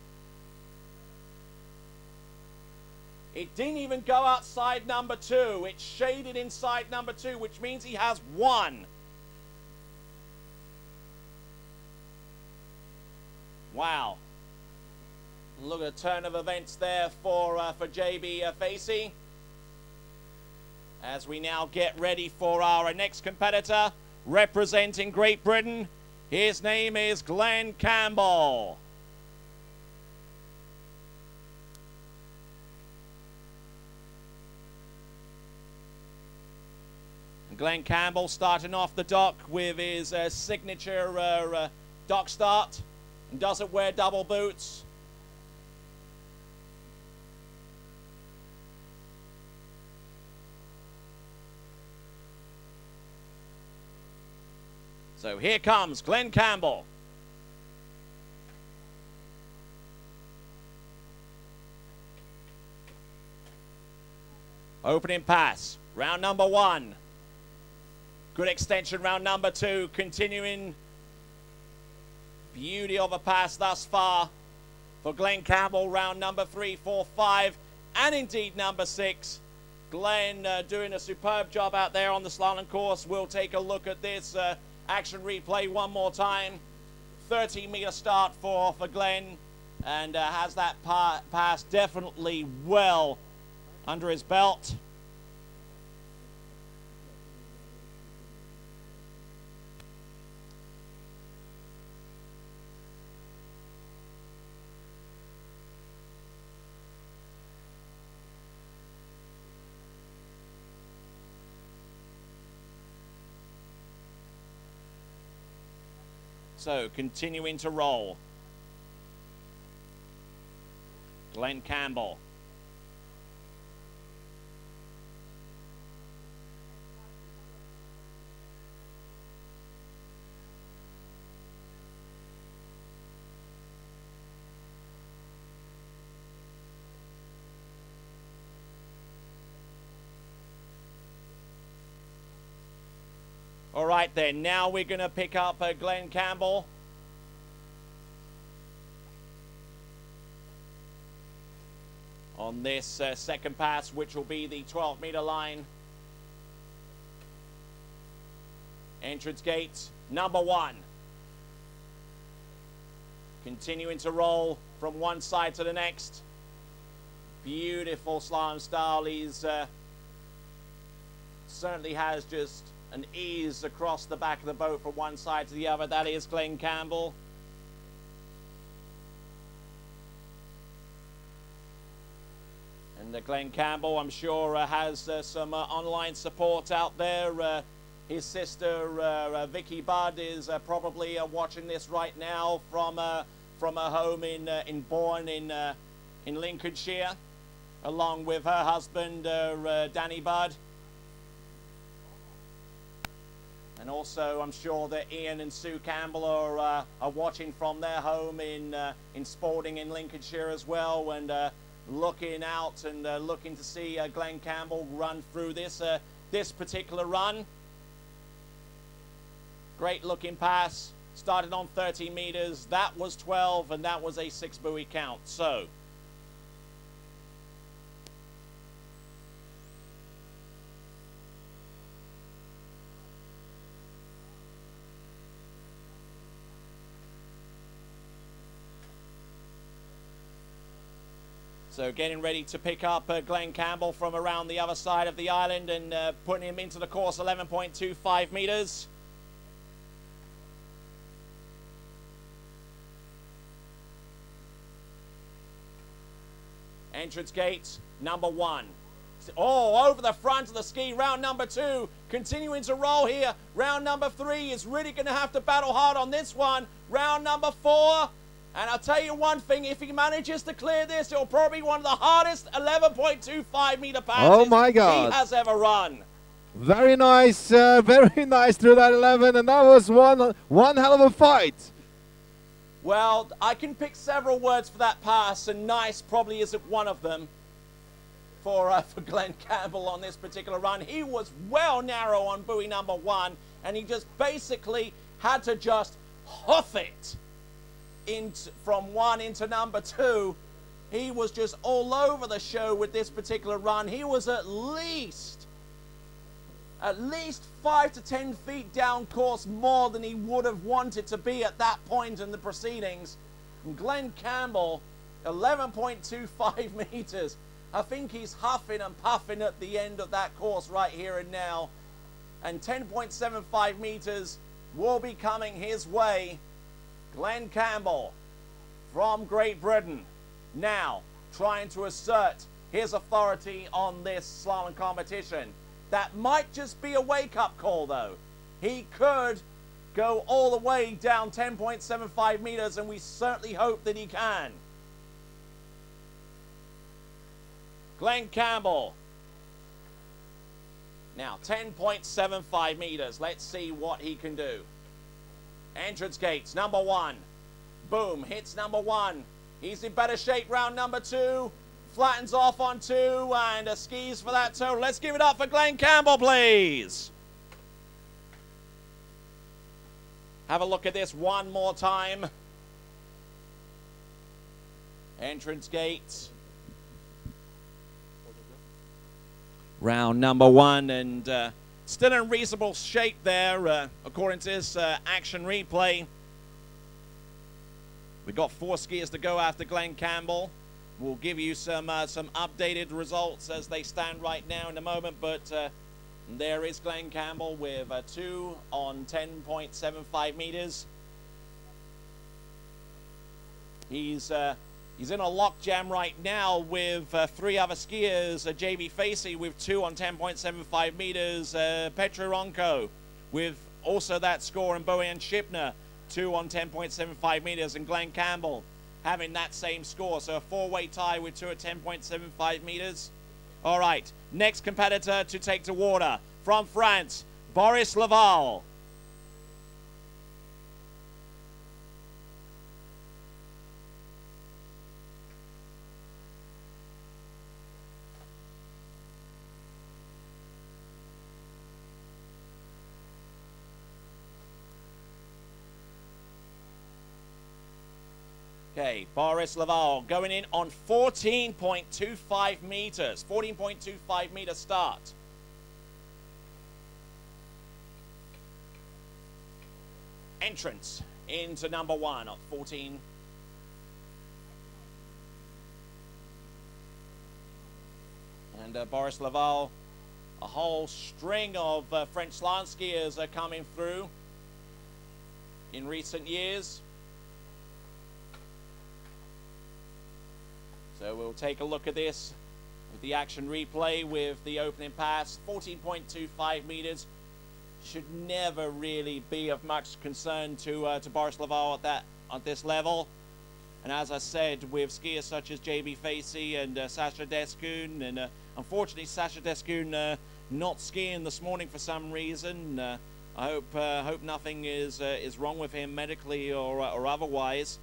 It didn't even go outside number 2. It shaded inside number 2, which means he has 1. Wow. Look at the turn of events there for JB Facey. As we now get ready for our next competitor, representing Great Britain. His name is Glenn Campbell. Glenn Campbell starting off the dock with his signature dock start. And doesn't wear double boots. So here comes Glenn Campbell. Opening pass, round number 1. Good extension, round number 2. Continuing beauty of a pass thus far for Glenn Campbell. Round number 3, 4, 5, and indeed number 6. Glenn doing a superb job out there on the slalom course. We'll take a look at this action replay one more time. 13-meter start for Glenn, and has that pass definitely well under his belt. So, continuing to roll. Glenn Campbell. All right then, now we're going to pick up Glenn Campbell. on this second pass, which will be the 12-meter line. Entrance gate number 1. Continuing to roll from one side to the next. Beautiful slalom style. He's certainly has just an ease across the back of the boat from one side to the other. That is Glenn Campbell. And Glenn Campbell, I'm sure, has some online support out there. His sister, Vicky Budd, is probably watching this right now from her home in Bourne in Lincolnshire, along with her husband, Danny Budd. And also, I'm sure that Ian and Sue Campbell are watching from their home in Spalding in Lincolnshire as well, and looking out and looking to see Glenn Campbell run through this particular run. Great looking pass. Started on 30 meters. That was 12, and that was a 6-buoy count. So getting ready to pick up Glenn Campbell from around the other side of the island and putting him into the course, 11.25 meters. Entrance gate number 1. Oh, over the front of the ski, round number 2. Continuing to roll here. Round number 3 is really going to have to battle hard on this one. Round number 4. And I'll tell you one thing, if he manages to clear this, it'll probably be one of the hardest 11.25 meter passes
oh my God.
he has ever run.
Very nice through that 11, and that was one hell of a fight.
Well, I can pick several words for that pass, and nice probably isn't one of them for Glenn Campbell on this particular run. He was well narrow on buoy number 1, and he just basically had to just hoof it from 1 into number 2. He was just all over the show with this particular run. He was at least 5 to 10 feet down course more than he would have wanted to be at that point in the proceedings. And Glenn Campbell, 11.25 meters. I think he's huffing and puffing at the end of that course right here and now. And 10.75 meters will be coming his way. Glenn Campbell from Great Britain now trying to assert his authority on this slalom competition. That might just be a wake-up call, though. He could go all the way down 10.75 meters, and we certainly hope that he can. Glenn Campbell. Now, 10.75 meters. Let's see what he can do. Entrance gates, number 1. Boom, hits number 1. He's in better shape, round number 2. Flattens off on 2 and skis for that total. Let's give it up for Glenn Campbell, please. Have a look at this one more time. Entrance gates. Round number 1, and still in reasonable shape there, according to this action replay. We've got 4 skiers to go after Glenn Campbell. We'll give you some updated results as they stand right now in a moment, but there is Glenn Campbell with 2 on 10.75 meters. He's in a lockjam right now with 3 other skiers. JB Facey with 2 on 10.75 meters. Petroronko with also that score, and Bojan Šipner 2 on 10.75 meters, and Glenn Campbell having that same score. So a 4-way tie with 2 at 10.75 meters. All right, next competitor to take to water from France, Boris Laval. Okay, Boris Laval going in on 14.25 meters. 14.25 meter start. Entrance into number 1 at 14. And Boris Laval, a whole string of French slalom skiers are coming through in recent years. So we'll take a look at this with the action replay with the opening pass. 14.25 meters should never really be of much concern to Boris Laval at this level. And as I said, with skiers such as JB Facey and Sacha Descoun, and unfortunately Sacha Descoun not skiing this morning for some reason. I hope nothing is wrong with him medically or otherwise.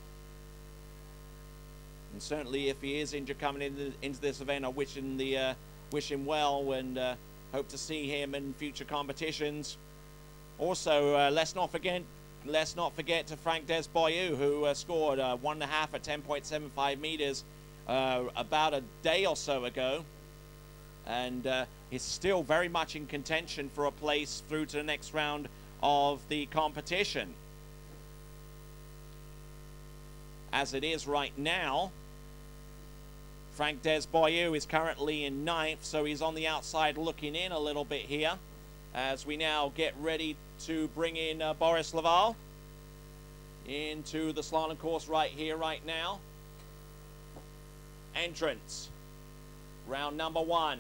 And certainly, if he is injured coming into this event, I wish him well, and hope to see him in future competitions. Also, let's not forget to Frank Desboyeux, who scored 1.5 at 10.75 meters about a day or so ago, and is still very much in contention for a place through to the next round of the competition. As it is right now, Frank Desboyeux is currently in 9th, so he's on the outside looking in a little bit here as we now get ready to bring in Boris Laval into the slalom course right here, right now. Entrance. Round number 1.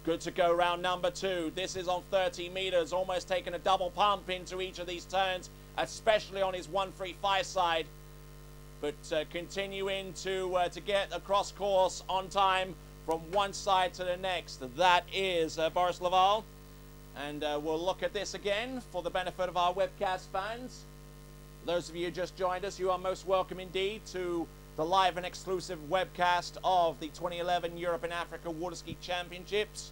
Good to go round number 2. This is on 30 meters, almost taking a double pump into each of these turns, especially on his 135 side. But continuing to get across course on time from one side to the next. That is Boris Laval. And we'll look at this again for the benefit of our webcast fans. Those of you who just joined us, you are most welcome indeed to the live and exclusive webcast of the 2011 Europe and Africa Water Ski Championships,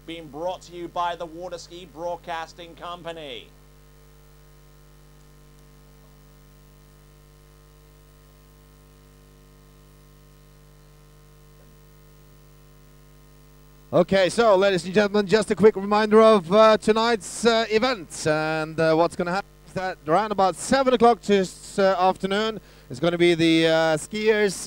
being brought to you by the Water Ski Broadcasting Company.
Okay, so ladies and gentlemen, just a quick reminder of tonight's event and what's going to happen is that around about 7 o'clock this afternoon is going to be the skiers,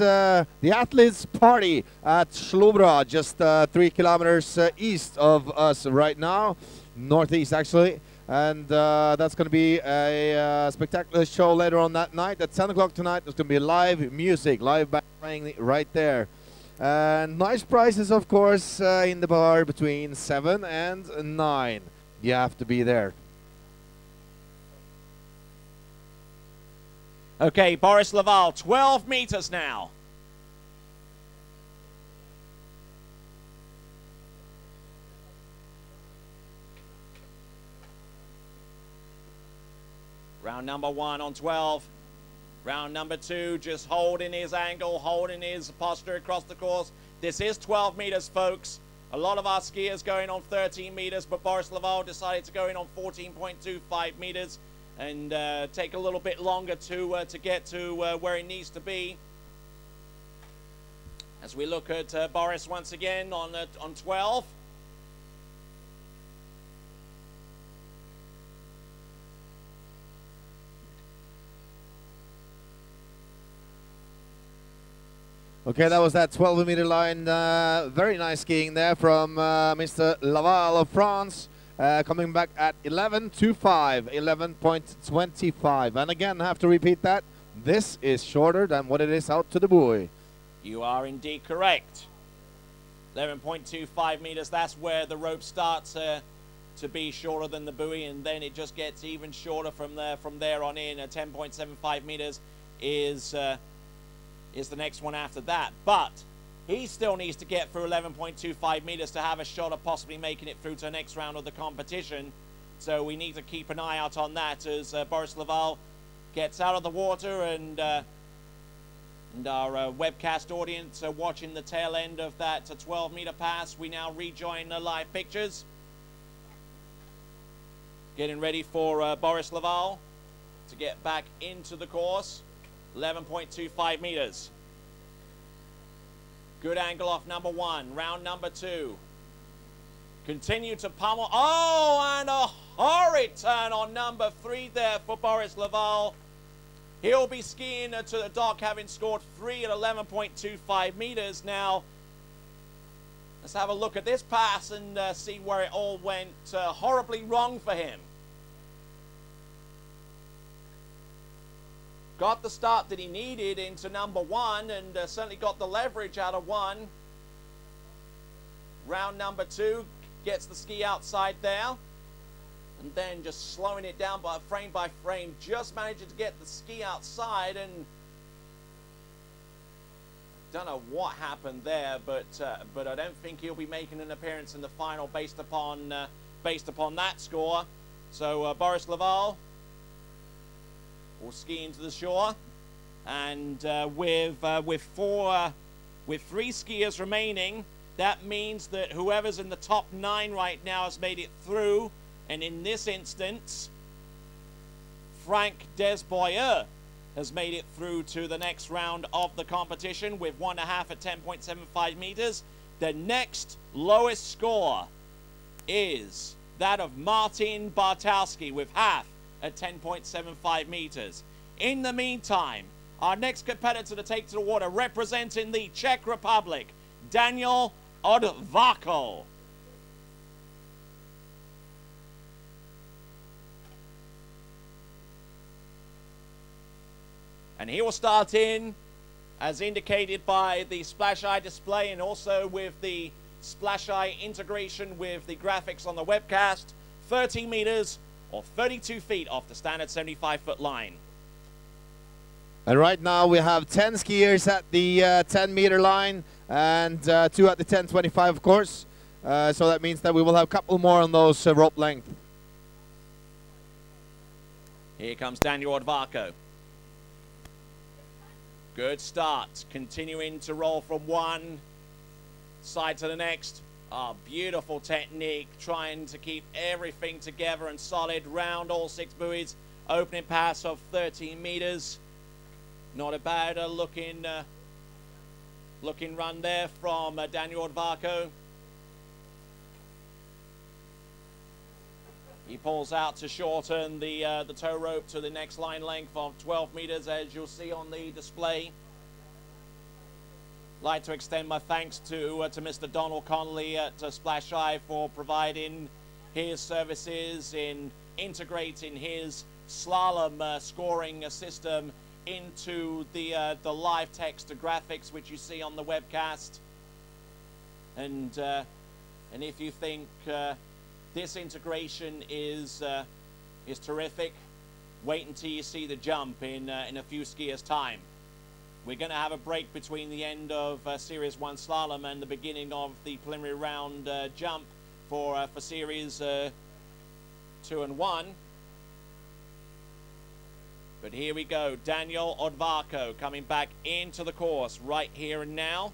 the athletes party at Slobra, just 3 kilometers east of us right now, northeast actually. And that's going to be a spectacular show later on that night. At 10 o'clock tonight, there's going to be live music, live band playing right there. And nice prices, of course, in the bar between 7 and 9. You have to be there.
Okay, Boris Laval, 12 meters now. Round number 1 on 12. Round number 2, just holding his angle, holding his posture across the course. This is 12 meters, folks. A lot of our skiers going on 13 meters, but Boris Laval decided to go in on 14.25 meters and take a little bit longer to get to where he needs to be. As we look at Boris once again on 12.
Okay, that was that 12-meter line. Very nice skiing there from Mr. Laval of France. Coming back at 11.25, 11.25. And again, I have to repeat that. This is shorter than what it is out to the buoy.
You are indeed correct. 11.25 meters, that's where the rope starts to be shorter than the buoy, and then it just gets even shorter from there on in. 10.75 meters is the next one after that, but he still needs to get through 11.25 meters to have a shot of possibly making it through to the next round of the competition. So we need to keep an eye out on that as Boris Laval gets out of the water, and our webcast audience are watching the tail end of that 12-meter pass. We now rejoin the live pictures, getting ready for Boris Laval to get back into the course. 11.25 meters. Good angle off number 1. Round number 2. Continue to pummel. Oh, and a horrid turn on number 3 there for Boris Laval. He'll be skiing to the dock, having scored 3 at 11.25 meters. Now, let's have a look at this pass and see where it all went horribly wrong for him. Got the start that he needed into number 1 and certainly got the leverage out of 1. Round number 2 gets the ski outside there. And then just slowing it down by frame, just managing to get the ski outside, and don't know what happened there, but I don't think he'll be making an appearance in the final based upon that score. So Boris Laval will ski into the shore, and with 3 skiers remaining, that means that whoever's in the top 9 right now has made it through. And in this instance, Frank Desboyeux has made it through to the next round of the competition with 1.5 at 10.75 meters. The next lowest score is that of Martin Bartowski with half at 10.75 meters. In the meantime, our next competitor to take to the water, representing the Czech Republic, Daniel Odvako. And he will start in, as indicated by the splash eye display and also with the splash eye integration with the graphics on the webcast, 13 meters or 32 feet off the standard 75-foot line.
And right now we have 10 skiers at the 10-meter line and 2 at the 10.25, of course. So that means that we will have a couple more on those rope length.
Here comes Daniel Odvako. Good start, continuing to roll from one side to the next. Oh, beautiful technique, trying to keep everything together and solid. Round all 6 buoys, opening pass of 13 meters. Not a bad looking run there from Daniel Odvako. He pulls out to shorten the tow rope to the next line length of 12 meters, as you'll see on the display. Like to extend my thanks to Mr. Donald Connolly at Splash Eye for providing his services in integrating his slalom scoring system into the live text graphics which you see on the webcast. And if you think this integration is terrific, wait until you see the jump in a few skiers' time. We're going to have a break between the end of Series 1 Slalom and the beginning of the preliminary round jump for Series 2 and 1. But here we go, Daniel Odvako coming back into the course right here and now.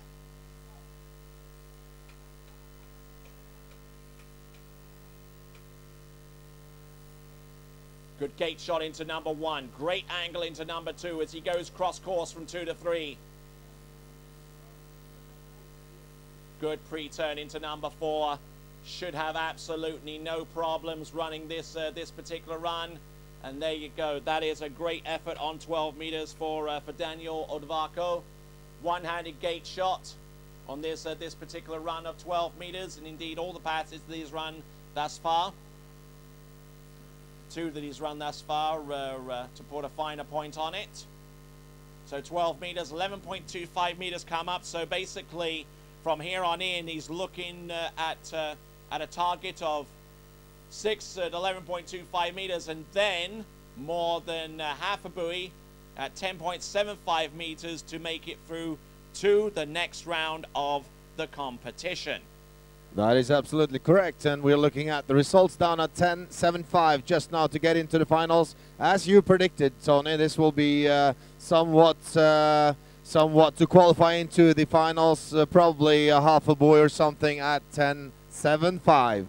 Good gate shot into number 1. Great angle into number 2 as he goes cross course from 2 to 3. Good pre-turn into number 4. Should have absolutely no problems running this particular run. And there you go. That is a great effort on 12 meters for Daniel Odvako. One-handed gate shot on this particular run of 12 meters, and indeed all the passes that he's run thus far. 2 that he's run thus far to put a finer point on it. So 12 meters, 11.25 meters come up. So basically from here on in, he's looking at a target of 6 at 11.25 meters, and then more than half a buoy at 10.75 meters to make it through to the next round of the competition.
That is absolutely correct, and we're looking at the results down at 10.75 just now to get into the finals. As you predicted, Tony, this will be somewhat to qualify into the finals, probably a half a buoy or something at 10.75.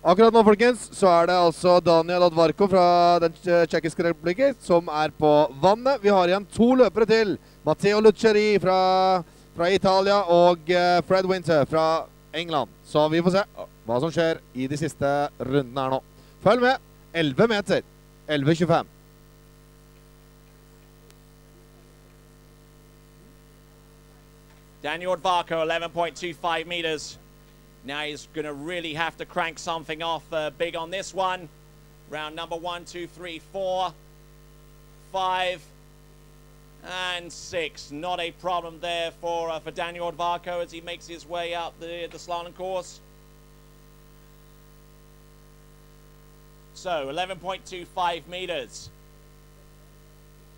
Akkurat nå, folkens, så det altså Daniel Advarko fra den tjekkiske republikken som på vannet. Vi har igjen 2 løpere til. Matteo Luccheri fra Italia og Fred Winter fra England. Så vi får se hva som skjer i de siste rundene her nå. Følg med. 11 meter. 11,25.
Daniel Advarko, 11.25 meters. Now he's going to really have to crank something off big on this one. Round number 1, 2, 3, 4, 5, and 6. Not a problem there for Daniel Advarko as he makes his way up the slalom course. So 11.25 meters.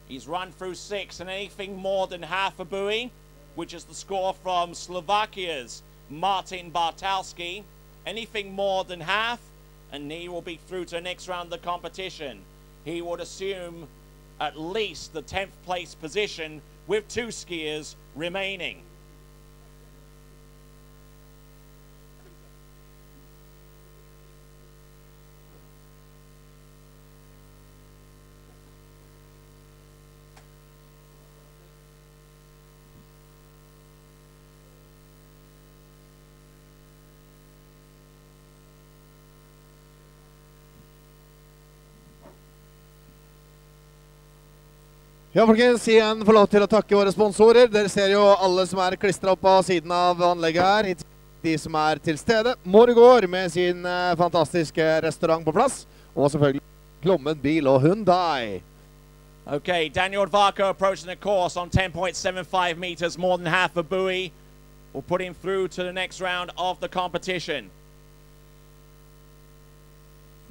He's run through 6, and anything more than half a buoy, which is the score from Slovakia's Martin Bartalski. Anything more than half, and he will be through to the next round of the competition. He would assume at least the 10th place position with 2 skiers remaining.
Ja, folkens, igjen får lov til å takke våre sponsorer. Dere ser jo alle som klistret opp på siden av anlegget her. De som til stede. Morgård med sin fantastiske restaurant på plass. Og selvfølgelig Klommen Bil og Hyundai.
Okay, Daniel Advarko approaching the course on 10.75 meters, more than half a buoy. Will put him through to the next round of the competition.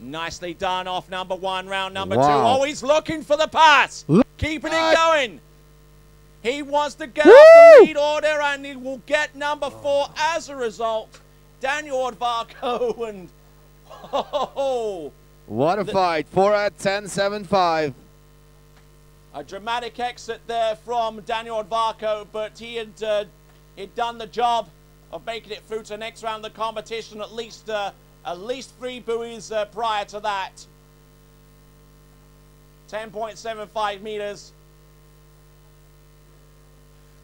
Nicely done off number 1, round number 2. Oh, he's looking for the pass. Keeping it going. He wants to get up the lead order, and he will get number 4 as a result. Daniel Advarko, and
what a fight. 4 at 10.75.
A dramatic exit there from Daniel Advarko, but he had he'd done the job of making it through to the next round of the competition. At least 3 buoys prior to that. 10.75 meters.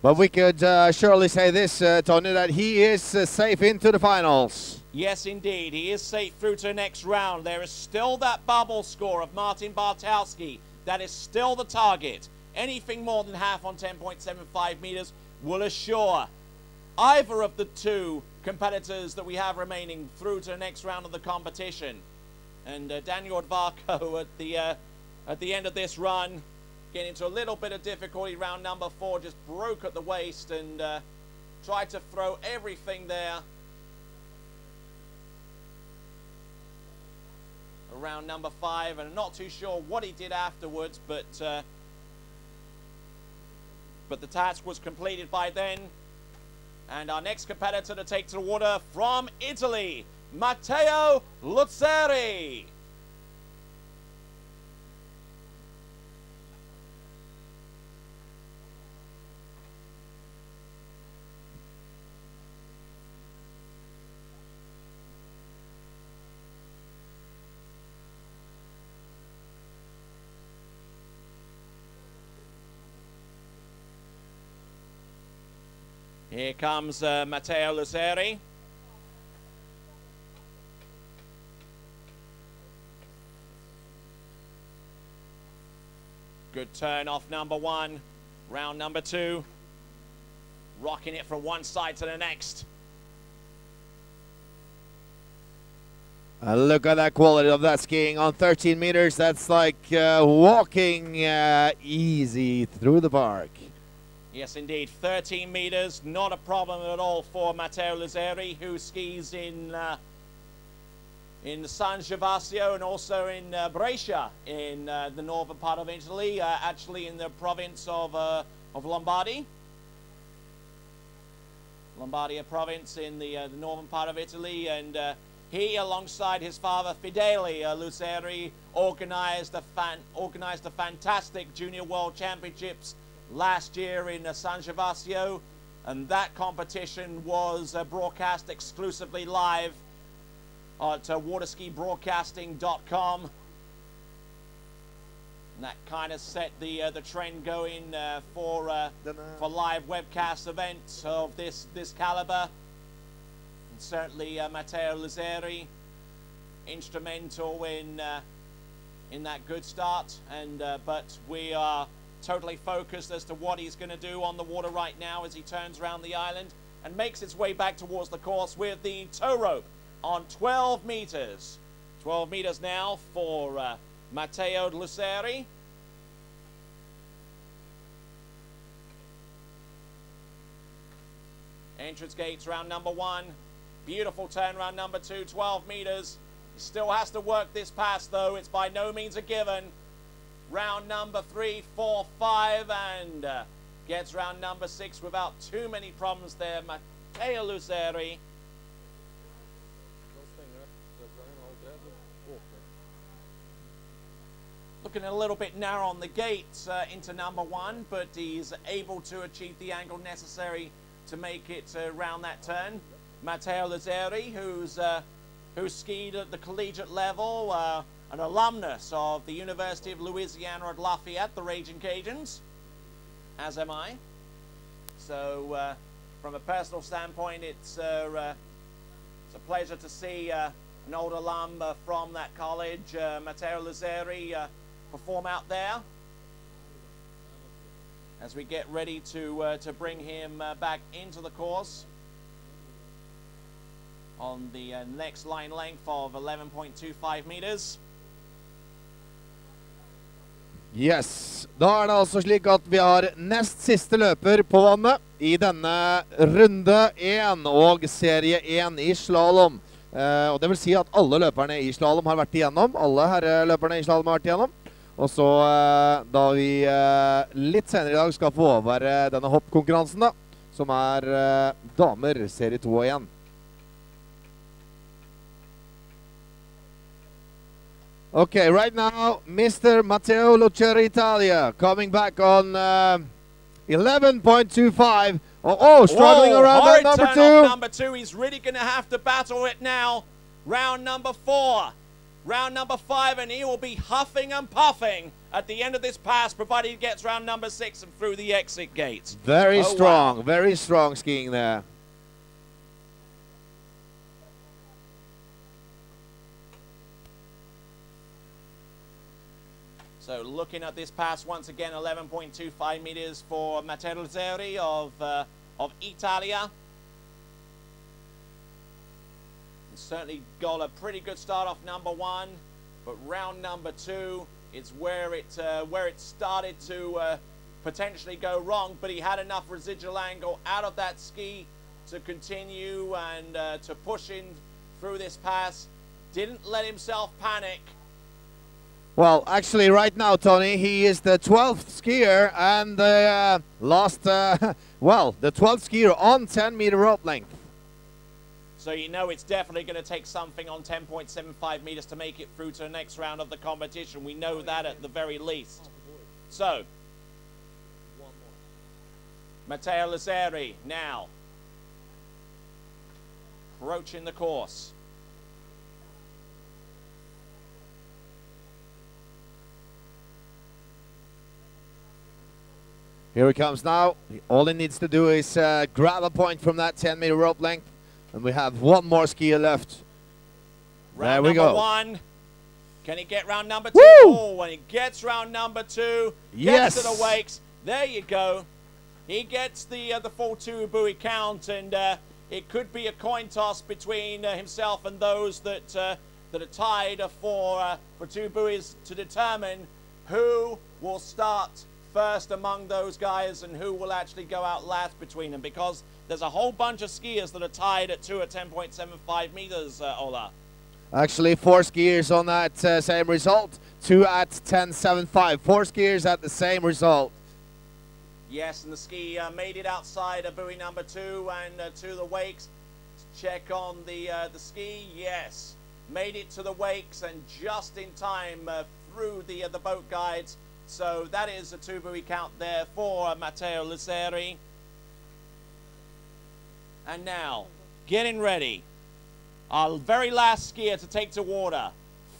But we could surely say this, Tony, that he is safe into the finals.
Yes, indeed. He is safe through to the next round. There is still that bubble score of Martin Bartalski. That is still the target. Anything more than half on 10.75 meters will assure either of the 2 competitors that we have remaining through to the next round of the competition. And Daniel Advarko at the end of this run, getting into a little bit of difficulty. Round number 4 just broke at the waist and tried to throw everything there. Round number 5, and I'm not too sure what he did afterwards, but the task was completed by then. And our next competitor to take to the water from Italy, Matteo Luccheri. Here comes Matteo Luccheri. Good turn off number 1. Round number 2. Rocking it from one side to the next.
Look at that quality of that skiing on 13 meters. That's like walking easy through the park.
Yes, indeed. 13 meters, not a problem at all for Matteo Luccheri, who skis in San Gervasio and also in Brescia in the northern part of Italy, actually in the province of Lombardy. Lombardia province in the northern part of Italy, and he, alongside his father Fidele Luccheri, organized the fantastic Junior World Championships last year in San Gervasio, and that competition was broadcast exclusively live at waterskibroadcasting.com. And that kind of set the trend going for live webcast events of this caliber. And certainly Matteo Lazzeri instrumental in that good start. And but we are totally focused as to what he's going to do on the water right now as he turns around the island and makes its way back towards the course with the tow rope on 12 meters. 12 meters now for Matteo Lazzeri. Entrance gates round number 1. Beautiful turn round number 2, 12 meters. He still has to work this pass though. It's by no means a given. Round number 3, 4, 5 and gets round number 6 without too many problems there. Matteo Lazzeri. Looking a little bit narrow on the gate into number 1, but he's able to achieve the angle necessary to make it around that turn. Matteo Lazzeri, who's skied at the collegiate level, an alumnus of the University of Louisiana at Lafayette, the Raging Cajuns, as am I. So from a personal standpoint, it's a pleasure to see an old alum from that college, Matteo Lazzeri, perform out there as we get ready to bring him back into the course on the next line length of 11.25 meters.
Yes, da det altså slik at vi har nest siste løper på vannet i denne runde 1 og serie 1 i slalom. Og det vil si at alle løperne i slalom har vært igjennom, alle herreløperne i slalom har vært igjennom. Og så da vi litt senere i dag skal få over denne hoppkonkurransen da, som damer serie 2 og 1. Okay, right now, Mr. Matteo Lazzeri Italia coming back on 11.25. Struggling around that number 2.
Number 2, he's really going to have to battle it now. Round number 4. Round number 5, and he will be huffing and puffing at the end of this pass, provided he gets round number 6 and through the exit gates.
Very strong, very strong skiing there.
So looking at this pass once again, 11.25 meters for Matteo Lazzeri of Italia. Certainly got a pretty good start off number 1, but round number 2 is where it started to potentially go wrong. But he had enough residual angle out of that ski to continue and to push in through this pass. Didn't let himself panic.
Well, actually, right now, Tony, he is the 12th skier and the the 12th skier on 10-meter rope length.
So you know it's definitely going to take something on 10.75 meters to make it through to the next round of the competition. We know that at the very least. So, Matteo Lazzeri now approaching the course.
Here he comes now. All he needs to do is grab a point from that 10-meter rope length. And we have one more skier left.
Round
there we go.
Number 1. Can he get round number 2?
Woo!
Oh, when he gets round number 2, gets to the wakes. There you go. He gets the full 2 buoy count, and it could be a coin toss between himself and those that are tied for 2 buoys to determine who will start first among those guys and who will actually go out last between them, because there's a whole bunch of skiers that are tied at 2 at 10.75 meters, Ola.
Actually, 4 skiers on that same result. 2 at 10.75. 4 skiers at the same result.
Yes, and the ski made it outside of buoy number 2 and to the wakes. Let's check on the ski. Yes, made it to the wakes and just in time through the boat guides. So that is a 2 buoy count there for Matteo Lazzeri. And now, getting ready Our very last skier to take to water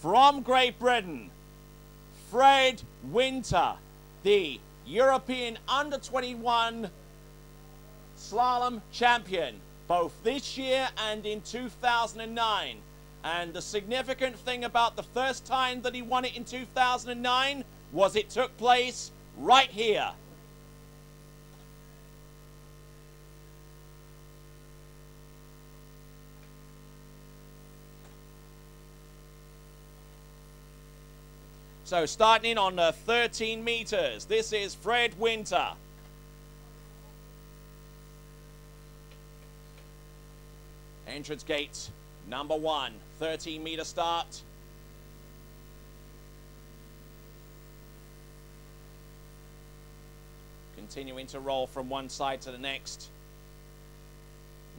from Great Britain, Fred Winter, the European Under-21 Slalom champion, both this year and in 2009. And the significant thing about the first time that he won it in 2009 was it took place right here. So starting in on 13 meters, this is Fred Winter. Entrance gate number 1, 13-meter start. Continuing to roll from one side to the next.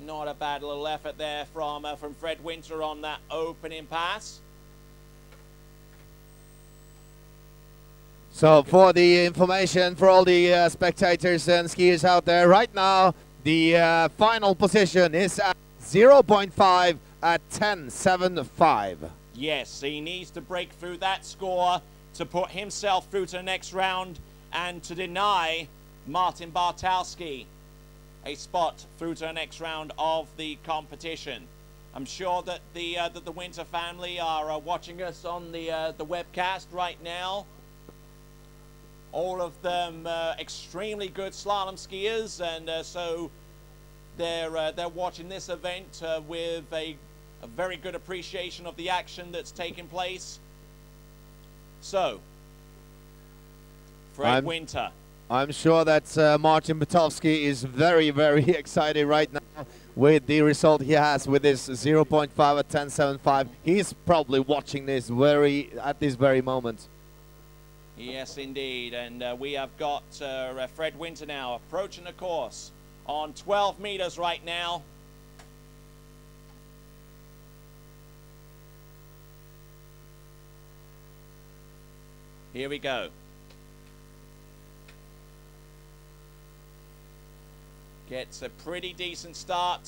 Not a bad little effort there from Fred Winter on that opening pass.
So for the information for all the spectators and skiers out there, right now the final position is at 0.5 at 10.75.
Yes, he needs to break through that score to put himself through to the next round and to deny Martin Bartowski a spot through to the next round of the competition. I'm sure that the Winter family are watching us on the webcast right now. All of them extremely good slalom skiers, and so they're watching this event with a very good appreciation of the action that's taking place. So, Fred Winter.
I'm sure that Martin Bartowski is very, very excited right now with the result he has with this 0.5 at 10.75. He's probably watching this at this very moment.
Yes, indeed. And we have got Fred Winter now approaching the course on 12 meters right now. Here we go. Gets a pretty decent start.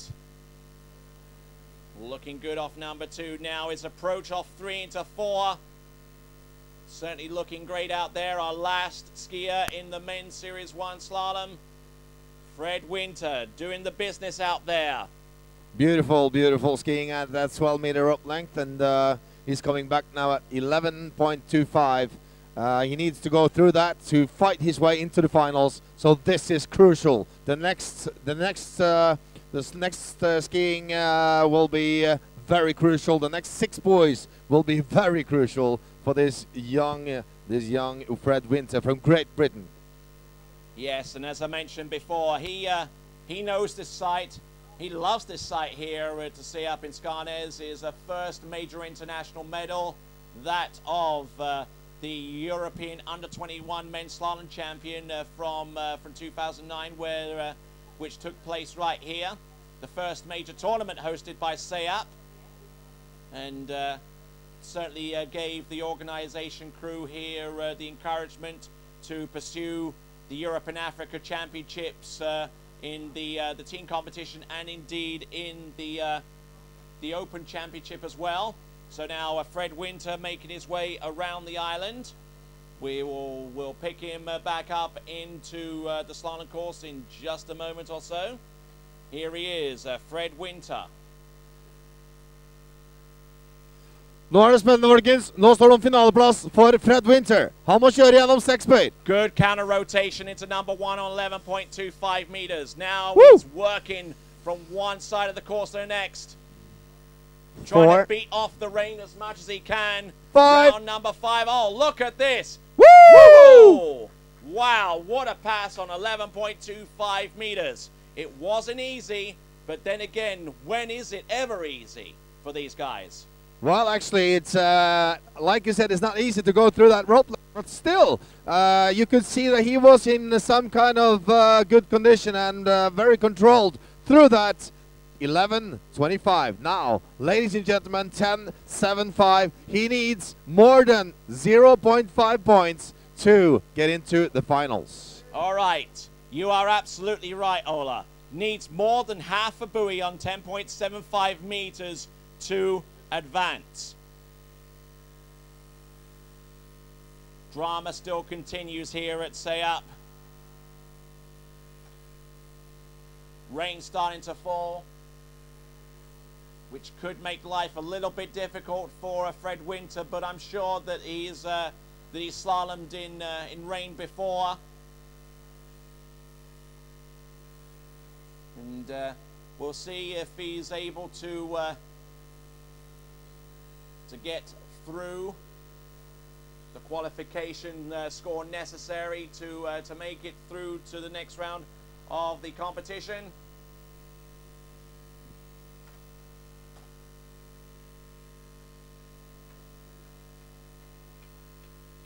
Looking good off number 2 now. His approach off 3 into 4. Certainly looking great out there. Our last skier in the men's Series 1 slalom, Fred Winter, doing the business out there.
Beautiful, beautiful skiing at that 12-meter up length, and he's coming back now at 11.25. He needs to go through that to fight his way into the finals. So this is crucial. The next skiing will be very crucial. The next 6 boys will be very crucial for this young Fred Winter from Great Britain.
Yes, and as I mentioned before, he knows this site. He loves this site here to SIAP in Skarnes. His first major international medal, that of the European Under-21 men's slalom champion from 2009, which took place right here. The first major tournament hosted by SIAP, and certainly gave the organization crew here the encouragement to pursue the Europe and Africa Championships in the team competition, and indeed in the Open Championship as well. So now Fred Winter making his way around the island. We'll pick him back up into the slalom course in just a moment or so. Here he is, Fred Winter.
Nå det spennende, folkens. Nå står det om finaleplass for Fred Winter. Han må kjøre gjennom 6 bøyer.
Good counter rotation into number 1 on 11.25 meters. Now he's working from one side of the course to the next. Trying to beat off the rain as much as he can.
5.
Round number 5. Oh, look at this.
Woo!
Wow, what a pass on 11.25 meters. It wasn't easy, but then again, when is it ever easy for these guys?
Well, actually, it's like you said, it's not easy to go through that rope, but still, you could see that he was in some kind of good condition and very controlled through that. 11.25. Now, ladies and gentlemen, 10.75. He needs more than 0.5 points to get into the finals.
All right, you are absolutely right, Ola. Needs more than half a buoy on 10.75 meters to advance. Drama still continues here at SIAP. Rain starting to fall, which could make life a little bit difficult for Fred Winter, but I'm sure that he's slalomed in rain before, and we'll see if he's able to get through the qualification score necessary to make it through to the next round of the competition.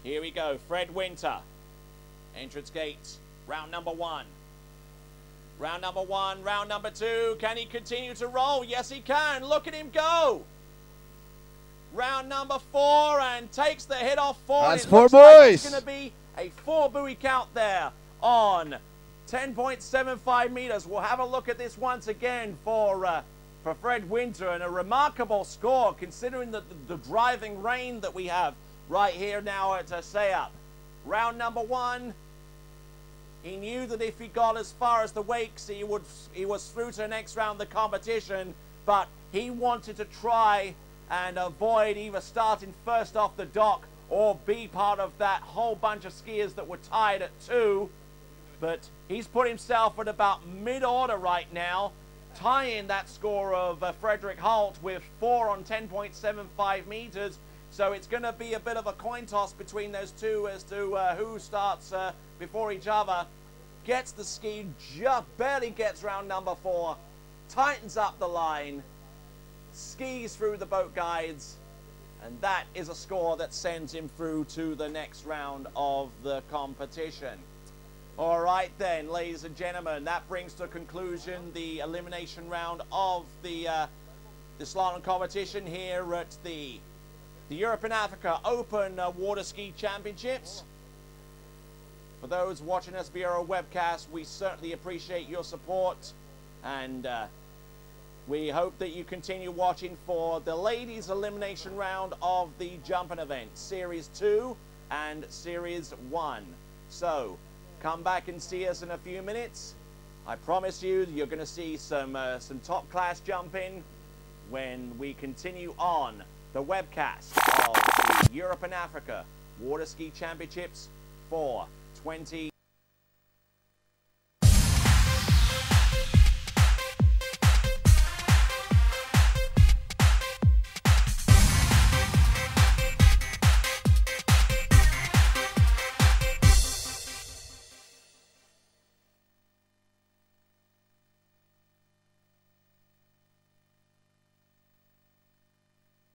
Here we go, Fred Winter. Entrance gates, round number 1. Round number 1, round number 2. Can he continue to roll? Yes, he can. Look at him go. Round number 4, and takes the hit off 4.
That's 4 boys.
It's going to be a 4 buoy count there on 10.75 meters. We'll have a look at this once again for Fred Winter, and a remarkable score considering the driving rain that we have right here now at SIAP. Round number 1, he knew that if he got as far as the wakes, he was through to the next round of the competition, but he wanted to try and avoid either starting first off the dock or be part of that whole bunch of skiers that were tied at 2. But he's put himself at about mid-order right now, tying that score of Frederick Holt with 4 on 10.75 meters. So it's going to be a bit of a coin toss between those two as to who starts before each other. Gets the ski, just barely gets round number 4, tightens up the line, skis through the boat guides, and that is a score that sends him through to the next round of the competition. All right then, ladies and gentlemen, that brings to a conclusion the elimination round of the slalom competition here at the Europe and Africa Open Water Ski Championships. For those watching us via our webcast, we certainly appreciate your support, and we hope that you continue watching for the ladies' elimination round of the jumping event, Series 2 and Series 1. So, come back and see us in a few minutes. I promise you, you're going to see some top-class jumping when we continue on the webcast of the Europe and Africa Water Ski Championships for 20